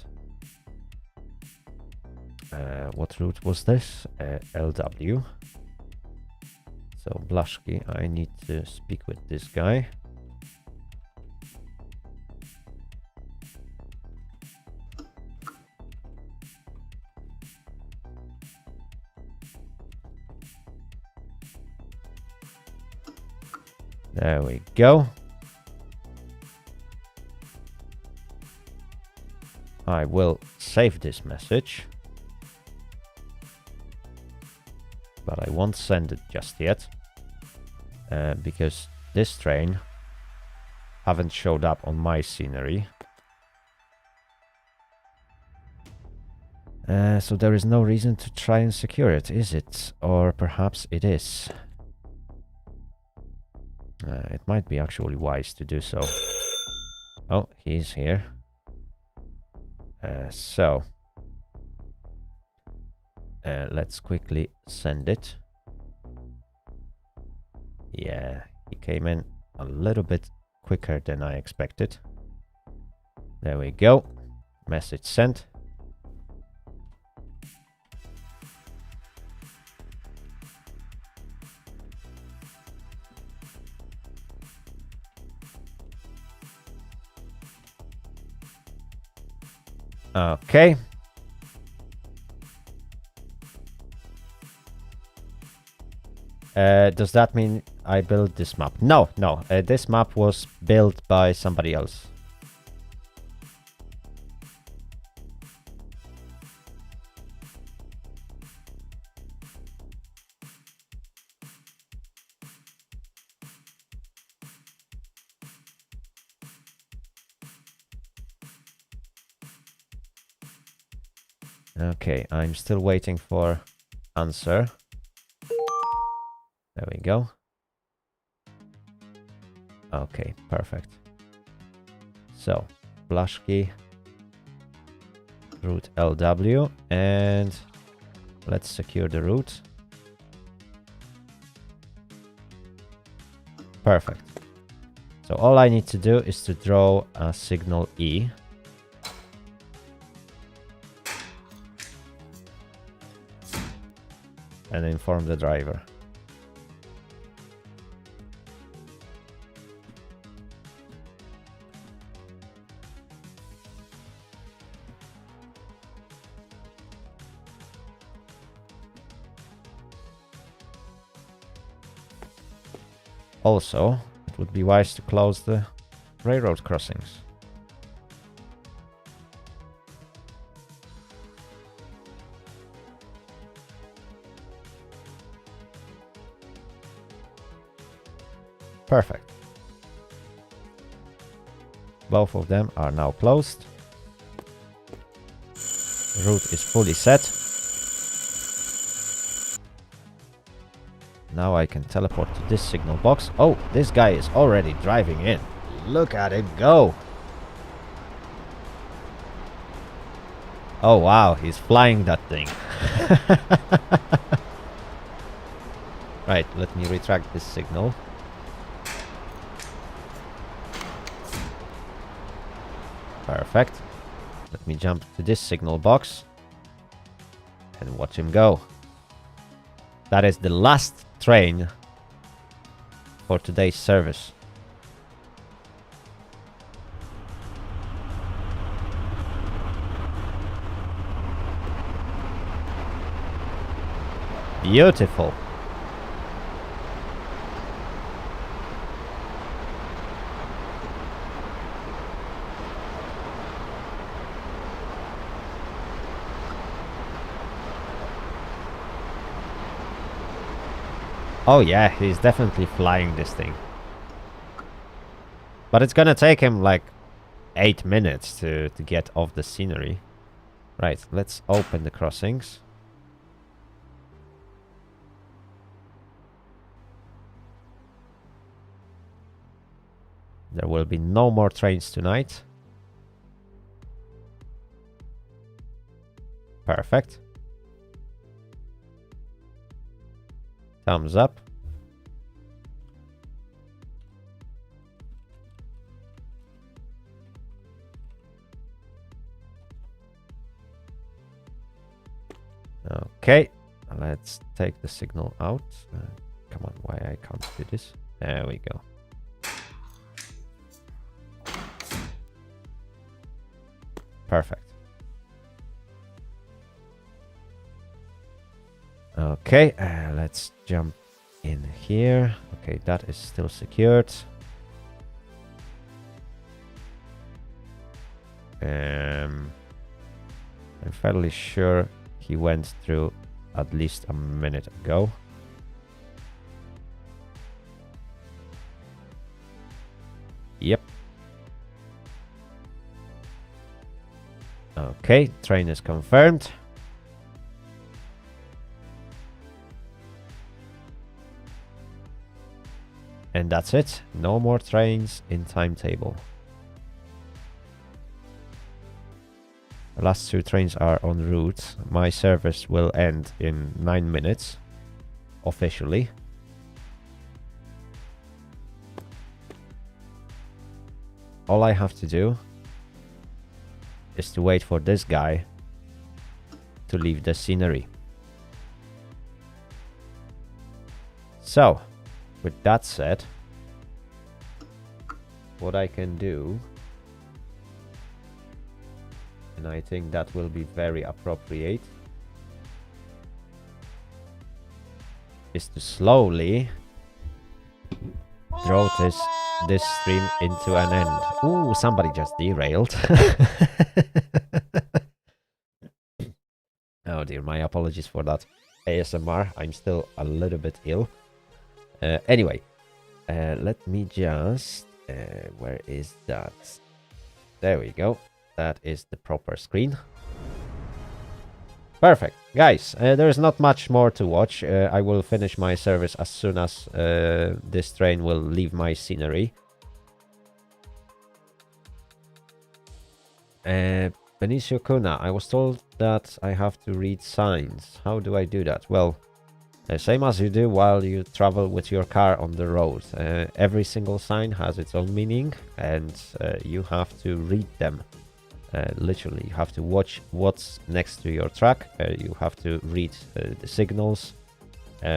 What route was this? LW. So blaszki, I need to speak with this guy. There we go. I will save this message, but I won't send it just yet because this train haven't showed up on my scenery. So there is no reason to try and secure it, is it? Or perhaps it is. It might be actually wise to do so. Oh, he's here. So let's quickly send it. Yeah, he came in a little bit quicker than I expected. There we go. Message sent. Okay. Does that mean I built this map? No, no. This map was built by somebody else. Okay, I'm still waiting for answer. There we go. Okay, perfect. So, flash key, root LW, and let's secure the root. Perfect. So all I need to do is to draw a signal E. And inform the driver. Also, it would be wise to close the railroad crossings. Perfect. Both of them are now closed. Route is fully set. Now I can teleport to this signal box. Oh, this guy is already driving in. Look at him go. Oh wow, he's flying that thing. Right, let me retract this signal. Perfect. Let me jump to this signal box and watch him go. That is the last train for today's service. Beautiful. Oh yeah, he's definitely flying this thing. But it's gonna take him like 8 minutes to get off the scenery. Right, let's open the crossings. There will be no more trains tonight. Perfect. Thumbs up. Okay, let's take the signal out. Come on, why I can't do this? There we go. Perfect. Okay, let's jump in here. Okay, that is still secured. I'm fairly sure he went through at least a minute ago. Yep. Okay, train is confirmed. And that's it. No more trains in timetable. The last 2 trains are en route. My service will end in 9 minutes. Officially. All I have to do is to wait for this guy to leave the scenery. So, with that said, what I can do, and I think that will be very appropriate, is to slowly draw this stream into an end. Ooh, somebody just derailed. Oh dear, my apologies for that ASMR. I'm still a little bit ill. Anyway, let me just... where is that? There we go. That is the proper screen. Perfect. Guys, there's not much more to watch. I will finish my service as soon as this train will leave my scenery. Benicio Kuna, I was told that I have to read signs. How do I do that? Well, same as you do while you travel with your car on the road. Every single sign has its own meaning, and you have to read them. Literally, you have to watch what's next to your track. You have to read the signals,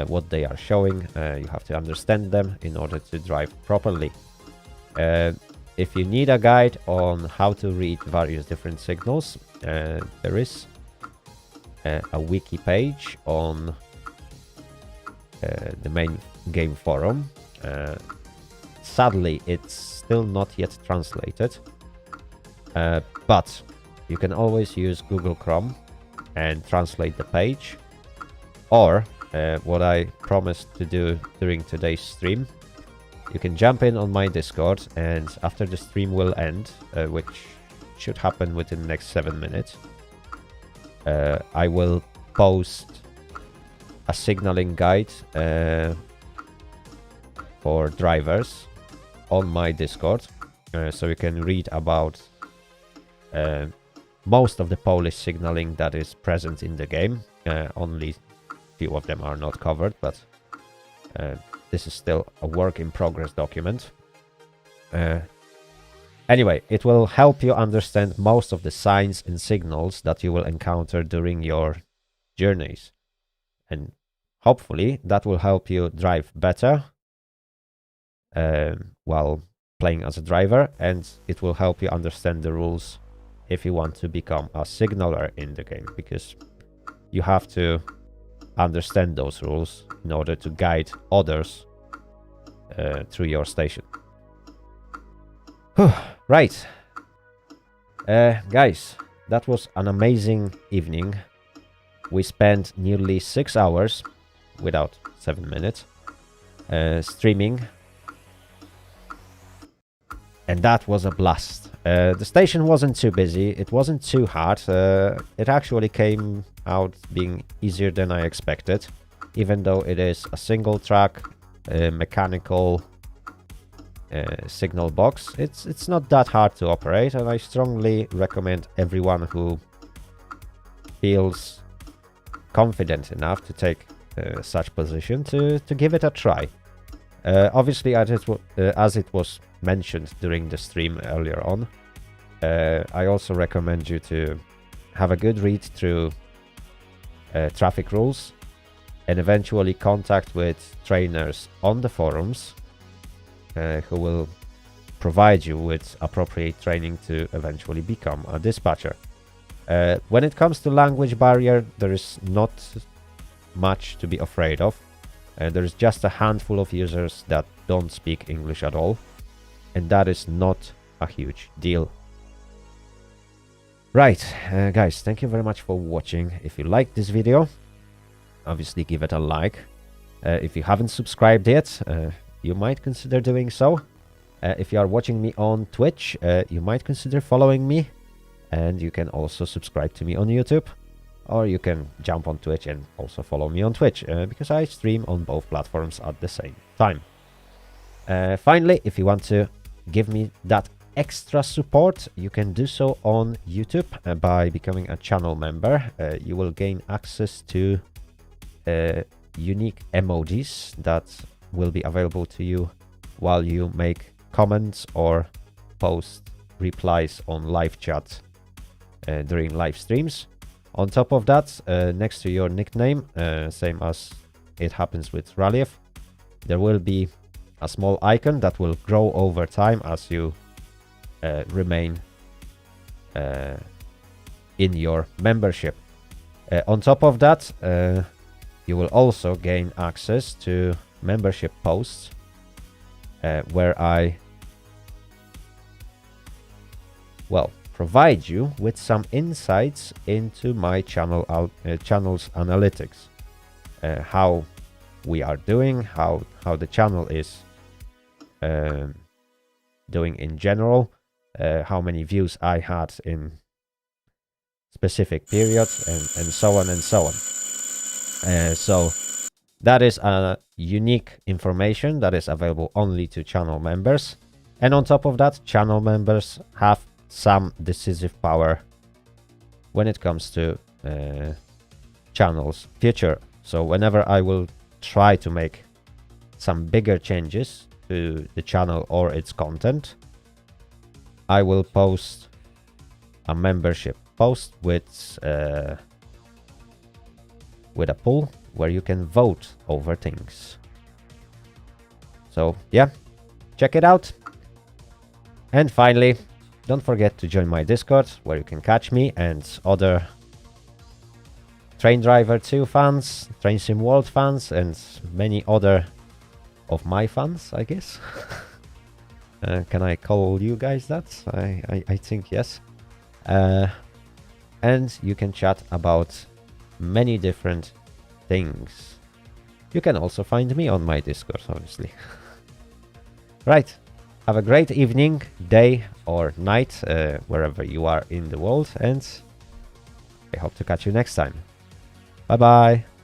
what they are showing. You have to understand them in order to drive properly. If you need a guide on how to read various different signals, there is a wiki page on the main game forum. Sadly, it's still not yet translated, but you can always use Google Chrome and translate the page, or what I promised to do during today's stream. You can jump in on my Discord, and after the stream will end, which should happen within the next 7 minutes, I will post a signaling guide for drivers on my Discord, so you can read about most of the Polish signaling that is present in the game. Only few of them are not covered, but this is still a work in progress document. Anyway, it will help you understand most of the signs and signals that you will encounter during your journeys. And hopefully that will help you drive better while playing as a driver, and it will help you understand the rules if you want to become a signaler in the game, because you have to understand those rules in order to guide others through your station. Right. Guys, that was an amazing evening. We spent nearly 6 hours, without 7 minutes, streaming. And that was a blast. The station wasn't too busy. It wasn't too hard. It actually came out being easier than I expected, even though it is a single track mechanical signal box. It's not that hard to operate, and I strongly recommend everyone who feels confident enough to take such position to give it a try. Obviously, as it was mentioned during the stream earlier on, I also recommend you to have a good read through traffic rules and eventually contact with trainers on the forums who will provide you with appropriate training to eventually become a dispatcher. When it comes to language barrier, there is not much to be afraid of. There is just a handful of users that don't speak English at all, and that is not a huge deal. Right, guys, thank you very much for watching. If you liked this video, obviously give it a like. If you haven't subscribed yet, you might consider doing so. If you are watching me on Twitch, you might consider following me, and you can also subscribe to me on YouTube, or you can jump on Twitch and also follow me on Twitch, because I stream on both platforms at the same time. Finally, if you want to give me that extra support, you can do so on YouTube by becoming a channel member. You will gain access to unique emojis that will be available to you while you make comments or post replies on live chat during live streams. On top of that, next to your nickname, same as it happens with Raliev, there will be a small icon that will grow over time as you remain in your membership. On top of that, you will also gain access to membership posts where I, well, provide you with some insights into my channel's analytics, how we are doing, how the channel is doing in general, how many views I had in specific period, and so on and so on. So that is a unique information that is available only to channel members. And on top of that, channel members have some decisive power when it comes to channel's future. So whenever I will try to make some bigger changes to the channel or its content, I will post a membership post with a poll where you can vote over things. So yeah, check it out. And finally, don't forget to join my Discord, where you can catch me and other Train Driver 2 fans, Train Sim World fans, and many other of my fans, I guess. Can I call you guys that? I think yes. And you can chat about many different things. You can also find me on my Discord, obviously. Right. Have a great evening, day, or night, wherever you are in the world, and I hope to catch you next time. Bye bye.